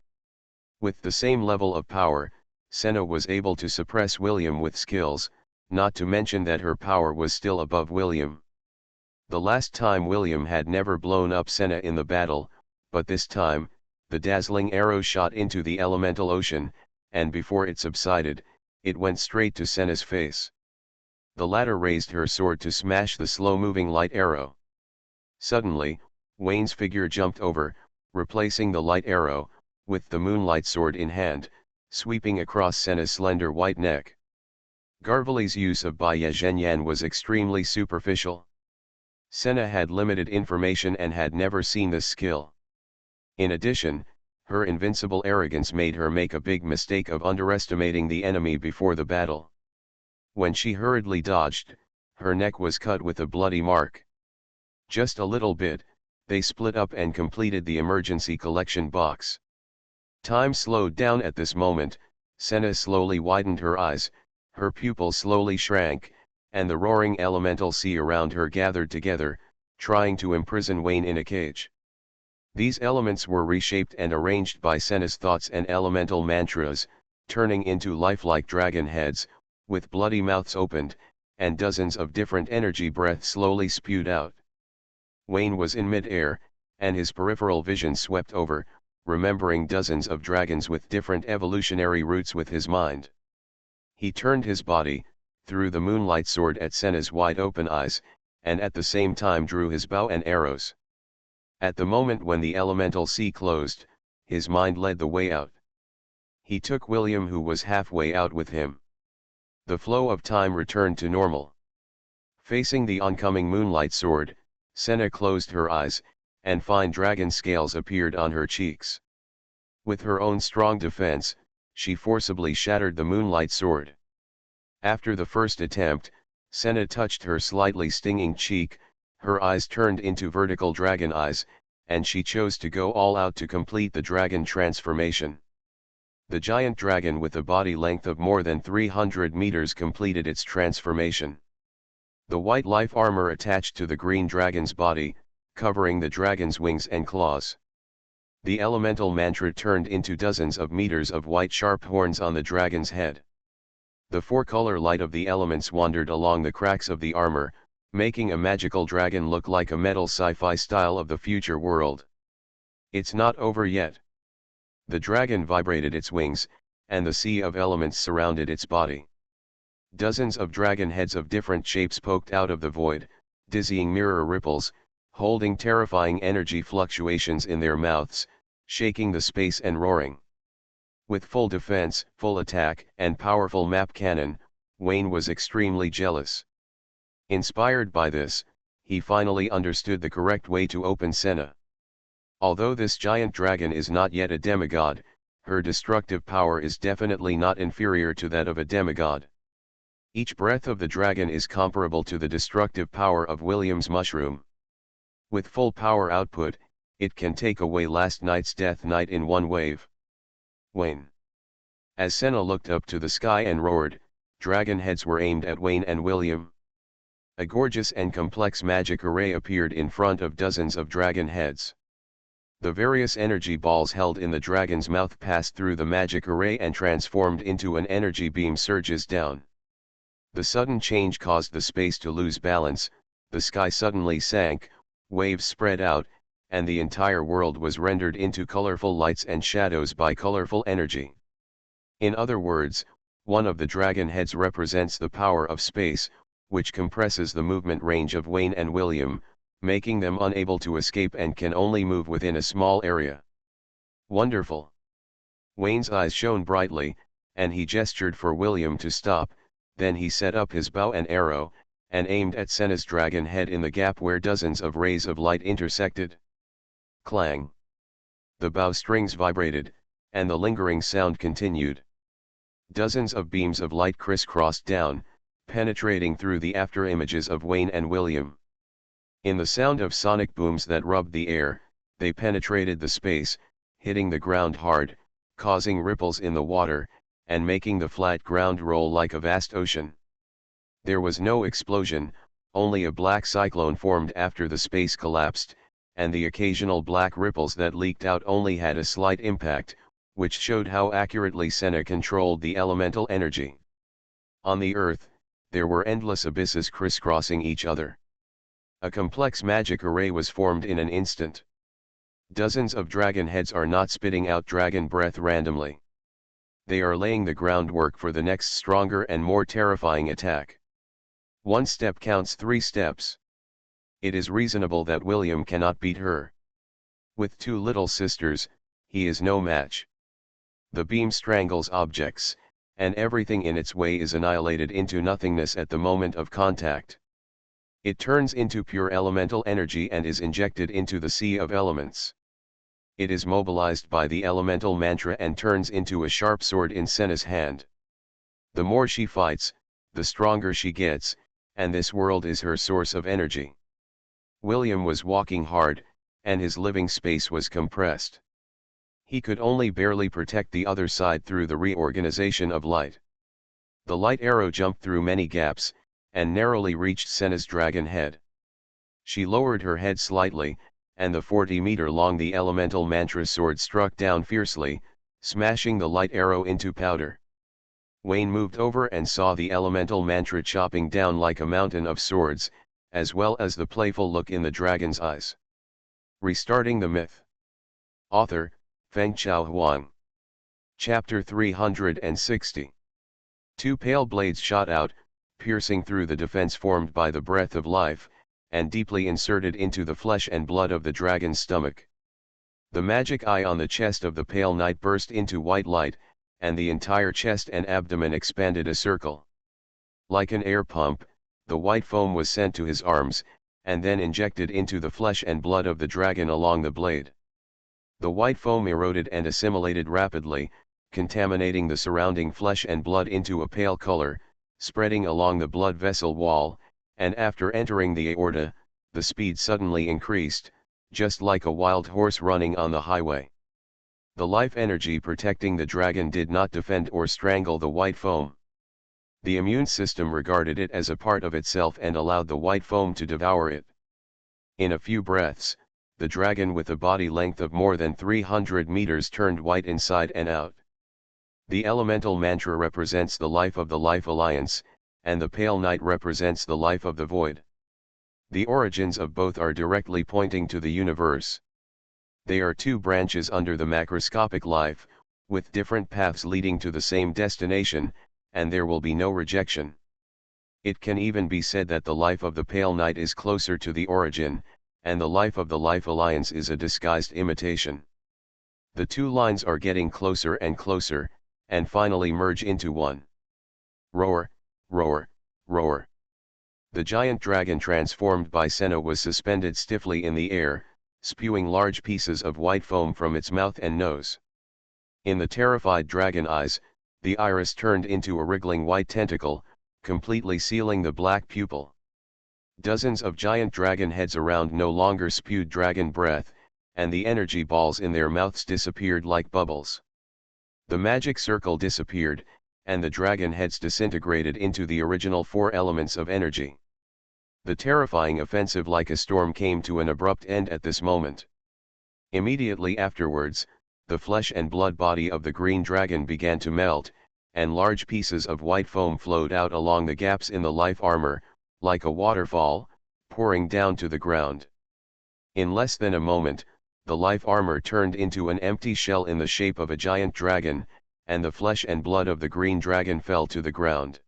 With the same level of power, Senna was able to suppress William with skills, not to mention that her power was still above William. The last time William had never blown up Senna in the battle, but this time, the dazzling arrow shot into the elemental ocean, and before it subsided, it went straight to Senna's face. The latter raised her sword to smash the slow-moving light arrow. Suddenly, Wayne's figure jumped over, replacing the light arrow, with the moonlight sword in hand, sweeping across Senna's slender white neck. Garvali's use of Bai Zhenyan was extremely superficial. Senna had limited information and had never seen this skill. In addition, her invincible arrogance made her make a big mistake of underestimating the enemy before the battle. When she hurriedly dodged, her neck was cut with a bloody mark. Just a little bit, they split up and completed the emergency collection box. Time slowed down at this moment. Senna slowly widened her eyes, her pupils slowly shrank, and the roaring elemental sea around her gathered together, trying to imprison Wayne in a cage. These elements were reshaped and arranged by Senna's thoughts and elemental mantras, turning into lifelike dragon heads, with bloody mouths opened, and dozens of different energy breaths slowly spewed out. Wayne was in mid-air, and his peripheral vision swept over, remembering dozens of dragons with different evolutionary routes with his mind. He turned his body, threw the moonlight sword at Senna's wide-open eyes, and at the same time drew his bow and arrows. At the moment when the elemental sea closed, his mind led the way out. He took William, who was halfway out, with him. The flow of time returned to normal. Facing the oncoming moonlight sword, Senna closed her eyes, and fine dragon scales appeared on her cheeks. With her own strong defense, she forcibly shattered the moonlight sword. After the first attempt, Senna touched her slightly stinging cheek, her eyes turned into vertical dragon eyes, and she chose to go all out to complete the dragon transformation. The giant dragon with a body length of more than 300 meters completed its transformation. The white life armor attached to the green dragon's body, covering the dragon's wings and claws. The elemental mantra turned into dozens of meters of white sharp horns on the dragon's head. The four-color light of the elements wandered along the cracks of the armor, making a magical dragon look like a metal sci-fi style of the future world. It's not over yet. The dragon vibrated its wings, and the sea of elements surrounded its body. Dozens of dragon heads of different shapes poked out of the void, dizzying mirror ripples, holding terrifying energy fluctuations in their mouths, shaking the space and roaring. With full defense, full attack, and powerful map cannon, Wayne was extremely jealous. Inspired by this, he finally understood the correct way to open Senna. Although this giant dragon is not yet a demigod, her destructive power is definitely not inferior to that of a demigod. Each breath of the dragon is comparable to the destructive power of William's mushroom. With full power output, it can take away last night's Death Knight in one wave. Wayne. As Senna looked up to the sky and roared, dragon heads were aimed at Wayne and William. A gorgeous and complex magic array appeared in front of dozens of dragon heads. The various energy balls held in the dragon's mouth passed through the magic array and transformed into an energy beam surges down. The sudden change caused the space to lose balance, the sky suddenly sank, waves spread out, and the entire world was rendered into colorful lights and shadows by colorful energy. In other words, one of the dragon heads represents the power of space, which compresses the movement range of Wayne and William, making them unable to escape and can only move within a small area. Wonderful! Wayne's eyes shone brightly, and he gestured for William to stop, then he set up his bow and arrow, and aimed at Senna's dragon head in the gap where dozens of rays of light intersected. Clang! The bow strings vibrated, and the lingering sound continued. Dozens of beams of light crisscrossed down, penetrating through the afterimages of Wayne and William. In the sound of sonic booms that rubbed the air, they penetrated the space, hitting the ground hard, causing ripples in the water, and making the flat ground roll like a vast ocean. There was no explosion, only a black cyclone formed after the space collapsed, and the occasional black ripples that leaked out only had a slight impact, which showed how accurately Senna controlled the elemental energy. On the Earth, there were endless abysses crisscrossing each other. A complex magic array was formed in an instant. Dozens of dragon heads are not spitting out dragon breath randomly. They are laying the groundwork for the next stronger and more terrifying attack. One step counts 3 steps. It is reasonable that William cannot beat her. With 2 little sisters, he is no match. The beam strangles objects, and everything in its way is annihilated into nothingness at the moment of contact. It turns into pure elemental energy and is injected into the sea of elements. It is mobilized by the elemental mantra and turns into a sharp sword in Senna's hand. The more she fights, the stronger she gets, and this world is her source of energy. William was walking hard, and his living space was compressed. He could only barely protect the other side through the reorganization of light. The light arrow jumped through many gaps, and narrowly reached Senna's dragon head. She lowered her head slightly, and the 40-meter-long the elemental mantra sword struck down fiercely, smashing the light arrow into powder. Wayne moved over and saw the elemental mantra chopping down like a mountain of swords, as well as the playful look in the dragon's eyes. Restarting the myth. Author, Fengchao Huang. Chapter 360. 2 pale blades shot out, piercing through the defense formed by the breath of life, and deeply inserted into the flesh and blood of the dragon's stomach. The magic eye on the chest of the pale knight burst into white light, and the entire chest and abdomen expanded a circle. Like an air pump, the white foam was sent to his arms, and then injected into the flesh and blood of the dragon along the blade. The white foam eroded and assimilated rapidly, contaminating the surrounding flesh and blood into a pale color, spreading along the blood vessel wall, and after entering the aorta, the speed suddenly increased, just like a wild horse running on the highway. The life energy protecting the dragon did not defend or strangle the white foam. The immune system regarded it as a part of itself and allowed the white foam to devour it. In a few breaths, the dragon with a body length of more than 300 meters turned white inside and out. The elemental mantra represents the life of the Life Alliance, and the pale knight represents the life of the void. The origins of both are directly pointing to the universe. They are 2 branches under the macroscopic life, with different paths leading to the same destination, and there will be no rejection. It can even be said that the life of the pale knight is closer to the origin, and the life of the Life Alliance is a disguised imitation. The 2 lines are getting closer and closer, and finally merge into one. Roar, roar, roar. The giant dragon transformed by Senna was suspended stiffly in the air, spewing large pieces of white foam from its mouth and nose. In the terrified dragon eyes, the iris turned into a wriggling white tentacle, completely sealing the black pupil. Dozens of giant dragon heads around no longer spewed dragon breath, and the energy balls in their mouths disappeared like bubbles. The magic circle disappeared, and the dragon heads disintegrated into the original four elements of energy. The terrifying offensive like a storm came to an abrupt end at this moment. Immediately afterwards, the flesh and blood body of the green dragon began to melt, and large pieces of white foam flowed out along the gaps in the life armor, like a waterfall, pouring down to the ground. In less than a moment, the life armor turned into an empty shell in the shape of a giant dragon, and the flesh and blood of the green dragon fell to the ground.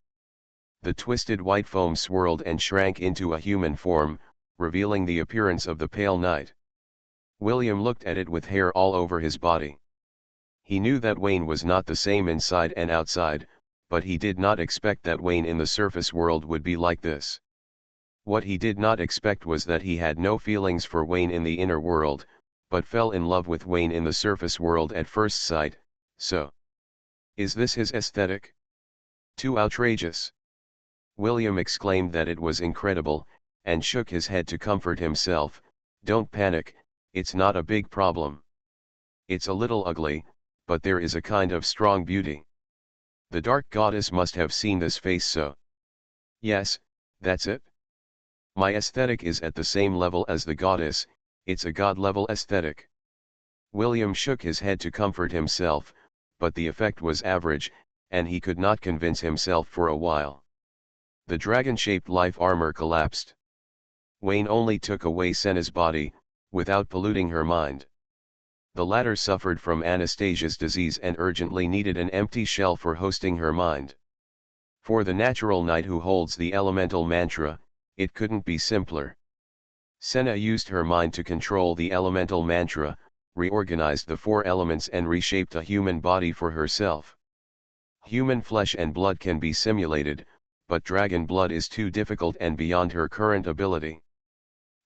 The twisted white foam swirled and shrank into a human form, revealing the appearance of the pale knight. William looked at it with hair all over his body. He knew that Wayne was not the same inside and outside, but he did not expect that Wayne in the surface world would be like this. What he did not expect was that he had no feelings for Wayne in the inner world, but fell in love with Wayne in the surface world at first sight. So, is this his aesthetic? Too outrageous. William exclaimed that it was incredible, and shook his head to comfort himself. Don't panic, it's not a big problem. It's a little ugly, but there is a kind of strong beauty. The dark goddess must have seen this face so. Yes, that's it. My aesthetic is at the same level as the goddess, it's a god-level aesthetic. William shook his head to comfort himself, but the effect was average, and he could not convince himself for a while. The dragon-shaped life armor collapsed. Wayne only took away Senna's body, without polluting her mind. The latter suffered from Anastasia's disease and urgently needed an empty shell for hosting her mind. For the natural knight who holds the elemental mantra, it couldn't be simpler. Senna used her mind to control the elemental mantra, reorganized the four elements and reshaped a human body for herself. Human flesh and blood can be simulated, but dragon blood is too difficult and beyond her current ability.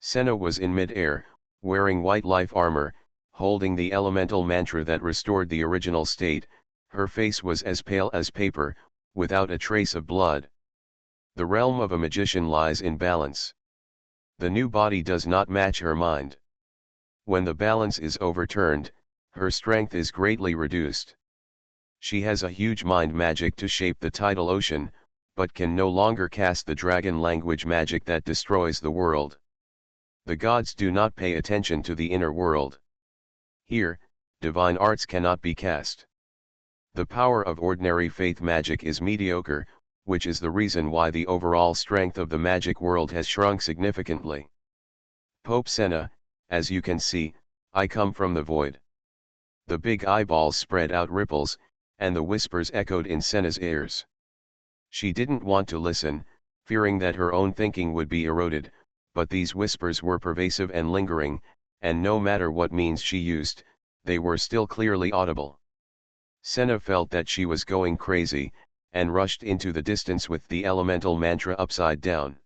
Senna was in mid-air, wearing white life armor, holding the elemental mantra that restored the original state. Her face was as pale as paper, without a trace of blood. The realm of a magician lies in balance. The new body does not match her mind. When the balance is overturned, her strength is greatly reduced. She has a huge mind magic to shape the tidal ocean, but can no longer cast the dragon language magic that destroys the world. The gods do not pay attention to the inner world. Here, divine arts cannot be cast. The power of ordinary faith magic is mediocre, which is the reason why the overall strength of the magic world has shrunk significantly. Pope Senna, as you can see, I come from the void. The big eyeballs spread out ripples, and the whispers echoed in Senna's ears. She didn't want to listen, fearing that her own thinking would be eroded, but these whispers were pervasive and lingering, and no matter what means she used, they were still clearly audible. Senna felt that she was going crazy, and rushed into the distance with the elemental mantra upside down.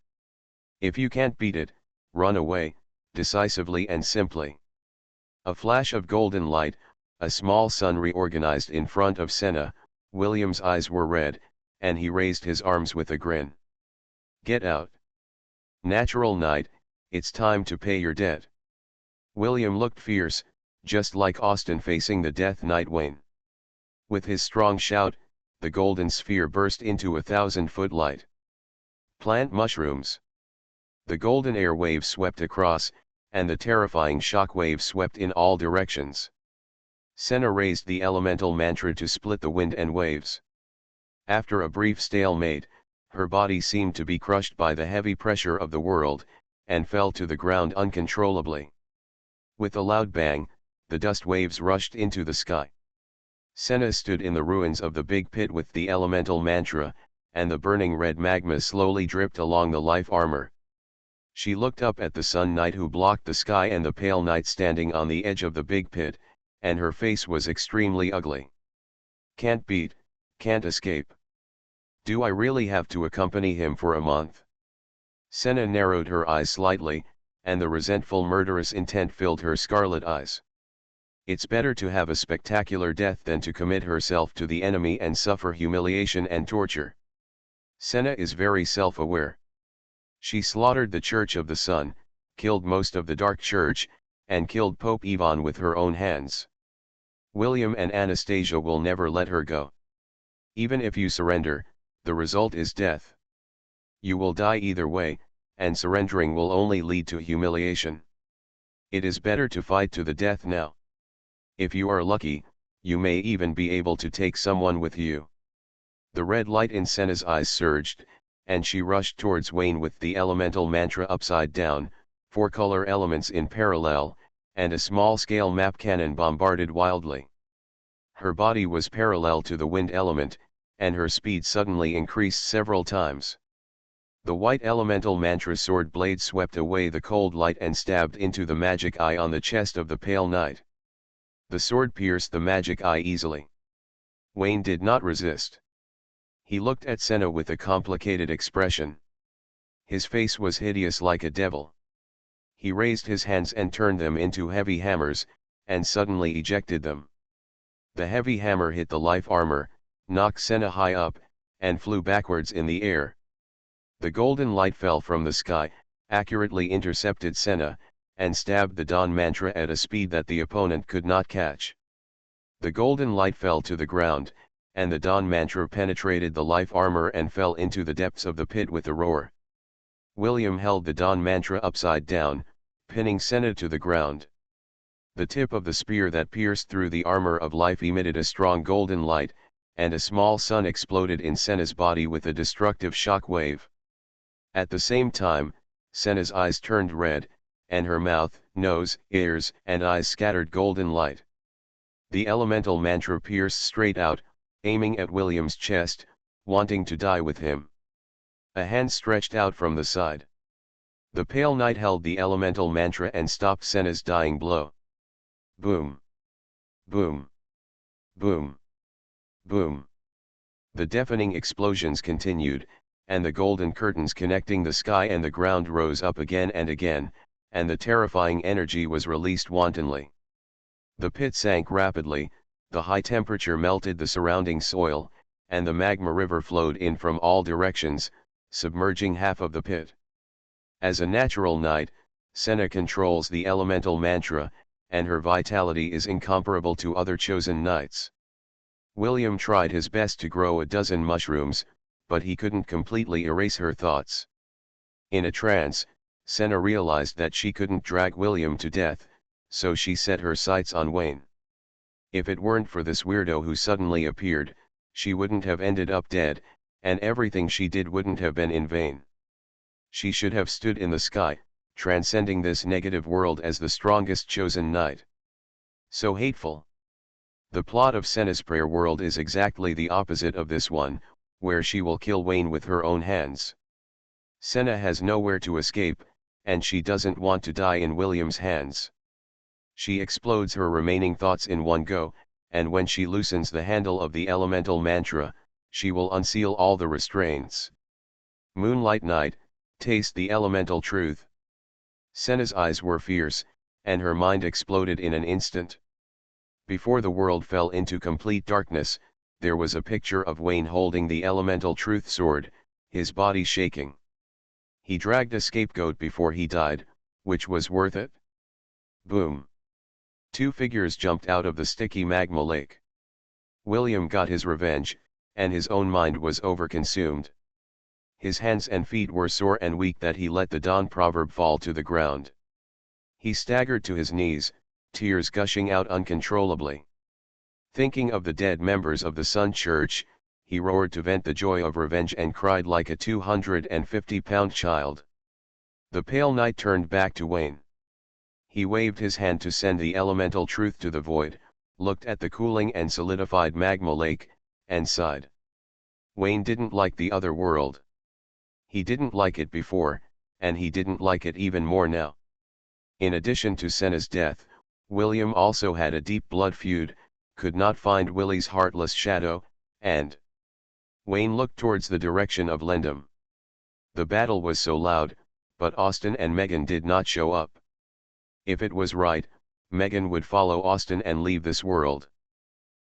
If you can't beat it, run away, decisively and simply. A flash of golden light, a small sun reorganized in front of Senna. William's eyes were red, and he raised his arms with a grin. Get out. Natural knight, it's time to pay your debt. William looked fierce, just like Austin facing the Death Knight Wayne. With his strong shout, the golden sphere burst into 1,000-foot light. Plant mushrooms. The golden air wave swept across, and the terrifying shock wave swept in all directions. Senna raised the elemental mantra to split the wind and waves. After a brief stalemate, her body seemed to be crushed by the heavy pressure of the world, and fell to the ground uncontrollably. With a loud bang, the dust waves rushed into the sky. Senna stood in the ruins of the big pit with the elemental mantra, and the burning red magma slowly dripped along the life armor. She looked up at the Sun Knight who blocked the sky and the Pale Knight standing on the edge of the big pit, and her face was extremely ugly. Can't beat, can't escape. Do I really have to accompany him for a month? Senna narrowed her eyes slightly, and the resentful murderous intent filled her scarlet eyes. It's better to have a spectacular death than to commit herself to the enemy and suffer humiliation and torture. Senna is very self-aware. She slaughtered the Church of the Sun, killed most of the Dark Church, and killed Pope Ivan with her own hands. William and Anastasia will never let her go. Even if you surrender, the result is death. You will die either way, and surrendering will only lead to humiliation. It is better to fight to the death now. If you are lucky, you may even be able to take someone with you. The red light in Senna's eyes surged, and she rushed towards Wayne with the elemental mantra upside down, 4 color elements in parallel, and a small-scale map cannon bombarded wildly. Her body was parallel to the wind element, and her speed suddenly increased several times. The white elemental mantra sword blade swept away the cold light and stabbed into the magic eye on the chest of the pale knight. The sword pierced the magic eye easily. Wayne did not resist. He looked at Senna with a complicated expression. His face was hideous like a devil. He raised his hands and turned them into heavy hammers, and suddenly ejected them. The heavy hammer hit the life armor, knocked Senna high up, and flew backwards in the air. The golden light fell from the sky, accurately intercepted Senna, and stabbed the Dawn mantra at a speed that the opponent could not catch. The golden light fell to the ground, and the Dawn mantra penetrated the life armor and fell into the depths of the pit with a roar. William held the Dawn mantra upside down, pinning Senna to the ground. The tip of the spear that pierced through the armor of life emitted a strong golden light, and a small sun exploded in Senna's body with a destructive shock wave. At the same time, Senna's eyes turned red, and her mouth, nose, ears, and eyes scattered golden light. The elemental mantra pierced straight out, aiming at William's chest, wanting to die with him. A hand stretched out from the side. The pale knight held the elemental mantra and stopped Senna's dying blow. Boom! Boom! Boom! Boom! The deafening explosions continued, and the golden curtains connecting the sky and the ground rose up again and again, and the terrifying energy was released wantonly. The pit sank rapidly, the high temperature melted the surrounding soil, and the magma river flowed in from all directions, submerging half of the pit. As a natural knight, Senna controls the elemental mantra, and her vitality is incomparable to other chosen knights. William tried his best to grow a dozen mushrooms, but he couldn't completely erase her thoughts. In a trance, Senna realized that she couldn't drag William to death, so she set her sights on Wayne. If it weren't for this weirdo who suddenly appeared, she wouldn't have ended up dead, and everything she did wouldn't have been in vain. She should have stood in the sky, transcending this negative world as the strongest chosen knight. So hateful. The plot of Senna's prayer world is exactly the opposite of this one, where she will kill Wayne with her own hands. Senna has nowhere to escape, and she doesn't want to die in William's hands. She explodes her remaining thoughts in one go, and when she loosens the handle of the elemental mantra, she will unseal all the restraints. Moonlight Knight, taste the elemental truth. Senna's eyes were fierce, and her mind exploded in an instant. Before the world fell into complete darkness, there was a picture of Wayne holding the elemental truth sword, his body shaking. He dragged a scapegoat before he died, which was worth it. Boom! 2 figures jumped out of the sticky magma lake. William got his revenge, and his own mind was overconsumed. His hands and feet were sore and weak that he let the Dawn proverb fall to the ground. He staggered to his knees, tears gushing out uncontrollably. Thinking of the dead members of the Sun Church, he roared to vent the joy of revenge and cried like a 250-pound child. The pale knight turned back to Wayne. He waved his hand to send the elemental truth to the void, looked at the cooling and solidified magma lake, and sighed. Wayne didn't like the other world. He didn't like it before, and he didn't like it even more now. In addition to Senna's death, William also had a deep blood feud, could not find Willie's heartless shadow, and Wayne looked towards the direction of Lendham. The battle was so loud, but Austin and Megan did not show up. If it was right, Megan would follow Austin and leave this world.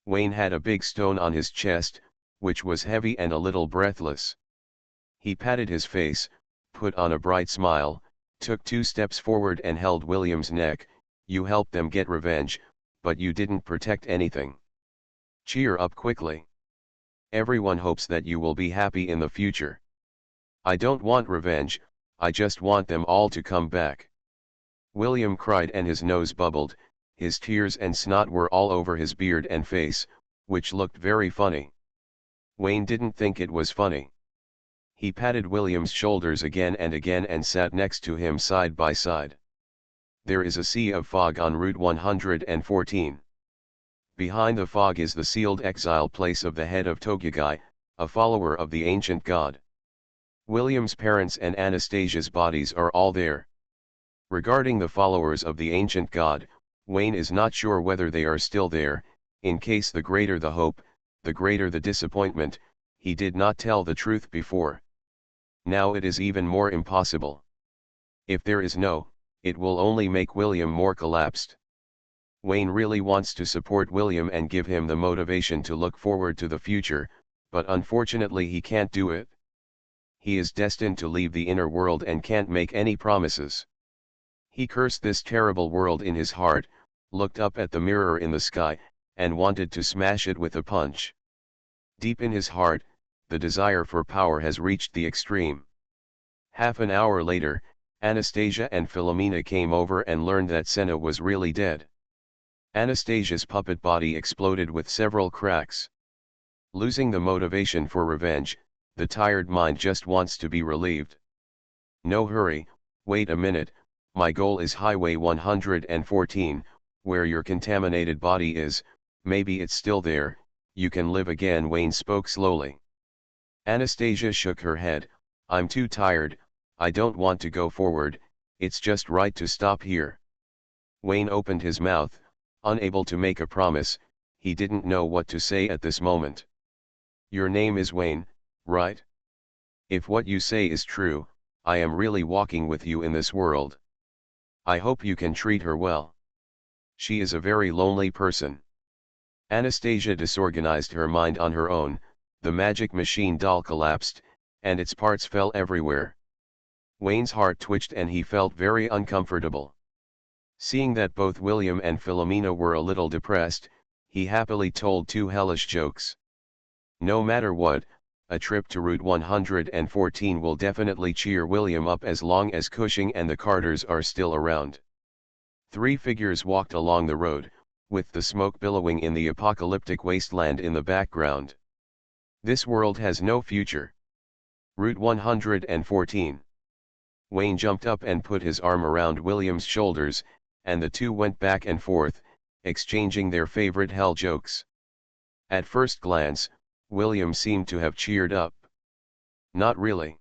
Wayne had a big stone on his chest, which was heavy and a little breathless. He patted his face, put on a bright smile, took 2 steps forward and held William's neck. You helped them get revenge, but you didn't protect anything. Cheer up quickly. everyone hopes that you will be happy in the future. I don't want revenge, I just want them all to come back. William cried and his nose bubbled, his tears and snot were all over his beard and face, which looked very funny. Wayne didn't think it was funny. He patted William's shoulders again and sat next to him side by side. There is a sea of fog on Route 114. Behind the fog is the sealed exile place of the head of Togigai, a follower of the ancient god. William's parents and Anastasia's bodies are all there. Regarding the followers of the ancient god, Wayne is not sure whether they are still there. In case the greater the hope, the greater the disappointment, he did not tell the truth before. Now it is even more impossible. If there is no, it will only make William more collapsed. Wayne really wants to support William and give him the motivation to look forward to the future, but unfortunately he can't do it. He is destined to leave the inner world and can't make any promises. He cursed this terrible world in his heart, looked up at the mirror in the sky, and wanted to smash it with a punch. Deep in his heart, the desire for power has reached the extreme. Half an hour later, Anastasia and Philomena came over and learned that Senna was really dead. Anastasia's puppet body exploded with several cracks. Losing the motivation for revenge, the tired mind just wants to be relieved. No hurry, wait a minute, my goal is Highway 114, where your contaminated body is, maybe it's still there, you can live again. Wayne spoke slowly. Anastasia shook her head, I'm too tired, I don't want to go forward, it's just right to stop here. Wayne opened his mouth, unable to make a promise, he didn't know what to say at this moment. Your name is Wayne, right? If what you say is true, I am really walking with you in this world. I hope you can treat her well. She is a very lonely person. Anastasia disorganized her mind on her own, the magic machine doll collapsed, and its parts fell everywhere. Wayne's heart twitched and he felt very uncomfortable. Seeing that both William and Philomena were a little depressed, he happily told two hellish jokes. No matter what, a trip to Route 114 will definitely cheer William up as long as Cushing and the Carters are still around. Three figures walked along the road, with the smoke billowing in the apocalyptic wasteland in the background. This world has no future. Route 114. Wayne jumped up and put his arm around William's shoulders, and the two went back and forth, exchanging their favorite hell jokes. At first glance, William seemed to have cheered up. Not really.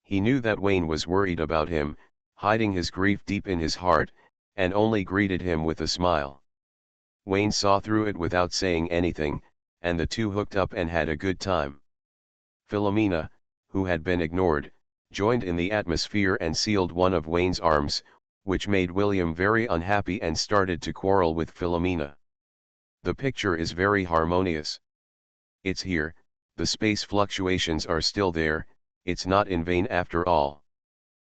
He knew that Wayne was worried about him, hiding his grief deep in his heart, and only greeted him with a smile. Wayne saw through it without saying anything, and the two hooked up and had a good time. Philomena, who had been ignored, joined in the atmosphere and sealed one of Wayne's arms, which made William very unhappy and started to quarrel with Philomena. The picture is very harmonious. It's here, the space fluctuations are still there, it's not in vain after all.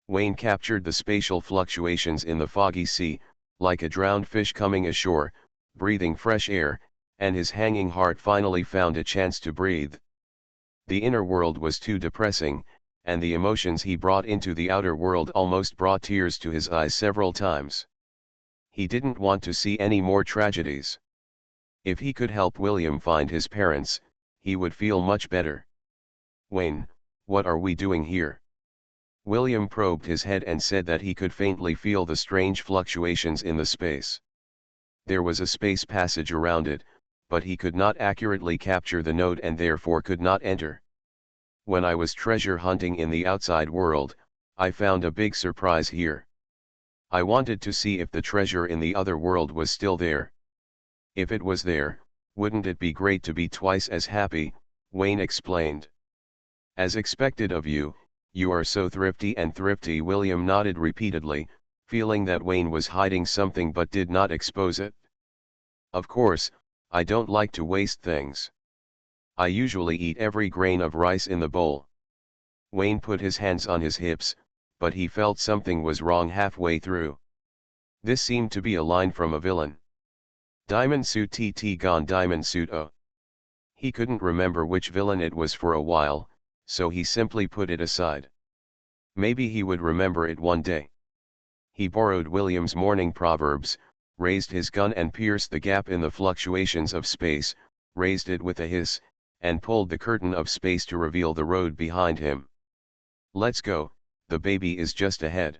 Wayne captured the spatial fluctuations in the foggy sea, like a drowned fish coming ashore, breathing fresh air, and his hanging heart finally found a chance to breathe. The inner world was too depressing, and the emotions he brought into the outer world almost brought tears to his eyes several times. He didn't want to see any more tragedies. If he could help William find his parents, he would feel much better. Wayne, what are we doing here? William probed his head and said that he could faintly feel the strange fluctuations in the space. There was a space passage around it, but he could not accurately capture the node and therefore could not enter. When I was treasure hunting in the outside world, I found a big surprise here. I wanted to see if the treasure in the other world was still there. If it was there, wouldn't it be great to be twice as happy, Wayne explained. As expected of you, you are so thrifty and thrifty. William nodded repeatedly, feeling that Wayne was hiding something but did not expose it. Of course, I don't like to waste things. I usually eat every grain of rice in the bowl. Wayne put his hands on his hips, but he felt something was wrong halfway through. This seemed to be a line from a villain. Diamond suit TT gone diamond suit oh. He couldn't remember which villain it was for a while, so he simply put it aside. Maybe he would remember it one day. He borrowed William's morning proverbs, raised his gun and pierced the gap in the fluctuations of space, raised it with a hiss, and pulled the curtain of space to reveal the road behind him. Let's go, the baby is just ahead.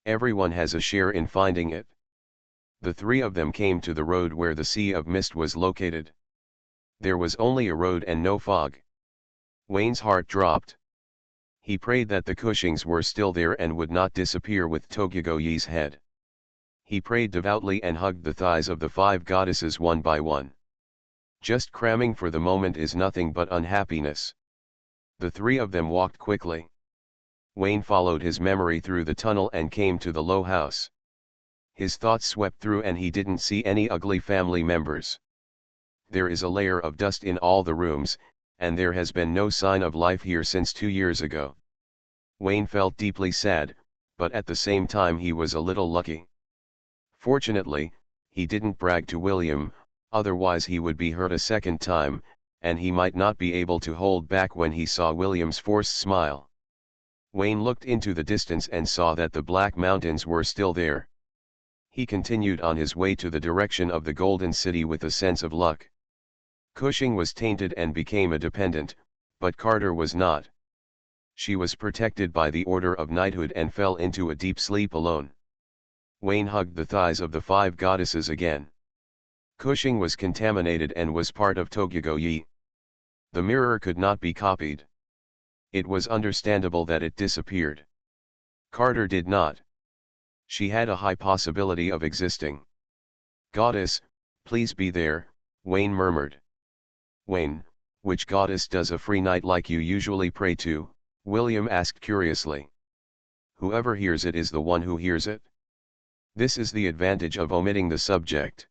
Everyone has a share in finding it. The three of them came to the road where the Sea of Mist was located. There was only a road and no fog. Wayne's heart dropped. He prayed that the Cushings were still there and would not disappear with Togigoyi's head. He prayed devoutly and hugged the thighs of the five goddesses one by one. Just cramming for the moment is nothing but unhappiness. The three of them walked quickly. Wayne followed his memory through the tunnel and came to the low house. His thoughts swept through and he didn't see any ugly family members. There is a layer of dust in all the rooms, and there has been no sign of life here since 2 years ago. Wayne felt deeply sad, but at the same time he was a little lucky. Fortunately, he didn't brag to William, otherwise he would be hurt a second time, and he might not be able to hold back when he saw William's forced smile. Wayne looked into the distance and saw that the Black Mountains were still there. He continued on his way to the direction of the Golden City with a sense of luck. Cushing was tainted and became a dependent, but Carter was not. She was protected by the Order of Knighthood and fell into a deep sleep alone. Wayne hugged the thighs of the five goddesses again. Cushing was contaminated and was part of Togigoyi. The mirror could not be copied. It was understandable that it disappeared. Carter did not. She had a high possibility of existing. "Goddess, please be there," Wayne murmured. "Wayne, which goddess does a free knight like you usually pray to?" William asked curiously. "Whoever hears it is the one who hears it. This is the advantage of omitting the subject.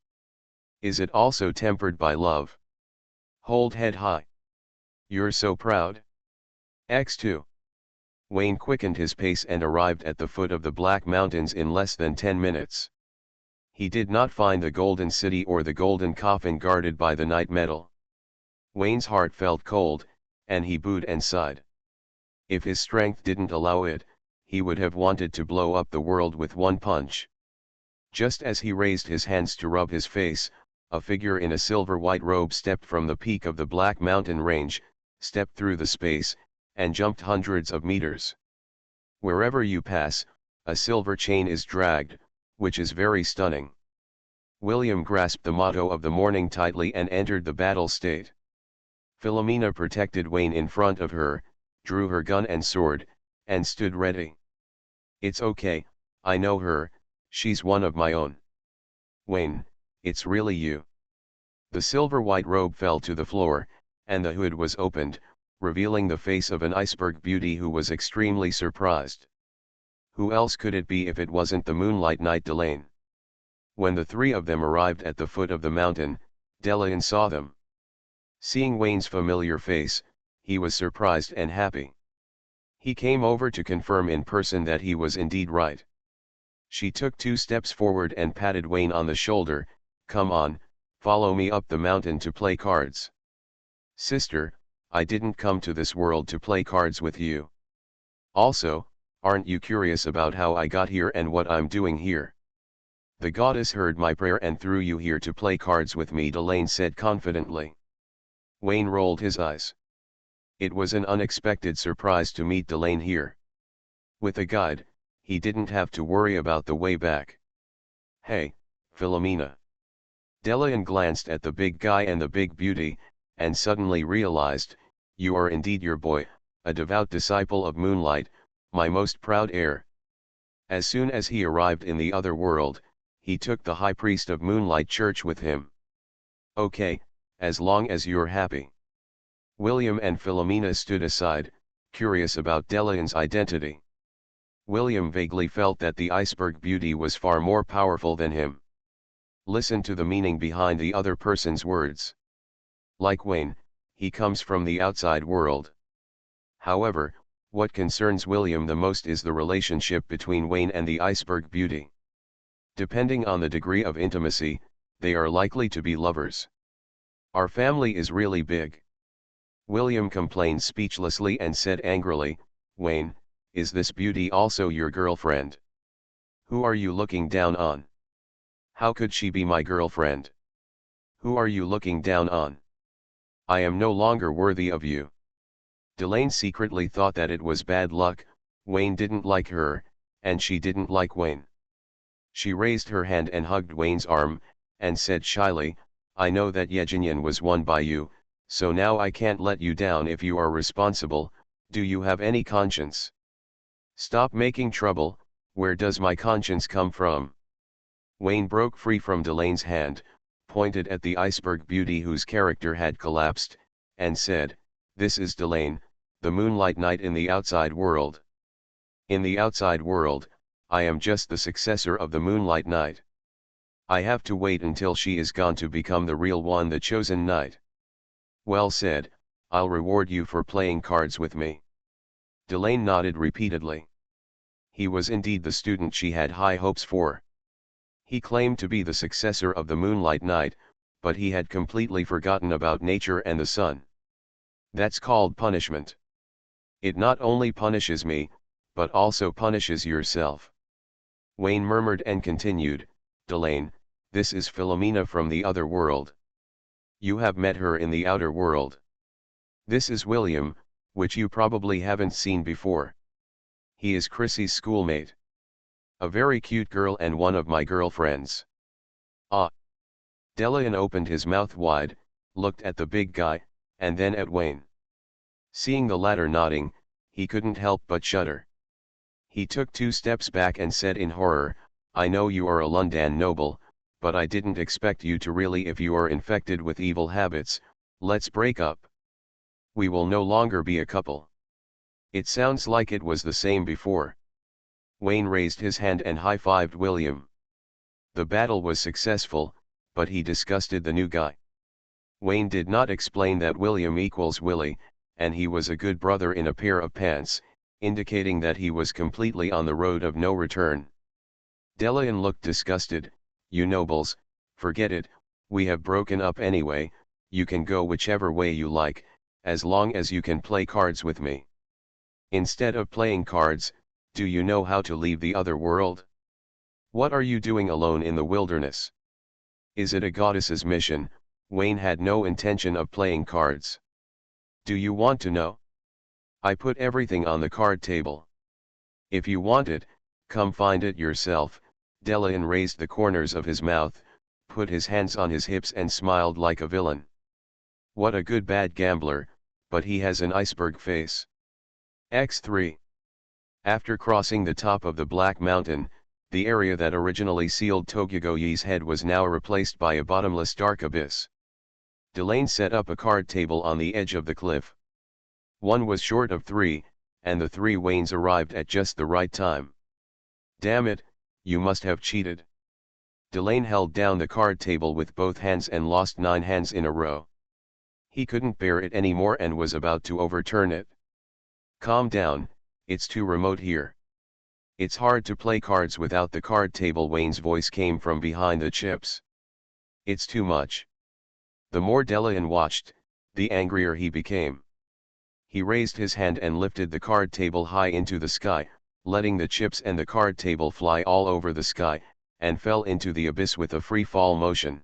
Is it also tempered by love? Hold head high. You're so proud. X2. Wayne quickened his pace and arrived at the foot of the Black Mountains in less than 10 minutes. He did not find the Golden City or the golden coffin guarded by the night metal. Wayne's heart felt cold, and he booed and sighed. If his strength didn't allow it, he would have wanted to blow up the world with one punch. Just as he raised his hands to rub his face, a figure in a silver-white robe stepped from the peak of the Black Mountain range, stepped through the space, and jumped hundreds of meters. Wherever you pass, a silver chain is dragged, which is very stunning. William grasped the motto of the morning tightly and entered the battle state. Philomena protected Wayne in front of her, drew her gun and sword, and stood ready. "It's okay, I know her, she's one of my own." "Wayne, it's really you." The silver-white robe fell to the floor, and the hood was opened, revealing the face of an iceberg beauty who was extremely surprised. Who else could it be if it wasn't the Moonlight Knight Delane? When the three of them arrived at the foot of the mountain, Delane saw them. Seeing Wayne's familiar face, he was surprised and happy. He came over to confirm in person that he was indeed right. She took 2 steps forward and patted Wayne on the shoulder. "Come on, follow me up the mountain to play cards." "Sister, I didn't come to this world to play cards with you. Also, aren't you curious about how I got here and what I'm doing here?" "The goddess heard my prayer and threw you here to play cards with me," Delane said confidently. Wayne rolled his eyes. It was an unexpected surprise to meet Delane here. With a guide, he didn't have to worry about the way back. "Hey, Philomena." Delane glanced at the big guy and the big beauty, and suddenly realized, "You are indeed your boy, a devout disciple of Moonlight, my most proud heir." As soon as he arrived in the other world, he took the high priest of Moonlight Church with him. "Okay, as long as you're happy." William and Philomena stood aside, curious about Delane's identity. William vaguely felt that the iceberg beauty was far more powerful than him. Listen to the meaning behind the other person's words. Like Wayne, he comes from the outside world. However, what concerns William the most is the relationship between Wayne and the iceberg beauty. Depending on the degree of intimacy, they are likely to be lovers. Our family is really big. William complained speechlessly and said angrily, Wayne, is this beauty also your girlfriend? Who are you looking down on? How could she be my girlfriend? Who are you looking down on? I am no longer worthy of you. Delane secretly thought that it was bad luck. Wayne didn't like her, and she didn't like Wayne. She raised her hand and hugged Wayne's arm, and said shyly, I know that Yejinyan was won by you, so now I can't let you down if you are responsible. Do you have any conscience? Stop making trouble. Where does my conscience come from? Wayne broke free from Delane's hand, pointed at the iceberg beauty whose character had collapsed, and said, This is Delane, the Moonlight Knight in the outside world. In the outside world, I am just the successor of the Moonlight Knight. I have to wait until she is gone to become the real one, the chosen knight. Well said, I'll reward you for playing cards with me. Delane nodded repeatedly. He was indeed the student she had high hopes for. He claimed to be the successor of the Moonlight Knight, but he had completely forgotten about nature and the sun. That's called punishment. It not only punishes me, but also punishes yourself. Wayne murmured and continued, Delane, this is Philomena from the other world. You have met her in the outer world. This is William, which you probably haven't seen before. He is Chrissy's schoolmate. A very cute girl and one of my girlfriends. Ah. Delayan opened his mouth wide, looked at the big guy, and then at Wayne. Seeing the latter nodding, he couldn't help but shudder. He took 2 steps back and said in horror, I know you are a Lundan noble, but I didn't expect you to really. If you are infected with evil habits, let's break up. We will no longer be a couple. It sounds like it was the same before. Wayne raised his hand and high-fived William. The battle was successful, but he disgusted the new guy. Wayne did not explain that William equals Willie, and he was a good brother in a pair of pants, indicating that he was completely on the road of no return. Delayan looked disgusted. You nobles, forget it, we have broken up anyway. You can go whichever way you like, as long as you can play cards with me. Instead of playing cards, do you know how to leave the other world? What are you doing alone in the wilderness? Is it a goddess's mission? Wayne had no intention of playing cards. Do you want to know? I put everything on the card table. If you want it, come find it yourself. Delayan raised the corners of his mouth, put his hands on his hips and smiled like a villain. What a good bad gambler, but he has an iceberg face. X3. After crossing the top of the Black Mountain, the area that originally sealed Togyugoyi's head was now replaced by a bottomless dark abyss. Delane set up a card table on the edge of the cliff. One was short of 3, and the 3 Waynes arrived at just the right time. Damn it, you must have cheated. Delane held down the card table with both hands and lost 9 hands in a row. He couldn't bear it anymore and was about to overturn it. Calm down, it's too remote here. It's hard to play cards without the card table. Wayne's voice came from behind the chips. It's too much. The more Delayan watched, the angrier he became. He raised his hand and lifted the card table high into the sky, letting the chips and the card table fly all over the sky, and fell into the abyss with a free fall motion.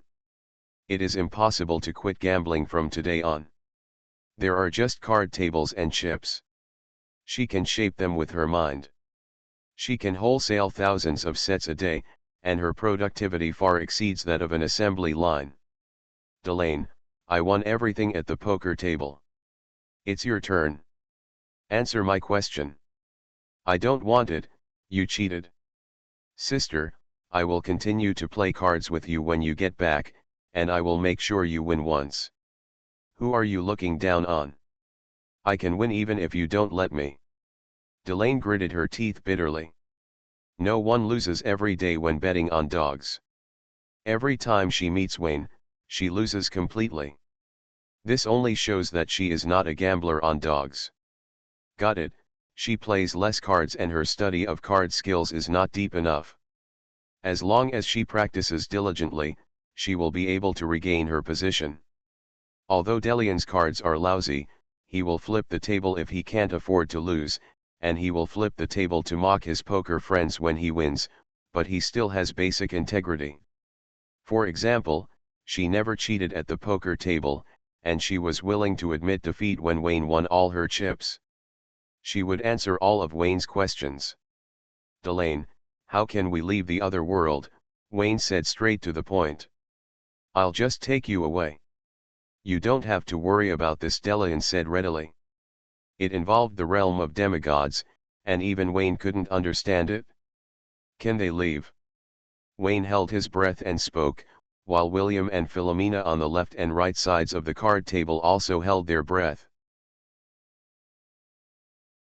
It is impossible to quit gambling from today on. There are just card tables and chips. She can shape them with her mind. She can wholesale thousands of sets a day, and her productivity far exceeds that of an assembly line. Delane, I won everything at the poker table. It's your turn. Answer my question. I don't want it, you cheated. Sister, I will continue to play cards with you when you get back, and I will make sure you win once. Who are you looking down on? I can win even if you don't let me. Delane gritted her teeth bitterly. No one loses every day when betting on dogs. Every time she meets Wayne, she loses completely. This only shows that she is not a gambler on dogs. Got it, she plays less cards and her study of card skills is not deep enough. As long as she practices diligently, she will be able to regain her position. Although Delian's cards are lousy, he will flip the table if he can't afford to lose, and he will flip the table to mock his poker friends when he wins, but he still has basic integrity. For example, she never cheated at the poker table, and she was willing to admit defeat when Wayne won all her chips. She would answer all of Wayne's questions. "Delane, how can we leave the other world?" Wayne said, straight to the point. "I'll just take you away." "You don't have to worry about this," Delian said readily. It involved the realm of demigods, and even Wayne couldn't understand it. "Can they leave?" Wayne held his breath and spoke, while William and Philomena on the left and right sides of the card table also held their breath.